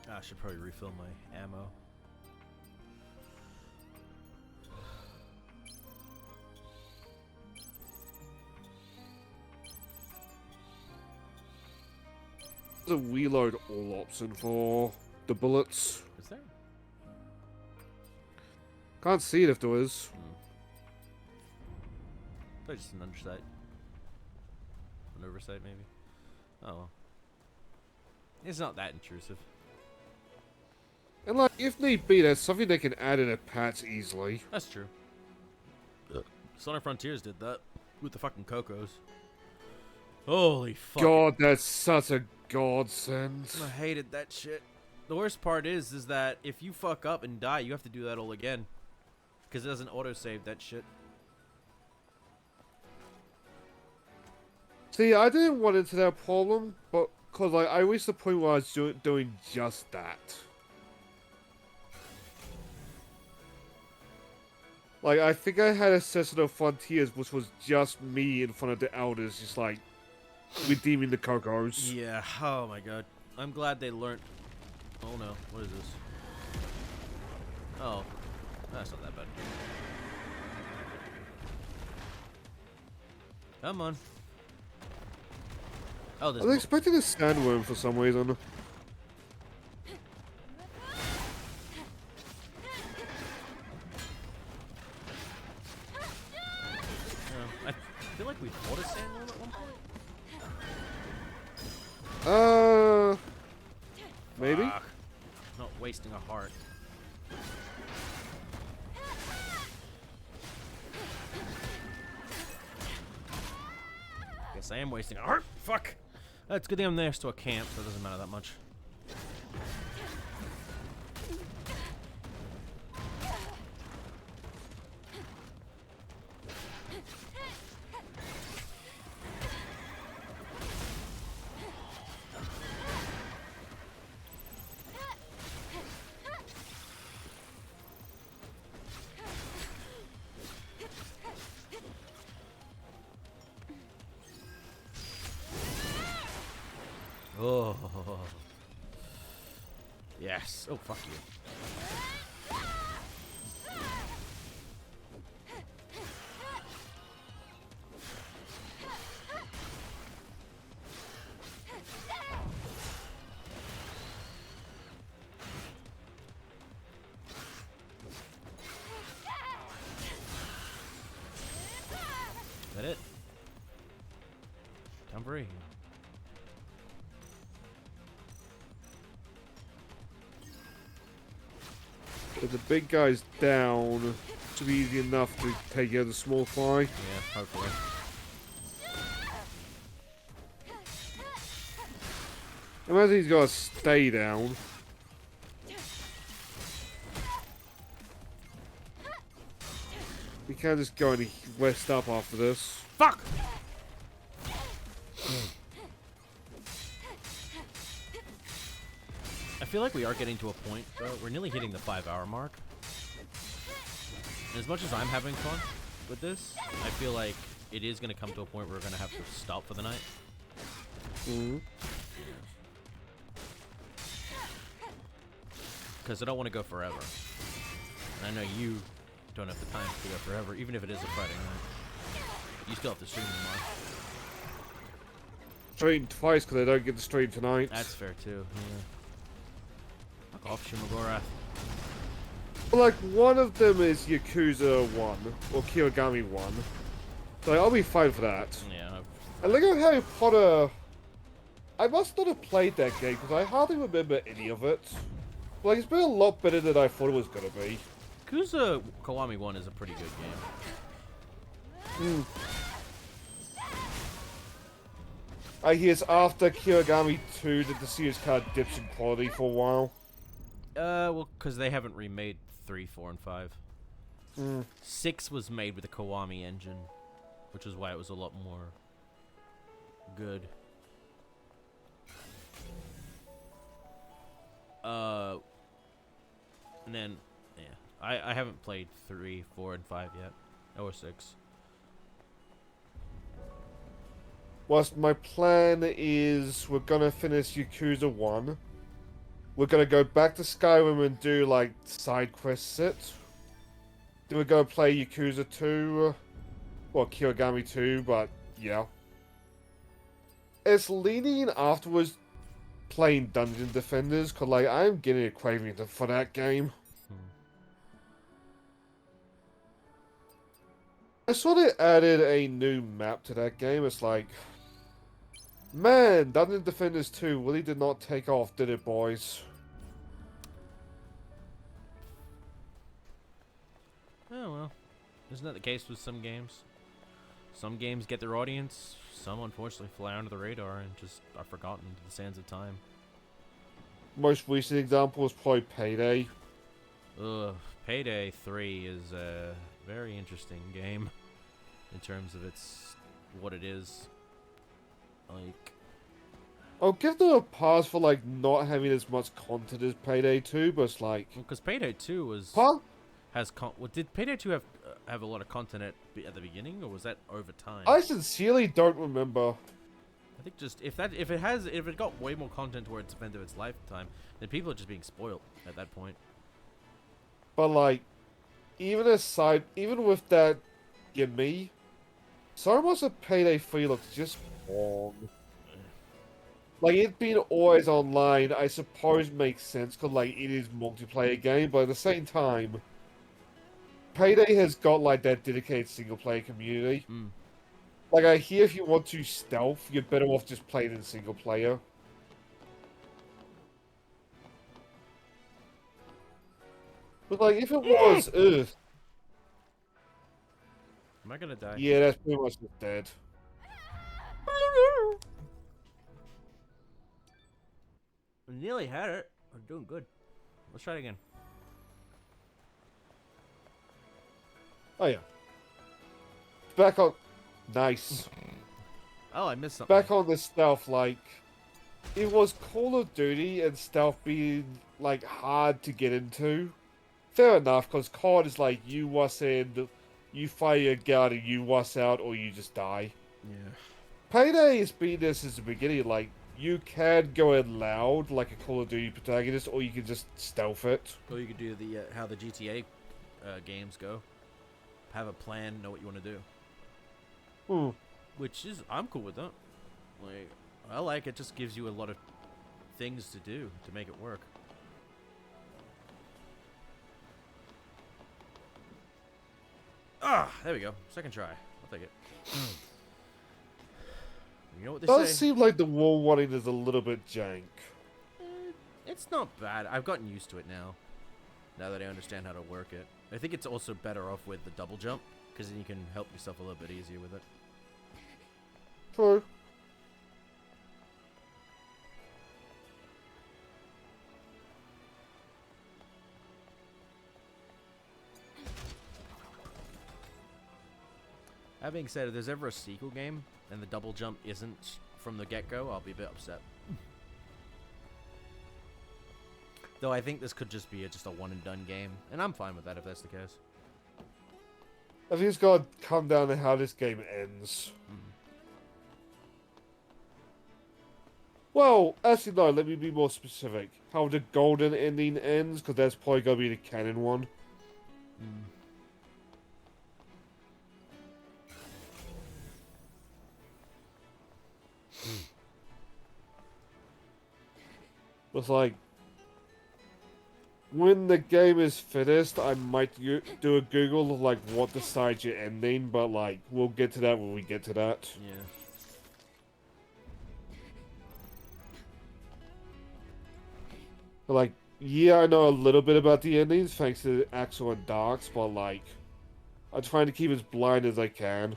I should probably refill my ammo. There's a reload all option for the bullets. Is there? Can't see it if there is. Probably just an undersight. An oversight, maybe. Oh well. It's not that intrusive. And like, if need be, that's something they can add in a patch easily. That's true. Sonic Frontiers did that with the fucking Cocos. Holy fuck. God, that's such a godsend. I hated that shit. The worst part is that if you fuck up and die, you have to do that all again. Because it doesn't autosave that shit. See, I didn't run into that problem, but because like, I reached the point where I was doing just that. Like, I think I had a session of Frontiers, which was just me in front of the elders, just like, redeeming the Cocos. Yeah, oh my god. I'm glad they learned. Oh no, what is this? Oh, that's not that bad. Come on. Oh, I this. was expecting a sandworm for some reason. I feel like we fought a sandworm at one point. Maybe? Fuck. Not wasting a heart. Guess I am wasting a heart. Fuck. It's a good thing I'm next to a camp, so it doesn't matter that much. Oh. Yes. Oh, fuck you. that it? I'm free. But the big guy's down. Should be easy enough to take out the small fly. Yeah, hopefully. Imagine he's got to stay down. We can't just go any west up after this. Fuck! I feel like we are getting to a point, though. We're nearly hitting the 5-hour mark. And as much as I'm having fun with this, I feel like it is going to come to a point where we're going to have to stop for the night. Mm-hmm. Because I don't want to go forever. And I know you don't have the time to go forever, even if it is a Friday night. You still have to stream tomorrow. Stream twice because I don't get to stream tonight. That's fair too. Yeah. Fuck off, Shimagorath. Well, like, one of them is Yakuza 1, or Kirigami 1. So I'll be fine for that. Yeah. And look at Harry Potter. I must not have played that game because I hardly remember any of it. Like, it's been a lot better than I thought it was going to be. Yakuza Kiwami 1 is a pretty good game. I hear it's after Kirigami 2 that the series kind of dips in quality for a while. Well, because they haven't remade 3, 4, and 5. 6 was made with the Kiwami engine, which is why it was a lot more good. And then, yeah, I haven't played 3, 4, and 5 yet, or 6. Whilst my plan is we're gonna finish Yakuza 1. We're gonna go back to Skyrim and do like side quests it. Then we're gonna play Yakuza 2, well Kirigami 2, but yeah. It's leaning afterwards playing Dungeon Defenders, cause like I'm getting a craving for that game. I saw they added a new map to that game. It's like, man, Dungeon Defenders 2 really did not take off, did it, boys? Oh well, isn't that the case with some games? Some games get their audience, some unfortunately fly under the radar and just are forgotten to the sands of time. Most recent example is probably Payday. Ugh, Payday 3 is a very interesting game in terms of what it is. Like, I'll give them a pass for like not having as much content as Payday 2, but it's like, because Payday 2 was did Payday 2 have a lot of content at the beginning, or was that over time? I sincerely don't remember. I think just if it got way more content towards the end of its lifetime, then people are just being spoiled at that point. But like, even with that gimme, so much of Payday 3 looks just wrong. Like, it being always online, I suppose makes sense, because like, it is a multiplayer game, but at the same time, Payday has got like that dedicated single-player community. Like, I hear if you want to stealth, you're better off just playing in single-player. But like, if it was, ugh. Am I gonna die? Yeah, that's pretty much just dead. I nearly had it. I'm doing good. Let's try it again. Oh yeah. Back on. Nice. Oh, I missed something. Back on the stealth, like, it was Call of Duty and stealth being like hard to get into. Fair enough, because COD is like you was in, you fire your gun and you was out, or you just die. Yeah. Payday has been this since the beginning. Like, you can go in loud like a Call of Duty protagonist, or you can just stealth it. Or you could do the how the GTA games go. Have a plan, know what you want to do. Which is, I'm cool with that. Like, I like it. Just gives you a lot of things to do to make it work. Ah, there we go. Second try. I'll take it. You know what they Does say? seem like the wall running is a little bit jank. It's not bad. I've gotten used to it now. Now that I understand how to work it. I think it's also better off with the double jump, because then you can help yourself a little bit easier with it. True. That being said, if there's ever a sequel game, and the double jump isn't from the get-go, I'll be a bit upset. Though I think this could just be just a one-and-done game, and I'm fine with that if that's the case. I think it's got to come down to how this game ends. Well, actually no, let me be more specific. How the golden ending ends, because that's probably going to be the canon one. It's like, when the game is finished, I might do a Google of like what decides your ending, but like we'll get to that when we get to that. Yeah. But, like, yeah, I know a little bit about the endings thanks to Axel and Darks, but like, I'm trying to keep as blind as I can.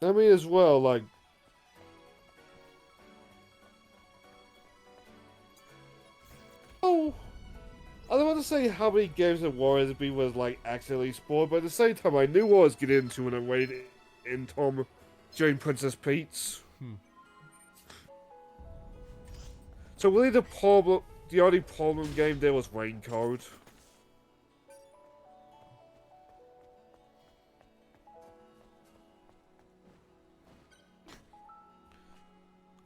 I mean, as well, like... Oh... I don't want to say how many games of Warriors have been was, like, accidentally spoiled, but at the same time, I knew what I was getting into when I waited in Tom during Princess Pete's. So really the only problem game there was Raincoat.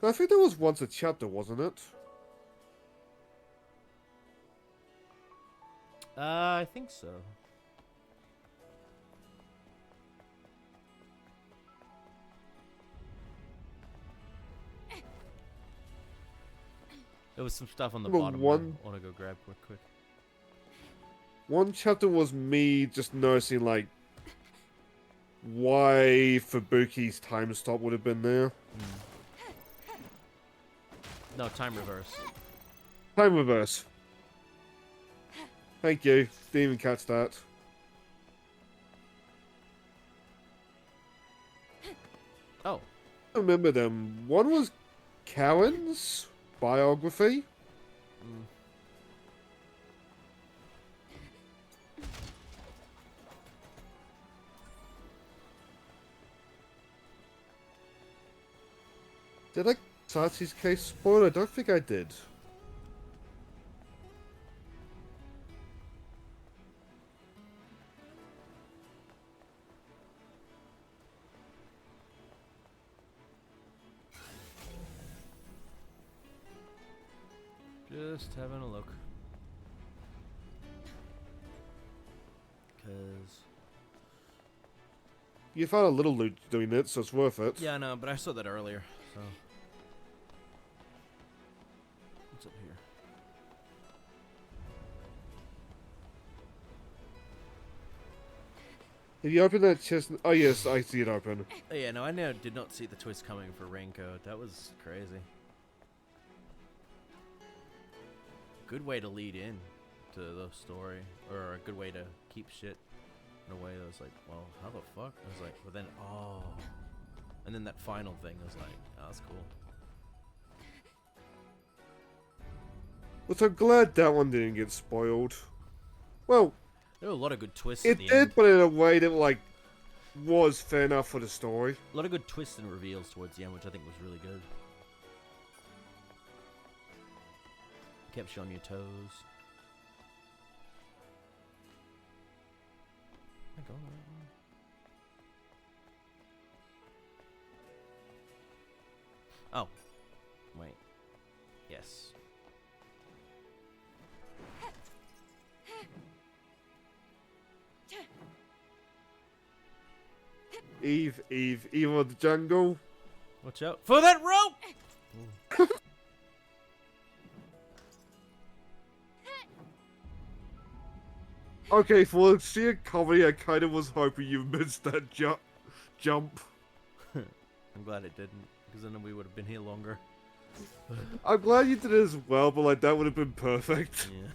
I think there was once a chapter, wasn't it? I think so. There was some stuff on the Well, bottom one- I want to go grab quick. One chapter was me just noticing, like, why Fubuki's time stop would have been there. No, time reverse. Time reverse. Thank you. Didn't even catch that. Oh. I remember them. One was Karen's biography. Did I Sachi's case spoil? I don't think I did. Just having a look. Cause You found a little loot doing it, so it's worth it. yeah, no, but I saw that earlier. So what's up here? If you open that chest... Oh yes, I see it open. Oh, yeah, no, I did not see the twist coming for Raincoat. That was crazy. Good way to lead in to the story, or a good way to keep shit in a way that was like, well, how the fuck? I was like, but then, oh, and then that final thing was like, oh, that's cool. But I'm glad that one didn't get spoiled. Well, There were a lot of good twists it at the did, end. but in a way that, like, was fair enough for the story. A lot of good twists and reveals towards the end, which I think was really good. Kept you on your toes. I go on that one. Oh. Wait. Yes. Eve, evil of the jungle. Watch out for that rope! Okay, for the sheer comedy, I kind of was hoping you missed that jump. I'm glad it didn't, because then we would have been here longer. I'm glad you did it as well, but like that would have been perfect. Yeah.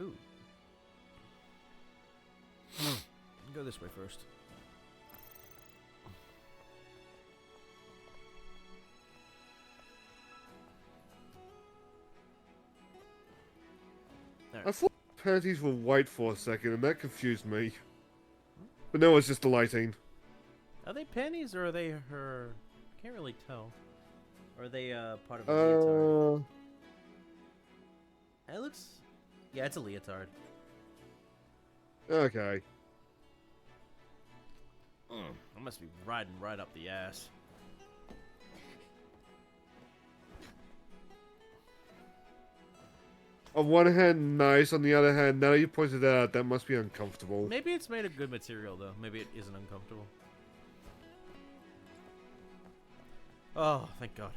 Ooh. Go this way first. I thought panties were white for a second, and that confused me. But no, it's just the lighting. Are they panties or are they her? I can't really tell. Or are they part of a leotard? It looks. Yeah, it's a leotard. Okay. I must be riding right up the ass. On one hand, nice. On the other hand, now you pointed out, that must be uncomfortable. Maybe it's made of good material, though. Maybe it isn't uncomfortable. Oh, thank God.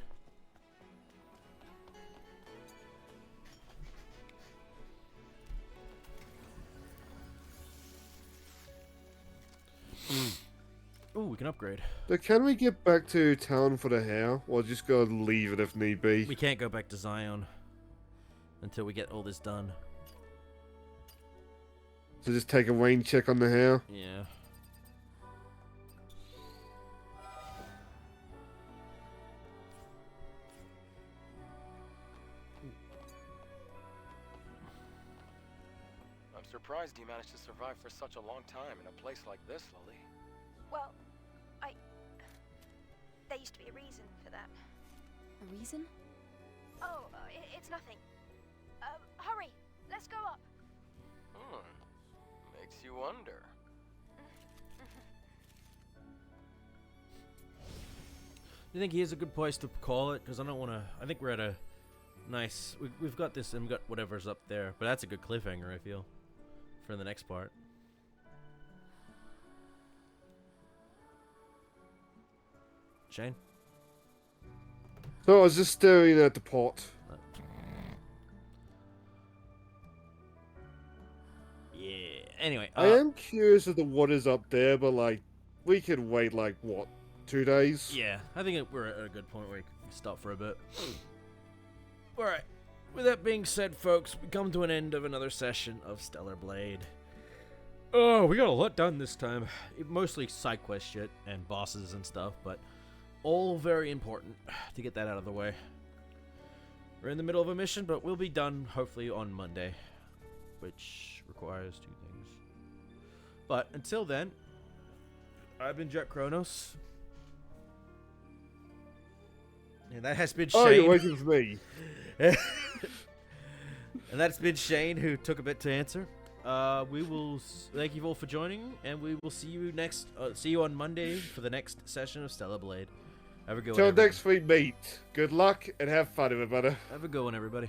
Ooh, we can upgrade. So can we get back to town for the hair, or just go leave it if need be? We can't go back to Zion until we get all this done. So just take a rain check on the hair? Yeah. I'm surprised you managed to survive for such a long time in a place like this, Lily. Well, there used to be a reason for that. A reason? Oh, it's nothing. Hurry, let's go up. Makes you wonder. Do you think here's a good place to call it? Because I don't want to. I think we're at a nice. We've got this and we've got whatever's up there. But that's a good cliffhanger, I feel, for the next part. Shane? So I was just staring at the pot. Yeah. Anyway, I am curious as to what is up there, but like, we could wait like what, 2 days? Yeah, I think we're at a good point where we can stop for a bit. All right. With that being said, folks, we come to an end of another session of Stellar Blade. Oh, we got a lot done this time. Mostly side quest shit and bosses and stuff, but all very important to get that out of the way. We're in the middle of a mission, but we'll be done hopefully on Monday, which requires 2 things. But until then, I've been Jet Kronos. And that has been Shane. Oh, you're waiting for me. And that's been Shane, who took a bit to answer. We will thank you all for joining, and we will see you see you on Monday for the next session of Stellar Blade. Have a good one. Till next we meet. Good luck and have fun, everybody. Have a good one, everybody.